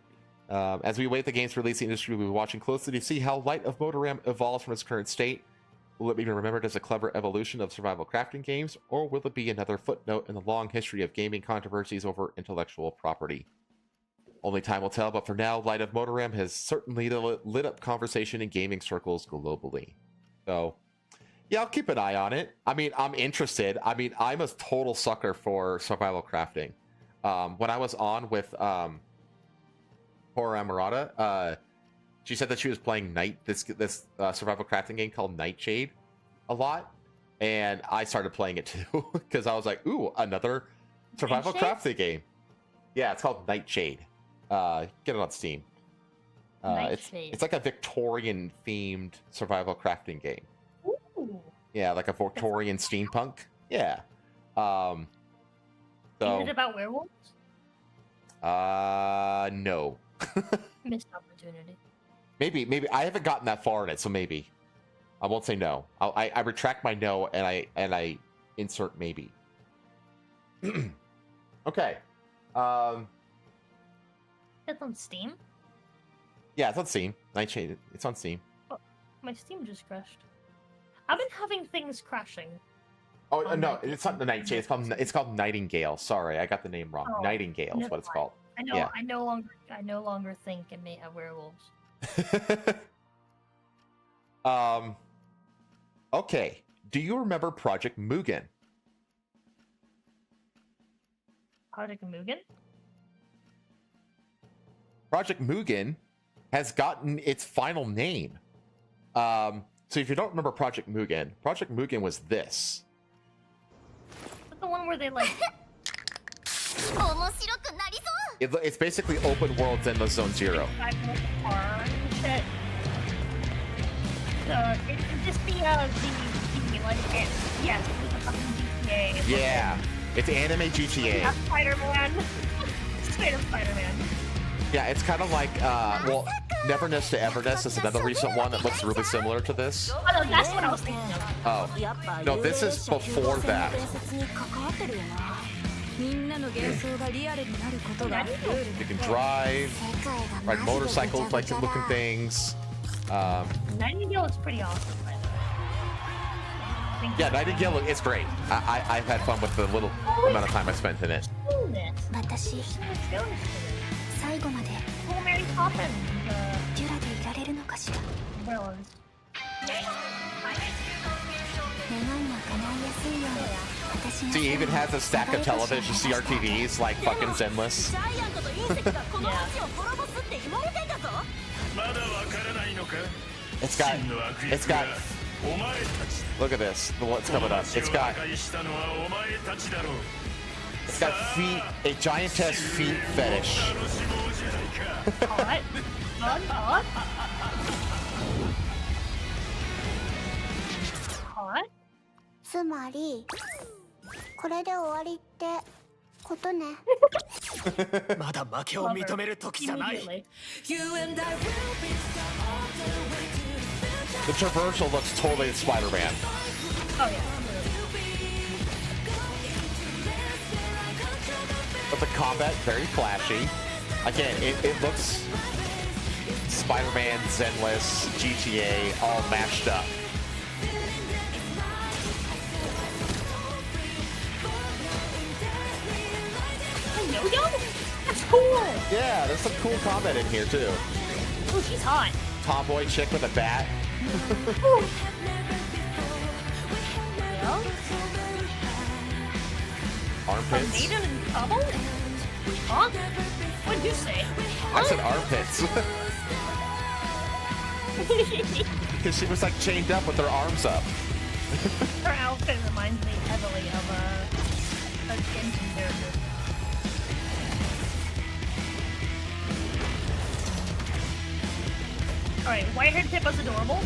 As we await the game's release, the industry will be watching closely to see how Light of Motoram evolves from its current state. Will it be remembered as a clever evolution of survival crafting games, or will it be another footnote in the long history of gaming controversies over intellectual property? Only time will tell, but for now, Light of Motoram has certainly lit up conversation in gaming circles globally. So, Yeah, I'll keep an eye on it. I mean, I'm interested. I mean, I'm a total sucker for survival crafting. When I was on with Horror Amarada, she said that she was playing this survival crafting game called Nightshade a lot, and I started playing it too because I was like, "Ooh, another survival crafting game." Yeah, it's called Nightshade. Get it on Steam. It's like a Victorian themed survival crafting game. Ooh. Yeah, like a Victorian steampunk. Yeah. So Is it about werewolves? No. Missed opportunity. Maybe I haven't gotten that far in it, so maybe I won't say no. I retract my no and I insert maybe. Okay. It's on Steam. Yeah, it's on Steam. Nightshade. It's on Steam. My Steam just crashed. I've been having things crashing. Oh no, it's not the Nightshade. It's called Nightingale. Sorry, I got the name wrong. Oh, Nightingale is what it's called. I know. Yeah. I no longer think it may have werewolves. Okay. Do you remember Project Mugen? Project Mugen? Project Mugen has gotten its final name. So if you don't remember Project Mugen was this. Is that the one where they like? It's basically open worlds in the Zone Zero. Shit. It can just be the like yes, it's a fucking GTA. Yeah, it's anime GTA. Spider-Man. Straight up Spider-Man. Yeah, it's kind of like well, Neverness to Everness is another recent one that looks really similar to this. Oh no, that's what I was thinking of. Oh, no, this is before that. You can drive, ride motorcycles, like looking things. Nightingale is pretty awesome. By the way. Yeah, Nightingale is great. I've had fun with the little amount of time I spent in it. Oh, Mary Poppins. Villains. See, he even has a stack of television CRTVs like fucking Zenless. It's got look at this, what's coming up. It's got feet, a giantess feet fetish. Hot. Hot. Hot. つまりこれで終わりってことね。まだ負けを認める時じゃない。 Immediately. The traversal looks totally Spider-Man. Oh yeah. But the combat, very flashy. Again, it looks Spider-Man, Zenless, GTA, all mashed up. Yo-yo? That's cool! Yeah, there's some cool combat in here too. Oh, she's hot. Tomboy chick with a bat. Yeah. Armpits. Maiden in trouble? Huh? What'd you say? I said armpits. Because she was like chained up with her arms up. Her outfit reminds me heavily of a Genshin character. Alright, white-haired Pippa's adorable.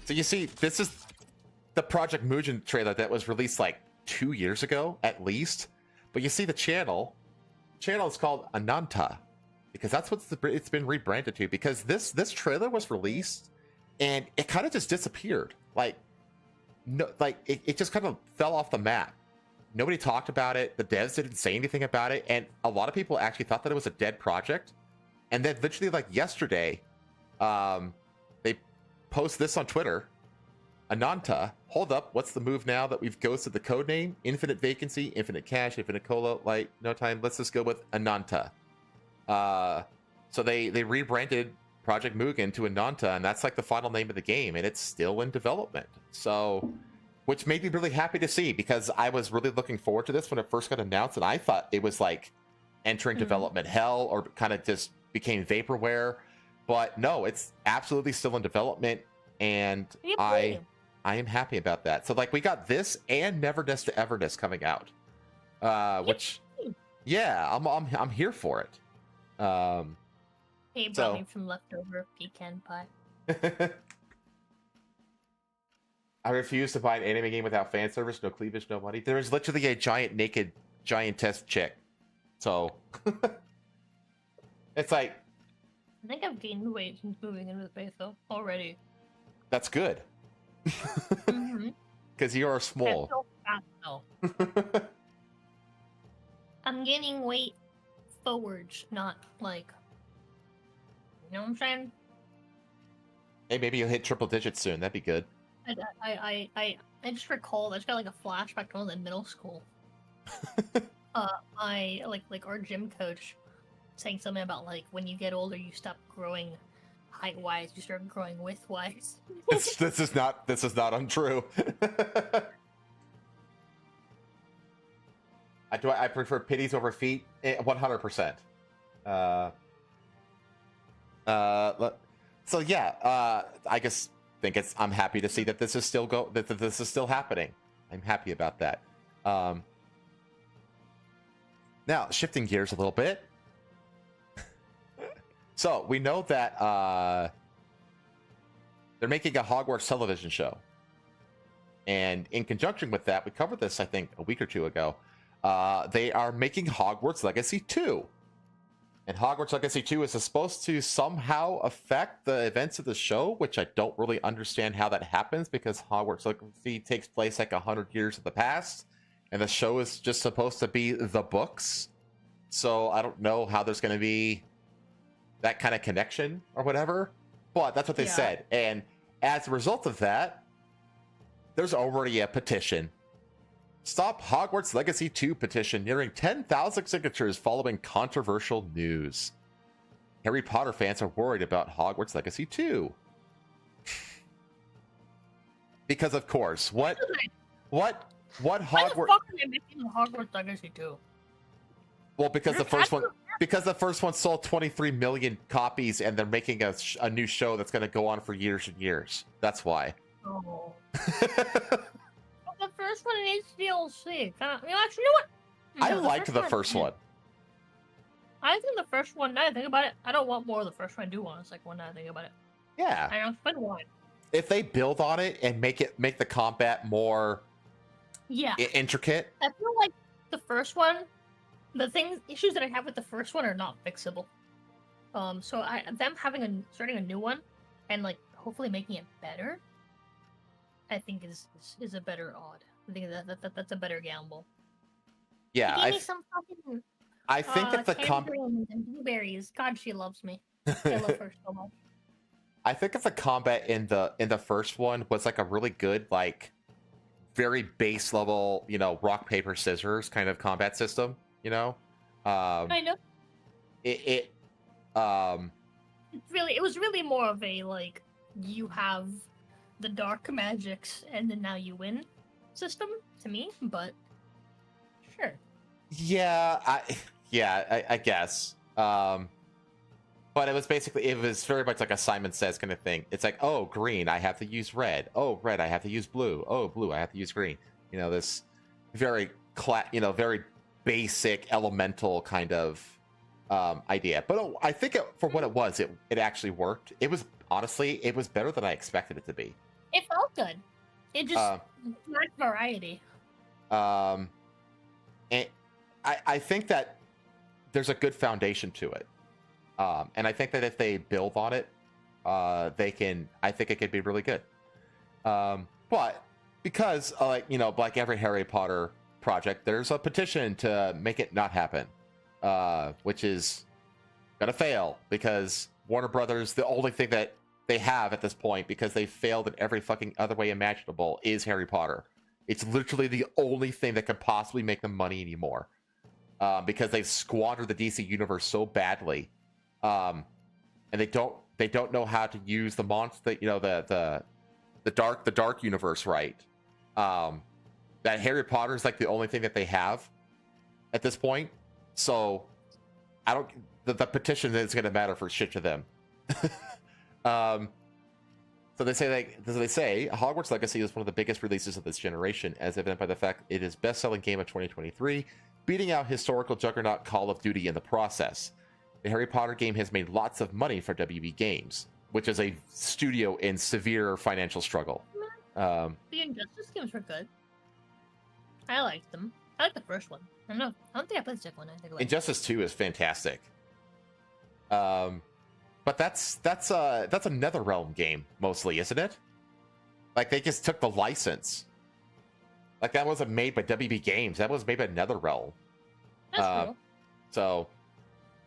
So you see, this is the Project Mugen trailer that was released like 2 years ago, at least. But you see the channel. The channel is called Ananta, because that's what it's been rebranded to. Because this trailer was released, and it kind of just disappeared. Like, no, like it just kind of fell off the map. Nobody talked about it. The devs didn't say anything about it, and a lot of people actually thought that it was a dead project. And then literally, like yesterday, they post this on Twitter. Ananta, hold up, what's the move now that we've ghosted the code name? Infinite vacancy, infinite cash, infinite cola, like, no time. Let's just go with Ananta. So they rebranded Project Mugen to Ananta, and that's like the final name of the game, and it's still in development. So, which made me really happy to see, because I was really looking forward to this when it first got announced, and I thought it was like entering development hell or kind of just became vaporware. But no, it's absolutely still in development, and I am happy about that. So like we got this and Neverness to Everness coming out, which yeah, I'm here for it. He brought me some leftover pecan pie. I refuse to buy an anime game without fan service, no cleavage, no money. There is literally a giant naked giantess chick. So it's like, I think I've gained weight since moving into the base though already. That's good. Because you are small. I'm so fat though. I'm gaining weight forwards, not like, you know what I'm saying? Hey, maybe you'll hit triple digits soon. That'd be good. I just recall, I just got like a flashback to when I was in middle school. I like our gym coach saying something about like when you get older you stop growing height wise, you start growing width wise. This is not untrue. I prefer pitties over feet 100%. So yeah, I just think I'm happy to see that this is still this is still happening. I'm happy about that. Now, shifting gears a little bit. So, we know that they're making a Hogwarts television show. And in conjunction with that, we covered this, I think, a week or two ago. They are making Hogwarts Legacy 2. And Hogwarts Legacy 2 is supposed to somehow affect the events of the show, which I don't really understand how that happens, because Hogwarts Legacy takes place like 100 years in the past. And the show is just supposed to be the books. So I don't know how there's going to be that kind of connection or whatever. But that's what they said. And as a result of that, there's already a petition. Stop Hogwarts Legacy 2 petition nearing 10,000 signatures following controversial news. Harry Potter fans are worried about Hogwarts Legacy 2. Because of course, what Hogwarts... Why the fuck are they making Hogwarts Legacy 2? Well, because the first one sold 23 million copies, and they're making a new show that's going to go on for years and years. That's why. Oh. The first one needs DLC. Actually, you know what? I liked the first one. I think the first one, now that I think about it, I don't want more of the first one. I do want a second one, now that I think about it. Yeah. I don't spend one. If they build on it and make the combat more intricate. I feel like the first one, the issues that I have with the first one are not fixable. So them starting a new one and like hopefully making it better, I think is a better odd. I think that's a better gamble. Yeah, I think if the and blueberries, God, she loves me. I love her so much. I think if the combat in the first one was like a really good, like very base level, rock paper scissors kind of combat system, I know. It was really more of a like you have the dark magics and then now you win system to me, but sure. Yeah, I guess. But it was very much like a Simon Says kind of thing. It's like, oh, green, I have to use red. Oh, red, I have to use blue. Oh, blue, I have to use green. This very very basic elemental kind of idea. But I think for what it was, it actually worked. It was better than I expected it to be. It felt good. It just lacked variety. And I think that there's a good foundation to it. And I think that if they build on it, I think it could be really good. But because, like every Harry Potter project, there's a petition to make it not happen, which is gonna fail because Warner Brothers, the only thing that they have at this point, because they failed in every fucking other way imaginable, is Harry Potter. It's literally the only thing that could possibly make them money anymore, because they've squandered the DC universe so badly. And they don't They don't know how to use the monster, the dark universe right. That Harry Potter is like the only thing that they have at this point. So I don't. The petition is going to matter for shit to them. So they say Hogwarts Legacy is one of the biggest releases of this generation, as evident by the fact it is best-selling game of 2023, beating out historical juggernaut Call of Duty in the process. The Harry Potter game has made lots of money for WB Games, which is a studio in severe financial struggle. The Injustice games were good. I liked them. I liked the first one. I don't think I played the second one. I think Injustice 2 is fantastic. But that's a NetherRealm game mostly, isn't it? Like they just took the license. Like that wasn't made by WB Games. That was made by NetherRealm. That's cool. So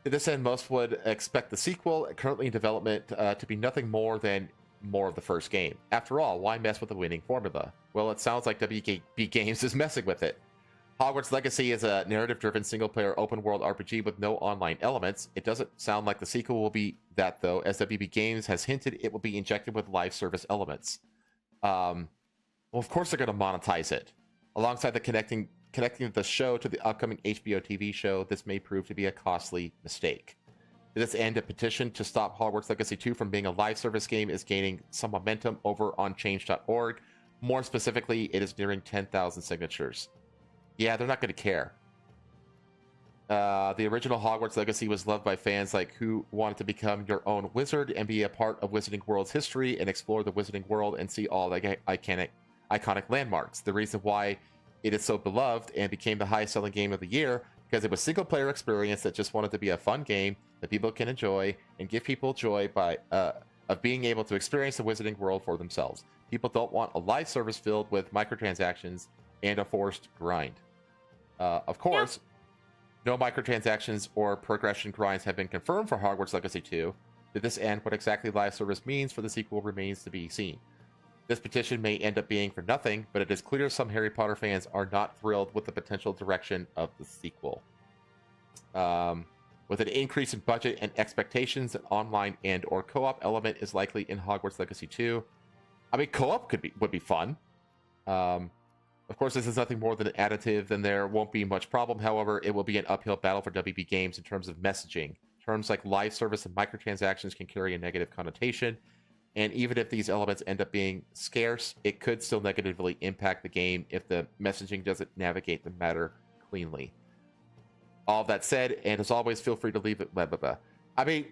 to this end, most would expect the sequel, currently in development, to be nothing more than more of the first game. After all, why mess with the winning formula? Well, it sounds like WB Games is messing with it. Hogwarts Legacy is a narrative-driven single-player open-world RPG with no online elements. It doesn't sound like the sequel will be that, though, as WB Games has hinted it will be injected with live service elements. Well, of course they're going to monetize it. Alongside the connecting the show to the upcoming HBO TV show, this may prove to be a costly mistake. To this end, a petition to stop Hogwarts Legacy 2 from being a live service game is gaining some momentum over on change.org. More specifically, it is nearing 10,000 signatures. Yeah, they're not going to care. The original Hogwarts Legacy was loved by fans like who wanted to become your own wizard and be a part of Wizarding World's history and explore the Wizarding World and see all the iconic landmarks. The reason why it is so beloved and became the highest-selling game of the year because it was single-player experience that just wanted to be a fun game that people can enjoy and give people joy by of being able to experience the Wizarding World for themselves. People don't want a live service filled with microtransactions and a forced grind. Of course, no microtransactions or progression grinds have been confirmed for Hogwarts Legacy 2. To this end, what exactly live service means for the sequel remains to be seen. This petition may end up being for nothing, but it is clear some Harry Potter fans are not thrilled with the potential direction of the sequel. With an increase in budget and expectations, an online and or co-op element is likely in Hogwarts Legacy 2. I mean, co-op would be fun. Of course, this is nothing more than an additive, then there won't be much problem. However, it will be an uphill battle for WB Games in terms of messaging. Terms like live service and microtransactions can carry a negative connotation, and even if these elements end up being scarce, it could still negatively impact the game if the messaging doesn't navigate the matter cleanly. All that said, and as always, feel free to leave it blah, blah, blah. I mean,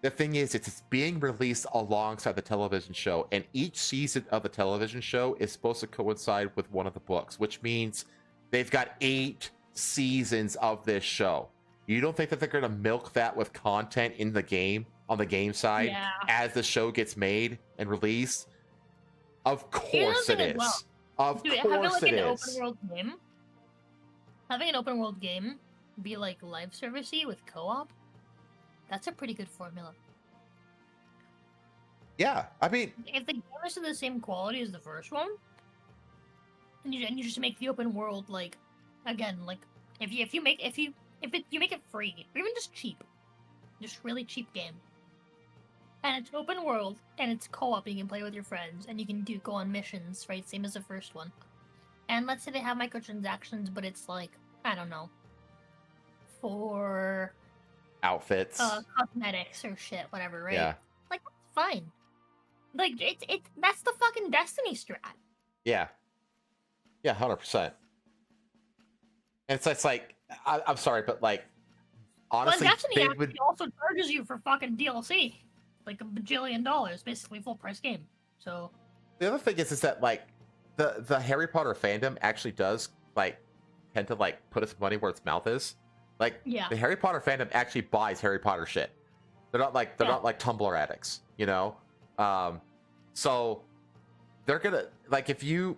the thing is, it's being released alongside the television show, and each season of the television show is supposed to coincide with one of the books, which means they've got 8 seasons of this show. You don't think that they're going to milk that with content in the game, on the game side, as the show gets made and released? Of course it is. Well. Of course it is. Having an open world game be like live servicey with co-op, that's a pretty good formula. Yeah, I mean, if the game is of the same quality as the first one, and you just make the open world like, again, like if you make it free or even just cheap, just really cheap game, and it's open world and it's co-op, you can play with your friends and you can go on missions, right? Same as the first one. And let's say they have microtransactions, but it's like, I don't know, for outfits, cosmetics or shit, whatever, right? Yeah. Like, that's fine. Like, that's the fucking Destiny strat. Yeah. Yeah, 100%. And it's like, I'm sorry, but like, honestly, well, Destiny actually also charges you for fucking DLC. Like $1 bajillion, basically full price game. So the other thing is that like, the Harry Potter fandom actually does like tend to like put its money where its mouth is. Like, the Harry Potter fandom actually buys Harry Potter shit. They're not like Tumblr addicts, you know. So they're gonna like if you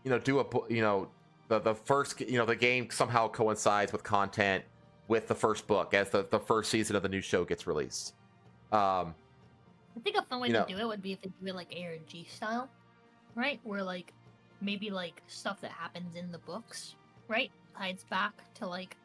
do the first the game somehow coincides with content with the first book as the first season of the new show gets released. I think a fun way to do it would be if they do it like ARG style. Right, where like maybe like stuff that happens in the books, right, ties back to like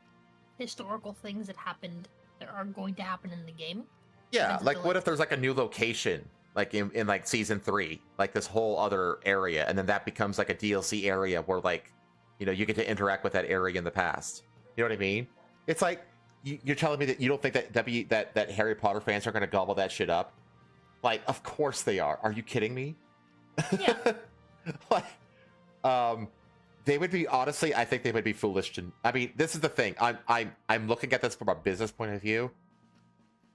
historical things that happened that are going to happen in the game, Yeah, Into like the, what if there's like a new location, like in like season 3, like this whole other area, and then that becomes like a DLC area where like, you know, you get to interact with that area in the past. You know what I mean? It's like you're telling me that you don't think that Harry Potter fans are going to gobble that shit up? Like, of course they are. Are you kidding me? Yeah. Like, they would be, honestly, I think they would be foolish to. I mean, this is the thing. I'm looking at this from a business point of view.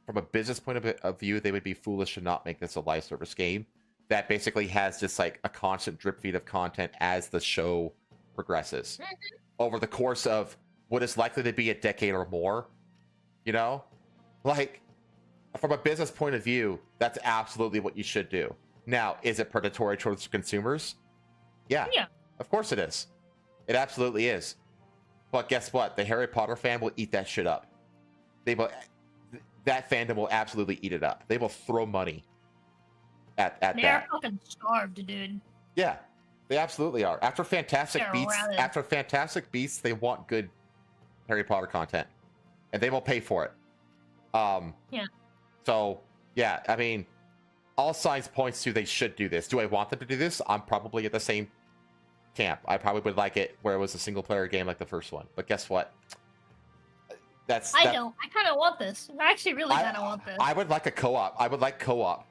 From a business point of view, they would be foolish to not make this a live service game that basically has just like a constant drip feed of content as the show progresses over the course of what is likely to be a decade or more. You know, like from a business point of view, that's absolutely what you should do. Now, is it predatory towards consumers? Yeah, of course it is. It absolutely is. But guess what? The Harry Potter fan will eat that shit up. They will. That fandom will absolutely eat it up. They will throw money at They're that. fucking starved, dude. Yeah, they absolutely are. After Fantastic They're Beasts, rabid. after Fantastic Beasts, they want good Harry Potter content, and they will pay for it. Yeah. So yeah, I mean, all signs points to they should do this. Do I want them to do this? I'm probably at the same camp. I probably would like it where it was a single player game like the first one. But guess what? I don't. I kind of want this. I actually really kind of want this. I would like a co-op. I would like co-op.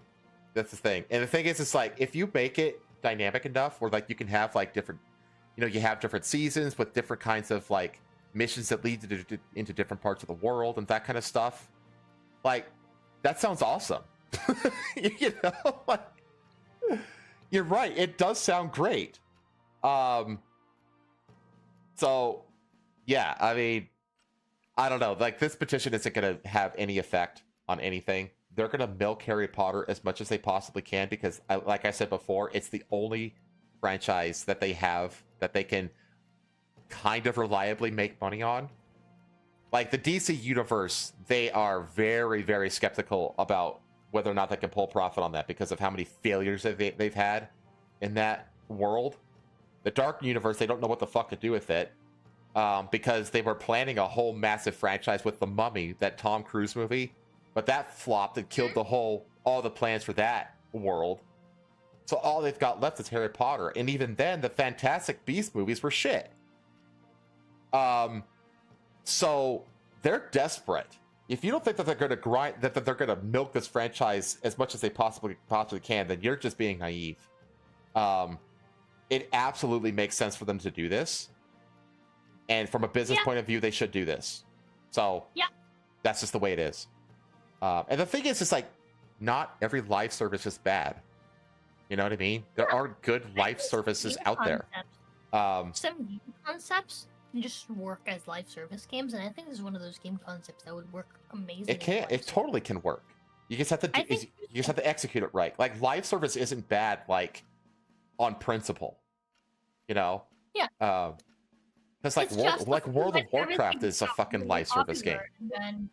That's the thing. And the thing is, it's like if you make it dynamic enough, where like you can have like different, you know, you have different seasons with different kinds of like missions that lead into different parts of the world and that kind of stuff. Like that sounds awesome. You know, like you're right. It does sound great. So yeah, I mean, I don't know. Like this petition isn't going to have any effect on anything. They're going to milk Harry Potter as much as they possibly can because, like I said before, it's the only franchise that they have that they can kind of reliably make money on. Like the DC universe, they are very, very skeptical about whether or not they can pull profit on that because of how many failures they've had in that world. The Dark Universe, they don't know what the fuck to do with it. Because they were planning a whole massive franchise with The Mummy, that Tom Cruise movie, but that flopped and killed all the plans for that world. So all they've got left is Harry Potter, and even then, the Fantastic Beasts movies were shit. So they're desperate. If you don't think that they're going to that they're going to milk this franchise as much as they possibly can, then you're just being naive. It absolutely makes sense for them to do this. And from a business point of view, they should do this. So that's just the way it is. And the thing is, it's like, not every live service is bad. You know what I mean? There are good live services out there. Some game concepts can just work as live service games, and I think this is one of those game concepts that would work amazing. It can. It totally can work. You just have to. You just have to execute it right. Like live service isn't bad, like on principle. You know. Yeah. Because like World of Warcraft is a fucking live service game. Then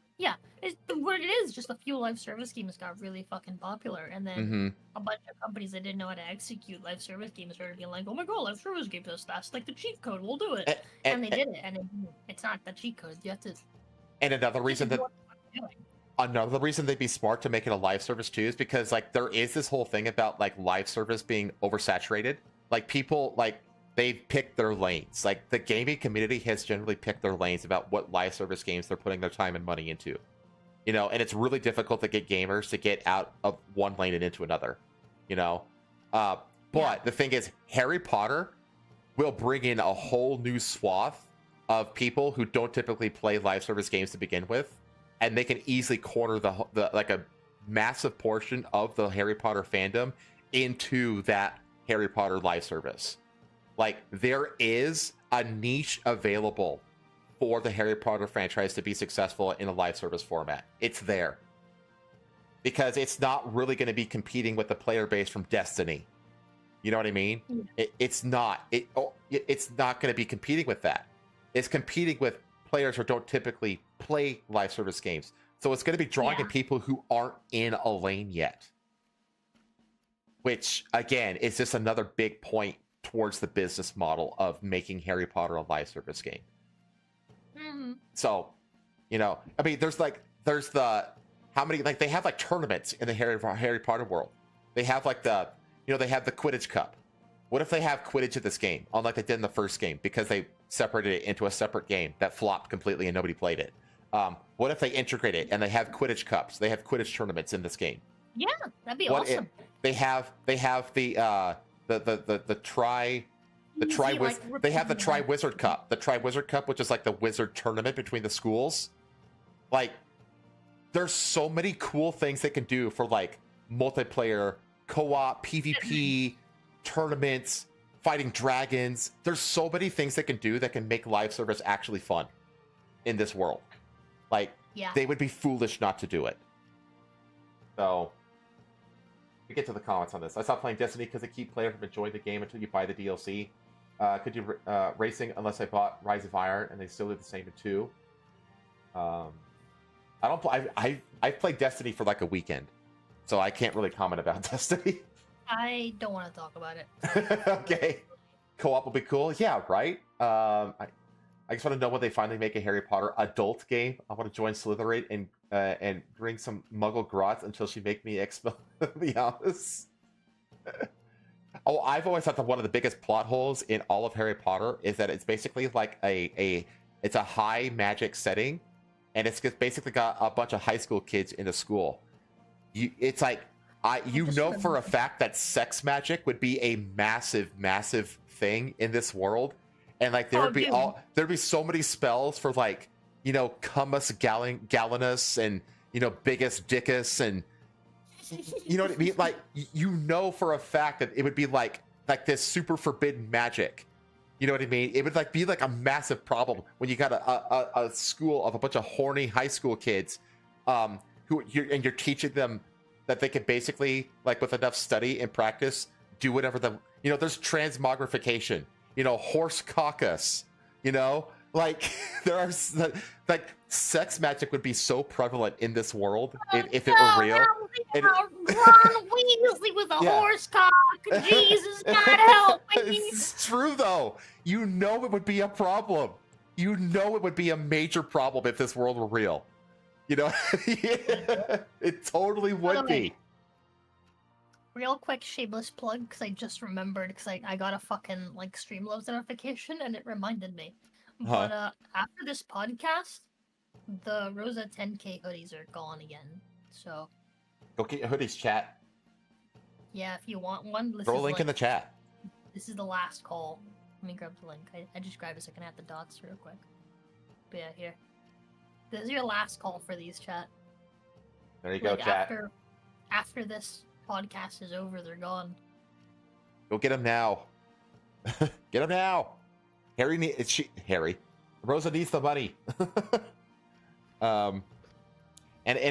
what it is, just a few live service games got really fucking popular, and then a bunch of companies that didn't know how to execute live service games started being like, "Oh my god, live service games, that's like the cheat code. We'll do it," and they did it, and it's not the cheat code. You have to. And another reason they'd be smart to make it a live service too is because like there is this whole thing about like live service being oversaturated. Like people like. They've picked their lanes. Like the gaming community has generally picked their lanes about what live service games they're putting their time and money into. You know, and it's really difficult to get gamers to get out of one lane and into another. You know, but the thing is, Harry Potter will bring in a whole new swath of people who don't typically play live service games to begin with, and they can easily corner the like a massive portion of the Harry Potter fandom into that Harry Potter live service. Like, there is a niche available for the Harry Potter franchise to be successful in a live service format. It's there. Because it's not really going to be competing with the player base from Destiny. You know what I mean? It's not. It's not going to be competing with that. It's competing with players who don't typically play live service games. So it's going to be drawing in people who aren't in a lane yet. Which, again, is just another big point towards the business model of making Harry Potter a live service game. So, you know, I mean, there's the how many, like, they have like tournaments in the Harry Potter world. They have like they have the Quidditch Cup. What if they have Quidditch in this game, unlike they did in the first game, because they separated it into a separate game that flopped completely and nobody played it? What if they integrate it and they have Quidditch Cups? They have Quidditch tournaments in this game. Yeah, that'd be awesome. They have the Tri-Wizard Cup. The Tri-Wizard Cup, which is like the wizard tournament between the schools. Like, there's so many cool things they can do for like multiplayer, co-op, PvP, tournaments, fighting dragons. There's so many things they can do that can make live service actually fun in this world. Like, they would be foolish not to do it. So, we get to the comments on this. I stopped playing Destiny because I keep players from enjoying the game until you buy the DLC. Could do racing unless I bought Rise of Iron, and they still do the same in 2. I don't play. I've played Destiny for like a weekend, so I can't really comment about Destiny. I don't want to talk about it. Okay, co-op will be cool. Yeah, right. I just want to know when they finally make a Harry Potter adult game. I want to join Slytherin and bring some Muggle grots until she make me expel the office. Oh, I've always thought that one of the biggest plot holes in all of Harry Potter is that it's basically like it's a high magic setting, and it's just basically got a bunch of high school kids in the school. It's like for a fact that sex magic would be a massive thing in this world, and like there'd be so many spells for like Cummus Gallinus and Biggest Dickus and you know what I mean? Like for a fact that it would be like this super forbidden magic. You know what I mean? It would be like a massive problem when you got a school of a bunch of horny high school kids, you're teaching them that they can basically, like, with enough study and practice, do whatever there's transmogrification, horse caucus, like there are like sex magic would be so prevalent in this world if it were real. Ron Weasley with a horse cock. Jesus, God help me. It's true though. It would be a problem. It would be a major problem if this world were real. It totally would be. Real quick shameless plug, because I just remembered, because I got a fucking Streamlabs notification and it reminded me. But after this podcast, the Rosa 10K hoodies are gone again. So go get your hoodies, chat. Yeah, if you want one, throw a link in the chat. This is the last call. Let me grab the link. I just grabbed it so I can add the dots real quick. But yeah, here. This is your last call for these, chat. There you go, chat. After this podcast is over, they're gone. Go get them now. Get them now. Harry. Rosa needs the money. And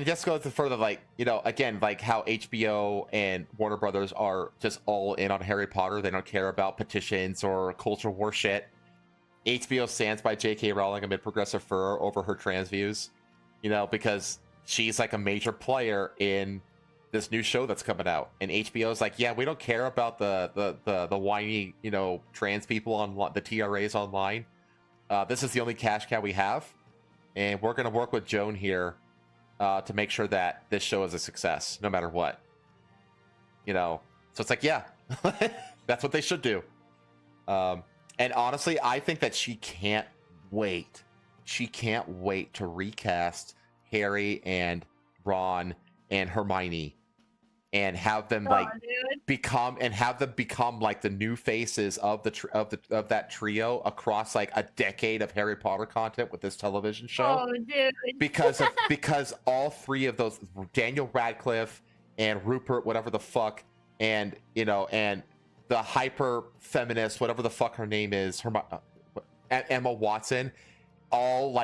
just go further, again, how HBO and Warner Brothers are just all in on Harry Potter. They don't care about petitions or cultural war shit. HBO stands by J.K. Rowling amid progressive furor over her trans views, because she's like a major player in this new show that's coming out. And HBO's like, yeah, we don't care about the whiny, trans people on the TRAs online. This is the only cash cow we have. And we're going to work with Joan here to make sure that this show is a success, no matter what. So it's like, yeah, that's what they should do. And honestly, I think that she can't wait. She can't wait to recast Harry and Ron and Hermione and have them become like the new faces of that trio across like a decade of Harry Potter content with this television show. Oh, dude. because all three of those, Daniel Radcliffe and Rupert, whatever the fuck, and and the hyper feminist, whatever the fuck her name is, Emma Watson, all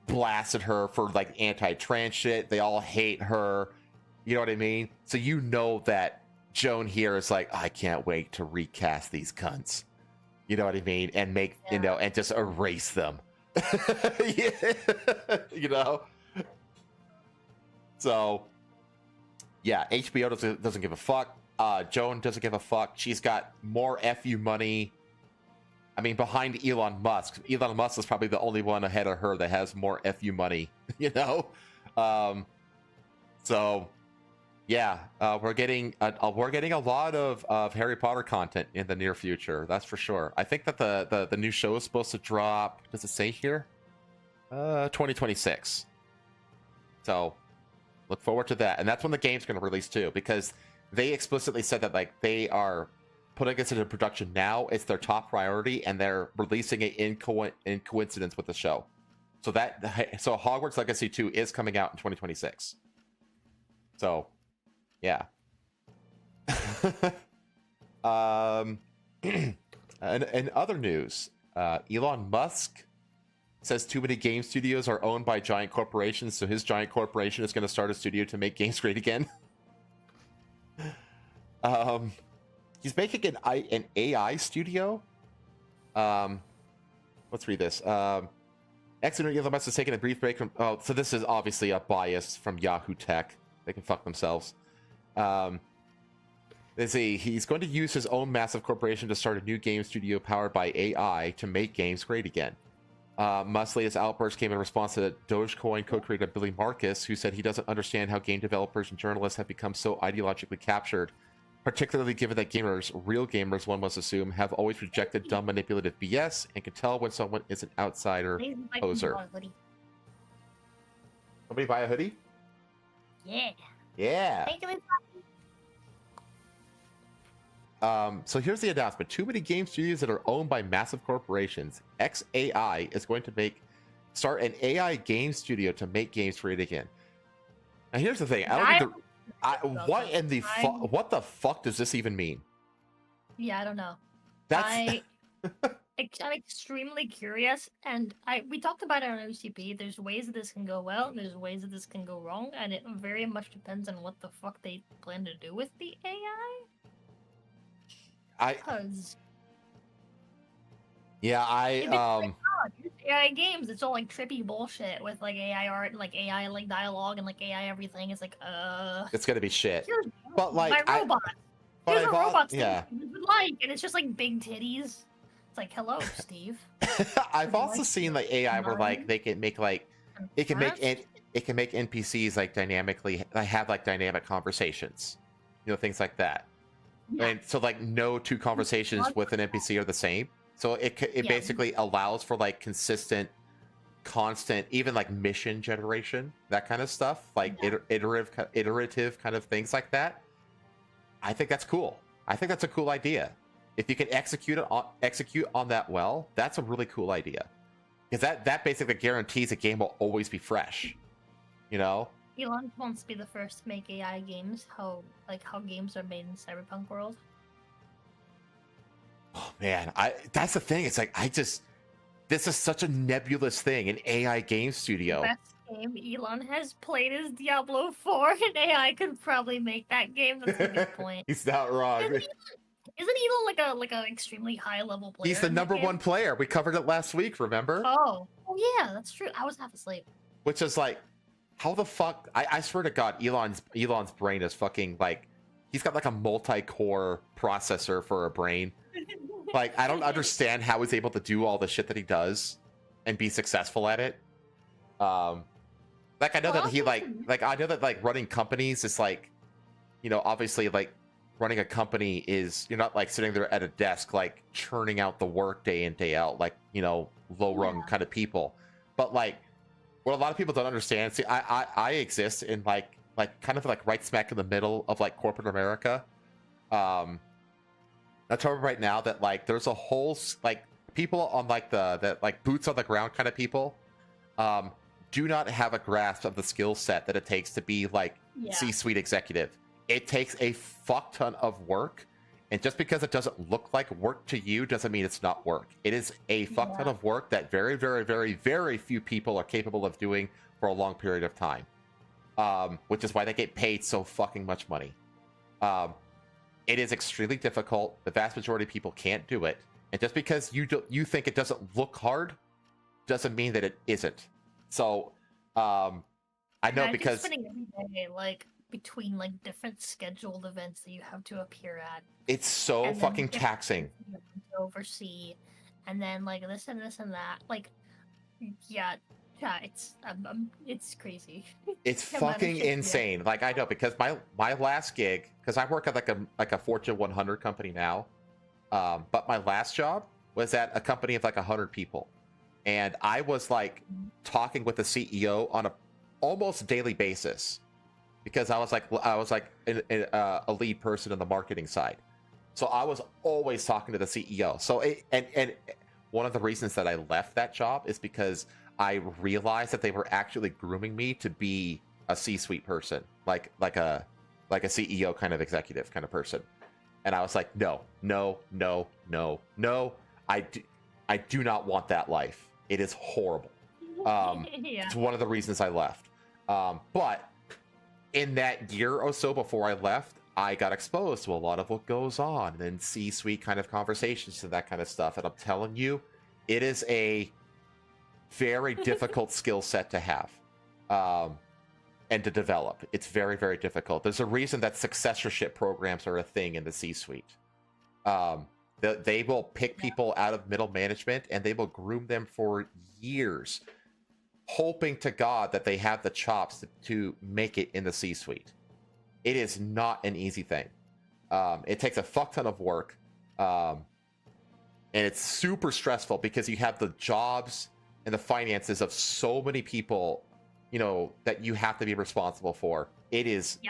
blasted her for anti-trans shit. They all hate her. You know what I mean? So that Joan here is like, I can't wait to recast these cunts. You know what I mean? And make and just erase them. So yeah, HBO doesn't give a fuck. Joan doesn't give a fuck. She's got more FU money. I mean, behind Elon Musk. Elon Musk is probably the only one ahead of her that has more FU money. So, yeah, we're getting a lot of Harry Potter content in the near future. That's for sure. I think that the new show is supposed to drop. Does it say here? 2026. So, look forward to that. And that's when the game's going to release too, because they explicitly said that like they are putting this into production now. It's their top priority, and they're releasing it in coincidence with the show. So Hogwarts Legacy 2 is coming out in 2026. So, yeah. And other news, Elon Musk says too many game studios are owned by giant corporations, so his giant corporation is going to start a studio to make games great again. He's making an AI studio. Let's read this. Accidentally, Elon Musk has taken a brief break from... Oh, so this is obviously a bias from Yahoo Tech. They can fuck themselves. He's going to use his own massive corporation to start a new game studio powered by AI to make games great again. Musk's latest outburst came in response to Dogecoin co-creator Billy Marcus, who said he doesn't understand how game developers and journalists have become so ideologically captured, particularly given that gamers, real gamers, one must assume, have always rejected dumb manipulative BS and can tell when someone is an outsider poser. Somebody buy a hoodie? Yeah. Yeah. Thank you. So here's the announcement. Too many game studios that are owned by massive corporations. XAI is going to start an AI game studio to make games great again. Now here's the thing. What the fuck does this even mean? Yeah, I don't know. I'm extremely curious, and we talked about it on OCP. There's ways that this can go well, and there's ways that this can go wrong, and it very much depends on what the fuck they plan to do with the AI. AI games, it's all like trippy bullshit with like AI art and like AI like dialogue and like AI everything. It's like it's gonna be shit. But my like robot. Here's a robot yeah. you would like, and it's just like big titties. It's like, hello, Steve. I've also seen like AI where like they can make like it can make NPCs like dynamically have like dynamic conversations, things like that. Yeah. And so like no two conversations with an NPC are the same. So it basically allows for like constant, even like mission generation, that kind of stuff, like iterative kind of things like that. I think that's cool. I think that's a cool idea. If you can execute on that well, that's a really cool idea, because that basically guarantees a game will always be fresh. Elon wants to be the first to make AI games, how games are made in cyberpunk world. Oh man, that's the thing. It's like this is such a nebulous thing, an AI game studio. The best game Elon has played is Diablo 4, and AI could probably make that game. That's a good point. He's not wrong. Isn't Elon like a extremely high level player? He's the number one player. We covered it last week, remember? Oh yeah, that's true. I was half asleep. Which is like, how the fuck? I swear to God, Elon's brain is fucking like, he's got like a multi-core processor for a brain. Like, I don't understand how he's able to do all the shit that he does and be successful at it. Like I know that he I know that like running companies is like, obviously like running a company is, you're not like sitting there at a desk like churning out the work day in day out like low rung kind of people. But like, what a lot of people don't understand, see, I exist in like kind of like right smack in the middle of like corporate America. I tell you right now that like there's a whole like people on like that like boots on the ground kind of people do not have a grasp of the skill set that it takes to be like C-suite executive. It takes a fuck ton of work, and just because it doesn't look like work to you doesn't mean it's not work. It is a fuck ton of work that very, very, very, very few people are capable of doing for a long period of time, which is why they get paid so fucking much money. It is extremely difficult. The vast majority of people can't do it, and just because you think it doesn't look hard doesn't mean that it isn't. So I know because spending every day like between like different scheduled events that you have to appear at. It's so fucking taxing. To oversee, and then like this and this and that. Like, yeah, Yeah, it's crazy. It's The amount of fucking shit, yeah. insane. Like I know because my last gig, because I work at like a Fortune 100 company now, but my last job was at a company of like 100 people, and I was like talking with the CEO on a almost daily basis because I was like a lead person in the marketing side, so I was always talking to the CEO. So and one of the reasons that I left that job is because I realized that they were actually grooming me to be a C-suite person, like a CEO kind of executive kind of person. And I was like, no. I do not want that life. It is horrible. Yeah. It's one of the reasons I left. But in that year or so before I left, I got exposed to a lot of what goes on and C-suite kind of conversations and that kind of stuff. And I'm telling you, it is a very difficult skill set to have and to develop. It's very, very difficult. There's a reason that successorship programs are a thing in the C-suite. They will pick people out of middle management and they will groom them for years, hoping to God that they have the chops to make it in the C-suite. It is not an easy thing. It takes a fuck ton of work. And it's super stressful because you have the jobs and the finances of so many people, you know, that you have to be responsible for. It is,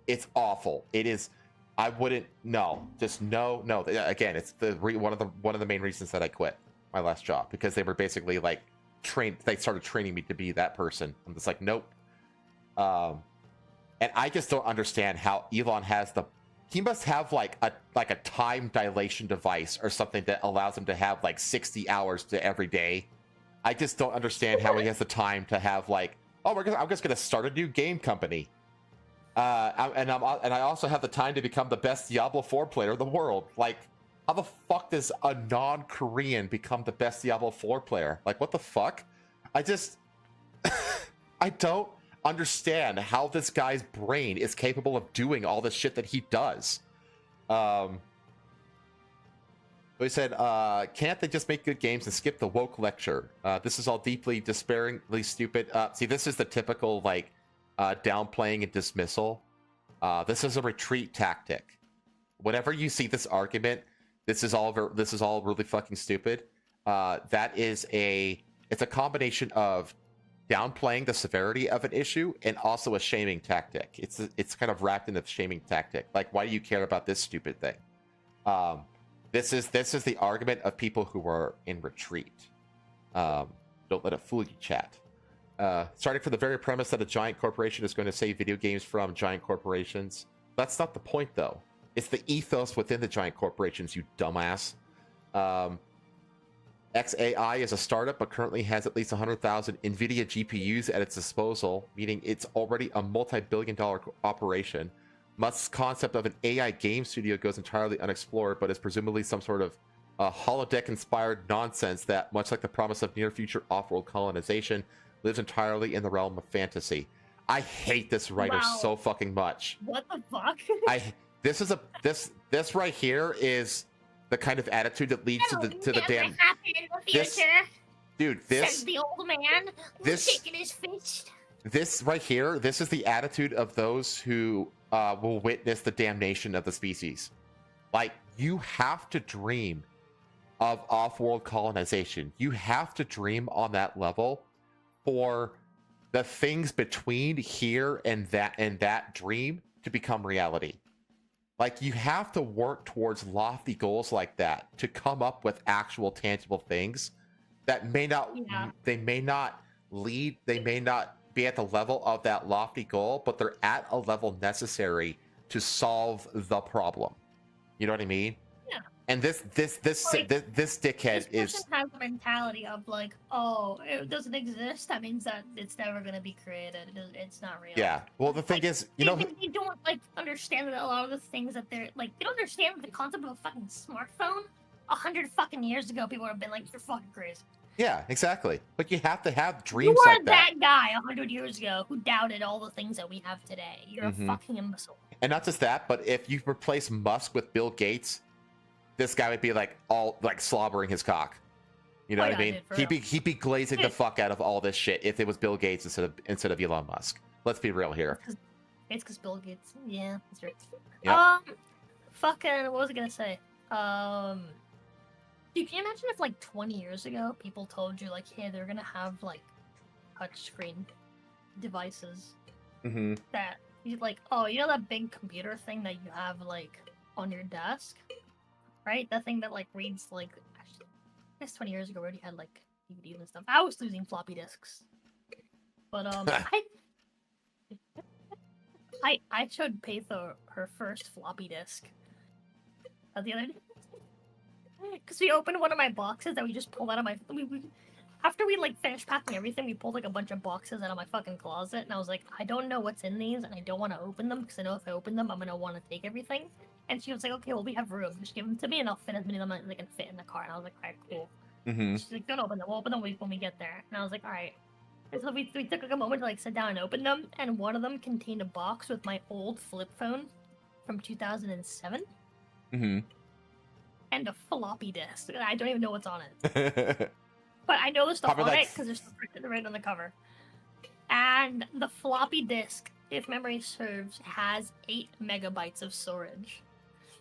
It's awful. It is, I wouldn't, no. Again, it's one of the main reasons that I quit my last job, because they were basically like they started training me to be that person. I'm just like, nope. And I just don't understand how Elon has he must have like a time dilation device or something that allows him to have like 60 hours to every day. I just don't understand how he has the time to have like, I'm just gonna start a new game company, and I also have the time to become the best Diablo 4 player in the world. Like, how the fuck does a non-Korean become the best Diablo 4 player? Like, what the fuck? I don't understand how this guy's brain is capable of doing all the shit that he does. He said, can't they just make good games and skip the woke lecture? This is all deeply despairingly stupid. See, this is the typical, like, downplaying and dismissal. This is a retreat tactic. Whenever you see this argument, this is all really fucking stupid. It's a combination of downplaying the severity of an issue and also a shaming tactic. It's kind of wrapped in a shaming tactic. Like, why do you care about this stupid thing? This is the argument of people who are in retreat. Don't let it fool you, chat. Starting from the very premise that a giant corporation is going to save video games from giant corporations. That's not the point, though. It's the ethos within the giant corporations, you dumbass. XAI is a startup, but currently has at least 100,000 NVIDIA GPUs at its disposal, meaning it's already a multi-billion-dollar operation. Musk's concept of an AI game studio goes entirely unexplored, but is presumably some sort of holodeck-inspired nonsense that, much like the promise of near-future off-world colonization, lives entirely in the realm of fantasy. I hate this writer so fucking much. What the fuck? This right here is the kind of attitude that leads to the damn. Says the old man who's shaking his fist. This right here, this is the attitude of those who will witness the damnation of the species. Like, you have to dream of off-world colonization. You have to dream on that level for the things between here and that dream to become reality. Like, you have to work towards lofty goals like that to come up with actual tangible things that may not be at the level of that lofty goal, but they're at a level necessary to solve the problem. You know what I mean? Yeah. And this dickhead this person has a mentality of like, oh, it doesn't exist. That means that it's never gonna be created. It's not real. Yeah. Well, the thing is, you know, they don't like understand that a lot of the things that they're like, they don't understand the concept of a fucking smartphone. 100 fucking years ago, people would have been like, you're fucking crazy. Yeah, exactly. But you have to have dreams you like that. You are that guy 100 years ago who doubted all the things that we have today. You're a fucking imbecile. And not just that, but if you replace Musk with Bill Gates, this guy would be like all like slobbering his cock. You know Oh, what I yeah, mean? dude, for He'd be glazing the fuck out of all this shit if it was Bill Gates instead of Elon Musk. Let's be real here. It's because Bill Gates. Yeah, that's right. Yep. Fucking. What was I gonna say? Dude, can you imagine if like 20 years ago people told you like, hey, they're gonna have like touchscreen devices Mm-hmm. that you like, oh, you know that big computer thing that you have like on your desk, right? That thing that like reads like. Actually, I guess 20 years ago we already had like DVDs and stuff. I was using floppy disks, but I showed Patho her first floppy disk the other day. Because we opened one of my boxes that we just pulled out of my... after we, like, finished packing everything, we pulled, like, a bunch of boxes out of my fucking closet, and I was like, I don't know what's in these, and I don't want to open them, because I know if I open them, I'm going to want to take everything. And she was like, okay, well, we have room. Just give them to me, and I'll fit as many of them as they can fit in the car. And I was like, alright, cool. Mm-hmm. She's like, don't open them. We'll open them when we get there. And I was like, alright. And so we took, like, a moment to, like, sit down and open them, and one of them contained a box with my old flip phone from 2007. Mm-hmm. And a floppy disk. I don't even know what's on it. But I know the stuff Probably on like it because there's stuff right on the cover. And the floppy disk, if memory serves, has 8 megabytes of storage.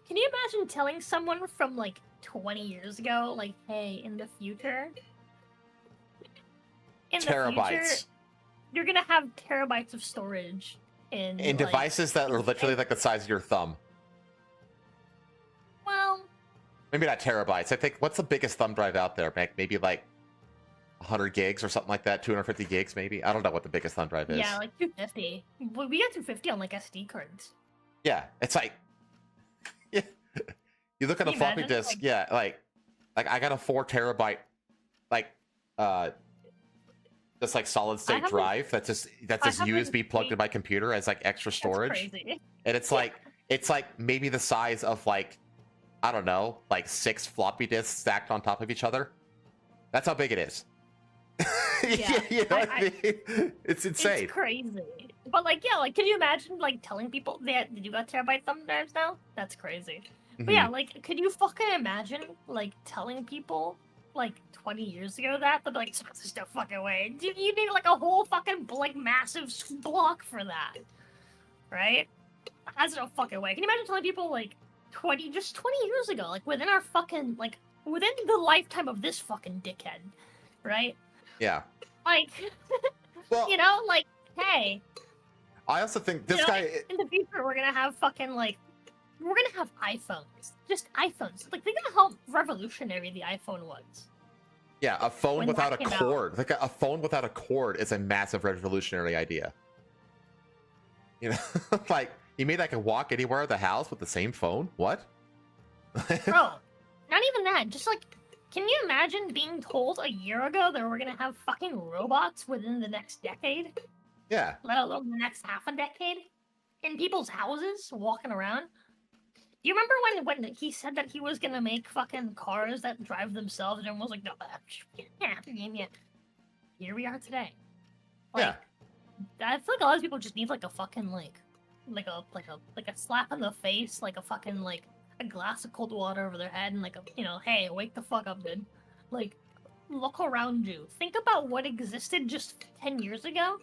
Can you imagine telling someone from like 20 years ago, like, hey, in the future, Terabytes. you're gonna have terabytes of storage in like, devices that are literally like the size of your thumb. Well, Maybe not terabytes. I think, what's the biggest thumb drive out there? Maybe like 100 gigs or something like that. 250 gigs, maybe. I don't know what the biggest thumb drive is. yeah, like 250. Well, we got 250 on like SD cards. Yeah, it's like, yeah. You look at Can a you floppy imagine? disk. Like- Yeah, like I got a 4 terabyte, like just like solid state haven't- drive that's just haven't USB plugged seen- in my computer as like extra That's storage, crazy. and it's like maybe the size of like, I don't know, like 6 floppy disks stacked on top of each other. That's how big it is. Yeah, you know what I mean? It's insane. It's crazy. But like, yeah, like, can you imagine like telling people that you got terabyte thumb drives now? That's crazy. But yeah, like, could you fucking imagine like telling people like 20 years ago that? They'd be like, there's no fucking way. You need like a whole fucking like massive block for that, right? That's no fucking way. Can you imagine telling people like 20 years ago, like within our fucking like within the lifetime of this fucking dickhead, right? Yeah. Like, Well, you know, like, hey, I also think this you know, guy. in the future we're gonna have fucking like, we're gonna have iPhones, just iPhones. Like, think of how revolutionary the iPhone was. Yeah, a phone when without a that came out. cord. Like a phone without a cord is a massive revolutionary idea. You know, like you mean I can walk anywhere in the house with the same phone? What? Bro, not even that. Just like, can you imagine being told a year ago that we're gonna have fucking robots within the next decade, Yeah. let alone the next half a decade, in people's houses, walking around? Do you remember when he said that he was gonna make fucking cars that drive themselves, and everyone was like, no, yeah. Here we are today. Like, I feel like a lot of people just need like a fucking like a slap in the face, like a fucking like a glass of cold water over their head, and like a, you know, hey, wake the fuck up, dude. Like, look around you. Think about what existed just 10 years ago,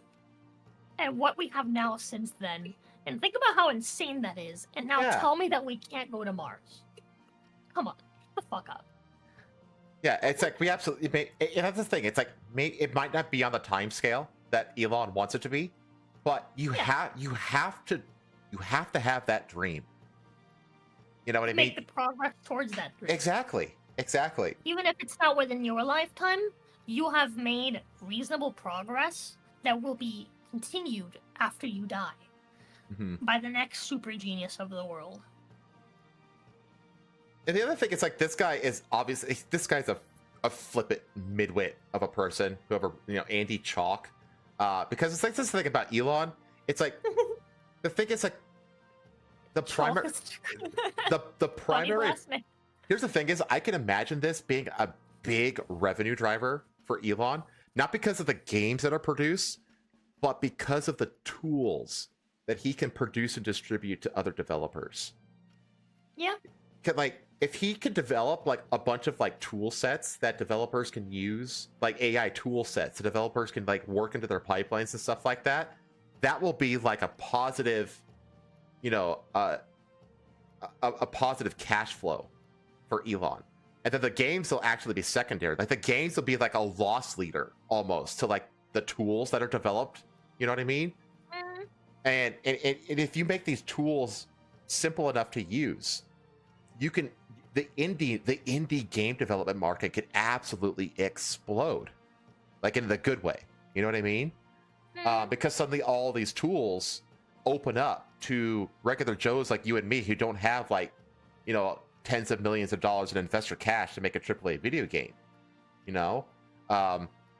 and what we have now since then. And think about how insane that is. And now Yeah. tell me that we can't go to Mars. Come on, shut the fuck up. Yeah, it's like we absolutely. That's the thing. It's like it might not be on the time scale that Elon wants it to be, but you have to have that dream. You know what I mean? Make the progress towards that dream. Exactly. Even if it's not within your lifetime, you have made reasonable progress that will be continued after you die Hmm. by the next super genius of the world. And the other thing is like this guy is obviously a flippant midwit of a person, whoever, you know, Andy Chalk, because it's like this thing about Elon. It's like the thing is like the primary the primary. Here's the thing is I can imagine this being a big revenue driver for Elon, not because of the games that are produced, but because of the tools that he can produce and distribute to other developers. Yeah. if he could develop like a bunch of like tool sets that developers can use, like AI tool sets that developers can like work into their pipelines and stuff like that, that will be like a positive, you know, a positive cash flow for Elon. And then the games will actually be secondary. Like the games will be like a loss leader almost to like the tools that are developed. You know what I mean? And if you make these tools simple enough to use, you can the indie game development market could absolutely explode, like in the good way. You know what I mean? Because suddenly all these tools open up to regular Joes like you and me who don't have like, you know, tens of millions of dollars in investor cash to make a AAA video game. You know,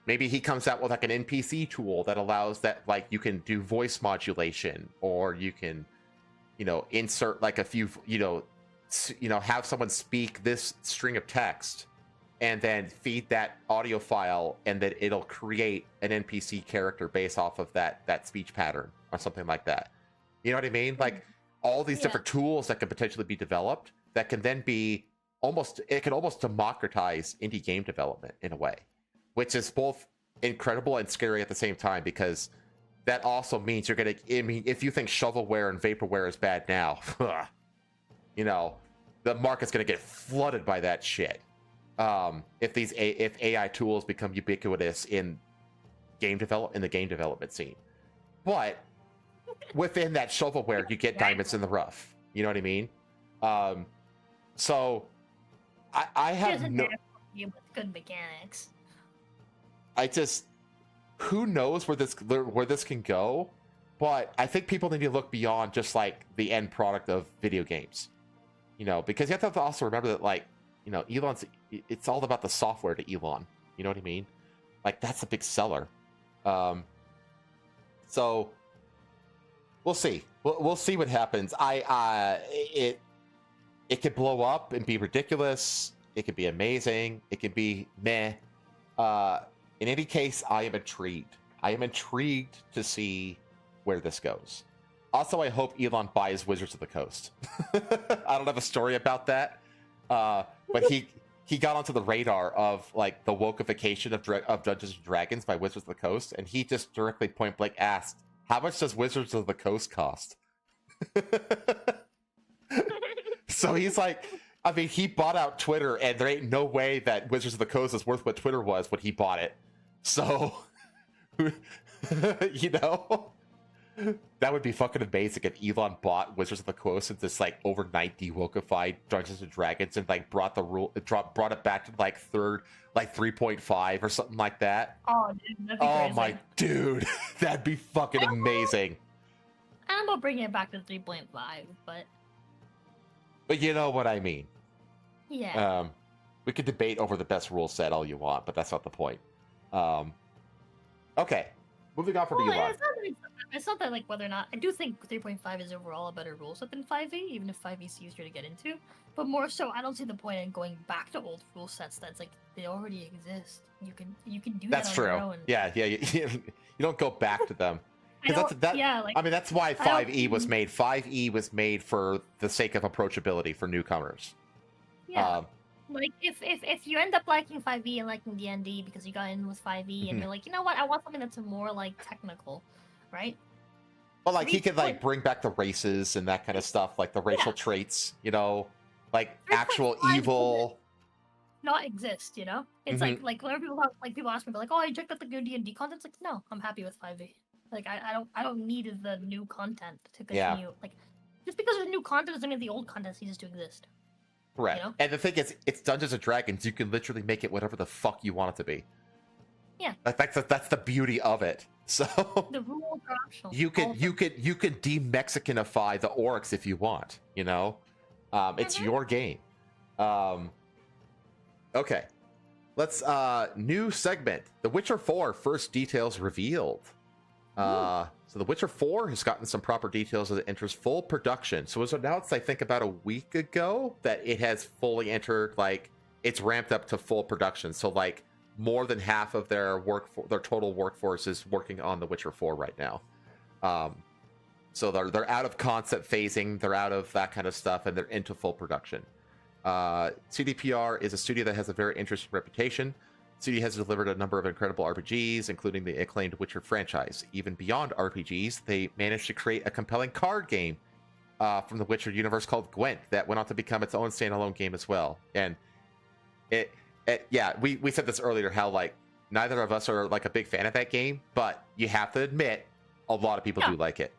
maybe he comes out with like an NPC tool that allows that, like, you can do voice modulation, or you can, you know, insert like a few, you know, have someone speak this string of text and then feed that audio file, and then it'll create an NPC character based off of that speech pattern or something like that. You know what I mean? Like all these different tools that could potentially be developed that can then be almost democratize indie game development in a way, which is both incredible and scary at the same time, because that also means you're gonna, I mean, if you think shovelware and vaporware is bad now, you know, the market's gonna get flooded by that shit. If AI tools become ubiquitous in the game development scene. But within that shovelware, you get diamonds in the rough. You know what I mean? So I have no with good mechanics. Who knows where this can go, but I think people need to look beyond just like the end product of video games. You know, because you have to also remember that, like, you know, it's all about the software to Elon. You know what I mean? Like, that's a big seller. So we'll see. We'll see what happens. It could blow up and be ridiculous. It could be amazing. It could be meh. In any case, I am intrigued. I am intrigued to see where this goes. Also, I hope Elon buys Wizards of the Coast. I don't have a story about that, but he got onto the radar of like the wokeification of Dungeons and Dragons by Wizards of the Coast, and he just directly point blank asked, "How much does Wizards of the Coast cost?" So he's like, I mean, he bought out Twitter, and there ain't no way that Wizards of the Coast is worth what Twitter was when he bought it. So, you know, that would be fucking amazing if Elon bought Wizards of the Coast and just like overnight de-wokeified Dungeons and Dragons and like brought it back to like 3.5 or something like that. Oh, dude, that'd be crazy. My dude, that'd be fucking amazing. I'm gonna bring it back to 3.5, but you know what I mean. Yeah. We could debate over the best rule set all you want, but that's not the point. Okay, moving on from Elon. It's not that, like, whether or not I do think 3.5 is overall a better rule set than 5e, even if 5e is easier to get into. But more so, I don't see the point in going back to old rule sets. That's like they already exist. You can do that's that true. on your own. Yeah. You don't go back to them. I mean, that's why 5e was made. 5e was made for the sake of approachability for newcomers. Yeah. Like, if you end up liking 5e and liking D&D because you got in with 5e and you're like, you know what, I want something that's more, like, technical, right? Well, like, he could, like, bring back the races and that kind of stuff, like the racial traits, you know? Like, actual evil... Not exist, you know? It's like whenever people ask me, like, oh, I checked out the good D&D content, it's like, no, I'm happy with 5e. Like, I don't need the new content to continue. Like, just because there's new content doesn't mean the old content ceases to exist. Right. You know? And the thing is, it's Dungeons and Dragons. You can literally make it whatever the fuck you want it to be. Yeah. That's the beauty of it. So the rules are optional. You could de-Mexicanify the orcs if you want. You know, it's your game. Okay. Let's new segment. The Witcher 4 first details revealed. So The Witcher 4 has gotten some proper details as it enters full production. So it was announced, I think, about a week ago that it has fully entered, like, it's ramped up to full production. So, like, more than half of their total workforce is working on The Witcher 4 right now. So they're out of concept phasing, they're out of that kind of stuff, and they're into full production. CDPR is a studio that has a very interesting reputation. CD has delivered a number of incredible RPGs, including the acclaimed Witcher franchise. Even beyond RPGs, they managed to create a compelling card game from the Witcher universe called Gwent that went on to become its own standalone game as well. And we said this earlier, how like neither of us are like a big fan of that game, but you have to admit a lot of people do like it.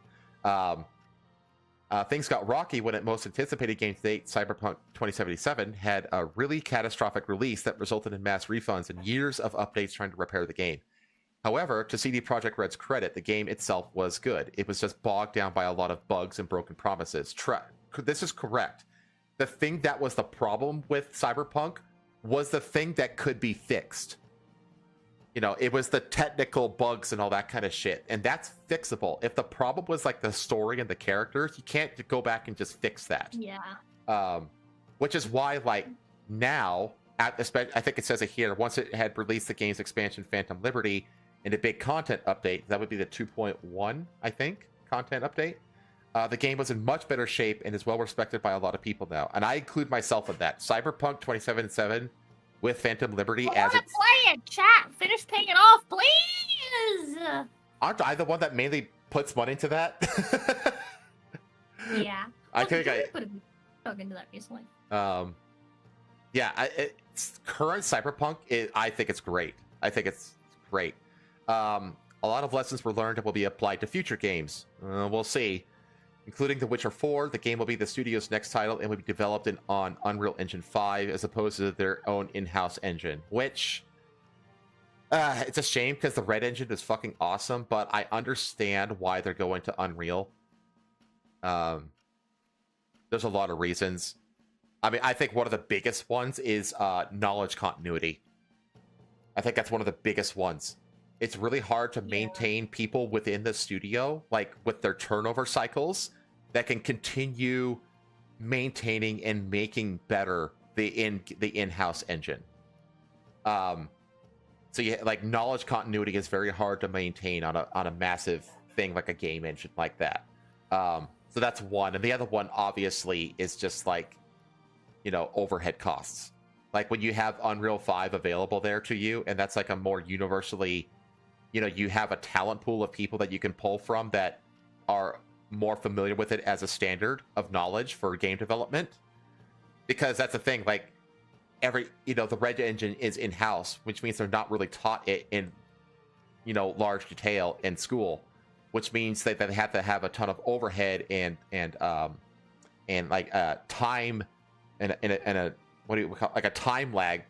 Things got rocky when its most anticipated game to date, Cyberpunk 2077, had a really catastrophic release that resulted in mass refunds and years of updates trying to repair the game. However, to CD Projekt Red's credit, the game itself was good. It was just bogged down by a lot of bugs and broken promises. This is correct. The thing that was the problem with Cyberpunk was the thing that could be fixed. You know, it was the technical bugs and all that kind of shit. And that's fixable. If the problem was like the story and the characters, you can't go back and just fix that. Yeah. Which is why, like, now, I think it says it here, once it had released the game's expansion Phantom Liberty and a big content update, that would be the 2.1, I think, content update. The game was in much better shape and is well respected by a lot of people now. And I include myself in that. Cyberpunk 2077 with Phantom Liberty as it's... play it, chat! Finish paying it off, please! Aren't I the one that mainly puts money into that? Yeah. I think I put a dug into that recently. Current Cyberpunk, I think it's great. I think it's great. A lot of lessons were learned and will be applied to future games. We'll see. Including The Witcher 4, the game will be the studio's next title and will be developed on Unreal Engine 5 as opposed to their own in-house engine, which it's a shame because the Red Engine is fucking awesome, but I understand why they're going to Unreal. There's a lot of reasons. I mean, I think one of the biggest ones is knowledge continuity. I think that's one of the biggest ones. It's really hard to maintain people within the studio, like with their turnover cycles, that can continue maintaining and making better the in-house engine. So yeah, like knowledge continuity is very hard to maintain on a massive thing like a game engine like that. So that's one, and the other one obviously is just like, you know, overhead costs. Like when you have Unreal 5 available there to you, and that's like a more universally, you know, you have a talent pool of people that you can pull from that are more familiar with it as a standard of knowledge for game development. Because that's the thing, like the Red Engine is in-house, which means they're not really taught it in, you know, large detail in school, which means that they have to have a ton of overhead and like time and a what do you call, like a time lag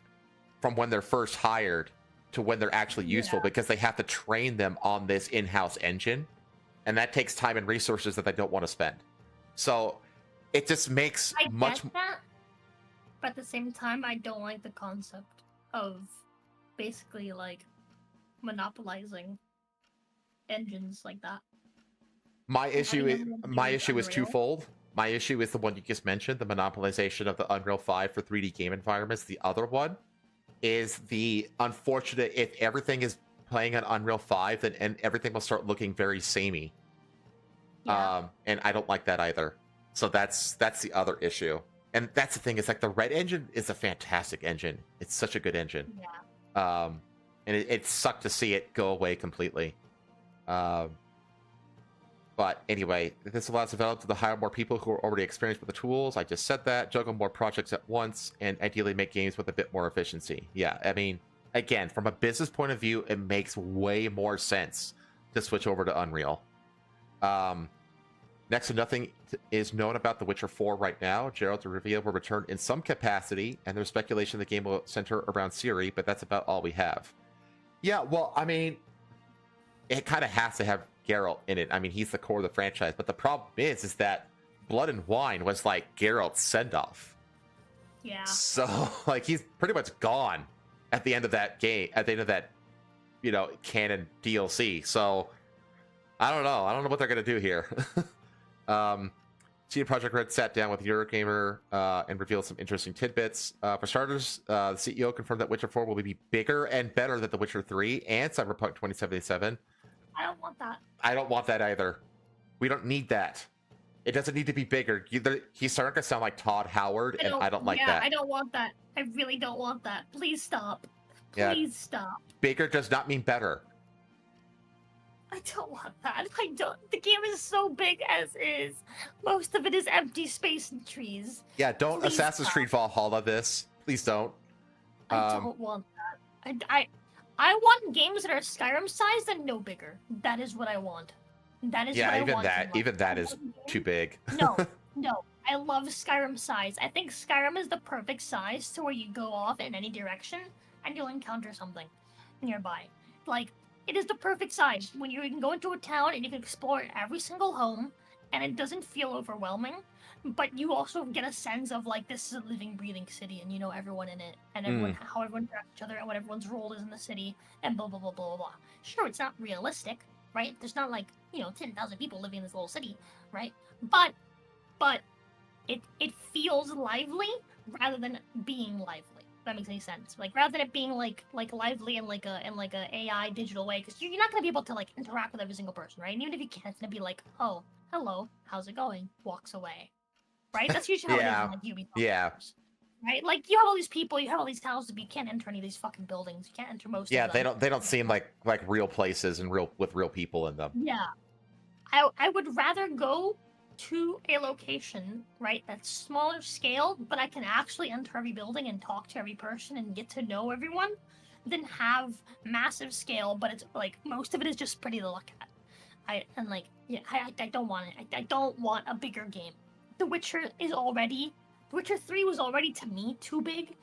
from when they're first hired to when they're actually useful, because they have to train them on this in-house engine, and that takes time and resources that they don't want to spend. So it just makes much. Get that, but at the same time, I don't like the concept of basically like monopolizing engines like that. My issue is twofold. My issue is the one you just mentioned, the monopolization of the Unreal 5 for 3D game environments. The other one is the unfortunate, if everything is playing on Unreal 5, then everything will start looking very samey. Yeah. And I don't like that either. So that's the other issue. And that's the thing, is like the Red Engine is a fantastic engine. It's such a good engine. Yeah. And it sucked to see it go away completely. But anyway, this allows developers to hire more people who are already experienced with the tools. I just said that. Juggle more projects at once, and ideally make games with a bit more efficiency. Yeah, I mean, again, from a business point of view, it makes way more sense to switch over to Unreal. Next to nothing is known about The Witcher 4 right now. Geralt de Rivia will return in some capacity, and there's speculation the game will center around Ciri, but that's about all we have. Yeah, well, I mean, it kind of has to have Geralt in it. I mean, he's the core of the franchise, but the problem is that Blood and Wine was like Geralt's send-off. Yeah. So, like, he's pretty much gone at the end of that game, at the end of that, you know, canon DLC. So, I don't know. I don't know what they're going to do here. CD Projekt Red sat down with Eurogamer and revealed some interesting tidbits. For starters, the CEO confirmed that Witcher 4 will be bigger and better than The Witcher 3 and Cyberpunk 2077. I don't want that. I don't want that either. We don't need that. It doesn't need to be bigger. He's starting to sound like Todd Howard, and I don't like that. I don't want that. I really don't want that. Please stop. Yeah. Please stop. Bigger does not mean better. I don't want that. I don't. The game is so big as is. Most of it is empty space and trees. Yeah, don't Please Assassin's stop. Creed Valhalla this. Please don't. I don't want that. I want games that are Skyrim sized and no bigger. That is what I want. That is what I want. Even that is too big. No, no. I love Skyrim size. I think Skyrim is the perfect size to where you go off in any direction and you'll encounter something nearby. Like, it is the perfect size when you can go into a town and you can explore every single home and it doesn't feel overwhelming, but you also get a sense of like this is a living, breathing city and you know everyone in it and everyone how everyone interacts with each other and what everyone's role is in the city and blah blah blah blah blah. Sure, it's not realistic, right? There's not like 10,000 people living in this little city, right? But it feels lively rather than being lively. If that makes any sense. Like rather than it being like lively in like a AI digital way, because you're not gonna be able to like interact with every single person, right? And even if you can, it's gonna be like, oh, hello, how's it going? Walks away, right? That's usually how it is in like Ubisoft. Yeah. Games, right? Like you have all these people, you have all these houses, but you can't enter any of these fucking buildings. You can't enter most. Yeah, of them. they don't seem like real places and with real people in them. Yeah, I would rather go to a location, right, that's smaller scale, but I can actually enter every building and talk to every person and get to know everyone, than have massive scale, but it's like most of it is just pretty to look at. I don't want it. I don't want a bigger game. The Witcher 3 was already to me too big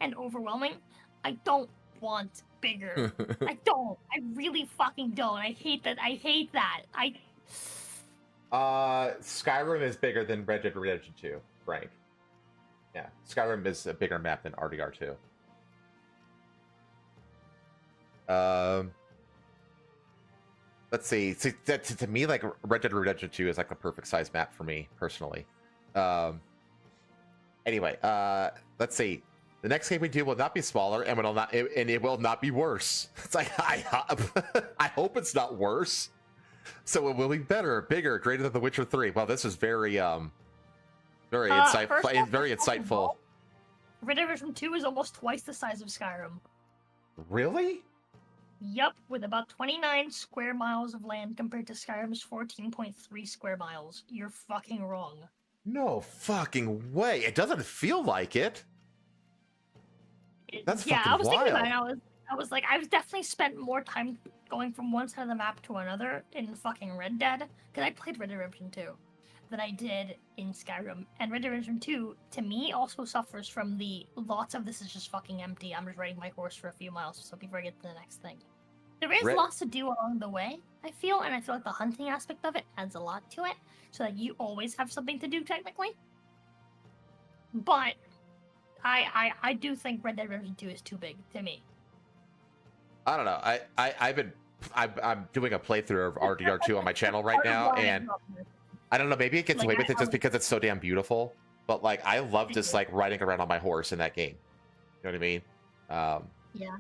and overwhelming. I don't want bigger. I really fucking don't. I hate that. Skyrim is bigger than Red Dead Redemption 2, Frank. Yeah, Skyrim is a bigger map than RDR2. Let's see. To me, like Red Dead Redemption 2 is like the perfect size map for me personally. Anyway, let's see. The next game we do will not be smaller, and it will not be worse. It's like I hope it's not worse. So it will be better, bigger, greater than The Witcher 3. Well, this is very insightful. Very insightful. Red Dead Redemption 2 is almost twice the size of Skyrim. Really? Yep, with about 29 square miles of land compared to Skyrim's 14.3 square miles. You're fucking wrong. No fucking way. It doesn't feel like it. That's fucking I was wild. thinking about it. I was like, I've definitely spent more time going from one side of the map to another in fucking Red Dead, because I played Red Dead Redemption 2, than I did in Skyrim. And Red Dead Redemption 2, to me, also suffers from the lots of this is just fucking empty. I'm just riding my horse for a few miles, so before I get to the next thing. There is lots to do along the way, I feel, and I feel like the hunting aspect of it adds a lot to it, so that you always have something to do, technically. But I do think Red Dead Redemption 2 is too big, to me. I don't know. I'm doing a playthrough of RDR2 on my channel right now, and I don't know. Maybe it gets away with it just because it's so damn beautiful. But like, I love just like riding around on my horse in that game. You know what I mean? Yeah.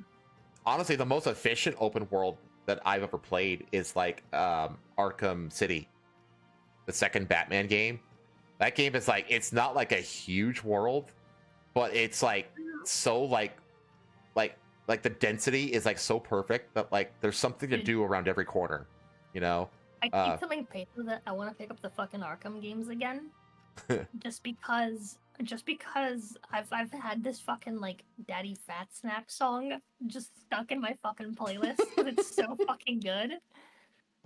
Honestly, the most efficient open world that I've ever played is like Arkham City, the second Batman game. That game is like, it's not like a huge world, but it's like so like the density is like so perfect that like there's something to do around every corner, you know? I keep telling Pedro that I want to pick up the fucking Arkham games again, just because I've had this fucking like Daddy Fat Snap song just stuck in my fucking playlist because it's so fucking good.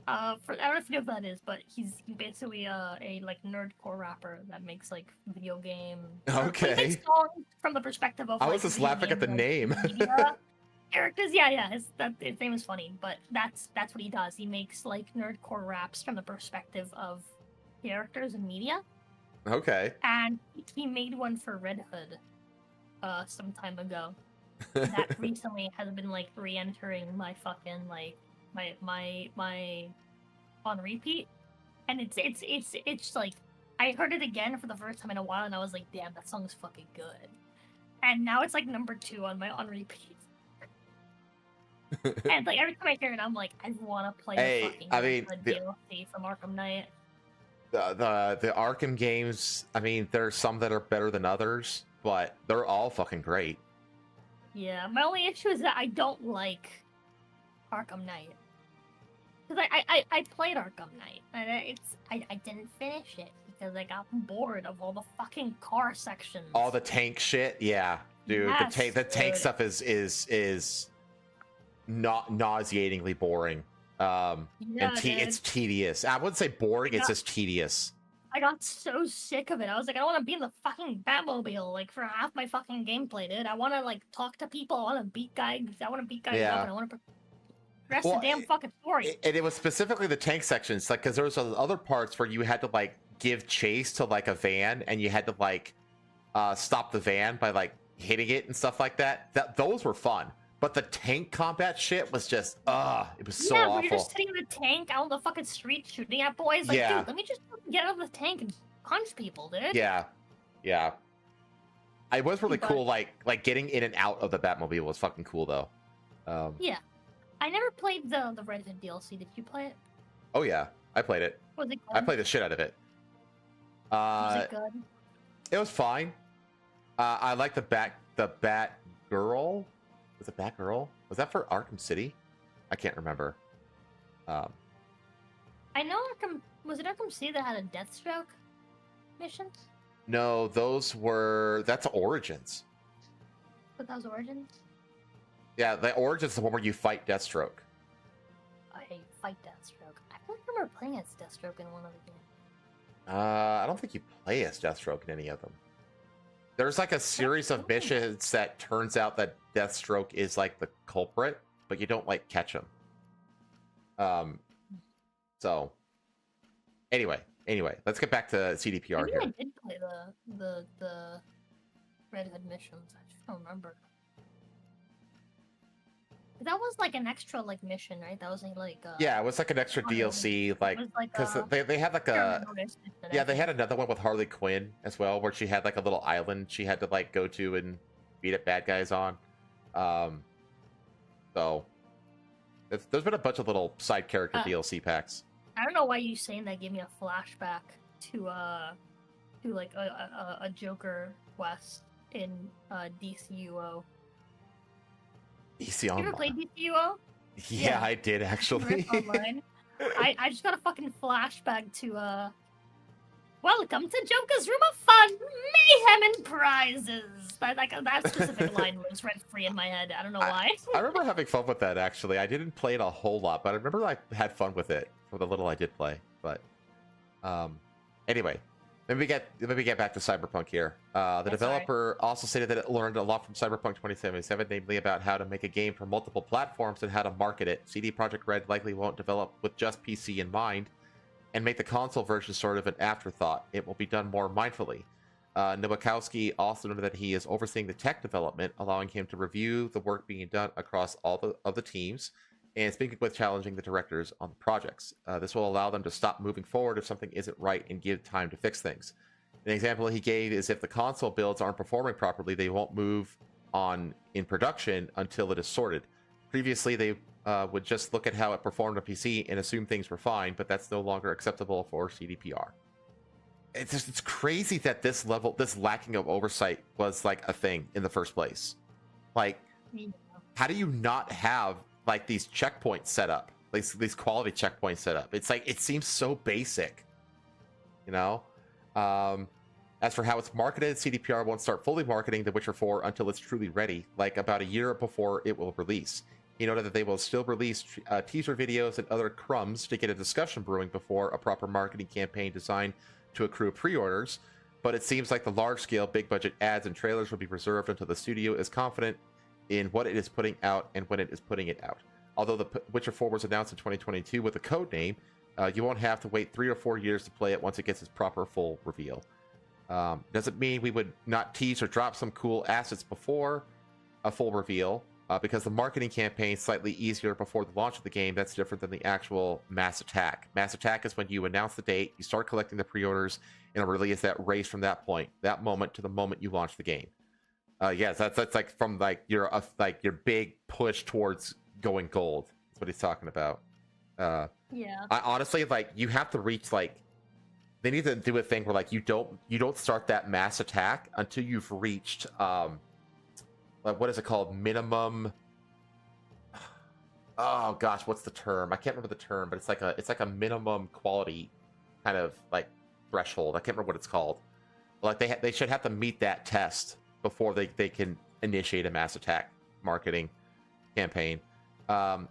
I don't know if you know what that is, but he's basically a like nerdcore rapper that makes like video game. Okay. He makes songs from the perspective of. I was just laughing at the name. Media characters, yeah. His name is funny, but that's what he does. He makes like nerdcore raps from the perspective of characters and media. Okay. And he made one for Red Hood, some time ago. That recently has been like re-entering my fucking like my on repeat, and it's like I heard it again for the first time in a while, and I was like, damn, that song is fucking good. And now it's like number 2 on my on repeat. And like every time I hear it, I'm like, I want to play the fucking DLC from Arkham Knight. the Arkham games, I mean, there's some that are better than others, but they're all fucking great. Yeah, my only issue is that I don't like Arkham Knight. Because I played Arkham Knight, and I didn't finish it because I got bored of all the fucking car sections. All the tank shit, yeah, dude. Yes, the tank dude. stuff is not nauseatingly boring. Yeah, And it's tedious. I wouldn't say boring; it's just tedious. I got so sick of it. I was like, I don't want to be in the fucking Batmobile like for half my fucking gameplay, dude. I want to like talk to people. I want to beat guys. I want to beat guys Yeah. up, and I want to progress Well, the damn fucking story. And it was specifically the tank sections, like because there was other parts where you had to like give chase to like a van, and you had to like stop the van by like hitting it and stuff like that. Those were fun. But the tank combat shit was just, it was so awful. You're just sitting in the tank out on the fucking street shooting at boys. Like, Yeah. dude, let me just get out of the tank and punch people, dude. Yeah. It was really But- cool. Like getting in and out of the Batmobile was fucking cool though. Yeah. I never played the Red Hood DLC. Did you play it? Oh yeah, I played it. Was it good? I played the shit out of it. Was it good? It was fine. I like the Bat Girl. Was it Batgirl? Was that for Arkham City? I can't remember. I know was it Arkham City that had a Deathstroke mission? No, that's Origins. But that was Origins? Yeah, the Origins is the one where you fight Deathstroke. I fight Deathstroke. I don't remember playing as Deathstroke in one of the games. I don't think you play as Deathstroke in any of them. There's like a series of missions that turns out that Deathstroke is like the culprit, but you don't like catch him. So anyway, let's get back to CDPR Maybe here. I did play the Red Hood missions. I just don't remember. That was like an extra like mission, right? That was like Yeah, it was like an extra DLC, like it was like because they had like they had another one with Harley Quinn as well, where she had like a little island she had to like go to and beat up bad guys on. So there's been a bunch of little side character DLC packs. I don't know why you saying that gave me a flashback to like a Joker quest in DCUO. DC You Online. ever played DCUO? Yeah, I did actually. Online. I just got a fucking flashback to welcome to Joker's Room of Fun, Mayhem and Prizes. That specific line was rent free in my head. I don't know why. I remember having fun with that actually. I didn't play it a whole lot, but I remember I had fun with it for the little I did play. But anyway, let me get back to Cyberpunk here. The developer also stated that it learned a lot from Cyberpunk 2077, namely about how to make a game for multiple platforms and how to market it. CD Projekt Red likely won't develop with just PC in mind and make the console version sort of an afterthought. It will be done more mindfully. Nowakowski also noted that he is overseeing the tech development, allowing him to review the work being done across all of the teams, and speaking with challenging the directors on the projects. This will allow them to stop moving forward if something isn't right and give time to fix things. An example he gave is if the console builds aren't performing properly, they won't move on in production until it is sorted. Previously, they would just look at how it performed on PC and assume things were fine, but that's no longer acceptable for CDPR. It's crazy that this lacking of oversight was like a thing in the first place. Like, how do you not have like these checkpoints set up, these quality checkpoints set up? It's like, it seems so basic, you know. As for how it's marketed, CDPR won't start fully marketing The Witcher 4 until it's truly ready, like about a year before it will release. He noted that they will still release teaser videos and other crumbs to get a discussion brewing before a proper marketing campaign designed to accrue pre-orders, but it seems like the large-scale, big-budget ads and trailers will be reserved until the studio is confident in what it is putting out and when it is putting it out. Although The Witcher 4 was announced in 2022 with a code name, you won't have to wait 3 or 4 years to play it once it gets its proper full reveal. Doesn't mean we would not tease or drop some cool assets before a full reveal, because the marketing campaign is slightly easier before the launch of the game. That's different than the actual mass attack. Mass attack is when you announce the date, you start collecting the pre-orders, and really is that race from that point, that moment to the moment you launch the game. Yes, that's like from like your big push towards going gold. That's what he's talking about. Yeah. I honestly, like, you have to reach like they need to do a thing where like you don't start that mass attack until you've reached like, what is it called, minimum, oh gosh, what's the term? I can't remember the term, but it's like a minimum quality kind of like threshold. I can't remember what it's called. But like they should have to meet that test before they can initiate a mass attack marketing campaign.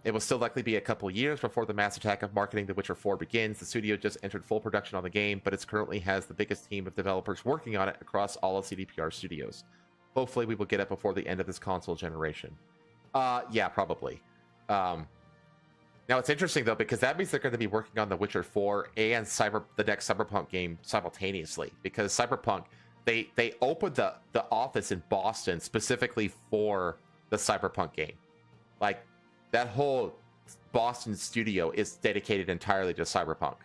It will still likely be a couple years before the mass attack of marketing The Witcher 4 begins. The studio just entered full production on the game, but it currently has the biggest team of developers working on it across all of CDPR studios. Hopefully we will get it before the end of this console generation. Yeah, probably. Now it's interesting though, because that means they're going to be working on The Witcher 4 and the next Cyberpunk game simultaneously, because Cyberpunk, they opened the office in Boston specifically for the Cyberpunk game. Like, that whole Boston studio is dedicated entirely to Cyberpunk.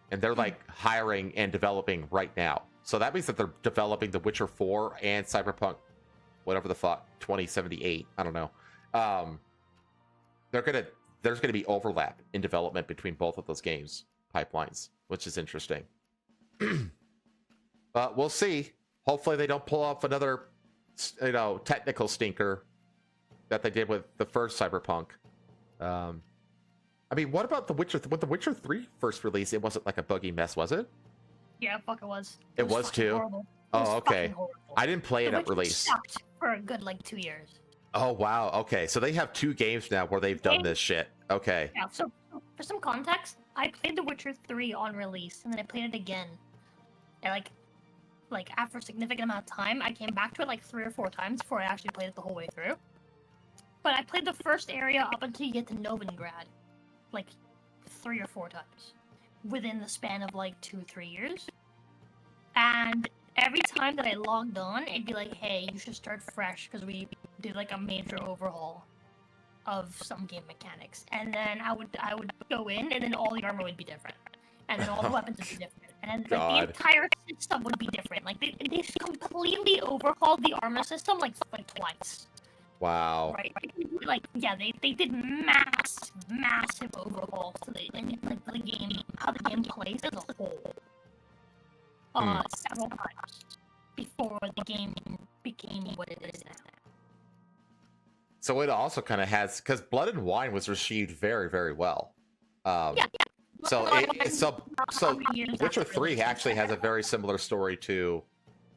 And they're like hiring and developing right now. So that means that they're developing The Witcher 4 and Cyberpunk, whatever the fuck, 2078. I don't know. There's gonna be overlap in development between both of those games pipelines, which is interesting. But we'll see. Hopefully they don't pull off another, technical stinker that they did with the first Cyberpunk. I mean, what about The Witcher? When The Witcher 3 first released, it wasn't like a buggy mess, was it? Yeah, fuck, it was. It was fucking too? horrible. It was Oh, okay. fucking horrible. I didn't play it The at Witcher release. sucked for a good like 2 years. Oh, wow. Okay, so they have 2 games now where they've done this shit. Okay. Yeah, so for some context, I played The Witcher 3 on release, and then I played it again. And like after a significant amount of time, I came back to it like 3 or 4 times before I actually played it the whole way through. But I played the first area up until you get to Novigrad, like 3 or 4 times, within the span of like 2-3 years. And every time that I logged on, it'd be like, hey, you should start fresh, because we did like a major overhaul of some game mechanics. And then I would go in, and then all the armor would be different. And then all the weapons would be different. And then like, the entire system would be different. Like, they completely overhauled the armor system like twice. Wow. Right? Like, yeah, they did massive overhauls to the game, how the game plays as a whole. Several times before the game became what it is now. So it also kind of has, because Blood and Wine was received very, very well. Yeah. So Witcher 3 actually has a very similar story to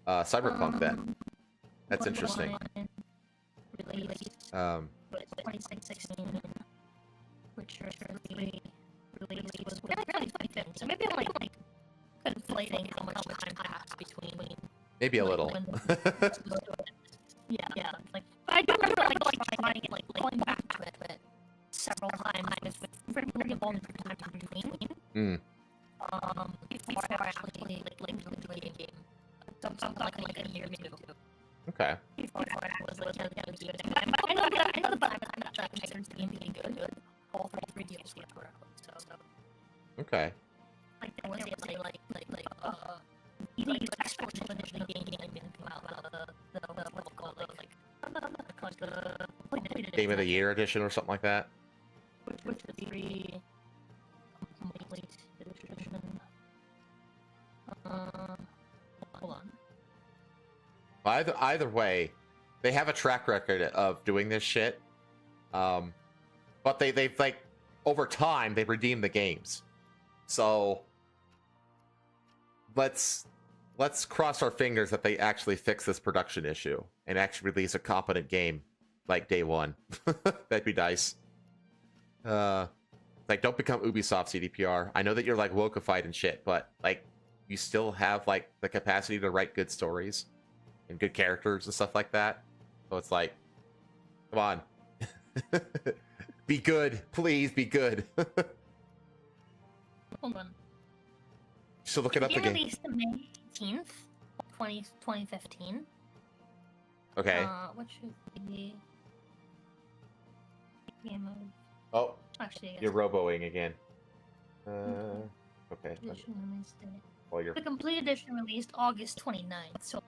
Cyberpunk then. That's interesting. Released 2016. Witcher 3 released was really fitting. So maybe I'm like conflating how much time passed between. Maybe a little. Yeah. Like, but I do remember like trying it, like going back to it several times with very long time in between. Before I actually like enjoyed the game. Something like a year or 2. Okay. Before I was like, I know the time that I started the game being good. All 3 DLCs were out, so. Okay. Like there was the expansion edition of the game didn't come out. The what's it called, the Game of the Year edition or something like that. Which was the 3 complete edition. Hold on. Either way, they have a track record of doing this shit. But they've like over time they've redeemed the games. So let's cross our fingers that they actually fix this production issue and actually release a competent game like day one. That'd be nice. Like, don't become Ubisoft CDPR. I know that you're like wokeified and shit, but like you still have like the capacity to write good stories and good characters and stuff like that. So it's like, come on. Be good. Please be good. Hold on. So look it up again. Released May 18th, 2015. Okay. What should be game of... Oh, Actually, I guess you're roboing again. Okay. edition release date. Well, you're... The complete edition released August 29th, so...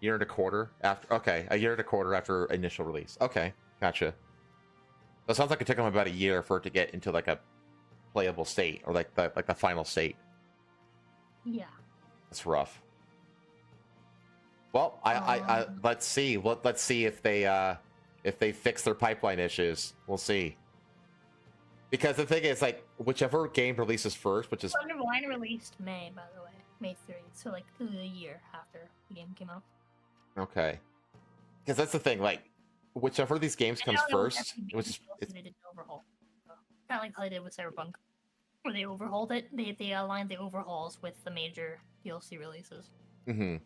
Year and a quarter after. Okay, a year and a quarter after initial release. Okay, gotcha. It sounds like it took them about a year for it to get into like a playable state, or like the final state. Yeah. That's rough. Well, I let's see. Let's see if they fix their pipeline issues. We'll see. Because the thing is, like, whichever game releases first, which is Wine released May, by the way, May 3rd, so like a year after the game came out. okay. Because that's the thing, like, whichever of these games comes first, which is they did an overhaul. Kind of like how they did with Cyberpunk, where they overhauled it. They aligned the overhauls with the major DLC releases. Mm-hmm.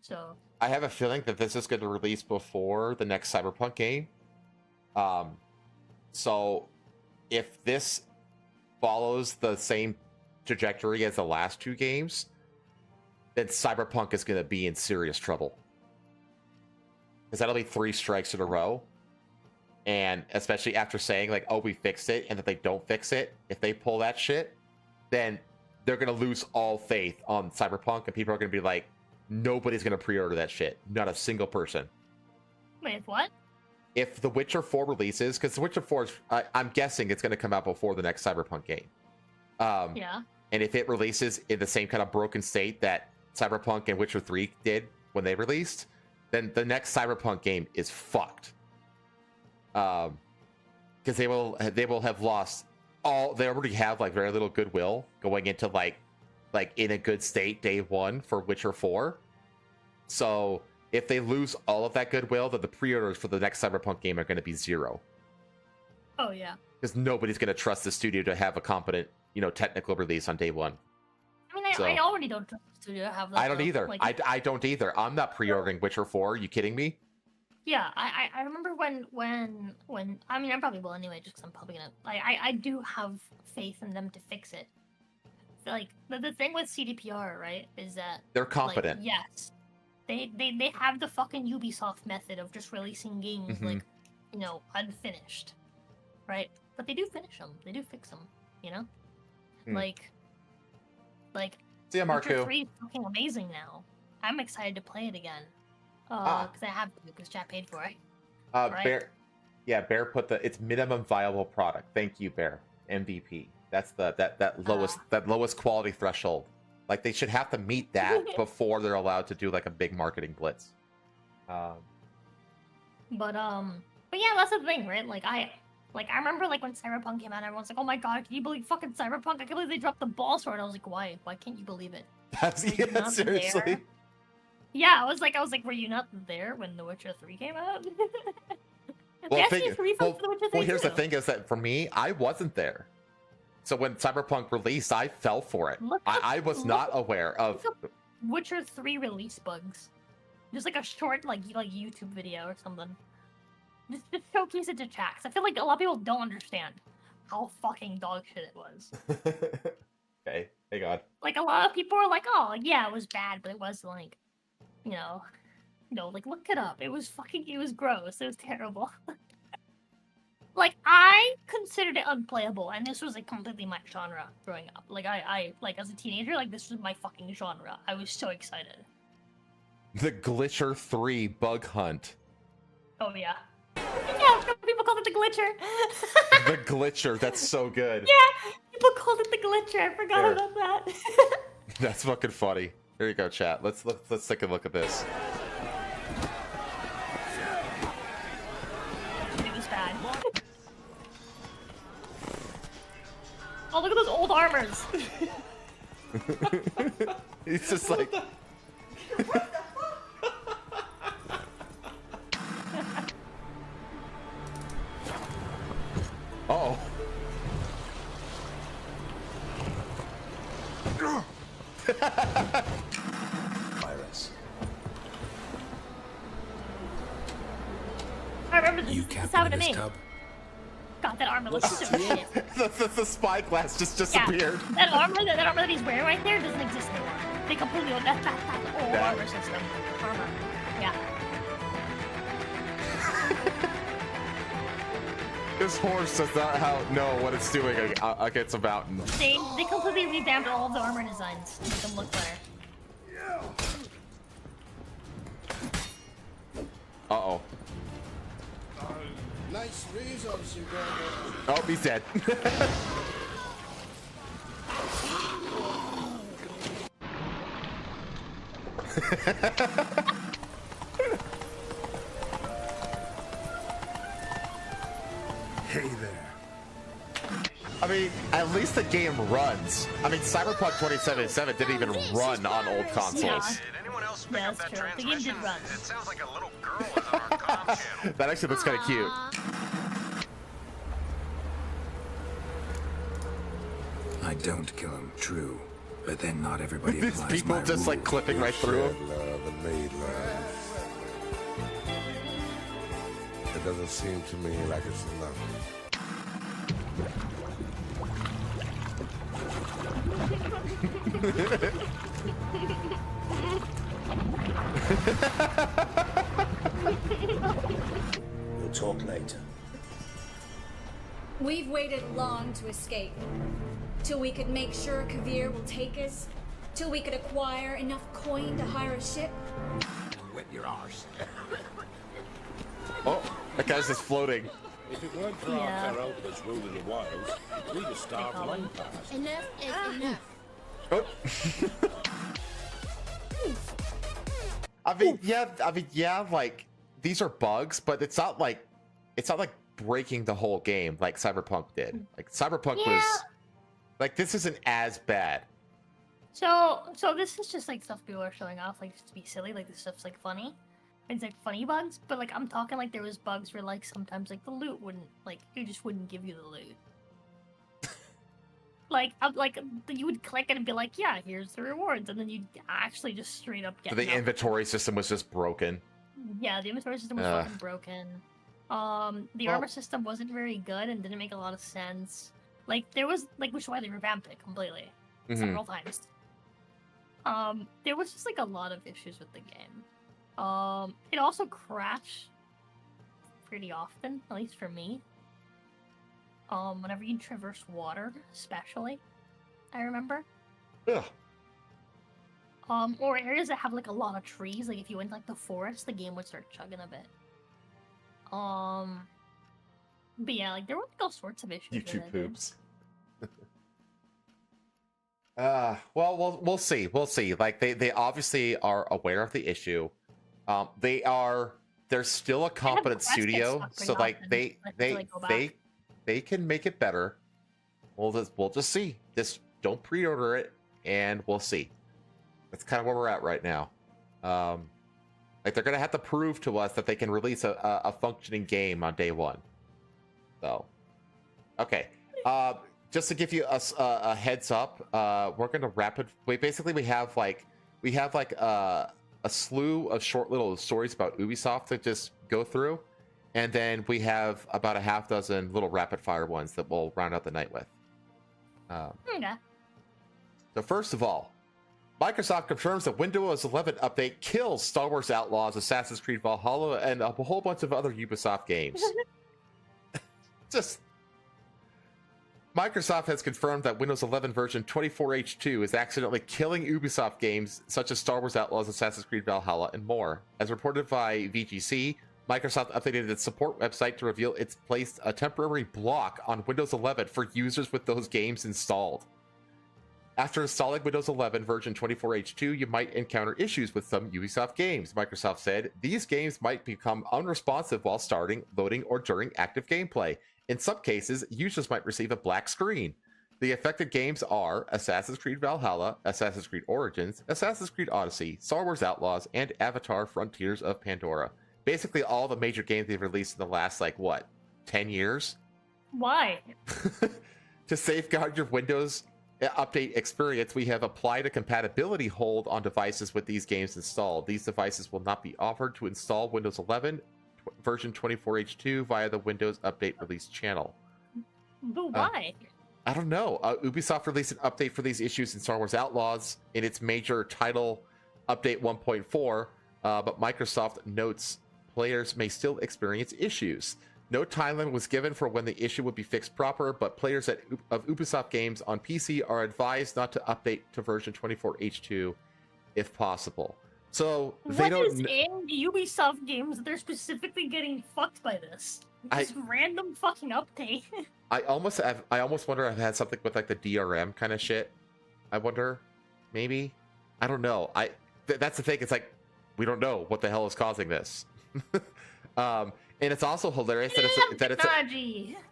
So I have a feeling that this is going to release before the next Cyberpunk game. So if this follows the same trajectory as the last two games, then Cyberpunk is going to be in serious trouble. Because that'll be 3 strikes in a row. And especially after saying, like, oh, we fixed it, and if they don't fix it, if they pull that shit, then they're going to lose all faith on Cyberpunk, and people are going to be like, nobody's going to pre-order that shit. Not a single person. wait, what? If The Witcher 4 releases, because The Witcher 4 is, I'm guessing it's going to come out before the next Cyberpunk game. Yeah. And if it releases in the same kind of broken state that Cyberpunk and Witcher 3 did when they released, then the next Cyberpunk game is fucked. Because they will have lost all. They already have like very little goodwill going into like in a good state day one for Witcher 4. So if they lose all of that goodwill, then the pre-orders for the next Cyberpunk game are going to be 0. Oh yeah. Because nobody's going to trust the studio to have a competent, technical release on day one. I mean, I already don't trust the studio to have that. I don't though. either. Like, I don't either. I'm not pre-ordering Witcher 4. Are you kidding me? yeah, I remember when I mean I probably will anyway, just because I'm probably gonna I do have faith in them to fix it. Like the thing with CDPR, right, is that They're competent. Like, yes, they have the fucking Ubisoft method of just releasing games Mhm. like unfinished, right? But they do finish them. They do fix them. Hmm. Like See ya, Witcher Marku. 3 is fucking amazing now. I'm excited to play it again. Ah. Because I have to, because chat paid for it. Bear. Yeah, Bear put it's minimum viable product. Thank you, Bear. MVP. That's that lowest quality threshold. Like they should have to meet that before they're allowed to do like a big marketing blitz. But yeah, that's the thing, right? Like I remember like when Cyberpunk came out, everyone's like, "Oh my god, can you believe fucking Cyberpunk? I can't believe they dropped the ball sword." I was like, "Why? Why can't you believe it?" That's Were you yeah, not seriously. there? Yeah, I was like, were you not there when The Witcher 3 came out? Well, They actually refunded for The Witcher 3 well, here's the too. thing: is that for me, I wasn't there. So when Cyberpunk released, I fell for it. I was not aware of. Look up Witcher 3 release bugs. Just like a short like YouTube video or something. Just showcase it to chat. 'Cause I feel like a lot of people don't understand how fucking dog shit it was. Okay, hey God. Like a lot of people are like, "Oh, yeah, it was bad," but it was like, like look it up. It was gross. It was terrible. Like I considered it unplayable, and this was like completely my genre growing up. Like I like as a teenager, like this was my fucking genre. I was so excited. The Glitcher 3 bug hunt. Oh yeah. Yeah, people called it the glitcher. The Glitcher. That's so good. Yeah, people called it the glitcher. I forgot Here. about that. That's fucking funny. Here you go, chat. Let's take a look at this. It was bad. Oh, look at those old armors. He's just like. Uh-oh. Virus. I remember this. You This captain happened to this me. tub? God, that armor looks so shit. the spyglass just Yeah, disappeared. that armor that he's wearing right there doesn't exist anymore. They completely that's old Yeah. armor system. Armor. Yeah. This horse does not know what it's doing against a mountain. They completely revamped all of the armor designs to make them look better. Uh-oh. Nice Oh, he's dead. Hey there. I mean, at least the game runs. I mean, Cyberpunk 2077 didn't even run on old consoles. Yeah. Did anyone else pick Yeah, up that's that true. The game did transmission? run. It sounds like a little girl is on our comm channel. That actually looks kind of cute. I don't kill him, true. But then not everybody These applies people my just like rule. clipping right through him. Love and made love. It doesn't seem to me like it's enough. We'll talk later. We've waited long to escape. Till we could make sure Kavir will take us. Till we could acquire enough coin to hire a ship. Whip your arse. Oh, that guy's just floating. If it weren't for Yeah. our elders ruling the wilds, we'd have starved long past. Enough is enough. Oh. yeah, like these are bugs, but it's not like breaking the whole game like Cyberpunk did. Like Cyberpunk was like this isn't as bad. So this is just like stuff people are showing off, like just to be silly. Like this stuff's like funny. It's like funny bugs, but like I'm talking like there was bugs where like sometimes like the loot wouldn't like it just wouldn't give you the loot. like you would click it and be like, yeah, here's the rewards, and then you'd actually just straight up get So the nothing. inventory system was just broken. Yeah, the inventory system was fucking broken. The armor system wasn't very good and didn't make a lot of sense. Like there was like which is why they revamped it completely several times. There was just like a lot of issues with the game. It also crashed pretty often, at least for me. Whenever you traverse water, especially, I remember. Ugh. Or areas that have like a lot of trees. Like if you went like the forest, the game would start chugging a bit. But yeah, like there were like all sorts of issues. with YouTube it, dude. poops. Well, we'll see. We'll see. Like they obviously are aware of the issue. They're still a competent quests get studio, stuck pretty so like often. they I have to, like, go back. they can make it better. We'll just see. Just don't pre-order it, and we'll see. That's kind of where we're at right now. Like they're gonna have to prove to us that they can release a functioning game on day one. So, okay. Just to give you a heads up, we're gonna basically we have a slew of short little stories about Ubisoft to just go through, and then we have about a half dozen little rapid fire ones that we'll round out the night with. Okay. So first of all, Microsoft confirms that Windows 11 update kills Star Wars Outlaws, Assassin's Creed Valhalla, and a whole bunch of other Ubisoft games. Microsoft has confirmed that Windows 11 version 24H2 is accidentally killing Ubisoft games such as Star Wars Outlaws, Assassin's Creed Valhalla, and more. As reported by VGC, Microsoft updated its support website to reveal it's placed a temporary block on Windows 11 for users with those games installed. After installing Windows 11 version 24H2, you might encounter issues with some Ubisoft games. Microsoft said these games might become unresponsive while starting, loading, or during active gameplay. In some cases, users might receive a black screen. The affected games are Assassin's Creed Valhalla, Assassin's Creed Origins, Assassin's Creed Odyssey, Star Wars Outlaws, and Avatar Frontiers of Pandora. Basically all the major games they've released in the last, 10 years? Why? To safeguard your Windows update experience, we have applied a compatibility hold on devices with these games installed. These devices will not be offered to install Windows 11 version 24H2 via the Windows Update Release channel. But why? I don't know. Ubisoft released an update for these issues in Star Wars Outlaws in its major title update 1.4, but Microsoft notes players may still experience issues. No timeline was given for when the issue would be fixed proper, but players of Ubisoft games on PC are advised not to update to version 24H2 if possible. So they What don't. is in Ubisoft games that they're specifically getting fucked by this? Just random fucking update. I almost wonder if it had something with like the DRM kind of shit. I wonder, maybe. I don't know. That's the thing. It's like we don't know what the hell is causing this. And it's also hilarious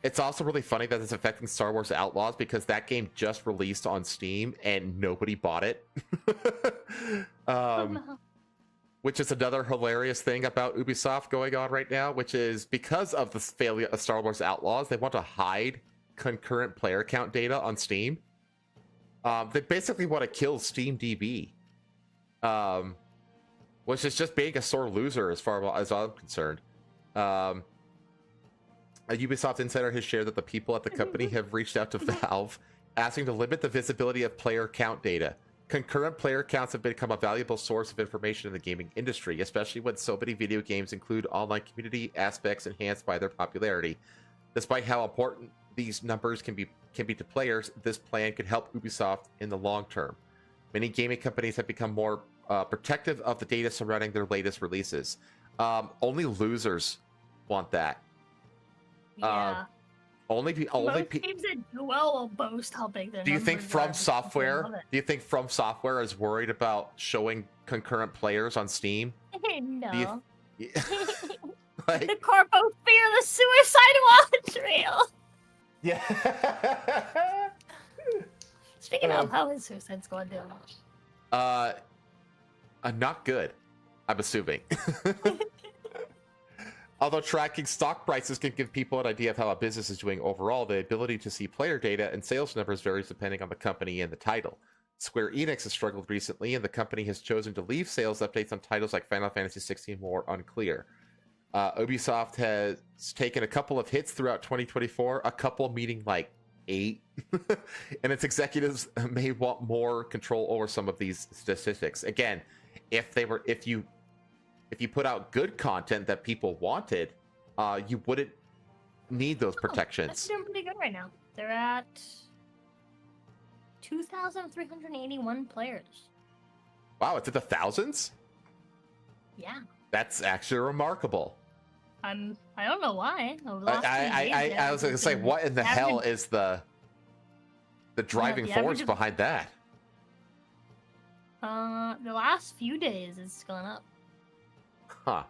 it's also really funny that it's affecting Star Wars Outlaws because that game just released on Steam and nobody bought it. Which is another hilarious thing about Ubisoft going on right now, which is because of the failure of Star Wars Outlaws, they want to hide concurrent player count data on Steam. They basically want to kill SteamDB, which is just being a sore loser as far as I'm concerned. A Ubisoft insider has shared that the people at the company have reached out to Valve asking to limit the visibility of player count data. Concurrent player counts have become a valuable source of information in the gaming industry, especially when so many video games include online community aspects enhanced by their popularity. Despite how important these numbers can be to players, this plan could help Ubisoft in the long term. Many gaming companies have become more protective of the data surrounding their latest releases. Only losers want that. Yeah. Only games that do well will boast how big their Do you think numbers From are. Software? Do you think From Software is worried about showing concurrent players on Steam? No. Like, the corpo fear the suicide watch reel. Yeah. Speaking of, how is Suicide Squad doing? Not good, I'm assuming. Although tracking stock prices can give people an idea of how a business is doing overall, the ability to see player data and sales numbers varies depending on the company and the title. Square Enix has struggled recently, and the company has chosen to leave sales updates on titles like Final Fantasy XVI more unclear. Ubisoft has taken a couple of hits throughout 2024, a couple meaning like 8, and its executives may want more control over some of these statistics. Again, if you put out good content that people wanted, you wouldn't need those protections. That's doing pretty good right now. They're at 2,381 players. Wow, it's at the thousands? Yeah. That's actually remarkable. I don't know why. Over the last few days, I was going to say, what in the hell is the driving force behind that? The last few days it's gone up. Huh.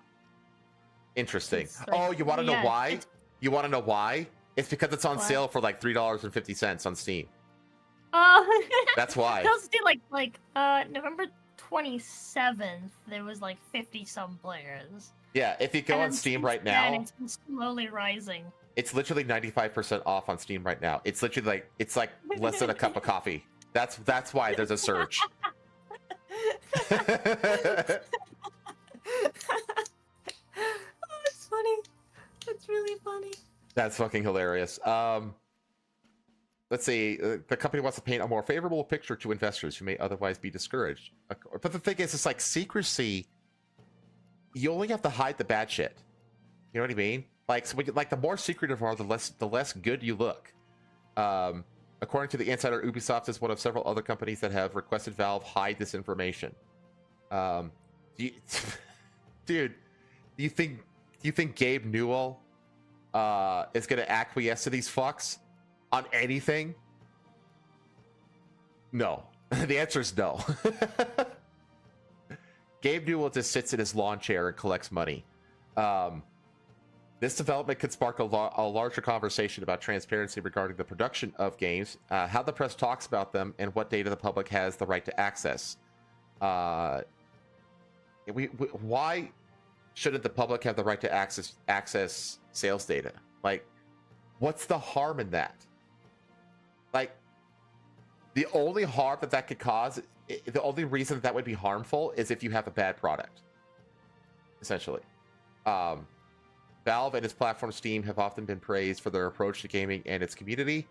Interesting. Like, you want to know why? You want to know why? It's because it's on sale for like $3.50 on Steam. That's why. I also did like November 27th. There was like 50 some players. Yeah, if you go on Steam right now, it's been slowly rising. It's literally 95% off on Steam right now. It's literally like less than a cup of coffee. That's why there's a surge. Oh, it's funny. That's really funny. That's fucking hilarious. Let's see. The company wants to paint a more favorable picture to investors who may otherwise be discouraged. But the thing is, it's like secrecy. You only have to hide the bad shit. You know what I mean? Like, so the more secretive are, the less good you look. According to the insider, Ubisoft is one of several other companies that have requested Valve hide this information. Dude, do you think Gabe Newell is going to acquiesce to these fucks on anything? No. The answer is no. Gabe Newell just sits in his lawn chair and collects money. This development could spark a larger conversation about transparency regarding the production of games, how the press talks about them, and what data the public has the right to access. Why shouldn't the public have the right to access sales data? Like, what's the harm in that? Like, the only harm that could cause, the only reason that would be harmful is if you have a bad product, essentially. Valve and its platform Steam have often been praised for their approach to gaming and its community.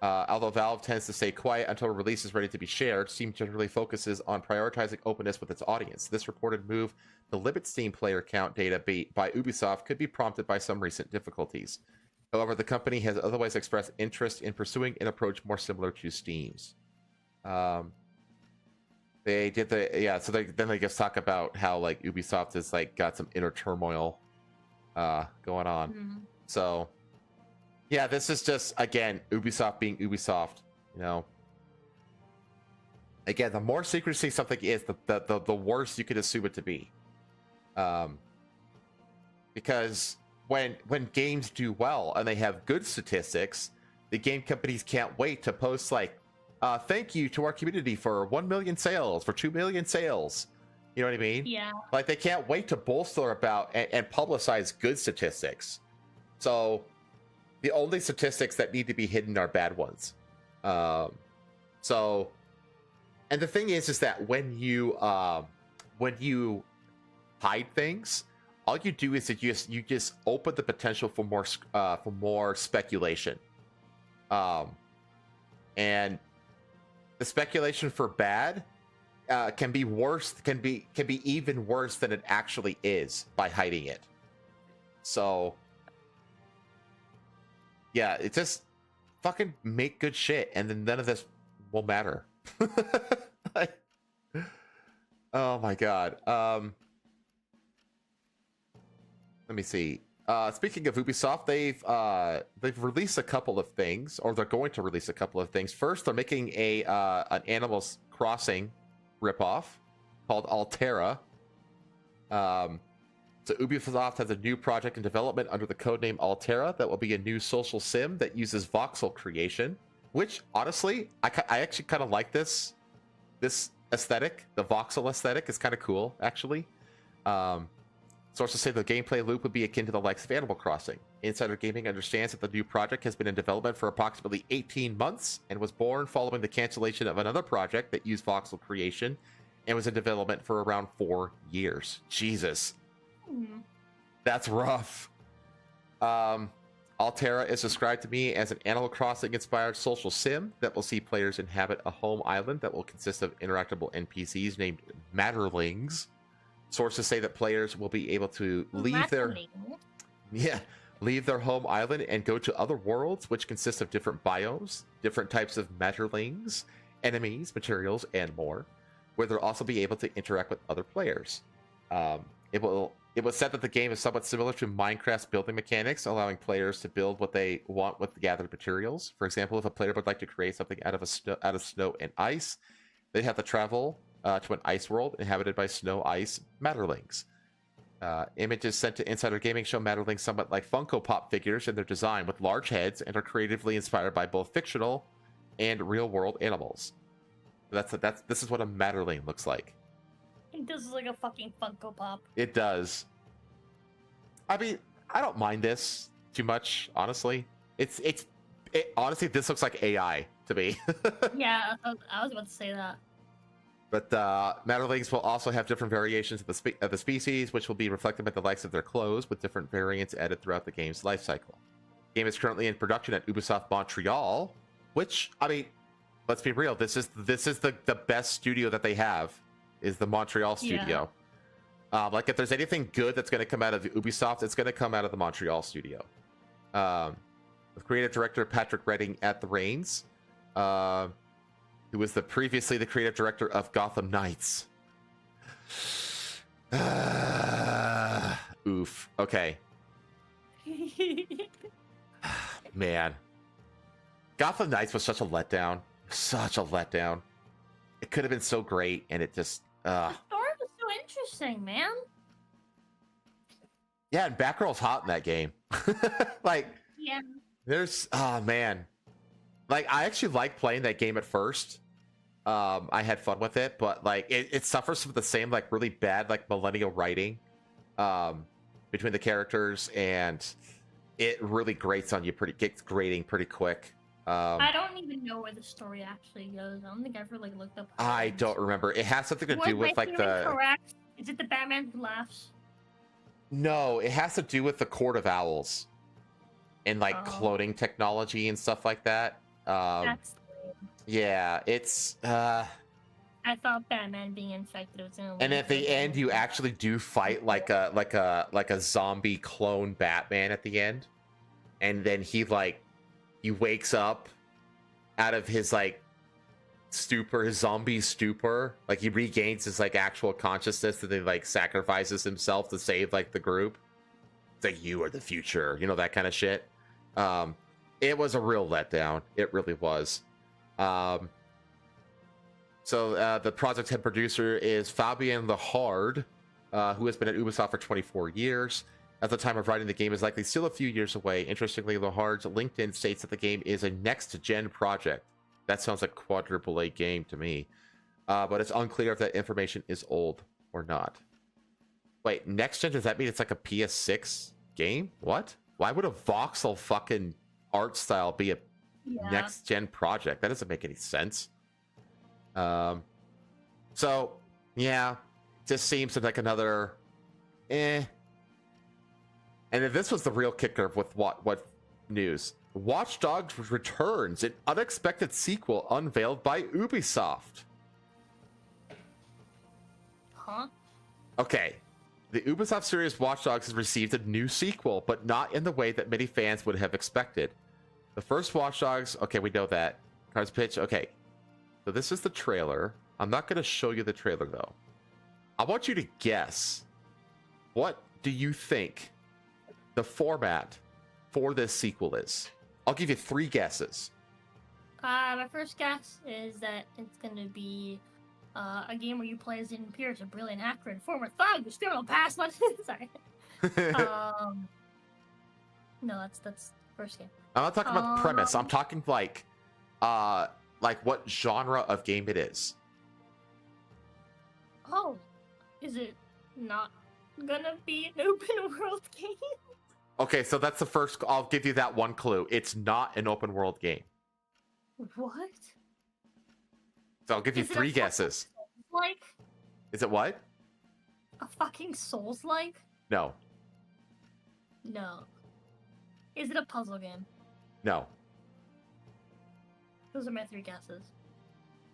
Although Valve tends to stay quiet until a release is ready to be shared, Steam generally focuses on prioritizing openness with its audience. This reported move to limit Steam player count data by Ubisoft could be prompted by some recent difficulties. However, the company has otherwise expressed interest in pursuing an approach more similar to Steam's. They did so they just talk about how like Ubisoft has like got some inner turmoil going on. So, yeah, this is just, again, Ubisoft being Ubisoft, you know. Again, the more secrecy something is, the worse you could assume it to be. Because when games do well and they have good statistics, the game companies can't wait to post like, thank you to our community for 1 million sales, for 2 million sales. You know what I mean? Yeah. Like they can't wait to bolster about and publicize good statistics. So the only statistics that need to be hidden are bad ones. So, and the thing is that when you hide things, all you do is that you just open the potential for more speculation. And the speculation for bad can be worse, can be even worse than it actually is by hiding it. So yeah, it just fucking make good shit, and then none of this will matter. Like, oh my god. Let me see. Speaking of Ubisoft, they've released a couple of things, or they're going to release a couple of things. First, they're making an Animal Crossing ripoff called Altera. So Ubisoft has a new project in development under the codename Altera that will be a new social sim that uses voxel creation, which honestly, I actually kind of like this aesthetic. The voxel aesthetic is kind of cool, actually. Sources say the gameplay loop would be akin to the likes of Animal Crossing. Insider Gaming understands that the new project has been in development for approximately 18 months and was born following the cancellation of another project that used voxel creation and was in development for around 4 years. Jesus. That's rough. Altera is described to me as an Animal Crossing inspired social sim that will see players inhabit a home island that will consist of interactable NPCs named Matterlings. Sources say that players will be able to leave their home island and go to other worlds, which consist of different biomes, different types of Matterlings, enemies, materials, and more, where they'll also be able to interact with other players. It was said that the game is somewhat similar to Minecraft's building mechanics, allowing players to build what they want with the gathered materials. For example, if a player would like to create something out of snow and ice, they'd have to travel to an ice world inhabited by snow ice Matterlings. Images sent to Insider Gaming show Matterlings somewhat like Funko Pop figures in their design, with large heads, and are creatively inspired by both fictional and real-world animals. This is what a Matterling looks like. It does look like a fucking Funko Pop. It does. I mean, I don't mind this too much, honestly. Honestly, this looks like AI to me. Yeah, I was about to say that. But Matterlings will also have different variations of the species, which will be reflected by the likes of their clothes, with different variants added throughout the game's life cycle. The game is currently in production at Ubisoft Montreal, which, I mean, let's be real, this is the best studio that they have, is the Montreal studio. Yeah. Like, if there's anything good that's going to come out of Ubisoft, it's going to come out of the Montreal studio. With creative director Patrick Redding at the reins, who was previously the creative director of Gotham Knights. Oof. Okay. Man. Gotham Knights was such a letdown. Such a letdown. It could have been so great, and it just... The story was so interesting, man. Yeah, and Batgirl's hot in that game. Like, yeah. There's... Oh, man. Like, I actually liked playing that game at first. I had fun with it, but like it suffers from the same like really bad like millennial writing between the characters, and it really gets grating pretty quick. I don't even know where the story actually goes. I don't think I've ever like looked up. I don't remember. It has something to do with like the. Correct? Is it the Batman who laughs? No, it has to do with the Court of Owls and like cloning technology and stuff like that. That's... Yeah, it's. I thought Batman being infected was gonna. And at the end, you actually do fight like a zombie clone Batman at the end, and then he wakes up out of his like stupor, his zombie stupor. Like he regains his like actual consciousness, and then like sacrifices himself to save like the group. say you are the future, you know, that kind of shit. It was a real letdown. It really was. So the project's head producer is Fabien Lehard, who has been at Ubisoft for 24 years. At the time of writing, the game is likely still a few years away. Interestingly, Lehard's LinkedIn states that the game is a next-gen project. That sounds like quadruple A game to me. But it's unclear if that information is old or not. Wait, next-gen, does that mean it's like a PS6 game? What? Why would a voxel fucking art style be a next-gen project? That doesn't make any sense. So, yeah, just seems like another And then this was the real kicker with what news. Watch Dogs returns, an unexpected sequel unveiled by Ubisoft. Huh? Okay. The Ubisoft series Watch Dogs has received a new sequel, but not in the way that many fans would have expected. The first Watch Dogs, okay, we know that. Cards pitch, okay. So this is the trailer. I'm not going to show you the trailer, though. I want you to guess. What do you think the format for this sequel is? I'll give you 3 guesses. My first guess is that it's going to be a game where you play as Ian Pierce, a brilliant actor and former thug who's criminal past. Sorry. No, that's first game. I'm not talking about the premise. I'm talking like what genre of game it is. Oh, is it not gonna be an open world game? Okay, so that's the first. I'll give you that one clue. It's not an open world game. What? So I'll give you 3 guesses. Like? Is it what? A fucking Souls-like? No. No. Is it a puzzle game? No. Those are my 3 guesses.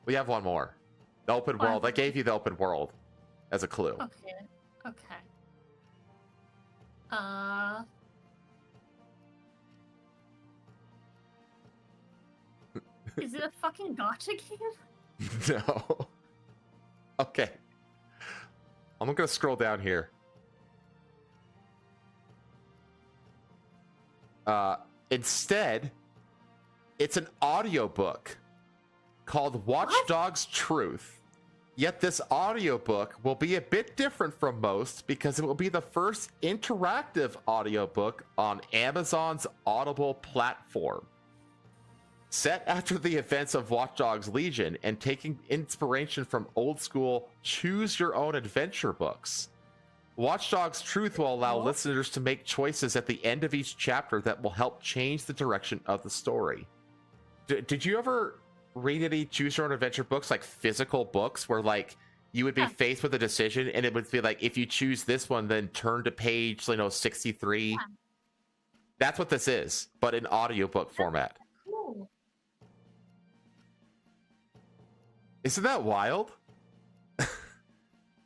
We have one more. The open world. I gave you the open world as a clue. Okay. Okay. Is it a fucking gacha game? No. Okay. I'm gonna scroll down here. Instead, it's an audiobook called Watch Dogs Truth. Yet this audiobook will be a bit different from most because it will be the first interactive audiobook on Amazon's Audible platform. Set after the events of Watch Dogs Legion and taking inspiration from old school choose your own adventure books, Watch Dogs Truth will allow listeners to make choices at the end of each chapter that will help change the direction of the story. Did you ever read any choose your own adventure books, like physical books, where like you would be faced with a decision and it would be like, if you choose this one, then turn to page 63? That's what this is, but in audiobook format. Cool. Isn't that wild?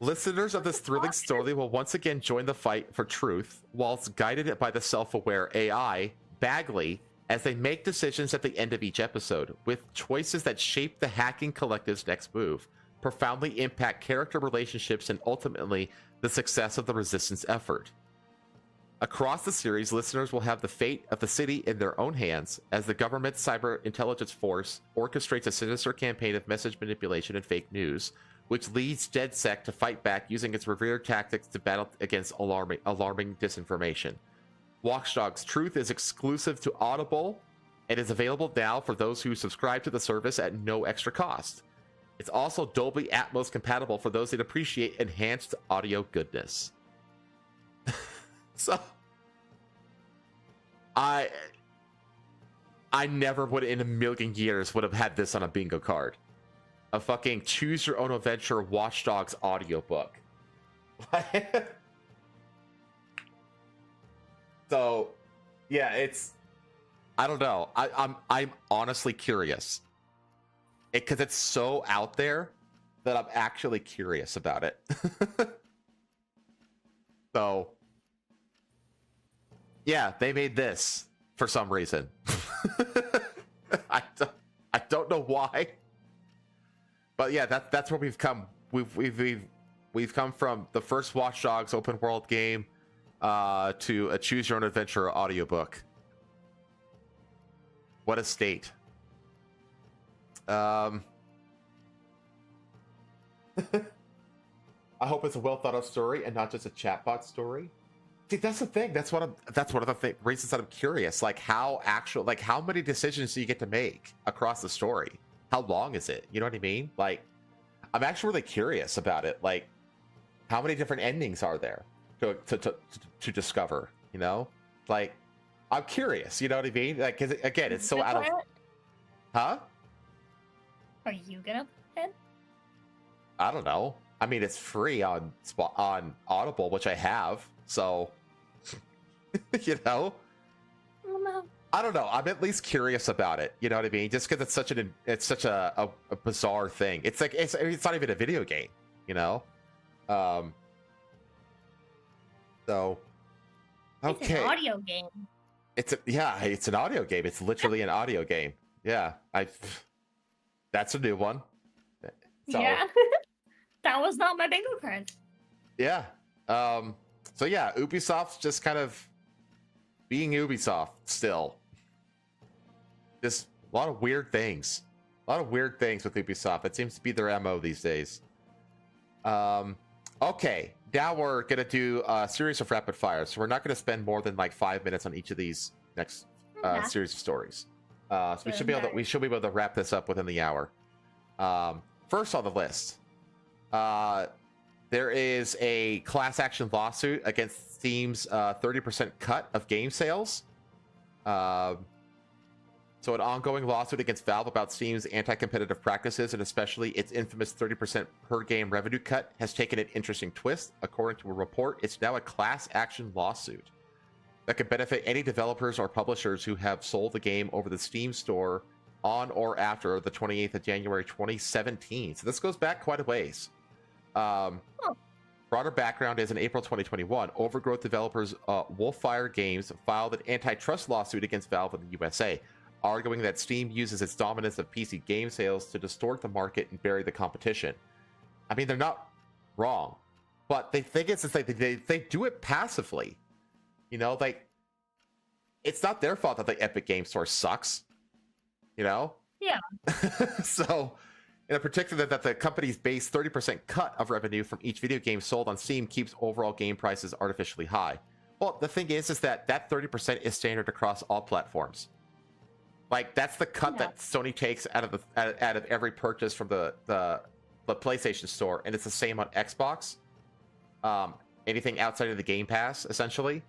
Listeners of this thrilling story will once again join the fight for truth, whilst guided by the self-aware AI, Bagley, as they make decisions at the end of each episode, with choices that shape the hacking collective's next move, profoundly impact character relationships, and ultimately the success of the resistance effort. Across the series, listeners will have the fate of the city in their own hands as the government's cyber intelligence force orchestrates a sinister campaign of message manipulation and fake news, which leads DedSec to fight back using its revered tactics to battle against alarming disinformation. Watch Dogs Truth is exclusive to Audible and is available now for those who subscribe to the service at no extra cost. It's also Dolby Atmos compatible for those that appreciate enhanced audio goodness. So, I never would in a million years would have had this on a bingo card. A fucking choose your own adventure Watch Dogs audiobook. So, yeah, it's, I don't know. I'm honestly curious. Because it's so out there that I'm actually curious about it. So, yeah, they made this for some reason. I don't know why. But yeah, that's where we've come. We've come from the first Watch Dogs open world game, to a choose your own adventure audiobook. What a state. I hope it's a well thought out story and not just a chatbot story. See, that's the thing. That's one of the reasons that I'm curious. Like how many decisions do you get to make across the story? How long is it? You know what I mean? Like, I'm actually really curious about it. Like, how many different endings are there to discover? You know, like, I'm curious. You know what I mean? Like, 'cause again, it's so out of. Huh? Are you gonna play it? I don't know. I mean, it's free on Audible, which I have. So, you know. I don't know. I'm at least curious about it. You know what I mean? Just because it's such a bizarre thing. It's like it's not even a video game. You know. So. Okay. It's an audio game. It's an audio game. It's literally an audio game. Yeah, that's a new one. So, yeah, that was not my bingo card. Yeah. So yeah, Ubisoft's just kind of being Ubisoft still. Just a lot of weird things. A lot of weird things with Ubisoft. It seems to be their MO these days. Okay, now we're gonna do a series of rapid fires. So we're not gonna spend more than like 5 minutes on each of these next series of stories. So we should be able to wrap this up within the hour. First on the list, there is a class action lawsuit against Steam's 30% cut of game sales. So an ongoing lawsuit against Valve about Steam's anti-competitive practices and especially its infamous 30% per game revenue cut has taken an interesting twist. According to a report, it's now a class action lawsuit that could benefit any developers or publishers who have sold the game over the Steam store on or after the 28th of January 2017. So this goes back quite a ways. Broader background is in April 2021, Overgrowth developers Wolfire Games filed an antitrust lawsuit against Valve in the USA, arguing that Steam uses its dominance of PC game sales to distort the market and bury the competition. I mean, they're not wrong, but they think it's like they do it passively. You know, like, it's not their fault that the Epic Game Store sucks. You know? Yeah. So, in particular, that the company's base 30% cut of revenue from each video game sold on Steam keeps overall game prices artificially high. Well, the thing is that 30% is standard across all platforms. Like, that's the cut that Sony takes out of every purchase from the PlayStation Store, and it's the same on Xbox. Anything outside of the Game Pass, essentially.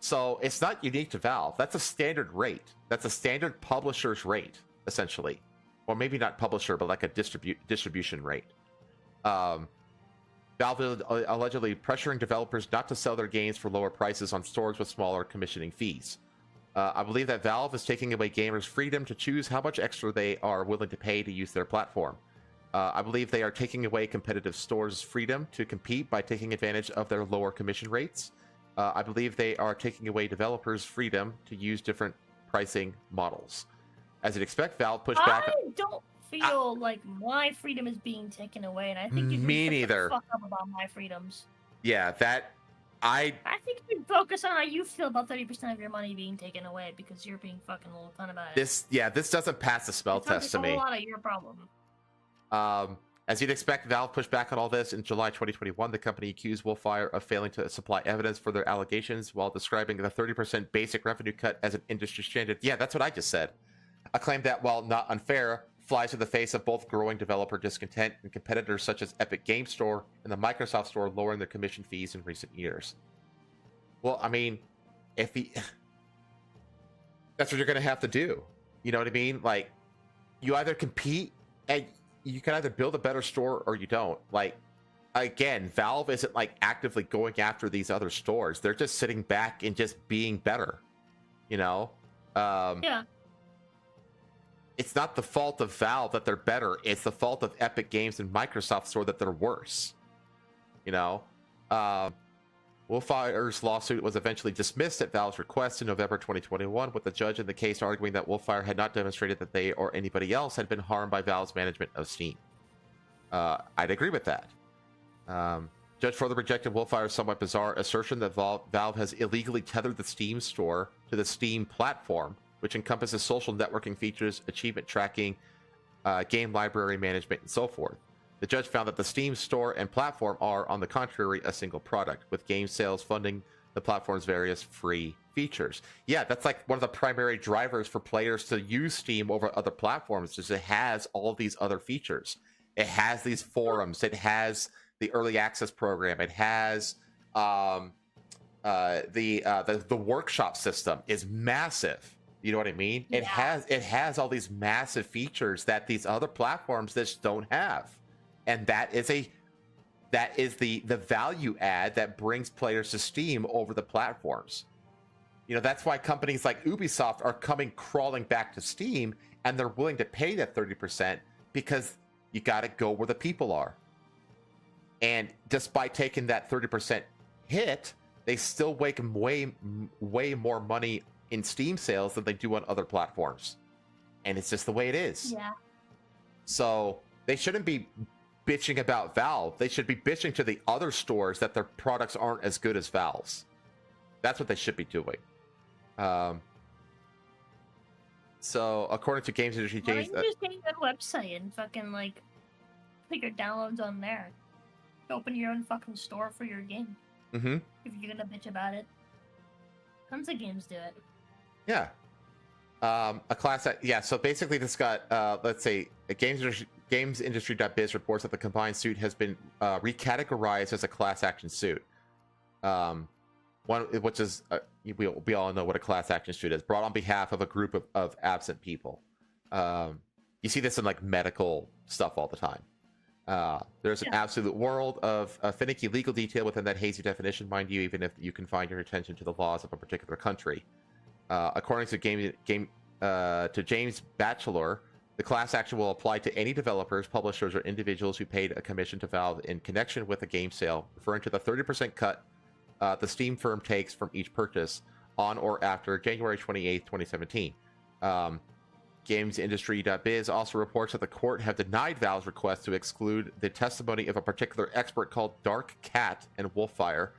So it's not unique to Valve. That's a standard rate. That's a standard publisher's rate, essentially. Or maybe not publisher, but like a distribution rate. Valve is allegedly pressuring developers not to sell their games for lower prices on stores with smaller commissioning fees. I believe that Valve is taking away gamers' freedom to choose how much extra they are willing to pay to use their platform. I believe they are taking away competitive stores' freedom to compete by taking advantage of their lower commission rates. I believe they are taking away developers' freedom to use different pricing models. As you'd expect, Valve pushed back. I don't feel like my freedom is being taken away, and I think you me neither. Fuck up about my freedoms. Yeah, I think you should focus on how you feel about 30% of your money being taken away because you're being fucking a little ton about it. This doesn't pass the smell test to me. It's a lot of your problem. As you'd expect, Valve pushed back on all this. In July 2021, the company accused Wolfire of failing to supply evidence for their allegations while describing the 30% basic revenue cut as an industry standard. Yeah, that's what I just said. A claim that, while not unfair, flies in the face of both growing developer discontent and competitors such as Epic Game Store and the Microsoft Store lowering their commission fees in recent years. Well, I mean, that's what you're going to have to do. You know what I mean? Like, you either compete and you can either build a better store or you don't. Like, again, Valve isn't like actively going after these other stores. They're just sitting back and just being better. You know? Yeah. It's not the fault of Valve that they're better. It's the fault of Epic Games and Microsoft Store that they're worse. You know? Wolfire's lawsuit was eventually dismissed at Valve's request in November 2021, with the judge in the case arguing that Wolfire had not demonstrated that they or anybody else had been harmed by Valve's management of Steam. I'd agree with that. Judge further rejected Wolfire's somewhat bizarre assertion that Valve has illegally tethered the Steam store to the Steam platform, which encompasses social networking features, achievement tracking, game library management, and so forth. The judge found that the Steam store and platform are, on the contrary, a single product, with game sales funding the platform's various free features. Yeah, that's like one of the primary drivers for players to use Steam over other platforms, is it has all these other features. It has these forums. It has the early access program. It has the workshop system is massive. You know what I mean? Yeah. It has all these massive features that these other platforms just don't have, and that is the value add that brings players to Steam over the platforms. You know, that's why companies like Ubisoft are coming crawling back to Steam, and they're willing to pay that 30% because you got to go where the people are. And despite taking that 30% hit, they still make way more money in Steam sales than they do on other platforms. And it's just the way it is. Yeah. So they shouldn't be bitching about Valve. They should be bitching to the other stores that their products aren't as good as Valve's. That's what they should be doing. So according to Games Industry, Why don't you just get a website and fucking like put your downloads on there? Open your own fucking store for your game. Mm-hmm. If you're gonna bitch about it. Tons of games do it. Yeah. A class yeah, so basically this got let's say GamesIndustry.biz reports that the combined suit has been recategorized as a class action suit. One which is we all know what a class action suit is, brought on behalf of a group of absent people. You see this in like medical stuff all the time. There's an absolute world of finicky legal detail within that hazy definition, mind you, even if you confine your attention to the laws of a particular country. According to James Batchelor, the class action will apply to any developers, publishers, or individuals who paid a commission to Valve in connection with a game sale, referring to the 30% cut the Steam firm takes from each purchase on or after January 28th, 2017. GamesIndustry.biz also reports that the court have denied Valve's request to exclude the testimony of a particular expert called Dark Cat and Wolfire,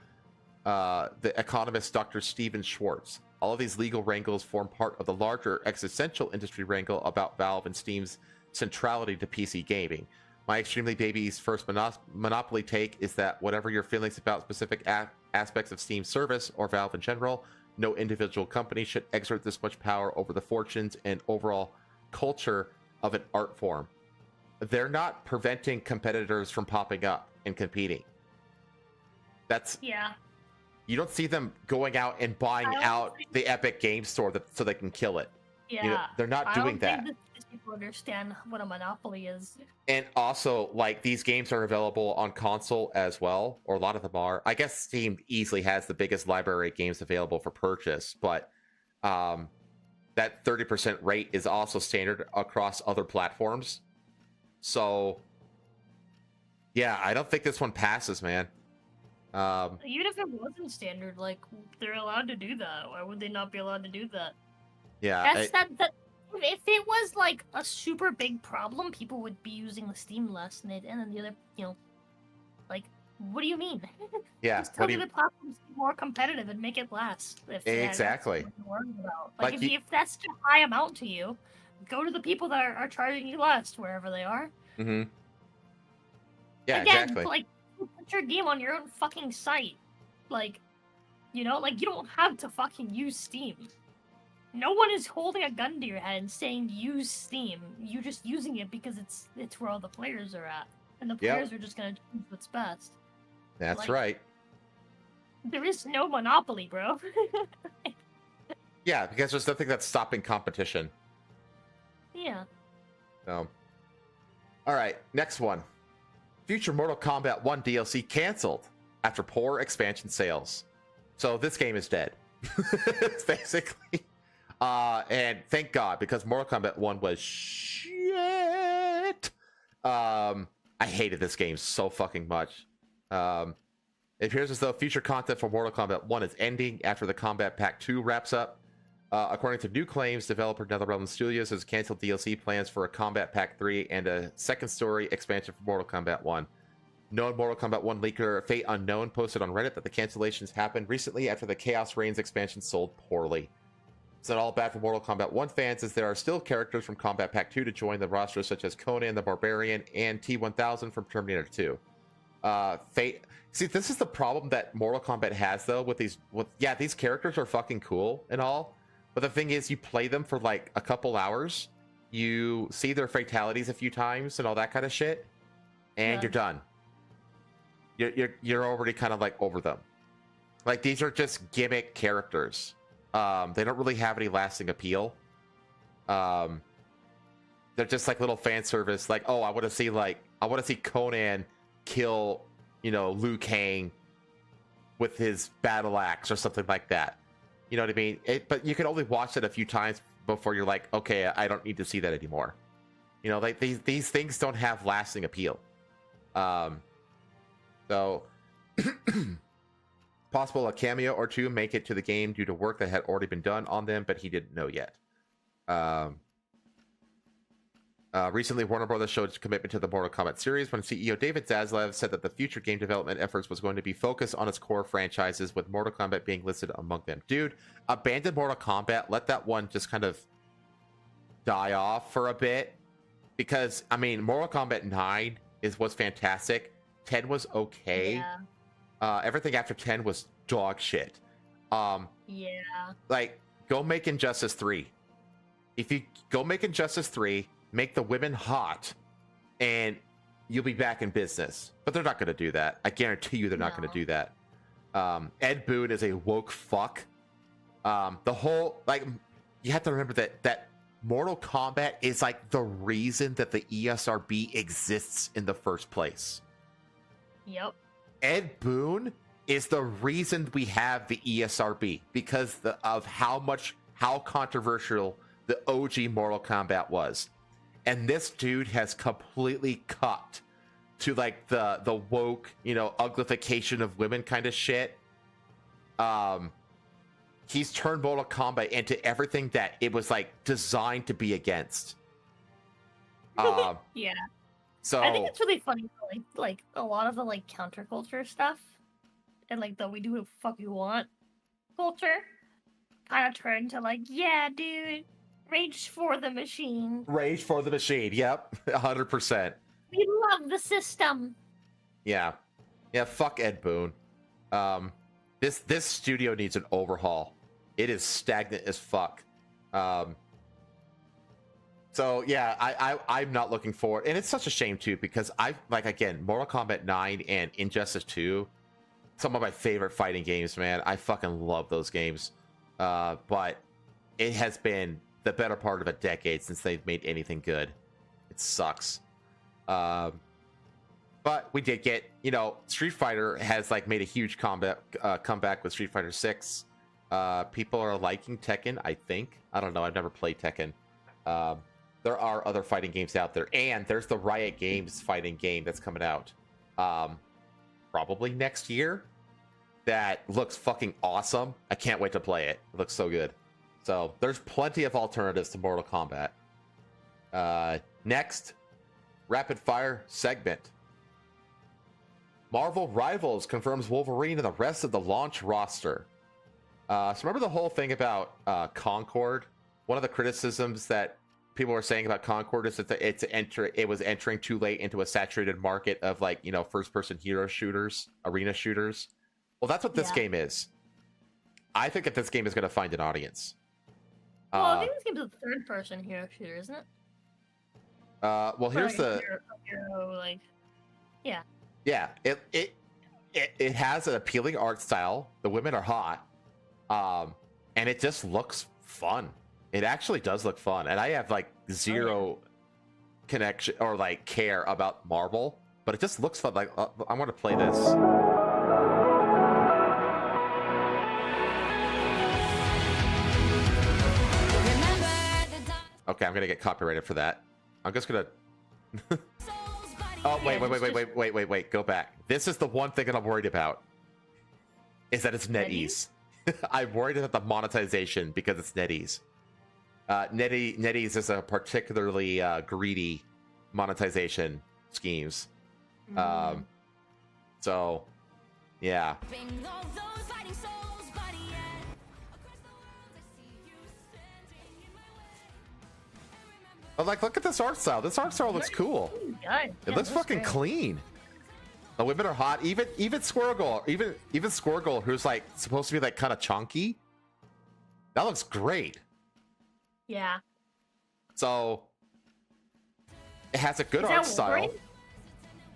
the economist Dr. Steven Schwartz. All of these legal wrangles form part of the larger existential industry wrangle about Valve and Steam's centrality to PC gaming. My Extremely Baby's first monopoly take is that whatever your feelings about specific aspects of Steam's service or Valve in general, no individual company should exert this much power over the fortunes and overall culture of an art form. They're not preventing competitors from popping up and competing. That's you don't see them going out and buying out the Epic Game Store so they can kill it. Yeah, you know, they're not doing that. I don't think that people understand what a monopoly is. And also, like, these games are available on console as well, or a lot of them are. I guess Steam easily has the biggest library of games available for purchase, but that 30% rate is also standard across other platforms. So, yeah, I don't think this one passes, man. Even if it wasn't standard, like, they're allowed to do that. Why would they not be allowed to do that? Yeah, if it was like a super big problem, people would be using the Steam less, and then the other, like, what do you mean? Yeah, just tell the other platforms to be more competitive and make it last. Exactly. Like, if that's too high amount to you, go to the people that are charging you less wherever they are. Mm-hmm. Yeah, again, exactly. Like, put your game on your own fucking site. Like, you don't have to fucking use Steam. No one is holding a gun to your head and saying use Steam. You're just using it because it's where all the players are at, and the players are just gonna choose what's best. That's right. There is no monopoly, bro. Yeah, because there's nothing that's stopping competition. Yeah. All right, next one. Future Mortal Kombat 1 DLC canceled after poor expansion sales. So this game is dead, basically. And thank God, because Mortal Kombat 1 was shit. I hated this game so fucking much. It appears as though future content for Mortal Kombat 1 is ending after the Combat Pack 2 wraps up. According to new claims, developer NetherRealm Studios has canceled DLC plans for a Combat Pack 3 and a second story expansion for Mortal Kombat 1. Known Mortal Kombat 1 leaker Fate Unknown posted on Reddit that the cancellations happened recently after the Chaos Reigns expansion sold poorly. It's not all bad for Mortal Kombat 1 fans, as there are still characters from Combat Pack 2 to join the roster, such as Conan the Barbarian and T-1000 from Terminator 2. Fate. See, this is the problem that Mortal Kombat has, though, with these. Yeah, these characters are fucking cool and all, but the thing is, you play them for like a couple hours, you see their fatalities a few times and all that kind of shit, and you're done. You're already kind of like over them. Like, these are just gimmick characters. They don't really have any lasting appeal. They're just like little fan service. Like, oh, I want to see Conan kill, Liu Kang with his battle axe or something like that. You know what I mean? But you can only watch it a few times before you're like, okay, I don't need to see that anymore. Like these things don't have lasting appeal. So possible a cameo or two make it to the game due to work that had already been done on them, but he didn't know yet. Recently, Warner Brothers showed its commitment to the Mortal Kombat series when CEO David Zaslav said that the future game development efforts was going to be focused on its core franchises, with Mortal Kombat being listed among them. Dude, abandon Mortal Kombat. Let that one just kind of die off for a bit. Because, I mean, Mortal Kombat 9 was fantastic. 10 was okay. Yeah. Everything after 10 was dog shit. Like, go make Injustice 3. If you go make Injustice 3, make the women hot, and you'll be back in business. But they're not going to do that. I guarantee you they're not going to do that. Ed Boon is a woke fuck. The whole, like, you have to remember that Mortal Kombat is like the reason that the ESRB exists in the first place. Yep. Ed Boon is the reason we have the ESRB, because of how controversial the OG Mortal Kombat was. And this dude has completely cut to like the woke, uglification of women kind of shit. He's turned Mortal Kombat into everything that it was like designed to be against. Yeah. So I think it's really funny, like a lot of the like counterculture stuff, and like the we do what the fuck we want culture, kind of turned to like, yeah, dude, rage for the machine. Rage for the machine. Yep, 100%. We love the system. Yeah. Fuck Ed Boon. This studio needs an overhaul. It is stagnant as fuck. So yeah, I'm not looking forward, and it's such a shame too, because again, Mortal Kombat 9 and Injustice 2, some of my favorite fighting games, man. I fucking love those games. But it has been the better part of a decade since they've made anything good. It sucks. But we did get, Street Fighter has like made a huge comeback with Street Fighter 6. People are liking Tekken, I think. I don't know. I've never played Tekken. There are other fighting games out there, and there's the Riot Games fighting game that's coming out probably next year. That looks fucking awesome. I can't wait to play it. It looks so good. So there's plenty of alternatives to Mortal Kombat. Next, rapid fire segment. Marvel Rivals confirms Wolverine and the rest of the launch roster. So remember the whole thing about Concord? One of the criticisms that people were saying about Concord is that it was entering too late into a saturated market of like, first-person hero shooters, arena shooters. Well, that's what this game is. I think that this game is going to find an audience. Well, I think this game's a third-person hero shooter, isn't it? Well, here's the yeah. Yeah, it has an appealing art style. The women are hot, and it just looks fun. It actually does look fun, and I have like zero connection or like care about Marvel, but it just looks fun. Like I want to play this. Okay, I'm gonna get copyrighted for that. I'm just gonna. Oh wait! Go back. This is the one thing that I'm worried about. Is that it's NetEase. I'm worried about the monetization because it's NetEase. NetEase is a particularly greedy monetization schemes. So, yeah. Bring all those fighting souls, buddy, yeah. Across the world, I see you standing in my way. But like, look at this art style. This art style looks cool. It looks fucking clean. The women are hot. Even Squirrel Girl, even Squirrel Girl, who's like supposed to be like kind of chunky. That looks great. Yeah. So it has a good Is art that style. Wolverine?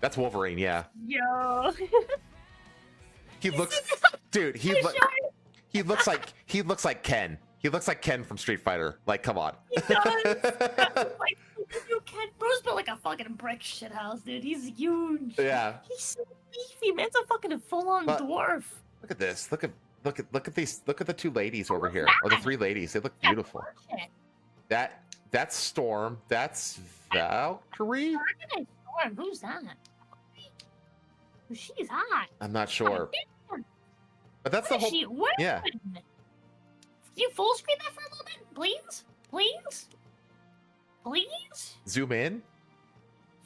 That's Wolverine, yeah. Yo. He looks, dude. He looks like Ken. He looks like Ken from Street Fighter. Like, come on. He does. Like, you can't. Bro's built like a fucking brick shithouse, dude. He's huge. Yeah. He's so beefy, man. It's a fucking full-on But- dwarf. Look at this. Look at these. Look at the two ladies over here, or the three ladies. They look beautiful. That's Storm. That's Valkyrie. Who's that? She's hot. I'm not sure. But that's the whole. Yeah. Can you full screen that for a little bit, please? Please? Please? Zoom in.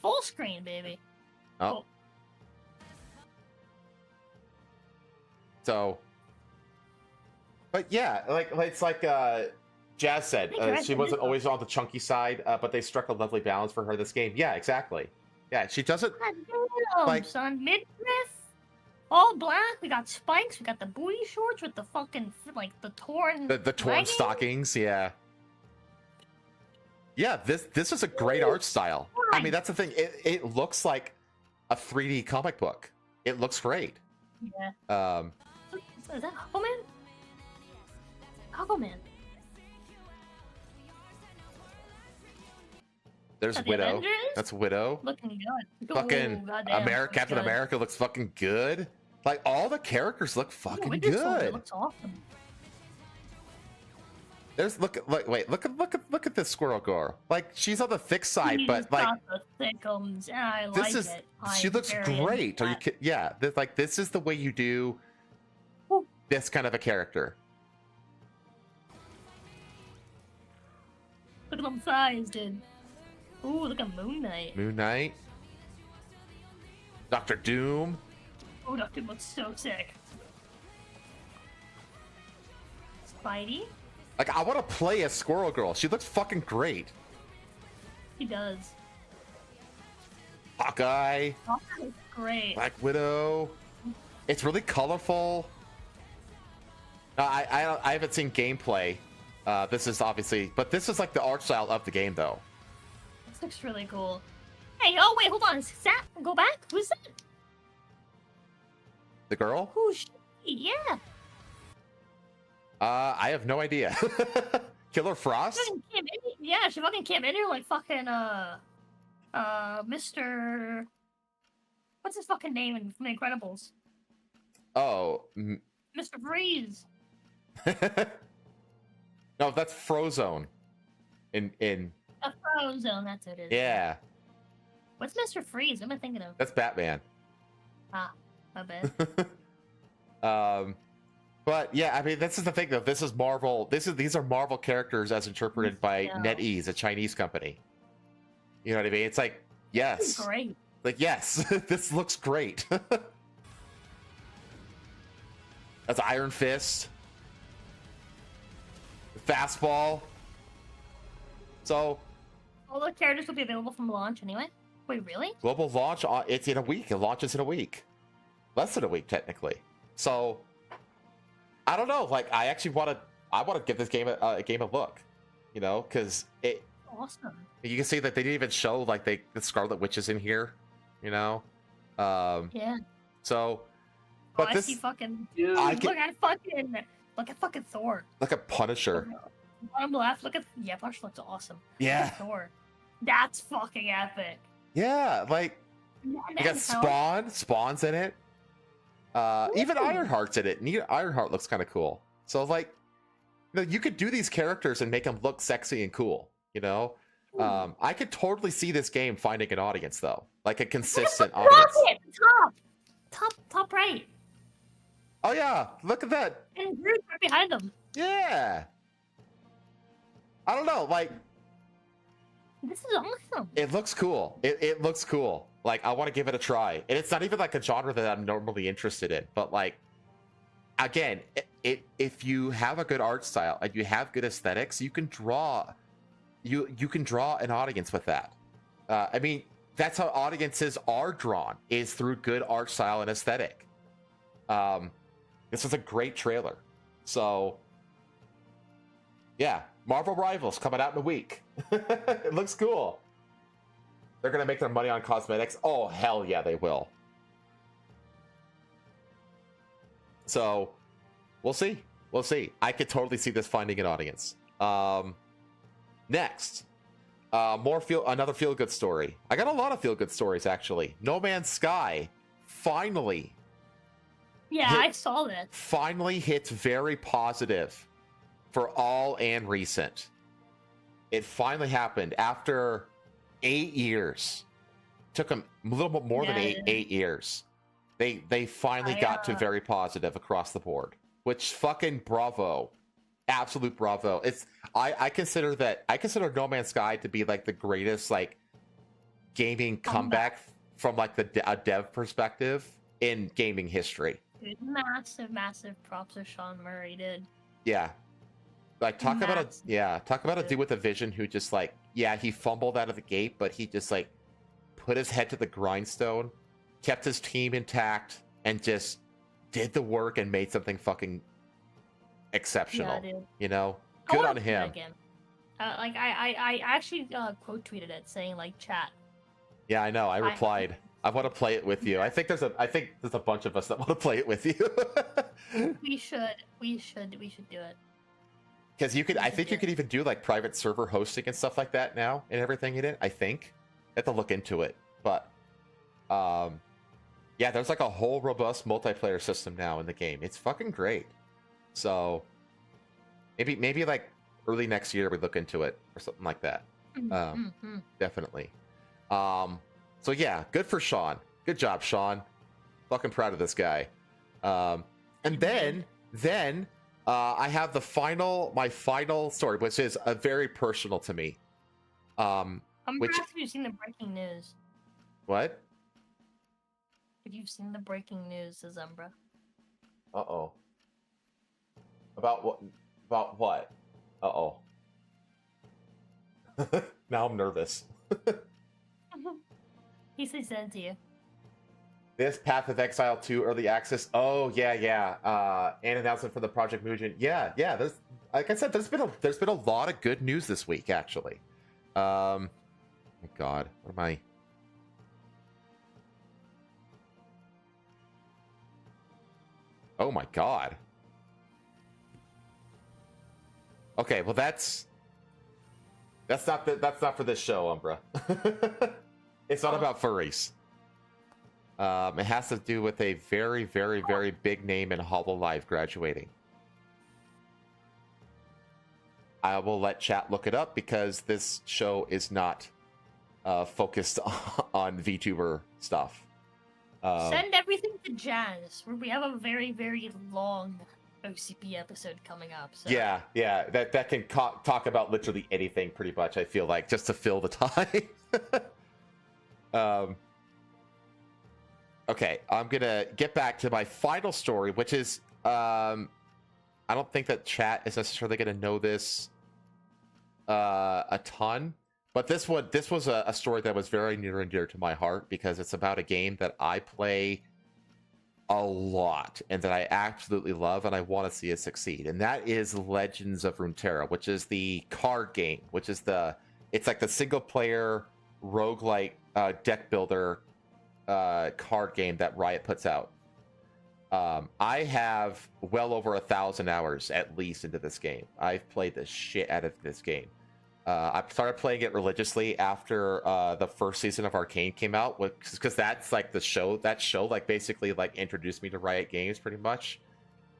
Full screen, baby. Oh. So. But yeah, like it's like Jazz said, she wasn't always on the chunky side, but they struck a lovely balance for her this game. Yeah, exactly. Yeah, she doesn't. Like, son, midriff, all black. We got spikes. We got the booty shorts with the fucking like the torn. The torn leggings. stockings. Yeah. Yeah, this is a great art style. I mean, that's the thing. It looks like a 3D comic book. It looks great. Yeah. Is that Aquaman? Aquaman. There's Are the Widow. Avengers? That's Widow. Looking good. Fucking goddamn, America, Captain good. America looks fucking good. Like all the characters look fucking Winter Soldier good. looks awesome. There's look at this Squirrel Girl. Like she's on the thick side, but like got the thickums, and I this like is it. she I'm looks very great. Are you into kidding? Yeah, this is the way you do this kind of a character. that. Look at them thighs, dude. Ooh, look at Moon Knight. Moon Knight, Doctor Doom. Oh, Doctor looks so sick. Spidey? Like I want to play as Squirrel Girl. She looks fucking great. He does. Hawkeye. Hawkeye looks great. Black Widow. It's really colorful. I haven't seen gameplay. This is obviously, but this is like the art style of the game, though. This looks really cool. Hey, oh wait, hold on. Is that go back? Who's that? The girl? Who's she? Yeah. I have no idea. Killer Frost? Yeah, she fucking came in here like fucking Mr. What's his fucking name in The Incredibles? Oh. Mr. Freeze. No, that's Frozone. In A Frozone, that's what it is. yeah, What's Mr. Freeze? What am I thinking of? that's Batman. Ah, my bad. But yeah, I mean, this is the thing though. This is Marvel. These are Marvel characters as interpreted by NetEase, a Chinese company. You know what I mean? It's like, yes, Great. like yes, this looks great. That's Iron Fist, Fastball. So All the characters will be available from launch anyway. Wait, really? global launch. It's in a week. It launches in a week, less than a week technically. So I don't know. Like, I actually want to give this game a look, you know, because it. Awesome. You can see that they didn't even show like the Scarlet Witch is in here, you know. Yeah. So, but I this see fucking dude. Look at fucking Thor. like a Punisher. Bottom left. Look at Punisher looks awesome. Yeah. Look at Thor. That's fucking epic. Yeah, like Yeah, you got Spawn. Spawn's in it. Even Ironheart's in it. And Ironheart looks kind of cool. So like, you know, you could do these characters and make them look sexy and cool. You know, I could totally see this game finding an audience though, like a consistent audience. Top right. Oh yeah, look at that. And Groot right behind them. Yeah. I don't know, like this is awesome. it looks cool. It looks cool. Like, I want to give it a try. And it's not even like a genre that I'm normally interested in. But like, again, if you have a good art style and you have good aesthetics, you can draw you can draw an audience with that. I mean, that's how audiences are drawn, is through good art style and aesthetic. This is a great trailer. So yeah, Marvel Rivals coming out in a week. It looks cool. They're gonna make their money on cosmetics. Oh, hell yeah, they will. So we'll see. We'll see. I could totally see this finding an audience. Next, another feel-good story. I got a lot of feel-good stories, actually. No Man's Sky finally. Yeah, I saw that. Finally hits very positive for all and recent. It finally happened after 8 years. Took them a little bit more than eight years. They finally got to very positive across the board, which fucking bravo. Absolute bravo. I consider No Man's Sky to be like the greatest like gaming comeback from like a dev perspective in gaming history. Dude, massive props to Sean Murray, dude. Yeah. Like talk about a dude with a vision who just like, yeah, he fumbled out of the gate, but he just like put his head to the grindstone, kept his team intact, and just did the work and made something fucking exceptional. Yeah, you know, good on him. Like I actually quote tweeted it saying like chat. Yeah, I know. I replied. I want to play it with you. I think there's a bunch of us that want to play it with you. We should do it. Because I think you could even do like private server hosting and stuff like that now and everything in it. I think I have to look into it, but yeah, there's like a whole robust multiplayer system now in the game. It's fucking great. So maybe like early next year we look into it or something like that. Definitely. So yeah, good for Sean. Good job, Sean. Fucking proud of this guy. And then I have my final story, which is very personal to me. I'm curious if you've seen the breaking news. What? If you've seen the breaking news, Azumbra. Uh-oh. About what? About what? Uh-oh. Now I'm nervous. He said to you. This Path of Exile 2 early access. Oh yeah. An announcement for the Project Mugen. Yeah. There's, like I said, there's been a lot of good news this week, actually. Oh my God, what am I? Oh my God. Okay, well that's not for this show, Umbra. It's not about furries. It has to do with a very, very, very big name in Hololive graduating. I will let chat look it up because this show is not focused on VTuber stuff. Send everything to Jazz. We have a very, very long OCP episode coming up. So. Yeah, that can talk about literally anything, pretty much. I feel like just to fill the time. Okay, I'm gonna get back to my final story, which is I don't think that chat is necessarily gonna know this a ton, but this was a story that was very near and dear to my heart because it's about a game that I play a lot and that I absolutely love and I want to see it succeed, and that is Legends of Runeterra, which is the card game, which is it's like the single player roguelike deck builder card game that Riot puts out. I have well over 1,000 hours at least into this game. I've played the shit out of this game. I started playing it religiously after the first season of Arcane came out, because that's like the show. That show like basically like introduced me to Riot Games pretty much.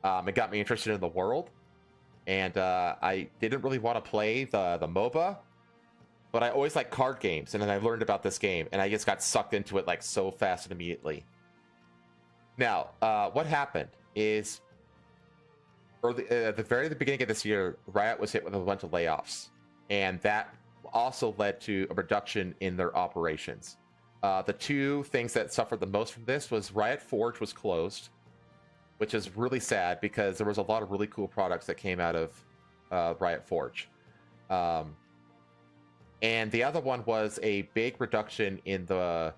It got me interested in the world, and I didn't really want to play the MOBA, but I always liked card games, and then I learned about this game, and I just got sucked into it like so fast and immediately. Now, what happened is at the very beginning of this year, Riot was hit with a bunch of layoffs, and that also led to a reduction in their operations. The two things that suffered the most from this was Riot Forge was closed, which is really sad because there was a lot of really cool products that came out of Riot Forge. And the other one was a big reduction in the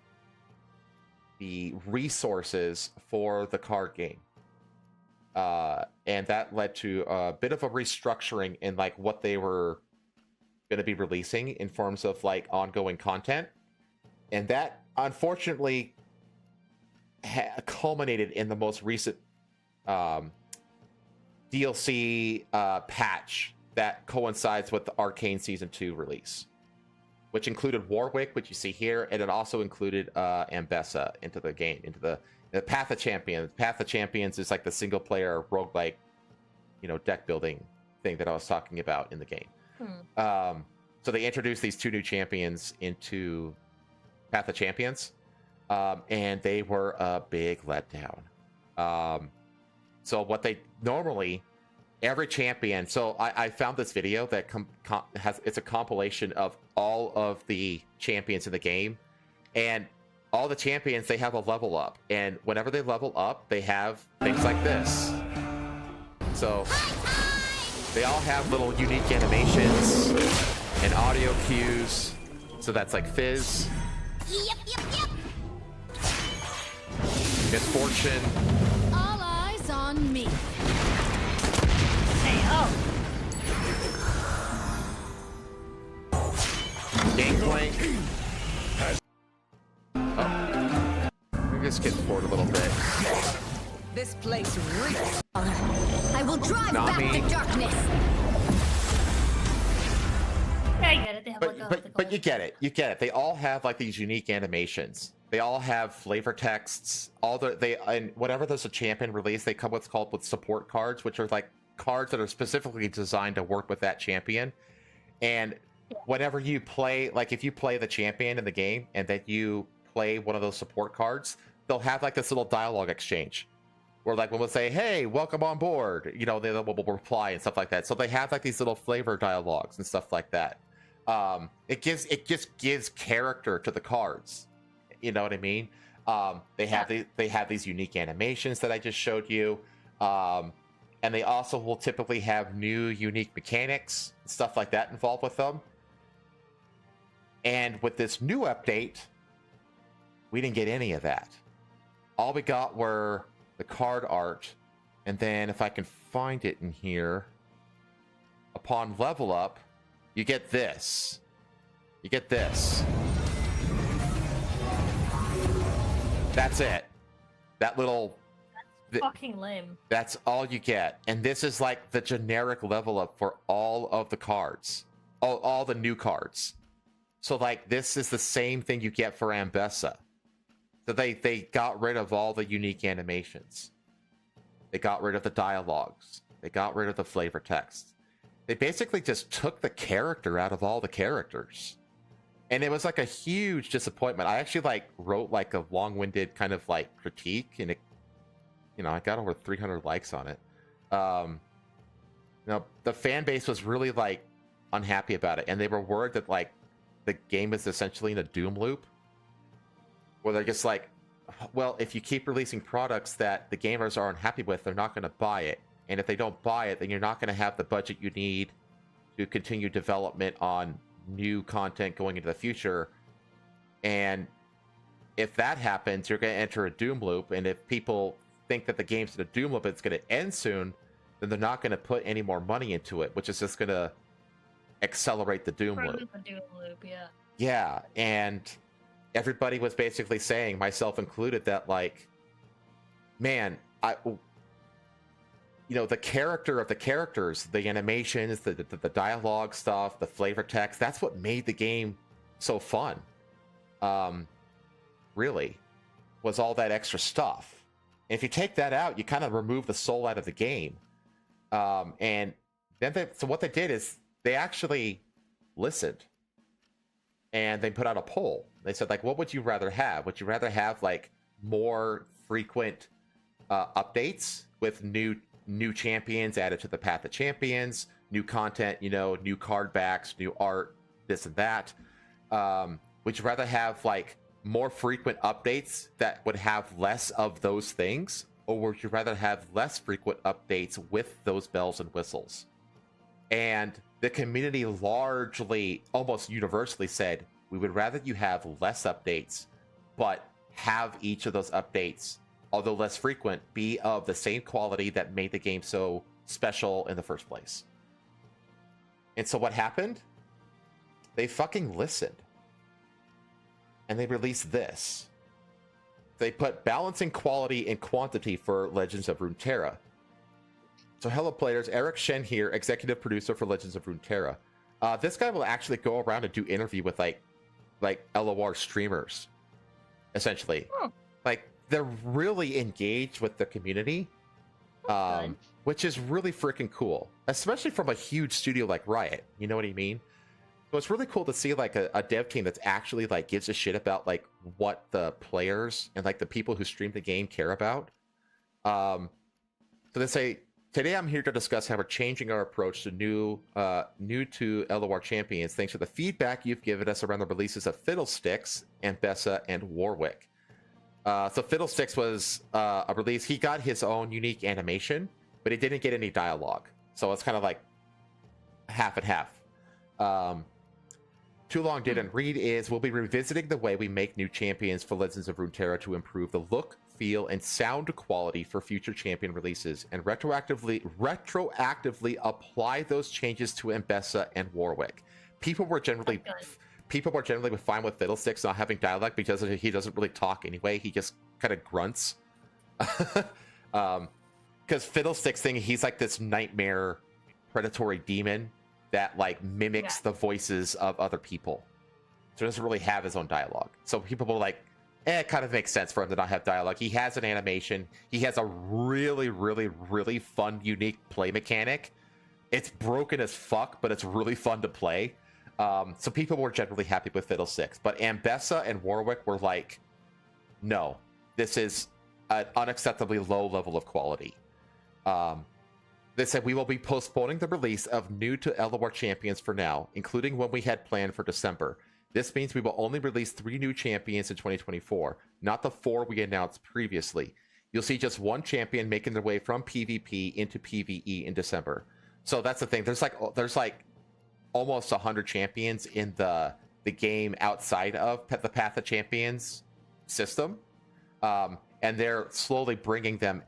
resources for the card game. And that led to a bit of a restructuring in like what they were going to be releasing in forms of like ongoing content. And that unfortunately culminated in the most recent DLC patch that coincides with the Arcane Season 2 release, which included Warwick, which you see here, and it also included Ambessa into the game, into the Path of Champions. Path of Champions is like the single-player roguelike, deck building thing that I was talking about in the game. So they introduced these two new champions into Path of Champions, and they were a big letdown. So what they normally, every champion, so I found this video that it's a compilation of all of the champions in the game, and all the champions, they have a level up, and whenever they level up, they have things like this. So they all have little unique animations and audio cues. So that's like Fizz, Misfortune, All eyes on me. Hey, oh. Gangplank. Oh, let me just skip forward a little bit. This place reeks. I will drive back Nami. the darkness. Yeah, I get it. They have But you get it. You get it. They all have like these unique animations. They all have flavor texts. And whenever there's a champion release, they come with called with support cards, which are like cards that are specifically designed to work with that champion. And whenever you play, like if you play the champion in the game and then you play one of those support cards, they'll have like this little dialogue exchange where like we'll say, "Hey, welcome on board," they will reply and stuff like that. So they have like these little flavor dialogues and stuff like that. It just gives character to the cards. You know what I mean? They have these unique animations that I just showed you, and they also will typically have new unique mechanics, stuff like that involved with them. And with this new update, we didn't get any of that. All we got were the card art, and then if I can find it in here, upon level up, you get this. You get this. That's it. That little... Fucking lame. That's all you get. And this is like the generic level up for all of the cards. All the new cards. So like this is the same thing you get for Ambessa. So they got rid of all the unique animations. They got rid of the dialogues. They got rid of the flavor text. They basically just took the character out of all the characters. And it was like a huge disappointment. I actually like wrote like a long-winded kind of like critique, and it, I got over 300 likes on it. The fan base was really like unhappy about it, and they were worried that like the game is essentially in a doom loop, where they're just like, well, if you keep releasing products that the gamers are unhappy with, they're not going to buy it. And if they don't buy it, then you're not going to have the budget you need to continue development on new content going into the future. And if that happens, you're going to enter a doom loop. And if people think that the game's in a doom loop, it's going to end soon, then they're not going to put any more money into it, which is just going to accelerate the doom loop. Yeah, and everybody was basically saying, myself included, that like, man, the character of the characters, the animations, the dialogue stuff, the flavor text, that's what made the game so fun. Really, was all that extra stuff. And if you take that out, you kind of remove the soul out of the game. And then so what they did is they actually listened, and they put out a poll. They said, like, what would you rather have? Would you rather have like more frequent updates with new champions added to the Path of Champions, new content, new card backs, new art, this and that? Would you rather have like more frequent updates that would have less of those things, or would you rather have less frequent updates with those bells and whistles? And the community largely, almost universally said, we would rather you have less updates, but have each of those updates, although less frequent, be of the same quality that made the game so special in the first place. And so what happened? They fucking listened. And they released this. They put balancing quality and quantity for Legends of Runeterra. So hello players, Eric Shen here, executive producer for Legends of Runeterra. This guy will actually go around and do interview with like LOR streamers, essentially. Like they're really engaged with the community, which is really freaking cool, especially from a huge studio like Riot. You know what I mean? So it's really cool to see like a dev team that's actually like gives a shit about like what the players and like the people who stream the game care about. So they say, today I'm here to discuss how we're changing our approach to new to LOR champions thanks to the feedback you've given us around the releases of Fiddlesticks, Ambessa, and Warwick. So Fiddlesticks was a release. He got his own unique animation, but he didn't get any dialogue. So it's kind of like half and half. Too Long Didn't Read is, we'll be revisiting the way we make new champions for Legends of Runeterra to improve the look, feel, and sound quality for future champion releases, and retroactively apply those changes to Ambessa and Warwick. People were generally fine with Fiddlesticks not having dialogue because he doesn't really talk anyway. He just kind of grunts. Because Fiddlesticks thing, he's like this nightmare predatory demon that like mimics the voices of other people. So he doesn't really have his own dialogue. So people were like, it kind of makes sense for him to not have dialogue. He has an animation. He has a really, really, really fun, unique play mechanic. It's broken as fuck, but it's really fun to play. So people were generally happy with Fiddlesticks. But Ambessa and Warwick were like, no, this is an unacceptably low level of quality. They said, we will be postponing the release of new to LOR champions for now, including what we had planned for December. This means we will only release 3 new champions in 2024, not the 4 we announced previously. You'll see just 1 champion making their way from PvP into PvE in December. So that's the thing. There's like almost 100 champions in the game outside of the Path of Champions system, and they're slowly bringing them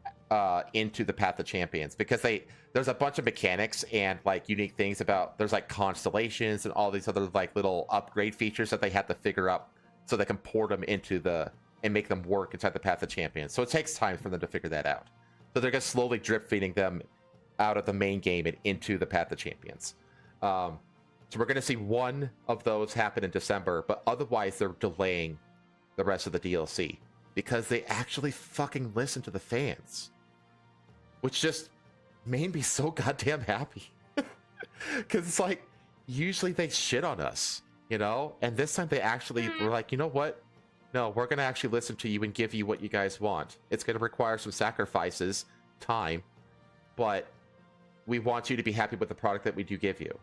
into the Path of Champions because there's a bunch of mechanics and like unique things about, there's like constellations and all these other like little upgrade features that they have to figure out so they can port them into and make them work inside the Path of Champions. So it takes time for them to figure that out. So they're just slowly drip feeding them out of the main game and into the Path of Champions. So we're going to see 1 of those happen in December, but otherwise they're delaying the rest of the DLC because they actually fucking listen to the fans, which just made me so goddamn happy. Because it's like, usually they shit on us, you know? And this time they actually were like, you know what? No, we're going to actually listen to you and give you what you guys want. It's going to require some sacrifices, time, but we want you to be happy with the product that we do give you.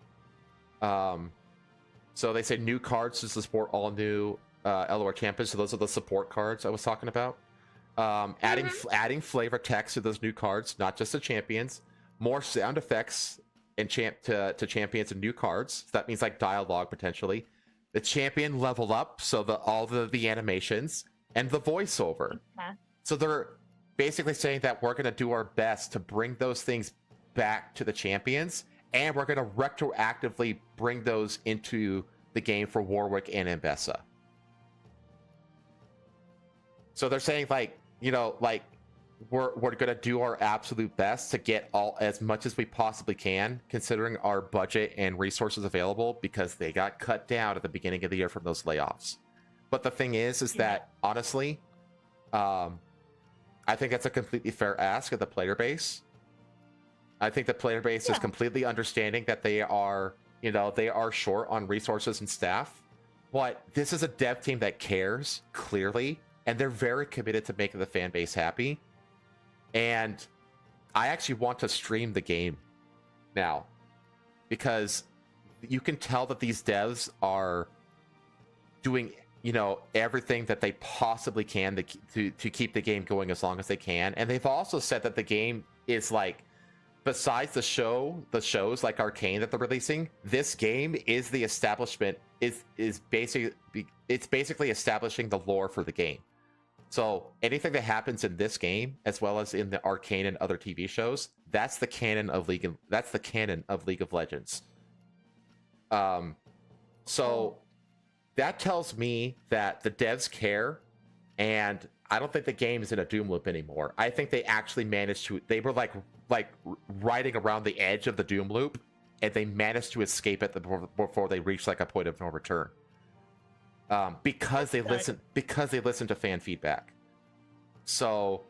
So they say new cards to support all new LOR champions. So those are the support cards I was talking about. Adding flavor text to those new cards, not just the champions. More sound effects and to champions and new cards. So that means like dialogue potentially. The champion level up, so all the animations and the voiceover. Okay. So they're basically saying that we're going to do our best to bring those things back to the champions, and we're going to retroactively bring those into the game for Warwick and Ambessa. So they're saying like, you know, like we're going to do our absolute best to get as much as we possibly can, considering our budget and resources available, because they got cut down at the beginning of the year from those layoffs. But the thing is that honestly, I think that's a completely fair ask of the player base. I think the player base is completely understanding that they are, you know, they are short on resources and staff. But this is a dev team that cares, clearly, and they're very committed to making the fan base happy. And I actually want to stream the game now, because you can tell that these devs are doing you know, everything that they possibly can to keep the game going as long as they can. And they've also said that the game is like, besides the shows like Arcane that they're releasing, this game is the establishment, is basically, it's basically establishing the lore for the game. So anything that happens in this game, as well as in the Arcane and other TV shows, that's the canon of League of Legends. So that tells me that the devs care, and I don't think the game is in a doom loop anymore. I think they actually managed to. They were like riding around the edge of the doom loop, and they managed to escape it before they reached like a point of no return. Because they listened to fan feedback. So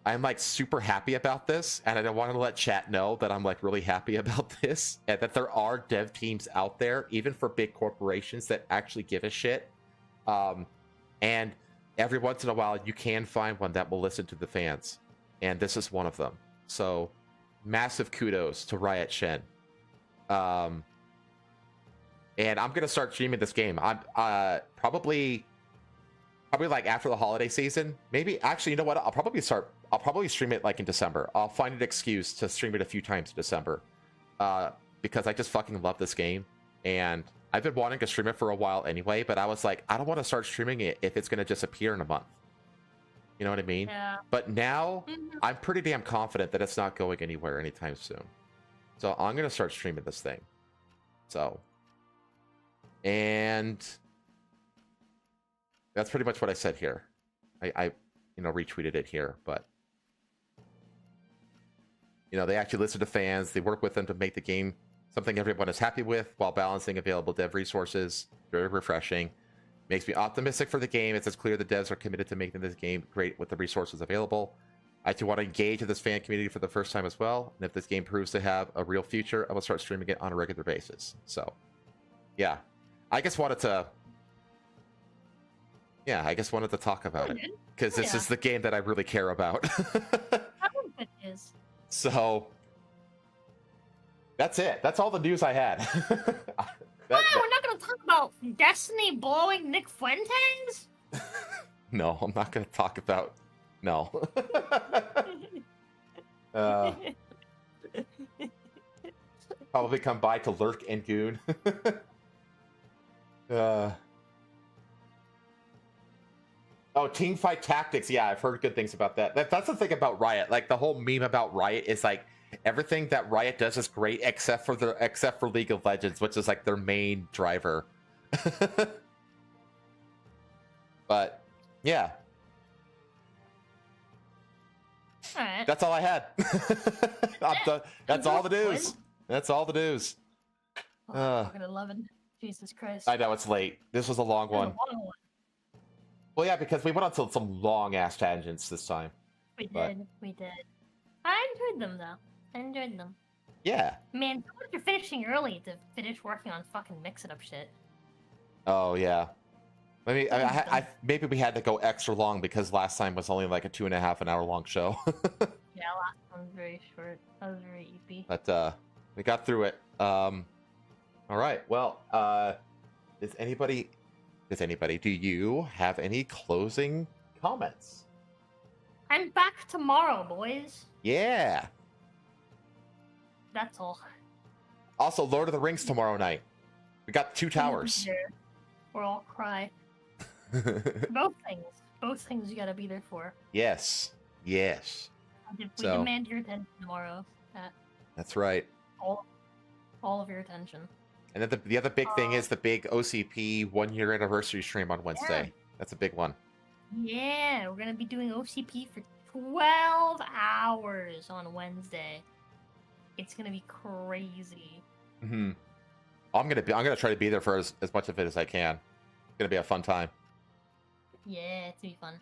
I'm like super happy about this, and I don't want to let chat know that I'm like really happy about this, and that there are dev teams out there, even for big corporations, that actually give a shit. And every once in a while, you can find one that will listen to the fans, and this is one of them. So massive kudos to Riot Shen. And I'm gonna start streaming this game. I'm probably like after the holiday season. Maybe actually, you know what? I'll probably stream it like in December. I'll find an excuse to stream it a few times in December, because I just fucking love this game, and I've been wanting to stream it for a while anyway. But I was like, I don't want to start streaming it if it's gonna disappear in a month. You know what I mean? Yeah. But now I'm pretty damn confident that it's not going anywhere anytime soon. So I'm gonna start streaming this thing. So. And that's pretty much what I said here. I retweeted it here, but they actually listen to fans. They work with them to make the game something everyone is happy with while balancing available dev resources. Very refreshing. Makes me optimistic for the game. It's clear the devs are committed to making this game great with the resources available. I too want to engage with this fan community for the first time as well. And if this game proves to have a real future, I will start streaming it on a regular basis. So, yeah. I just wanted to talk about it, because this is the game that I really care about. It is. So that's it. That's all the news I had. We're not going to talk about Destiny blowing Nick Fuentes? No, I'm not going to talk about. No. Probably come by to lurk and goon. Teamfight Tactics. Yeah, I've heard good things about that. That's the thing about Riot. Like, the whole meme about Riot is like everything that Riot does is great except for League of Legends, which is like their main driver. But yeah. All right. That's all I had. That's all the news. That's all the news. Fucking 11. Jesus Christ. I know, it's late. This was a long one. Well, yeah, because we went on some long-ass tangents this time. We did. I enjoyed them, though. I enjoyed them. Yeah. Man, you're finishing early to finish working on fucking mix-it-up shit. Oh, yeah. Maybe we had to go extra long because last time was only like a 2.5 hour long show. Yeah, last one was very short. That was very EP. But we got through it. All right. Well, do you have any closing comments? I'm back tomorrow, boys. Yeah. That's all. Also, Lord of the Rings tomorrow night. We got 2 towers. We'll all cry. Both things you gotta be there for. Yes. We demand your attention tomorrow. That's right. All of your attention. And then the other big thing is the big OCP 1-year anniversary stream on Wednesday. Yeah. That's a big one. Yeah, we're gonna be doing OCP for 12 hours on Wednesday. It's gonna be crazy. Mm-hmm. I'm gonna try to be there for as much of it as I can. It's gonna be a fun time. Yeah, it's gonna be fun.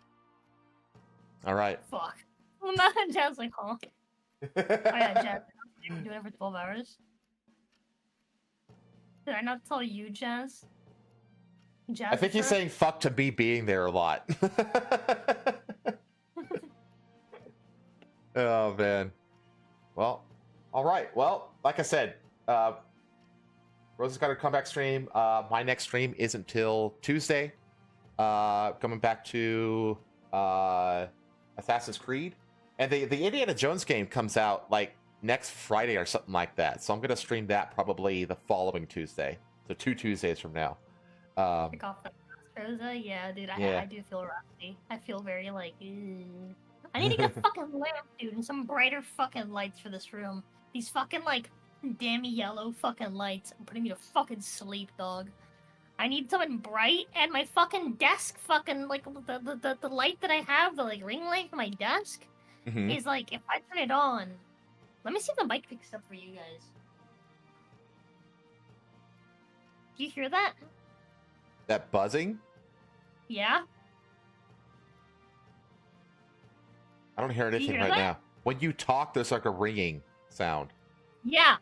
All right. Fuck. Well, not Jazz like, huh? Oh yeah, Jazz. You've been doing it for 12 hours. Did I not tell you, Jazz? I think he's saying fuck to me being there a lot. Oh, man. Well, all right. Well, like I said, Rosa's got her comeback stream. My next stream isn't till Tuesday. coming back to Assassin's Creed, and the Indiana Jones game comes out like next Friday or something like that. So I'm gonna stream that probably the following Tuesday. So 2 Tuesdays from now. Pick off the Yakuza? Yeah, dude, I do feel rusty. I feel very like, ew. I need to get a fucking lamp, dude, and some brighter fucking lights for this room. These fucking, like, dammy yellow fucking lights are putting me to fucking sleep, dog. I need something bright, and my fucking desk fucking, like, the light that I have, the, like, ring light for my desk, is, like, if I turn it on... Let me see if the mic picks up for you guys. Do you hear that? That buzzing? Yeah? I don't hear anything right now. When you talk, there's like a ringing sound. Yeah.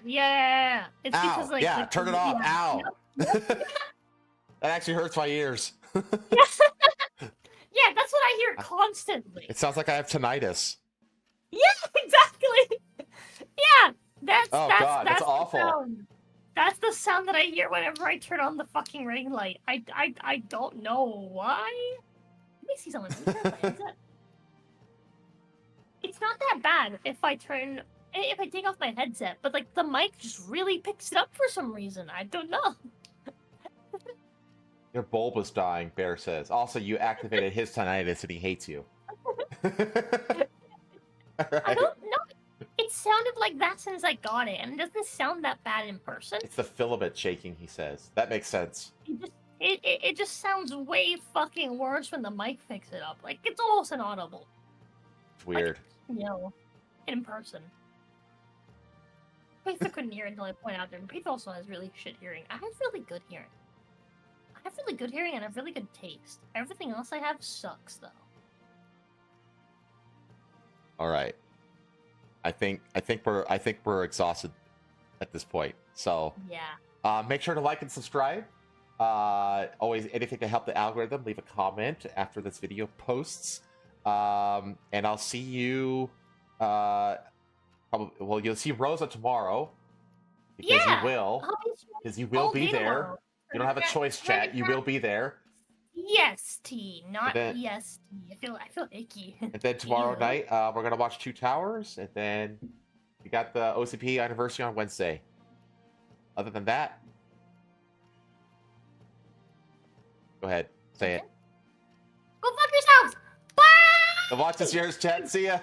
It's because like yeah, turn it off. Ow. Yep. That actually hurts my ears. Yeah, that's what I hear constantly. It sounds like I have tinnitus. Yeah, exactly. Yeah, that's that's awful. Sound. That's the sound that I hear whenever I turn on the fucking ring light. I don't know why. Let me see something. It's not that bad if I take off my headset, but like the mic just really picks it up for some reason. I don't know. Your bulb was dying, Bear says. Also, you activated his tinnitus and he hates you. I don't know. It sounded like that since I got it, and it doesn't sound that bad in person. It's the filament shaking, he says. That makes sense. It just sounds way fucking worse when the mic picks it up. Like, it's almost inaudible. It's weird. Like, in person. Pizza couldn't hear until I point out that Pizza also has really shit hearing. I have really good hearing. I have really good hearing and I have really good taste. Everything else I have sucks, though. All right. I think we're exhausted at this point. So yeah. Make sure to like and subscribe. Always anything to help the algorithm. Leave a comment after this video posts. And I'll see you. You'll see Rosa tomorrow. Because you will be there. Tomorrow. You don't have a choice, chat. You will be there. Yes, T, not yes, T. I feel icky. And then tomorrow night, we're gonna watch Two Towers, and then we got the OCP anniversary on Wednesday. Other than that, go ahead, say it. Go fuck yourselves. Bye. The watch is yours, chat. See ya.